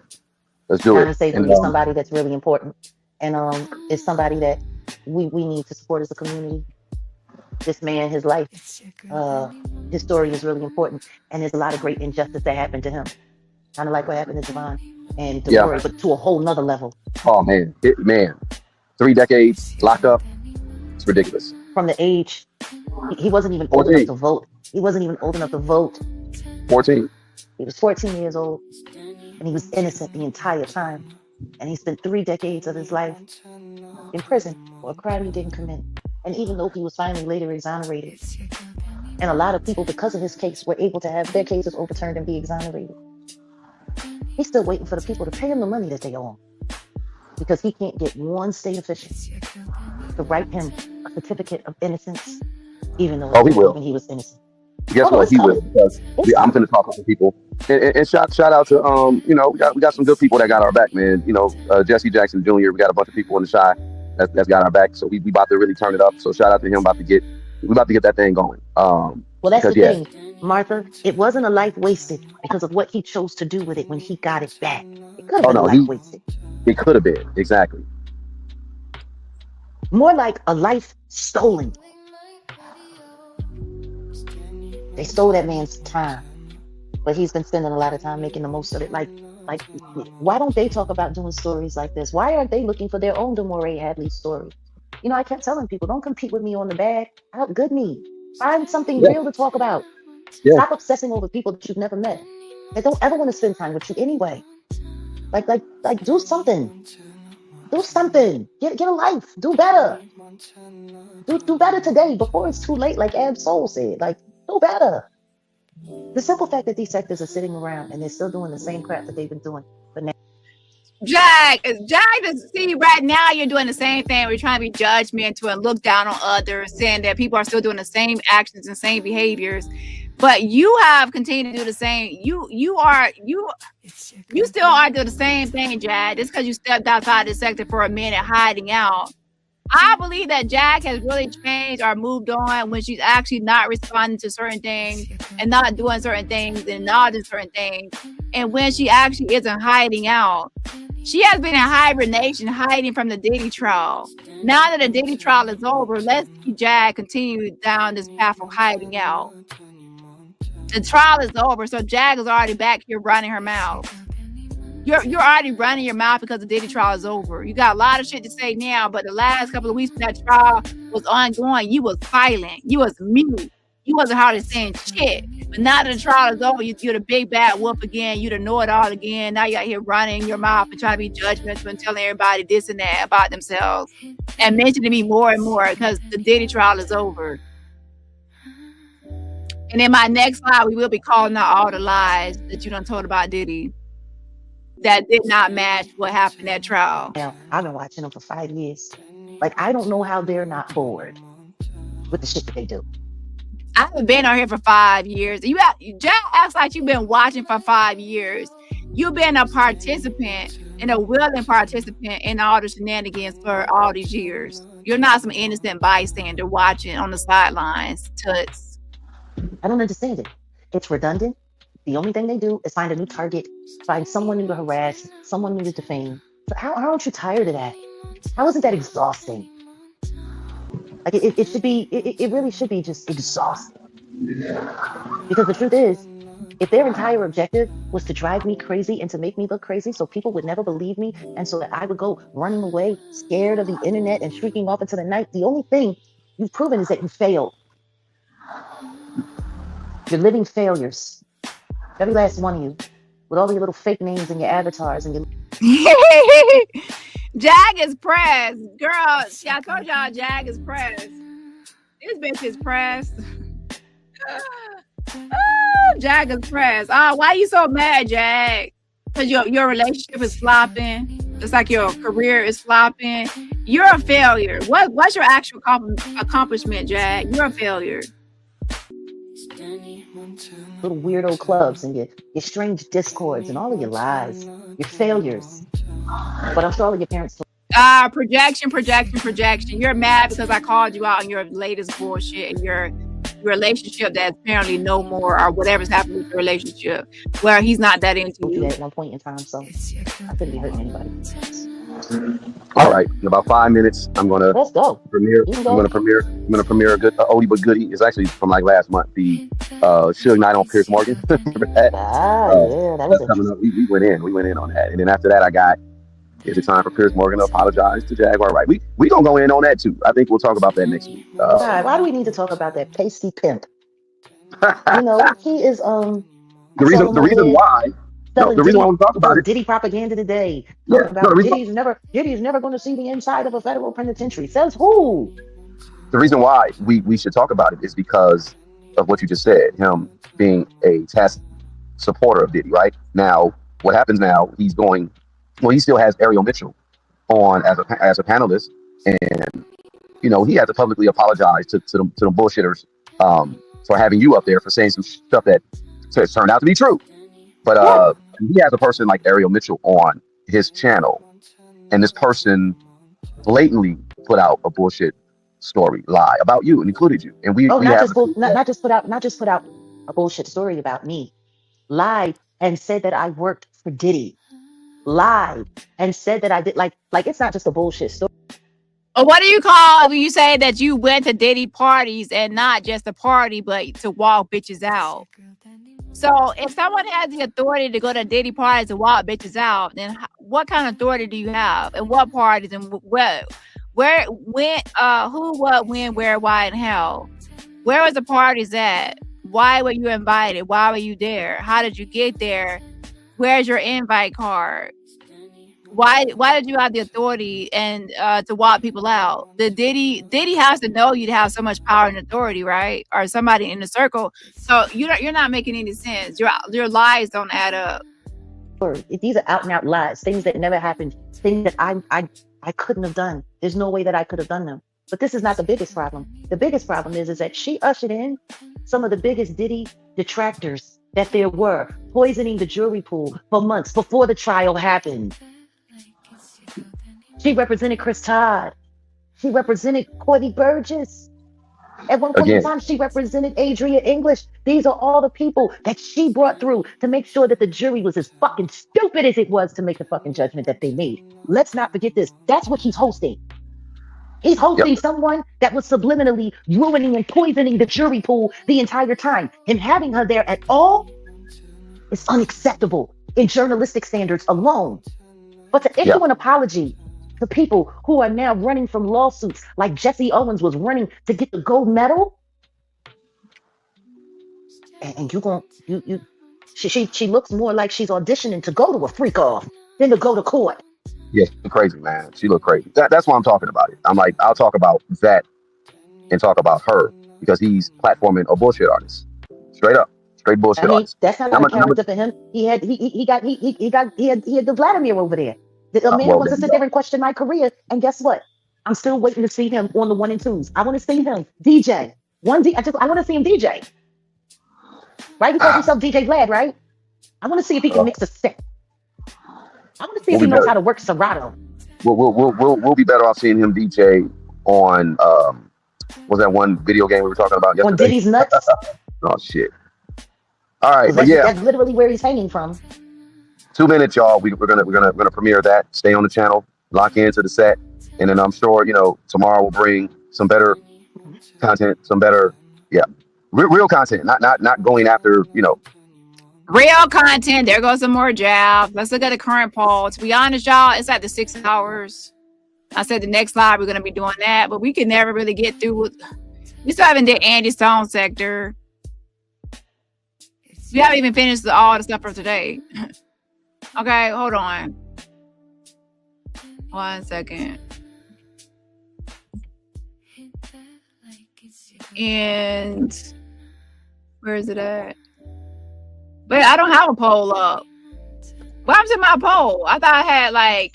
let's do Dani it. Saban And is somebody that's really important, and is somebody that we need to support as a community. This man, his life, his story is really important, and there's a lot of great injustice that happened to him, kind of like what happened to Javon and yeah. Deborah, but to a whole nother level. Oh man, 3 decades locked up. It's ridiculous. From the age, he wasn't even old 14. enough to vote. He wasn't even old enough to vote. 14. He was 14 years old, and he was innocent the entire time. And he spent 3 decades of his life in prison for a crime he didn't commit. And even though he was finally later exonerated, and a lot of people, because of his case, were able to have their cases overturned and be exonerated, he's still waiting for the people to pay him the money that they owe him, because he can't get one state official to write him a certificate of innocence, even though he will. he was innocent. Guess what? He will, because I'm going to talk to some people. And shout out to we got some good people that got our back, man. Jesse Jackson Jr. We got a bunch of people in the shy that's got our back. So we about to really turn it up. So shout out to him. We about to get that thing going. Well, that's the thing, Martha. It wasn't a life wasted because of what he chose to do with it when he got it back. It could have been a life wasted. It could have been, exactly. More like a life stolen. They stole that man's time, but he's been spending a lot of time making the most of it. Like, why don't they talk about doing stories like this? Why aren't they looking for their own DeMaurice Hadley story? I kept telling people, don't compete with me on the bad. Outgood me. Find something real to talk about. Yeah. Stop obsessing over people that you've never met. They don't ever want to spend time with you anyway. Like, do something. Do something. Get a life. Do better. Do better today before it's too late, like Ab Soul said. Like, do better. The simple fact that these sectors are sitting around and they're still doing the same crap that they've been doing for now. Jag, see, right now you're doing the same thing. We're trying to be judgmental and look down on others, saying that people are still doing the same actions and same behaviors. But you have continued to do the same. You still are doing the same thing, Jag. Just because you stepped outside the sector for a minute, hiding out. I believe that Jag has really changed or moved on when she's actually not responding to certain things and not doing certain things and acknowledging certain things. And when she actually isn't hiding out. She has been in hibernation, hiding from the Diddy trial. Now that the Diddy trial is over, let's see Jag continue down this path of hiding out. The trial is over, so Jag is already back here running her mouth. You're already running your mouth because the Diddy trial is over. You got a lot of shit to say now, but the last couple of weeks when that trial was ongoing, you was silent. You was mute. You wasn't hardly saying shit. But now that the trial is over, you're the big bad wolf again. You the know-it-all again. Now you're out here running your mouth and trying to be judgmental and telling everybody this and that about themselves. And mentioning me more and more because the Diddy trial is over. And in my next slide, we will be calling out all the lies that you done told about Diddy that did not match what happened at trial. Now, I've been watching them for 5 years. Like, I don't know how they're not bored with the shit that they do. I haven't been on here for 5 years. Jag acts like you've been watching for 5 years. You've been a participant and a willing participant in all the shenanigans for all these years. You're not some innocent bystander watching on the sidelines. Toots. I don't understand it. It's redundant. The only thing they do is find a new target, find someone new to harass, someone new to defame. So how aren't you tired of that? How isn't that exhausting? Like it should be, it really should be just exhausting. Because the truth is, if their entire objective was to drive me crazy and to make me look crazy so people would never believe me and so that I would go running away, scared of the internet and shrieking off into the night, the only thing you've proven is that you failed. You're living failures. Every last one of you, with all your little fake names and your avatars and your... Jag is pressed. Girl, I told y'all Jag is pressed. This bitch is pressed. Jag is pressed. Why you so mad, Jag? Because your relationship is flopping. It's like your career is flopping. You're a failure. What's your actual accomplishment, Jag? You're a failure. Little weirdo clubs and your strange discords and all of your lies, your failures. But I'm sure all of your parents told projection. You're mad because I called you out on your latest bullshit and relationship that's apparently no more, or whatever's happened with the relationship, where he's not that into Go through you. that at one point in time, so I couldn't be hurting anybody. All right, in about 5 minutes, I'm gonna Let's go. premiere. You can I'm go. gonna premiere a good oldie but goodie. It's actually from like last month. The Suge Knight on Piers Morgan. Remember that? Yeah, that was That's coming interesting. up. We went in on that, and then after that, I got. Is it time for Piers Morgan to apologize to Jaguar? Right. We gonna go in on that too. I think we'll talk about that next week. God, why do we need to talk about that pasty pimp? You know, he is the reason why. No, the reason why we talk about it. Diddy propaganda today. Yeah, Talking about Diddy's never going to see the inside of a federal penitentiary. Says who? The reason why we should talk about it is because of what you just said. Him being a tacit supporter of Diddy. Right now, what happens now? He's going. Well, he still has Ariel Mitchell on as a panelist, and you know he had to publicly apologize to the bullshitters for having you up there for saying some stuff that turned out to be true. But he has a person like Ariel Mitchell on his channel, and this person blatantly put out a bullshit story lie about you and included you. And not just put out a bullshit story about me. Lied and said that I worked for Diddy. Lied and said that I did like it's not just a bullshit story. Or what do you call when you say that you went to Diddy parties and not just a party, but to walk bitches out? So if someone has the authority to go to Diddy parties and walk bitches out, then what kind of authority do you have? And what parties and where, when, who, what, when, where, why, and how? Where was the parties at? Why were you invited? Why were you there? How did you get there? Where's your invite card? Why did you have the authority and to walk people out? The Diddy has to know you to have so much power and authority, right? Or somebody in the circle. So you're not making any sense. Your lies don't add up. These are out and out lies, things that never happened, things that I couldn't have done. There's no way that I could have done them. But this is not the biggest problem. The biggest problem is that she ushered in some of the biggest Diddy detractors that there were, poisoning the jury pool for months before the trial happened. She represented Chris Todd. She represented Courtney Burgess. At one point in time, she represented Adria English. These are all the people that she brought through to make sure that the jury was as fucking stupid as it was to make the fucking judgment that they made. Let's not forget this. That's what he's hosting. He's hosting someone that was subliminally ruining and poisoning the jury pool the entire time. And having her there at all is unacceptable in journalistic standards alone. But to issue an apology to people who are now running from lawsuits like Jesse Owens was running to get the gold medal, and she looks more like she's auditioning to go to a freak off than to go to court. Yeah, she's crazy, man. She looked crazy. That's why I'm talking about it. I'm like, I'll talk about that and talk about her because he's platforming a bullshit artist. Straight up. Straight bullshit artist. That's not a character for him. He had the Vladimir over there. The man wants to sit there and question my career. And guess what? I'm still waiting to see him on the 1 and 2s. I want to see him DJ. I want to see him DJ. Right? He calls himself DJ Vlad, right? I want to see if he can mix a set. I want to see if he knows how to work Serato. We'll be better off seeing him DJ on was that one video game we were talking about yesterday? On Diddy's Nuts. Oh shit. All right, but that's literally where he's hanging from. 2 minutes, y'all. We're gonna premiere that. Stay on the channel, lock into the set, and then I'm sure tomorrow we'll bring some better content, some better real content, not going after real content. There goes some more jabs. Let's look at the current poll. To be honest, y'all, it's at the 6 hours. I said the next live we're gonna be doing that, but we can never really get through. We still haven't did Angie Stone sector. We haven't even finished all the stuff for today. Okay, hold on. 1 second. And where is it at? But I don't have a poll up. What happens to my poll? I thought I had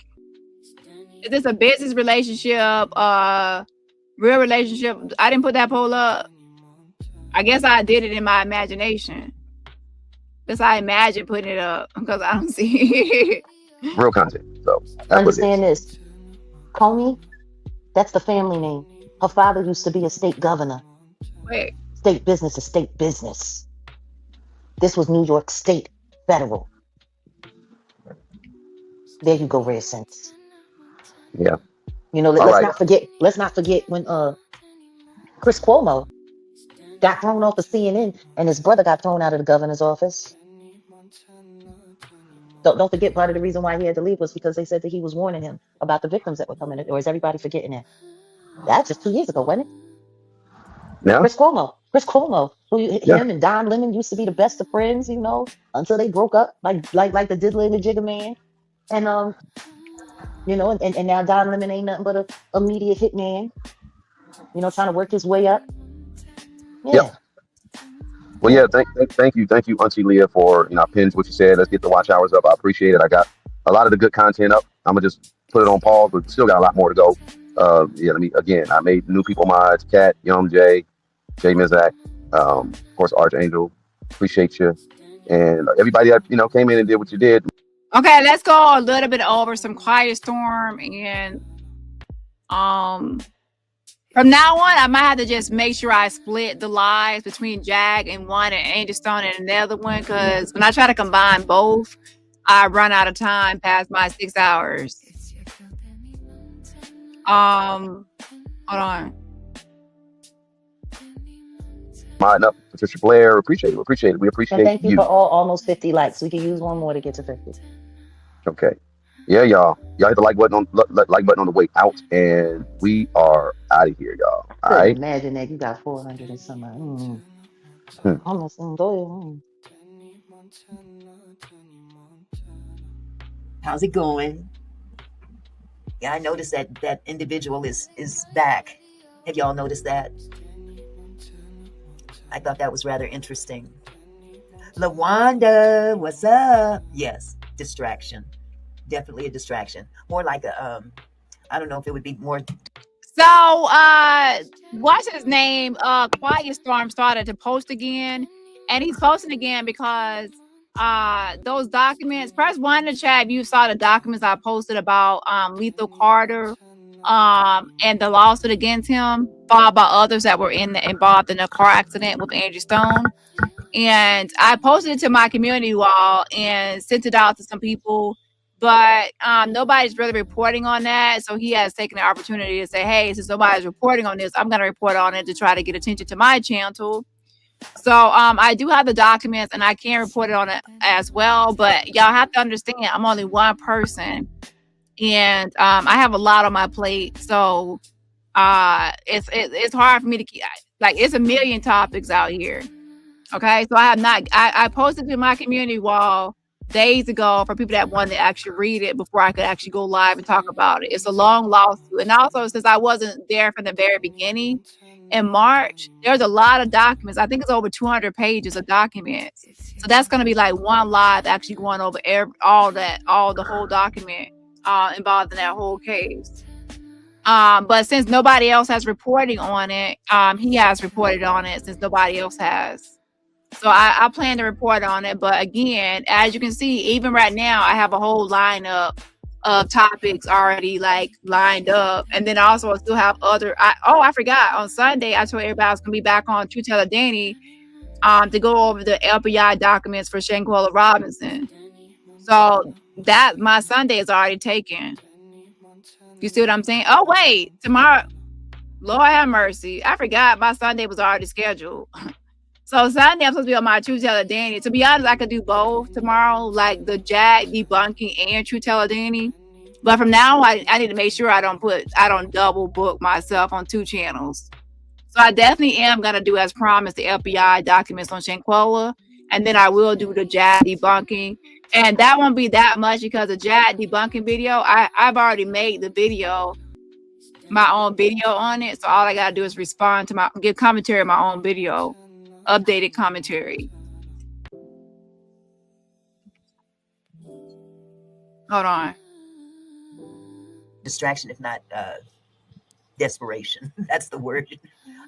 is this a business relationship, real relationship? I didn't put that poll up. I guess I did it in my imagination. Because I imagine putting it up because I don't see it. Real content. So understand this. Comey, that's the family name. Her father used to be a state governor. Wait. State business is state business. This was New York State federal. There you go, Rare Sense. Yeah. You know, All let's right. not forget when Chris Cuomo got thrown off of CNN and his brother got thrown out of the governor's office. Don't forget, part of the reason why he had to leave was because they said that he was warning him about the victims that were coming in. Or is everybody forgetting that? That's just 2 years ago, wasn't it? Yeah. Chris Cuomo, Yeah. him and Don Lemon used to be the best of friends, you know, until they broke up, like the Diddler and the Jigger Man, and you know, and now Don Lemon ain't nothing but a media hitman, you know, trying to work his way up. Yeah. Yep. Well, yeah. Thank you, Auntie Leah, for I pinned what you said. Let's get the watch hours up. I appreciate it. I got a lot of the good content up. I'm gonna just put it on pause, but still got a lot more to go. Yeah. I made new people mods: Kat, Young Jay Mizak, of course Archangel. Appreciate you, and everybody that came in and did what you did. Okay, let's go a little bit over some Quiet Storm, and from now on, I might have to just make sure I split the lives between Jag and one and Angie Stone and another one, because when I try to combine both, I run out of time past my 6 hours. Hold on. Modding up, Patricia Blair. Appreciate it. We appreciate And thank you for almost 50 likes. We can use one more to get to 50. Okay. Yeah, y'all hit the like button on the way out, and we are out of here, y'all. All right. Imagine that you got 400 and something. Almost. Go ahead. How's it going? Yeah, I noticed that individual is back. Have y'all noticed that? I thought that was rather interesting. LaWanda, what's up? Yes, distraction. Definitely a distraction. More like a, I don't know if it would be more. So, what's his name? Quiet Storm started to post again, and he's posting again because those documents. Press 1 in the chat if you saw the documents I posted about Lethal Carter, and the lawsuit against him, followed by others that were involved in a car accident with Angie Stone. And I posted it to my community wall and sent it out to some people. But nobody's really reporting on that. So he has taken the opportunity to say, hey, since nobody's reporting on this, I'm going to report on it to try to get attention to my channel. So I do have the documents and I can report it on it as well. But y'all have to understand, I'm only one person. And I have a lot on my plate. So it's hard for me to keep, like, it's a million topics out here. Okay, so I posted to my community wall days ago for people that wanted to actually read it before I could actually go live and talk about it. It's a long lawsuit. And also, since I wasn't there from the very beginning in March, there's a lot of documents. I think it's over 200 pages of documents. So that's going to be like one live actually going over the whole document involved in that whole case. But since nobody else has reporting on it, he has reported on it since nobody else has. So I plan to report on it. But again, as you can see, even right now, I have a whole lineup of topics already like lined up. And then also I still have other. I forgot. On Sunday, I told everybody I was going to be back on True Teller Dani to go over the FBI documents for Shanquella Robinson. So that my Sunday is already taken. You see what I'm saying? Oh, wait. Tomorrow, Lord have mercy. I forgot my Sunday was already scheduled. So Sunday, I'm supposed to be on my True Teller Dani. To be honest, I could do both tomorrow, like the Jag, Debunking, and True Teller Dani. But from now on, I need to make sure I don't double book myself on 2 channels. So I definitely am going to do, as promised, the FBI documents on Shanquella. And then I will do the Jag Debunking. And that won't be that much because the Jag Debunking video, I've already made the video, my own video on it. So all I got to do is respond to give commentary on my own video. Updated commentary. Hold on. Distraction, if not desperation. That's the word.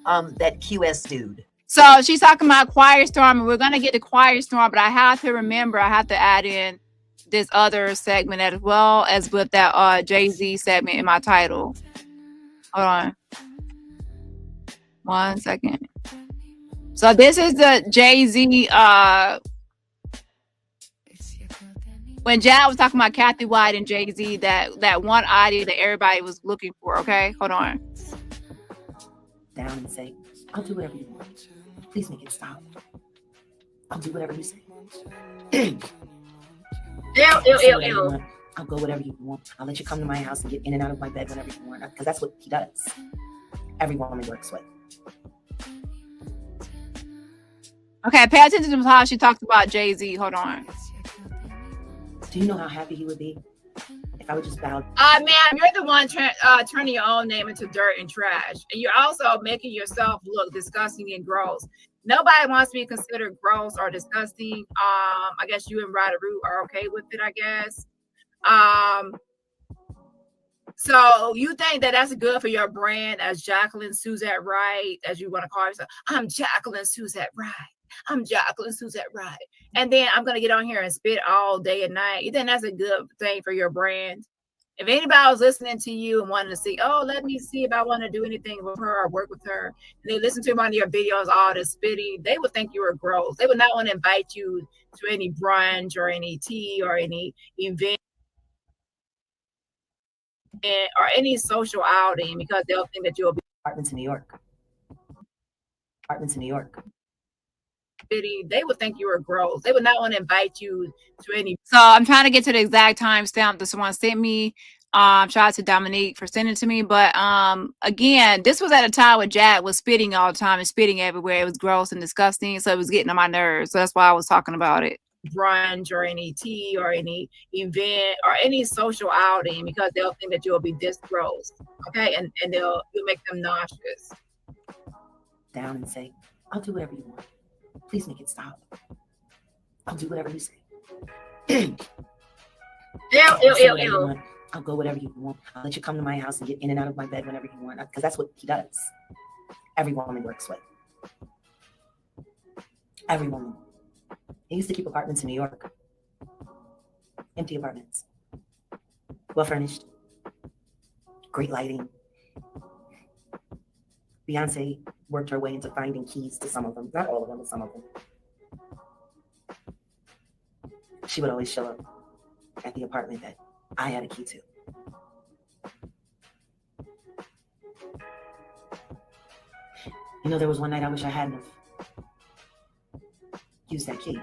That QS dude. So she's talking about Quiet Storm, and we're gonna get to Quiet Storm, but I have to remember I have to add in this other segment as well as with that Jay-Z segment in my title. Hold on. 1 second. So this is the Jay-Z when Jag was talking about Kathy White and Jay-Z, that one audio that everybody was looking for. Okay, hold on. Down and say, I'll do whatever you want. Please make it stop. I'll do whatever you say. Ew. I'll go whatever you want. I'll let you come to my house and get in and out of my bed whenever you want. Because that's what he does. Every woman works with. Okay, pay attention to how she talked about Jay-Z. Hold on. Do you know how happy he would be if I would just bow? Ma'am, you're the one turning your own name into dirt and trash. And you're also making yourself look disgusting and gross. Nobody wants to be considered gross or disgusting. I guess you and Ryder Root are okay with it, I guess. So you think that that's good for your brand as Jacqueline Suzette Wright, as you want to call yourself? I'm Jacqueline Suzette Wright. I'm Jacqueline Suzette Wright. And then I'm going to get on here and spit all day and night. You think that's a good thing for your brand? If anybody was listening to you and wanted to see, oh, let me see if I want to do anything with her or work with her, and they listen to one of your videos, all this spitting, they would think you were gross. They would not want to invite you to any brunch or any tea or any event or any social outing because they'll think that you'll be apartments in New York. Apartments in New York. They would think you were gross. They would not want to invite you to any. So I'm trying to get to the exact timestamp that someone sent me. Shout out to Dominique for sending it to me. But again, this was at a time where Jag was spitting all the time and spitting everywhere. It was gross and disgusting. So it was getting on my nerves. So that's why I was talking about it. Brunch or any tea or any event or any social outing because they'll think that you'll be this gross. Okay, and you'll make them nauseous. Down and say, I'll do whatever you want. Please make it stop. I'll do whatever you say. Ew. I'll go whatever you want. I'll let you come to my house and get in and out of my bed whenever you want. Because that's what he does. Every woman works with. Every woman. He used to keep apartments in New York. Empty apartments. Well furnished. Great lighting. Beyonce worked her way into finding keys to some of them. Not all of them, but some of them. She would always show up at the apartment that I had a key to. You know, there was one night I wish I hadn't have used that key.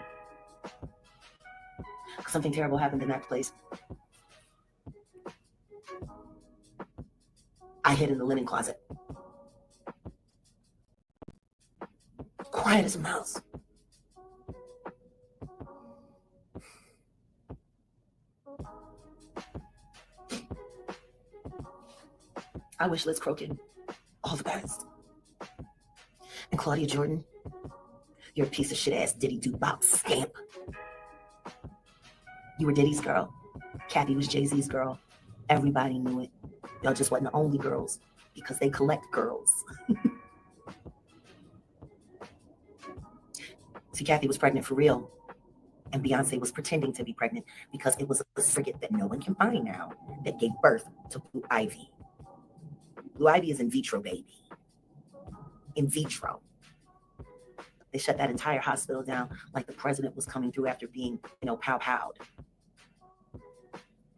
Something terrible happened in that place. I hid in the linen closet. Quiet as a mouse. I wish Liz Crokin all the best. And Claudia Jordan, you're a piece of shit ass Diddy Doo-Bop scamp. You were Diddy's girl. Kathy was Jay-Z's girl. Everybody knew it. Y'all just wasn't the only girls because they collect girls. See, Kathy was pregnant for real. And Beyonce was pretending to be pregnant because it was a surrogate that no one can find now that gave birth to Blue Ivy. Blue Ivy is in vitro, baby. In vitro. They shut that entire hospital down like the president was coming through after being, pow-powed.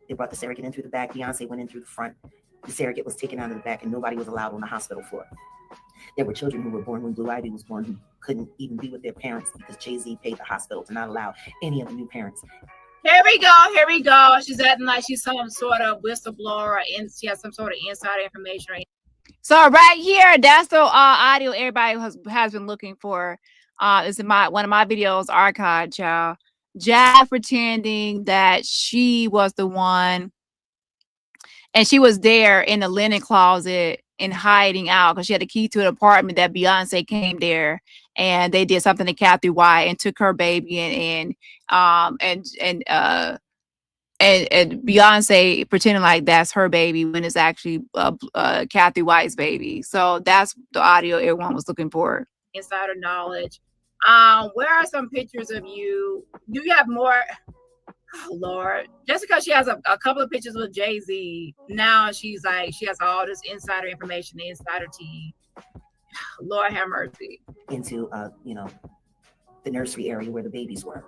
They brought the surrogate in through the back. Beyonce went in through the front. The surrogate was taken out of the back and nobody was allowed on the hospital floor. There were children who were born when Blue Ivy was born who couldn't even be with their parents because Jay-Z paid the hospital to not allow any of the new parents. Here we go. She's acting like she's some sort of whistleblower and she has some sort of insider information. So right here, that's the audio everybody has been looking for. It's in one of my videos archived, y'all. Jag pretending that she was the one and she was there in the linen closet and hiding out because she had the key to an apartment that Beyonce came there and they did something to Kathy White and took her baby and Beyonce pretending like that's her baby when it's actually Kathy White's baby. So that's the audio everyone was looking for. Insider knowledge. Where are some pictures of you? Do you have more? Oh, Lord. Just because she has a couple of pictures with Jay-Z, now she's like, she has all this insider information, the insider tea. Lord have mercy. Into, the nursery area where the babies were.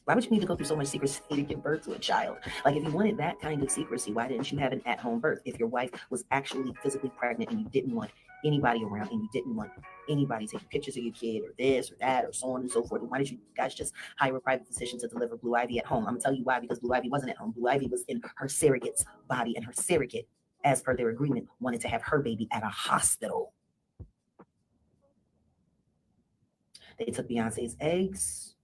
Why would you need to go through so much secrecy to give birth to a child? Like, if you wanted that kind of secrecy, why didn't you have an at-home birth? If your wife was actually physically pregnant and you didn't want anybody around and you didn't want anybody taking pictures of your kid or this or that or so on and so forth, why did you guys just hire a private physician to deliver Blue Ivy at home? I'm gonna tell you why, because Blue Ivy wasn't at home. Blue Ivy was in her surrogate's body, and her surrogate, as per their agreement, wanted to have her baby at a hospital. They took Beyonce's eggs,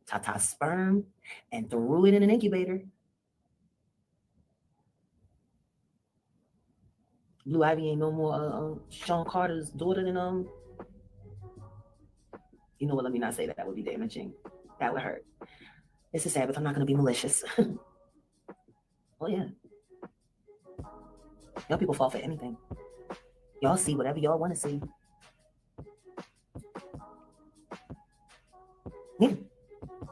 Tata's sperm, and threw it in an incubator. Blue Ivy ain't no more Sean Carter's daughter than you know what, let me not say that. That would be damaging. That would hurt. It's a Sabbath. I'm not going to be malicious. Oh, yeah. Y'all people fall for anything. Y'all see whatever y'all want to see. Yeah.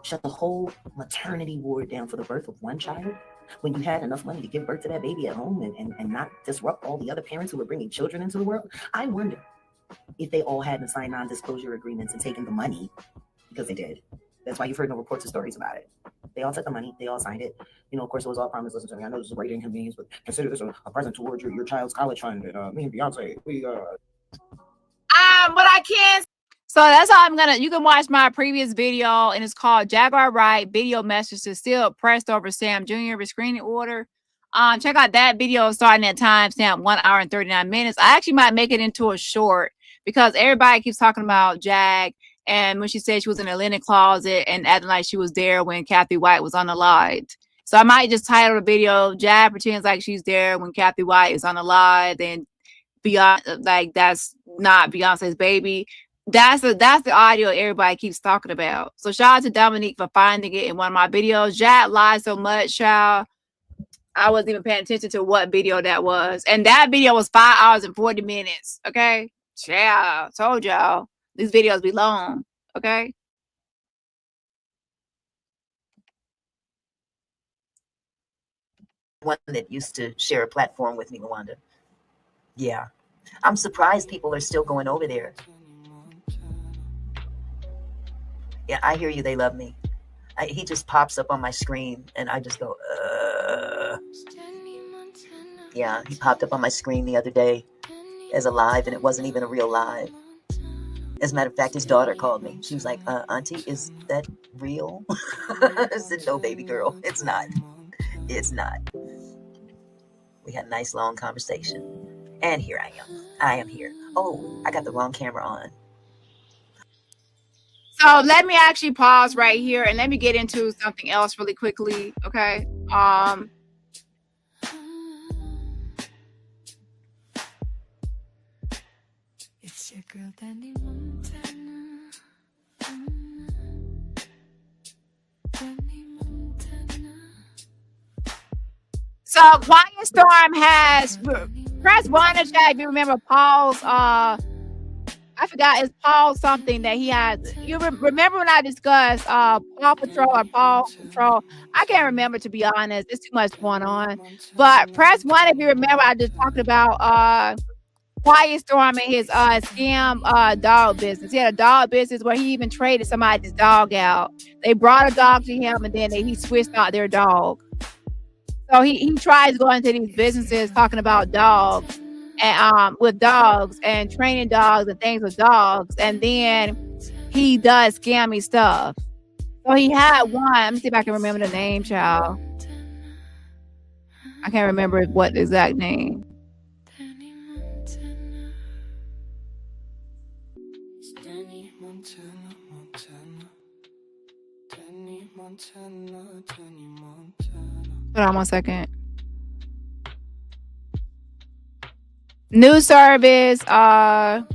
Shut the whole maternity ward down for the birth of one child when you had enough money to give birth to that baby at home and not disrupt all the other parents who were bringing children into the world. I wonder if they all hadn't signed non-disclosure agreements and taken the money, because they did. That's why you've heard no reports or stories about it. They all took the money. They all signed it. Of course, it was all promised. Listen to me. I know this is a great inconvenience, but consider this a present towards your child's college fund. And me and Beyonce, we but I can't. So that's how you can watch my previous video, and it's called Jaguar Wright video message to still pressed over Sam Jr. restraining order. Check out that video starting at timestamp 1 hour and 39 minutes. I actually might make it into a short because everybody keeps talking about Jag, and when she said she was in a linen closet and acting like she was there when Kathy White was on the live. So I might just title the video Jag pretends like she's there when Kathy White is on the live, and Beyonce, like, that's not Beyonce's baby. That's the audio everybody keeps talking about. So shout out to Dominique for finding it in one of my videos. Jag lied so much, child. I wasn't even paying attention to what video that was. And that video was 5 hours and 40 minutes. Okay? Child. Told y'all. These videos be long. Okay? One that used to share a platform with me, Rwanda. Yeah. I'm surprised people are still going over there. Yeah, I hear you. They love me. He just pops up on my screen and I just go, Yeah, he popped up on my screen the other day as a live, and it wasn't even a real live. As a matter of fact, his daughter called me. She was like, Auntie, is that real? I said, no, baby girl, it's not. It's not. We had a nice long conversation. And here I am. I am here. Oh, I got the wrong camera on. So let me actually pause right here and let me get into something else really quickly. Okay. It's your girl Dani Montana. Dani Montana. So Quiet Storm has press one to check. If you remember Paul's I forgot, it's Paul something that he has. You remember when I discussed Paw Patrol or Paw Patrol? I can't remember, to be honest. It's too much going on. But press one if you remember. I just talked about Quiet Storm and his scam dog business. He had a dog business where he even traded somebody's dog out. They brought a dog to him and then he switched out their dog. So he tries going into these businesses talking about dogs and with dogs and training dogs and things with dogs, and then he does scammy stuff. So he had one. Let me see if I can remember the name, child. I can't remember what the exact name. Hold on 1 second. News service. The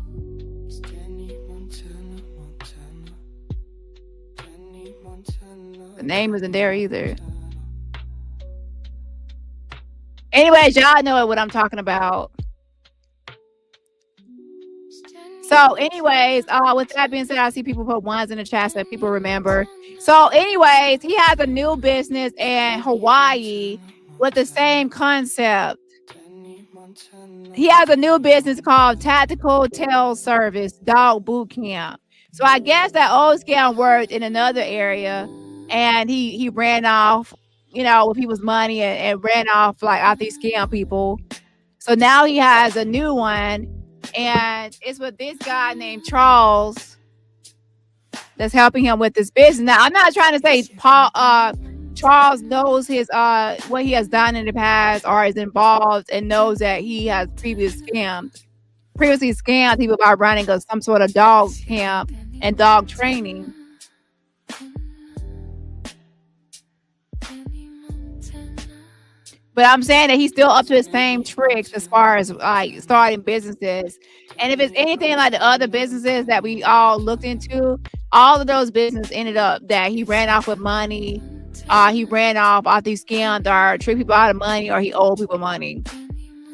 name isn't there either. Anyways, y'all know what I'm talking about. So anyways, with that being said, I see people put ones in the chat so that people remember. So anyways, he has a new business in Hawaii with the same concept. he has a new business called Tactical Tail Service Dog Boot Camp. So I guess that old scam worked in another area, and he ran off, you know, with people's money and ran off like after he scammed people. So now he has a new one, and it's with this guy named Charles that's helping him with this business. Now, I'm not trying to say Charles knows his what he has done in the past or is involved and knows that he has previously scammed people by running some sort of dog camp and dog training. But I'm saying that he's still up to his same tricks as far as like starting businesses. And if it's anything like the other businesses that we all looked into, all of those businesses ended up that he ran off with money. He ran off these scams or tricked people out of money, or he owed people money.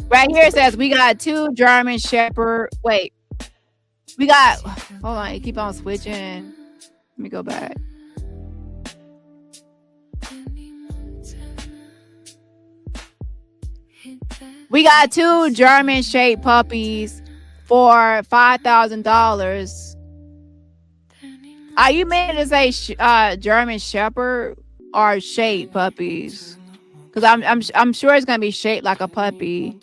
Right here it says we got 2 German Shepherd. Wait, we got. Hold on, you keep on switching. Let me go back. We got 2 German shaped puppies for $5,000. Are you meant to say German Shepherd or shaped puppies? Because I'm sure it's gonna be shaped like a puppy.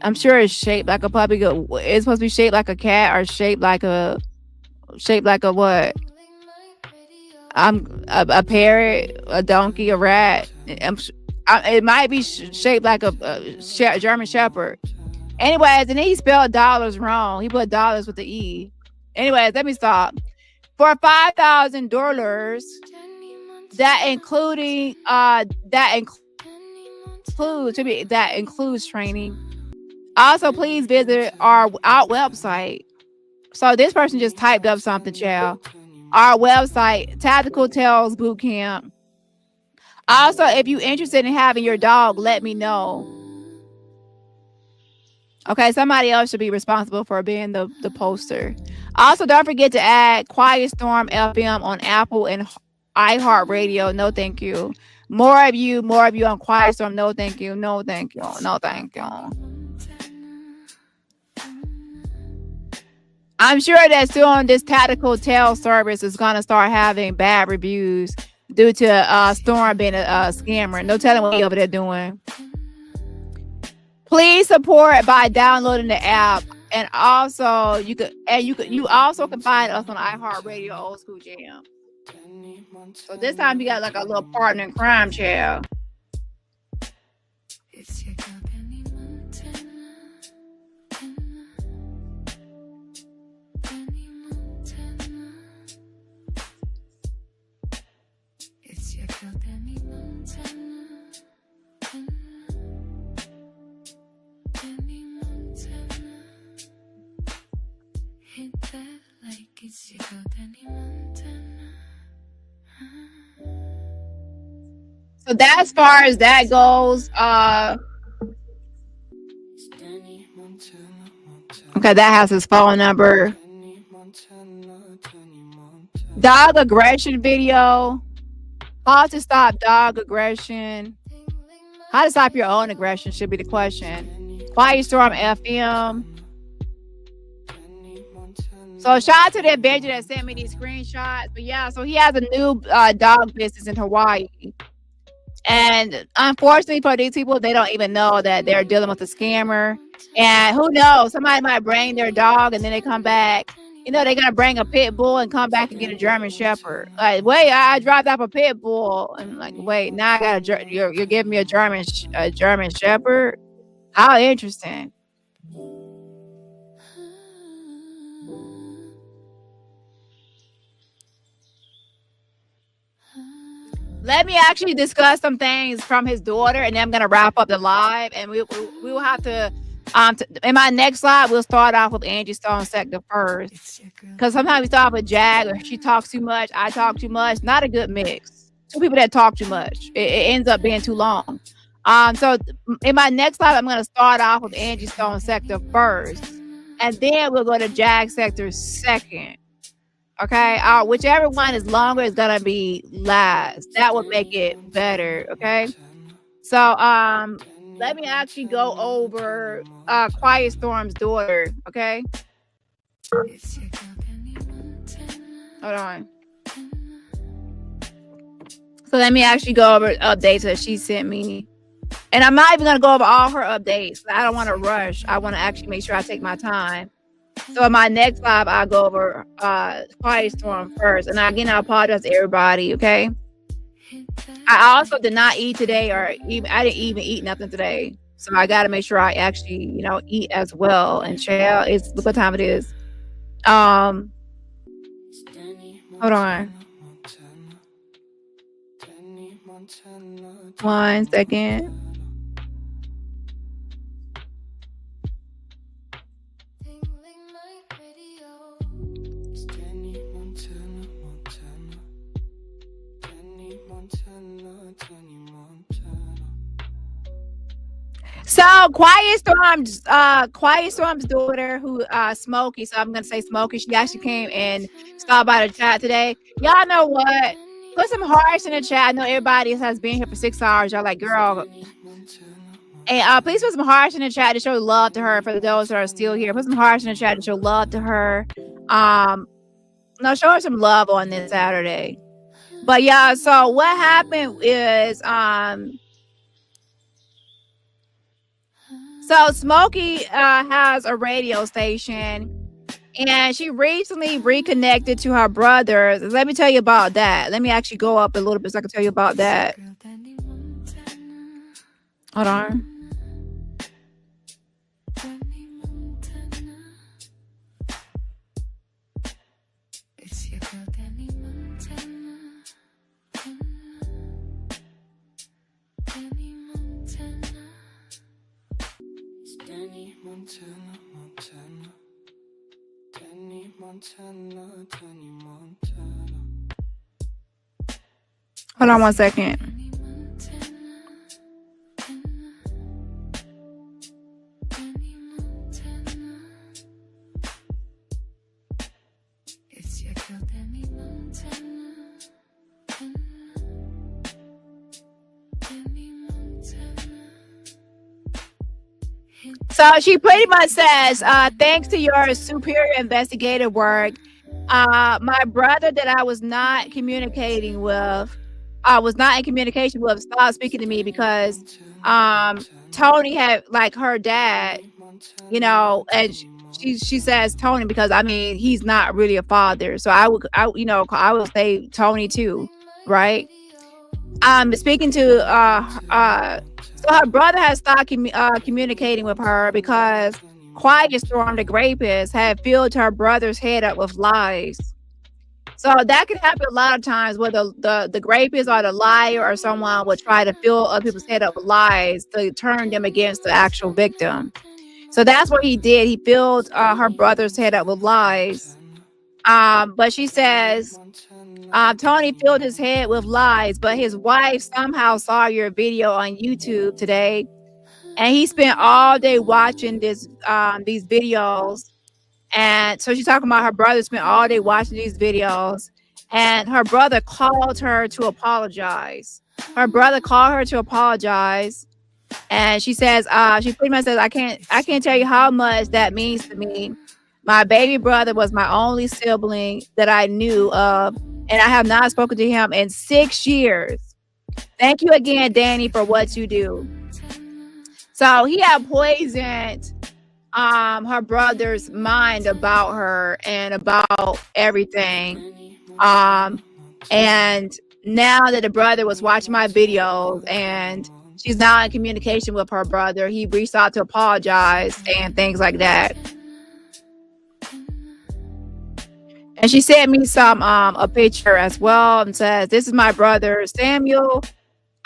I'm sure it's shaped like a puppy. It's supposed to be shaped like a cat or shaped like a what? A parrot, a donkey, a rat. It might be shaped like a German Shepherd. Anyways, and he spelled dollars wrong. He put dollars with the E. Anyways, let me stop. For $5,000, that includes training. Also, please visit our website. So this person just typed up something, child. Our website, Tactical Tails Boot Camp. Also, if you're interested in having your dog, let me know. Okay, somebody else should be responsible for being the poster. Also, don't forget to add Quiet Storm FM on Apple and iHeartRadio. No, thank you. More of you on Quiet Storm. No, thank you. No, thank you. No, thank you. I'm sure that soon this Tactical Tail service is going to start having bad reviews due to Storm being a scammer. No telling what he over there doing. Please support by downloading the app, and also you also can find us on iHeartRadio Old School Jam. So this time you got like a little partner in crime, child. So that, as far as that goes, okay, that has his phone number. Dog aggression video. How to stop dog aggression. How to stop your own aggression should be the question. Quiet Storm FM. So shout out to the Avenger that sent me these screenshots. But yeah, so he has a new dog business in Hawaii. And unfortunately for these people, they don't even know that they're dealing with a scammer. And who knows, somebody might bring their dog and then they come back. You know, they're going to bring a pit bull and come back and get a German Shepherd. Like, wait, I dropped off a pit bull. And like, wait, now I got you're giving me a German Shepherd? How interesting. Let me actually discuss some things from his daughter, and then I'm gonna wrap up the live. And we will have to, in my next slide, we'll start off with Angie Stone Sector first, because sometimes we start off with Jag, or she talks too much, I talk too much. Not a good mix. Two people that talk too much, it ends up being too long. So in my next slide, I'm gonna start off with Angie Stone Sector first, and then we'll go to Jag Sector second. Okay, whichever one is longer is gonna be last. That would make it better. Okay, so let me actually go over Quiet Storm's daughter, okay? Hold on. So let me actually go over updates that she sent me. And I'm not even going to go over all her updates. I don't want to rush. I want to actually make sure I take my time. So in my next live, I'll go over Quiet Storm first. And again, I apologize to everybody, okay? I also did not eat today, or even I didn't even eat nothing today. So I got to make sure I actually, you know, eat as well. And child, look what time it is. Hold on. 1 second. So Quiet Storm's daughter, who Smokey, so I'm gonna say Smokey, she actually came and stopped by the chat today. Y'all know what? Put some hearts in the chat. I know everybody has been here for 6 hours. Y'all like, girl. And please put some hearts in the chat to show love to her. For those that are still here, put some hearts in the chat to show love to her. No, show her some love on this Saturday. But yeah, so what happened is so Smokey has a radio station, and she recently reconnected to her brothers. Let me tell you about that. Let me actually go up a little bit so I can tell you about that. Hold on. Hold on 1 second. So she pretty much says, thanks to your superior investigative work, my brother that I was not communicating with, was not in communication with, stopped speaking to me because Tony had, like, her dad, you know, and she says Tony because I mean he's not really a father, so I would say Tony too, right? Speaking to so her brother has stopped communicating with her because Quiet Storm, the rapist, had filled her brother's head up with lies. So that can happen a lot of times where the rapist or the liar or someone will try to fill other people's head up with lies to turn them against the actual victim. So that's what he did. He filled her brother's head up with lies. But she says, Tony filled his head with lies, but his wife somehow saw your video on YouTube today, and he spent all day watching these videos. And so she's talking about her brother spent all day watching these videos, and her brother called her to apologize. Her brother called her to apologize, and she says, she pretty much says, I can't tell you how much that means to me. My baby brother was my only sibling that I knew of, and I have not spoken to him in 6 years. Thank you again, Dani, for what you do. So he had poisoned her brother's mind about her and about everything. And now that the brother was watching my videos and she's now in communication with her brother, he reached out to apologize and things like that. And she sent me a picture as well and says, this is my brother Samuel,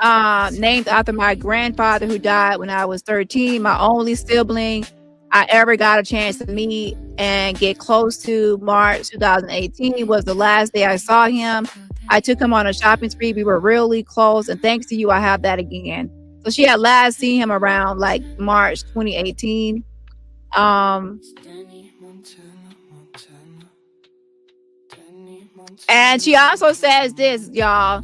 named after my grandfather who died when I was 13, my only sibling I ever got a chance to meet and get close to. March 2018 was the last day I saw him. I took him on a shopping spree. We were really close, and thanks to you, I have that again. So she had last seen him around like March 2018. And she also says this, y'all.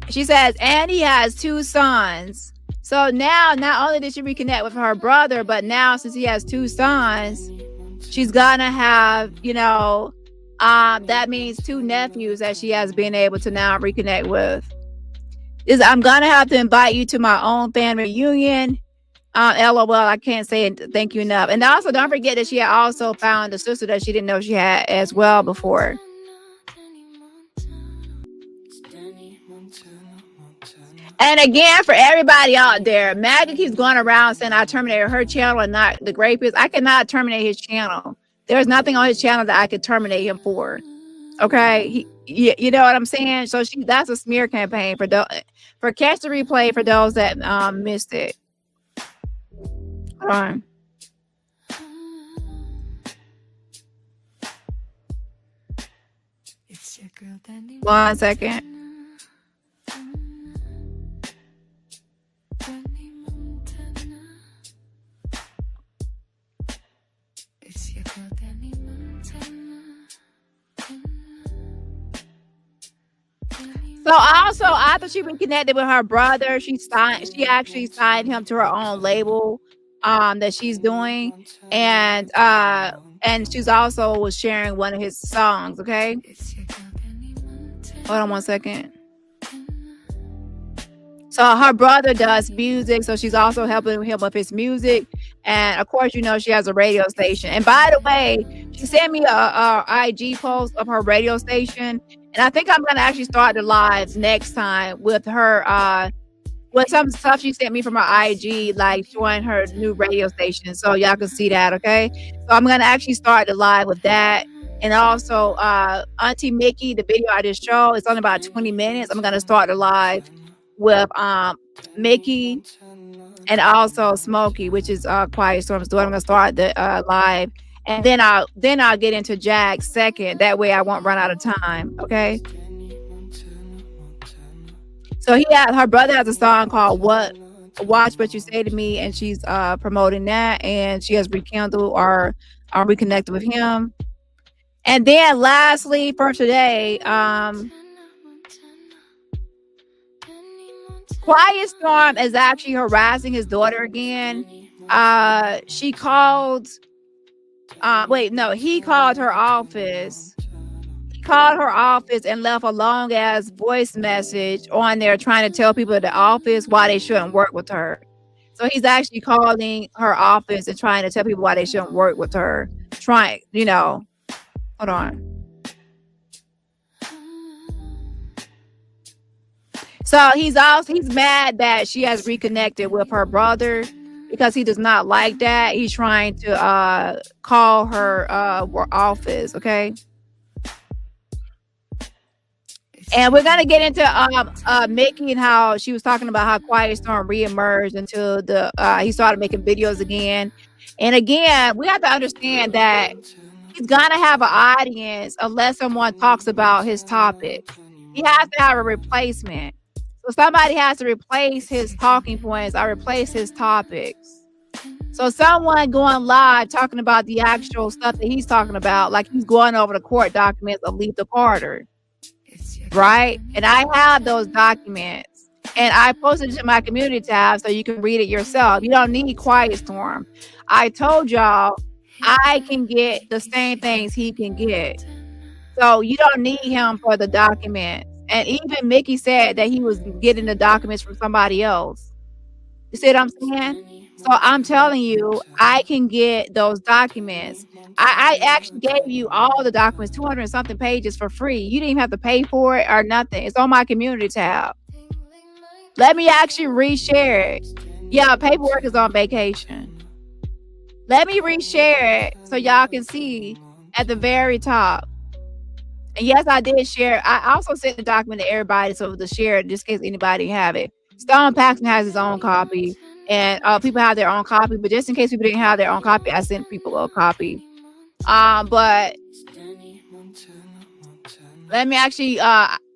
She says, and he has 2 sons. So now, not only did she reconnect with her brother, but now since he has 2 sons, she's gonna have, you know, that means 2 nephews that she has been able to now reconnect with. I'm gonna have to invite you to my own family reunion. LOL, I can't say thank you enough. And also, don't forget that she had also found a sister that she didn't know she had as well before. And again, for everybody out there, Maggie keeps going around saying I terminated her channel and not the Grapist. I cannot terminate his channel. There's nothing on his channel that I could terminate him for. Okay, you know what I'm saying? So that's a smear campaign for catch the replay for those that missed it. Hold on. It's your girl, Dani. 1 second. It's your girl, Dani Montana. So also, after she reconnected with her brother, she actually signed him to her own label that she's doing, and she's also was sharing one of his songs. Okay, hold on 1 second. So her brother does music, so she's also helping him with his music, and of course, you know, she has a radio station. And by the way, she sent me a IG post of her radio station. And I think I'm going to actually start the live next time with her, with some stuff she sent me from her IG, like showing her new radio station. So y'all can see that, okay? So I'm going to actually start the live with that. And also, Auntie Mickey, the video I just showed, it's only about 20 minutes. I'm going to start the live with Mickey and also Smokey, which is Quiet Storm's daughter. I'm going to start the live. And then I'll get into Jag second. That way I won't run out of time. Okay. So her brother has a song called Watch What You Say to Me, and she's promoting that, and she has rekindled or reconnected with him. And then lastly for today, Quiet Storm is actually harassing his daughter again. She called he called her office. He called her office and left a long ass voice message on there trying to tell people at the office why they shouldn't work with her. So he's actually calling her office and trying to tell people why they shouldn't work with her. Hold on. So he's mad that she has reconnected with her brother, because he does not like that. He's trying to call her office, okay? And we're gonna get into Mickey and how she was talking about how Quiet Storm reemerged until he started making videos again. And again, we have to understand that he's gonna have an audience unless someone talks about his topic. He has to have a replacement. So somebody has to replace his talking points or replace his topics. So someone going live talking about the actual stuff that he's talking about, like he's going over the court documents of Lethal Carter, right? And I have those documents, and I posted it to my community tab so you can read it yourself. You don't need Quiet Storm. I told y'all I can get the same things he can get. So you don't need him for the documents. And even Mickey said that he was getting the documents from somebody else. You see what I'm saying? So I'm telling you, I can get those documents. I actually gave you all the documents, 200 and something pages for free. You didn't even have to pay for it or nothing. It's on my community tab. Let me actually reshare it. Yeah, paperwork is on vacation. Let me reshare it so y'all can see at the very top. And yes, I did share. I also sent the document to everybody so to share it just in case anybody have it. Stone Paxton has his own copy, and people have their own copy. But just in case people didn't have their own copy, I sent people a copy. But let me actually.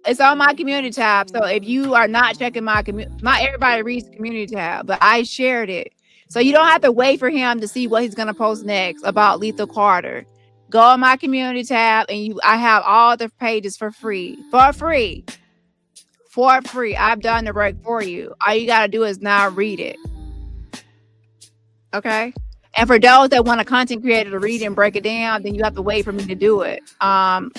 It's on my community tab. So if you are not checking my community, not everybody reads the community tab, but I shared it. So you don't have to wait for him to see what he's gonna post next about Lethal Carter. Go on my community tab, and I have all the pages for free. for free. I've done the work for you. All you got to do is now read it. Okay? And for those that want a content creator to read and break it down, then you have to wait for me to do it. 4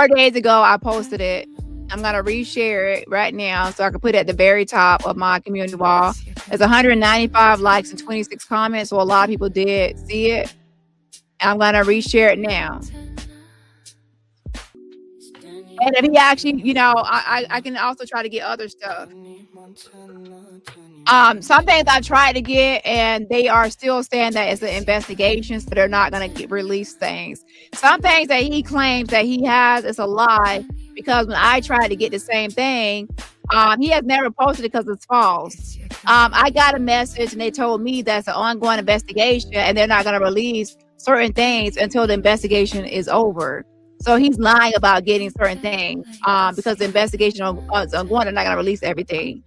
days ago, I posted it. I'm going to reshare it right now so I can put it at the very top of my community wall. There's 195 likes and 26 comments, so a lot of people did see it. I'm going to reshare it now. And if he actually, you know, I can also try to get other stuff. Some things I tried to get, and they are still saying that it's an investigation, so they're not going to release things. Some things that he claims that he has is a lie, because when I tried to get the same thing, he has never posted it because it's false. I got a message, and they told me that's an ongoing investigation, and they're not going to release certain things until the investigation is over. So he's lying about getting certain things because the investigation is ongoing. They're not going to release everything.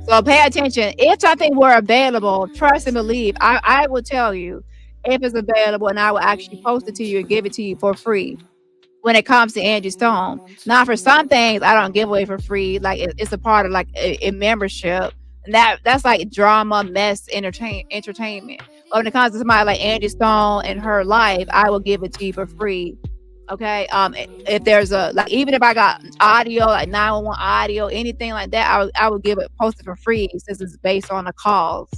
So pay attention. If something were available, trust and believe. I will tell you if it's available, and I will actually post it to you and give it to you for free when it comes to Angie Stone. Now, for some things, I don't give away for free. Like it's a part of like a membership. And that's like drama, mess, entertainment. But when it comes to somebody like Angie Stone and her life, I will give it to you for free. Okay. If there's even if I got audio, like 911 audio, anything like that, I would give it posted for free since it's based on the calls.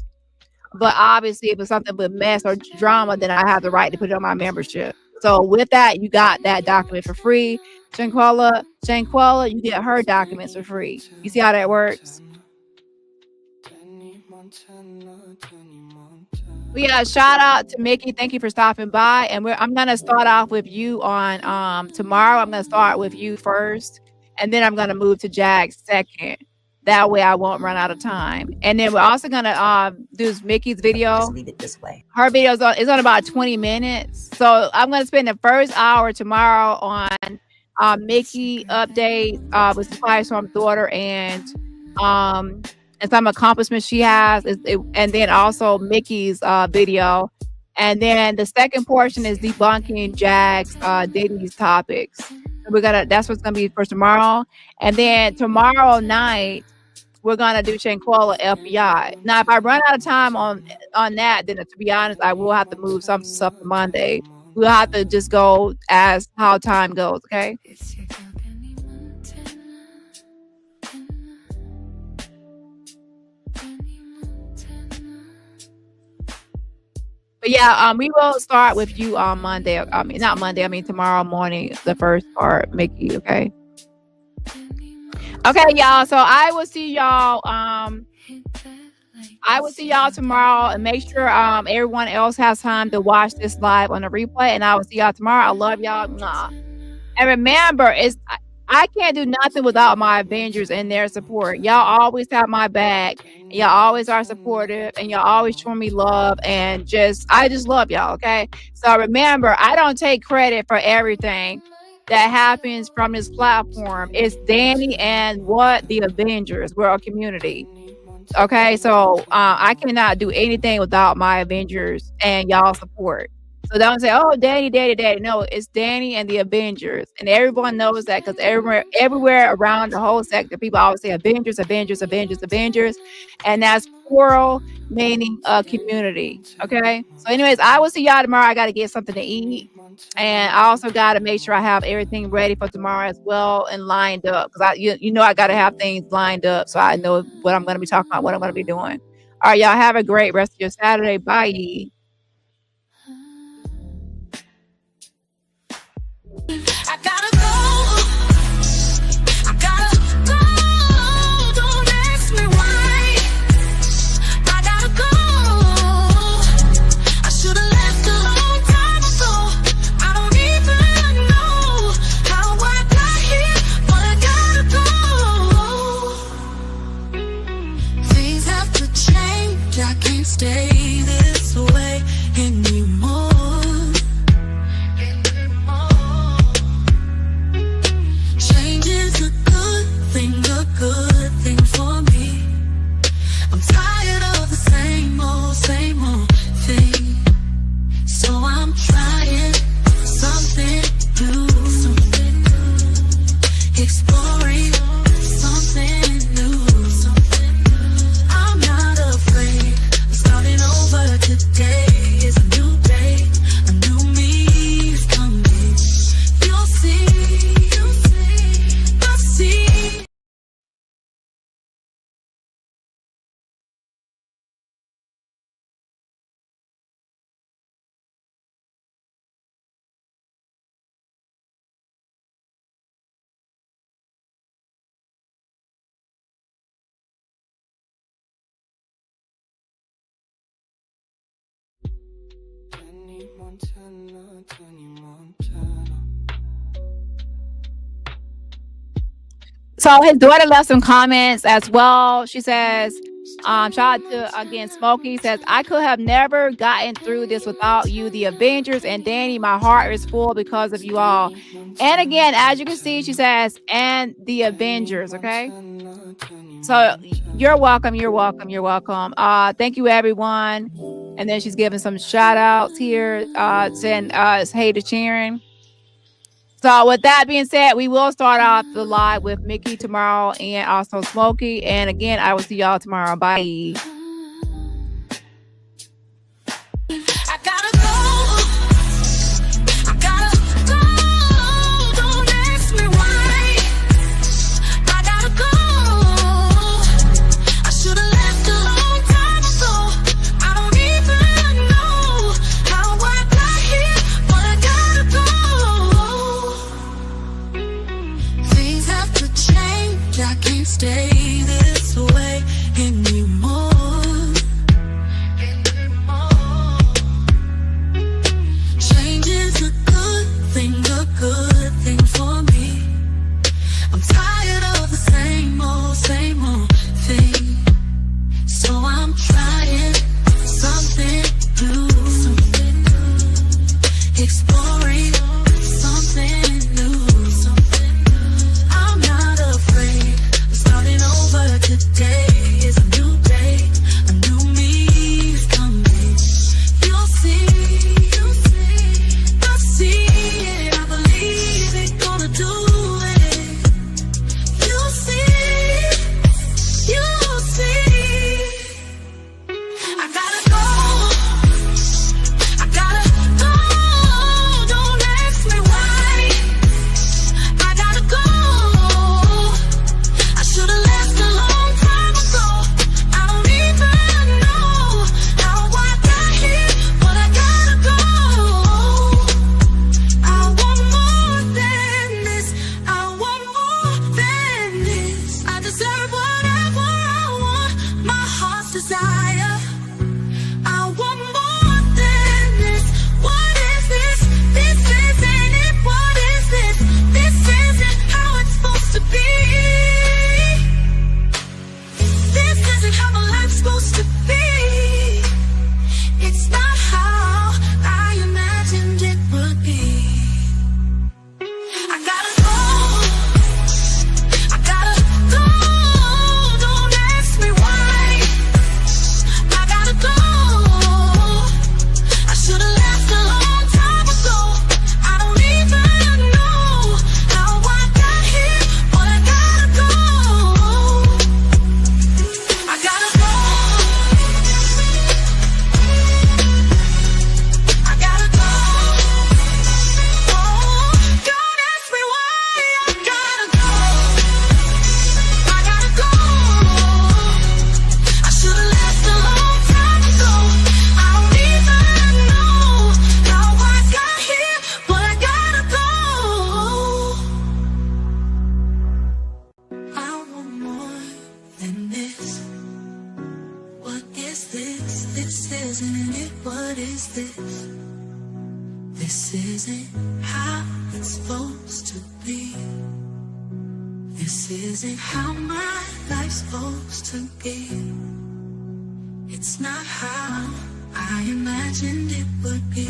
But obviously, if it's something with mess or drama, then I have the right to put it on my membership. So with that, you got that document for free. Shanquella, you get her documents for free. You see how that works? But yeah, shout out to Mickey. Thank you for stopping by. And I'm going to start off with you on tomorrow. I'm going to start with you first. And then I'm going to move to Jag second. That way I won't run out of time. And then we're also going to do Mickey's video. Just leave it this way. Her video is on about 20 minutes. So I'm going to spend the first hour tomorrow on Mickey updates with Spice from daughter and some accomplishments she has, and then also Mickey's video. And then the second portion is debunking Jag's Diddy's topics. So that's what's gonna be for tomorrow. And then tomorrow night we're gonna do Shanquella FBI. Now, if I run out of time on that, then to be honest, I will have to move some stuff to Monday. We'll have to just go as how time goes. Okay. But yeah, we will start with you on Monday. Not Monday. Tomorrow morning, the first part, Mickey. Okay. Okay, y'all. So I will see y'all. I will see y'all tomorrow, and make sure everyone else has time to watch this live on the replay. And I will see y'all tomorrow. I love y'all. Nah. And remember, I can't do nothing without my Avengers and their support. Y'all always have my back. And y'all always are supportive, and y'all always show me love, and I just love y'all. Okay. So remember, I don't take credit for everything that happens from this platform. It's Dani and the Avengers. We're a community. Okay. So I cannot do anything without my Avengers and y'all support. So don't say, oh, Dani. No, it's Dani and the Avengers. And everyone knows that, because everywhere around the whole sector, people always say Avengers. And that's plural, meaning a community. Okay. So anyways, I will see y'all tomorrow. I got to get something to eat. And I also got to make sure I have everything ready for tomorrow as well and lined up. Because I got to have things lined up so I know what I'm going to be talking about, what I'm going to be doing. All right, y'all have a great rest of your Saturday. Bye. I gotta go. Don't ask me why. I gotta go. I should have left a long time ago. I don't even know how I got here, but I gotta go. Things have to change. I can't stay this way anymore. Good thing for me. I'm tired of the same old thing. So I'm trying something new, exploring So his daughter left some comments as well. She says, shout out to again Smokey says, I could have never gotten through this without you, the Avengers and Dani. My heart is full because of you all. And again, as you can see, she says, and the Avengers. Okay. So you're welcome. You're welcome. You're welcome. Thank you, everyone. And then she's giving some shout outs here, saying hey to Sharon. So with that being said, we will start off the live with Mickey tomorrow and also Smokey. And again, I will see y'all tomorrow. Bye. I gotta go. I gotta go. Don't ask me why. I gotta go. I should have left a long time ago. I don't even know how I got here, but I gotta go. Things have to change. I can't stay this way anymore. Change is a good thing for me. I'm tired of the same old thing. So I'm trying something new, exploring something new. I'm not afraid of starting over today. It's a new day, a new me is coming. You'll see, I see it, I believe it, gonna do it. You'll see, I gotta go. I gotta go. Don't ask me why. I gotta go. I should have left a long time ago. I don't even know how I got here, but I gotta go. I want more than this. I want more than this. I deserve whatever I want. My heart's desire. I want more than this. What is this? This isn't it. What is this? This isn't how it's supposed to be. This isn't how my life's supposed to be. It's not how I imagined it would be. I gotta go. I gotta go. Don't ask me why. I gotta go. I should have left a long time ago. I don't even know how I got here, but I gotta go. I gotta go. I gotta go. Oh, don't ask me why. I gotta go. I gotta go. I should have left a long time ago. I don't even know how I got here, but I gotta go. I want more than this. What is this? This isn't it. What is this? This isn't how it's supposed to be. This isn't how my life's supposed to be. It's not how I imagined it would be.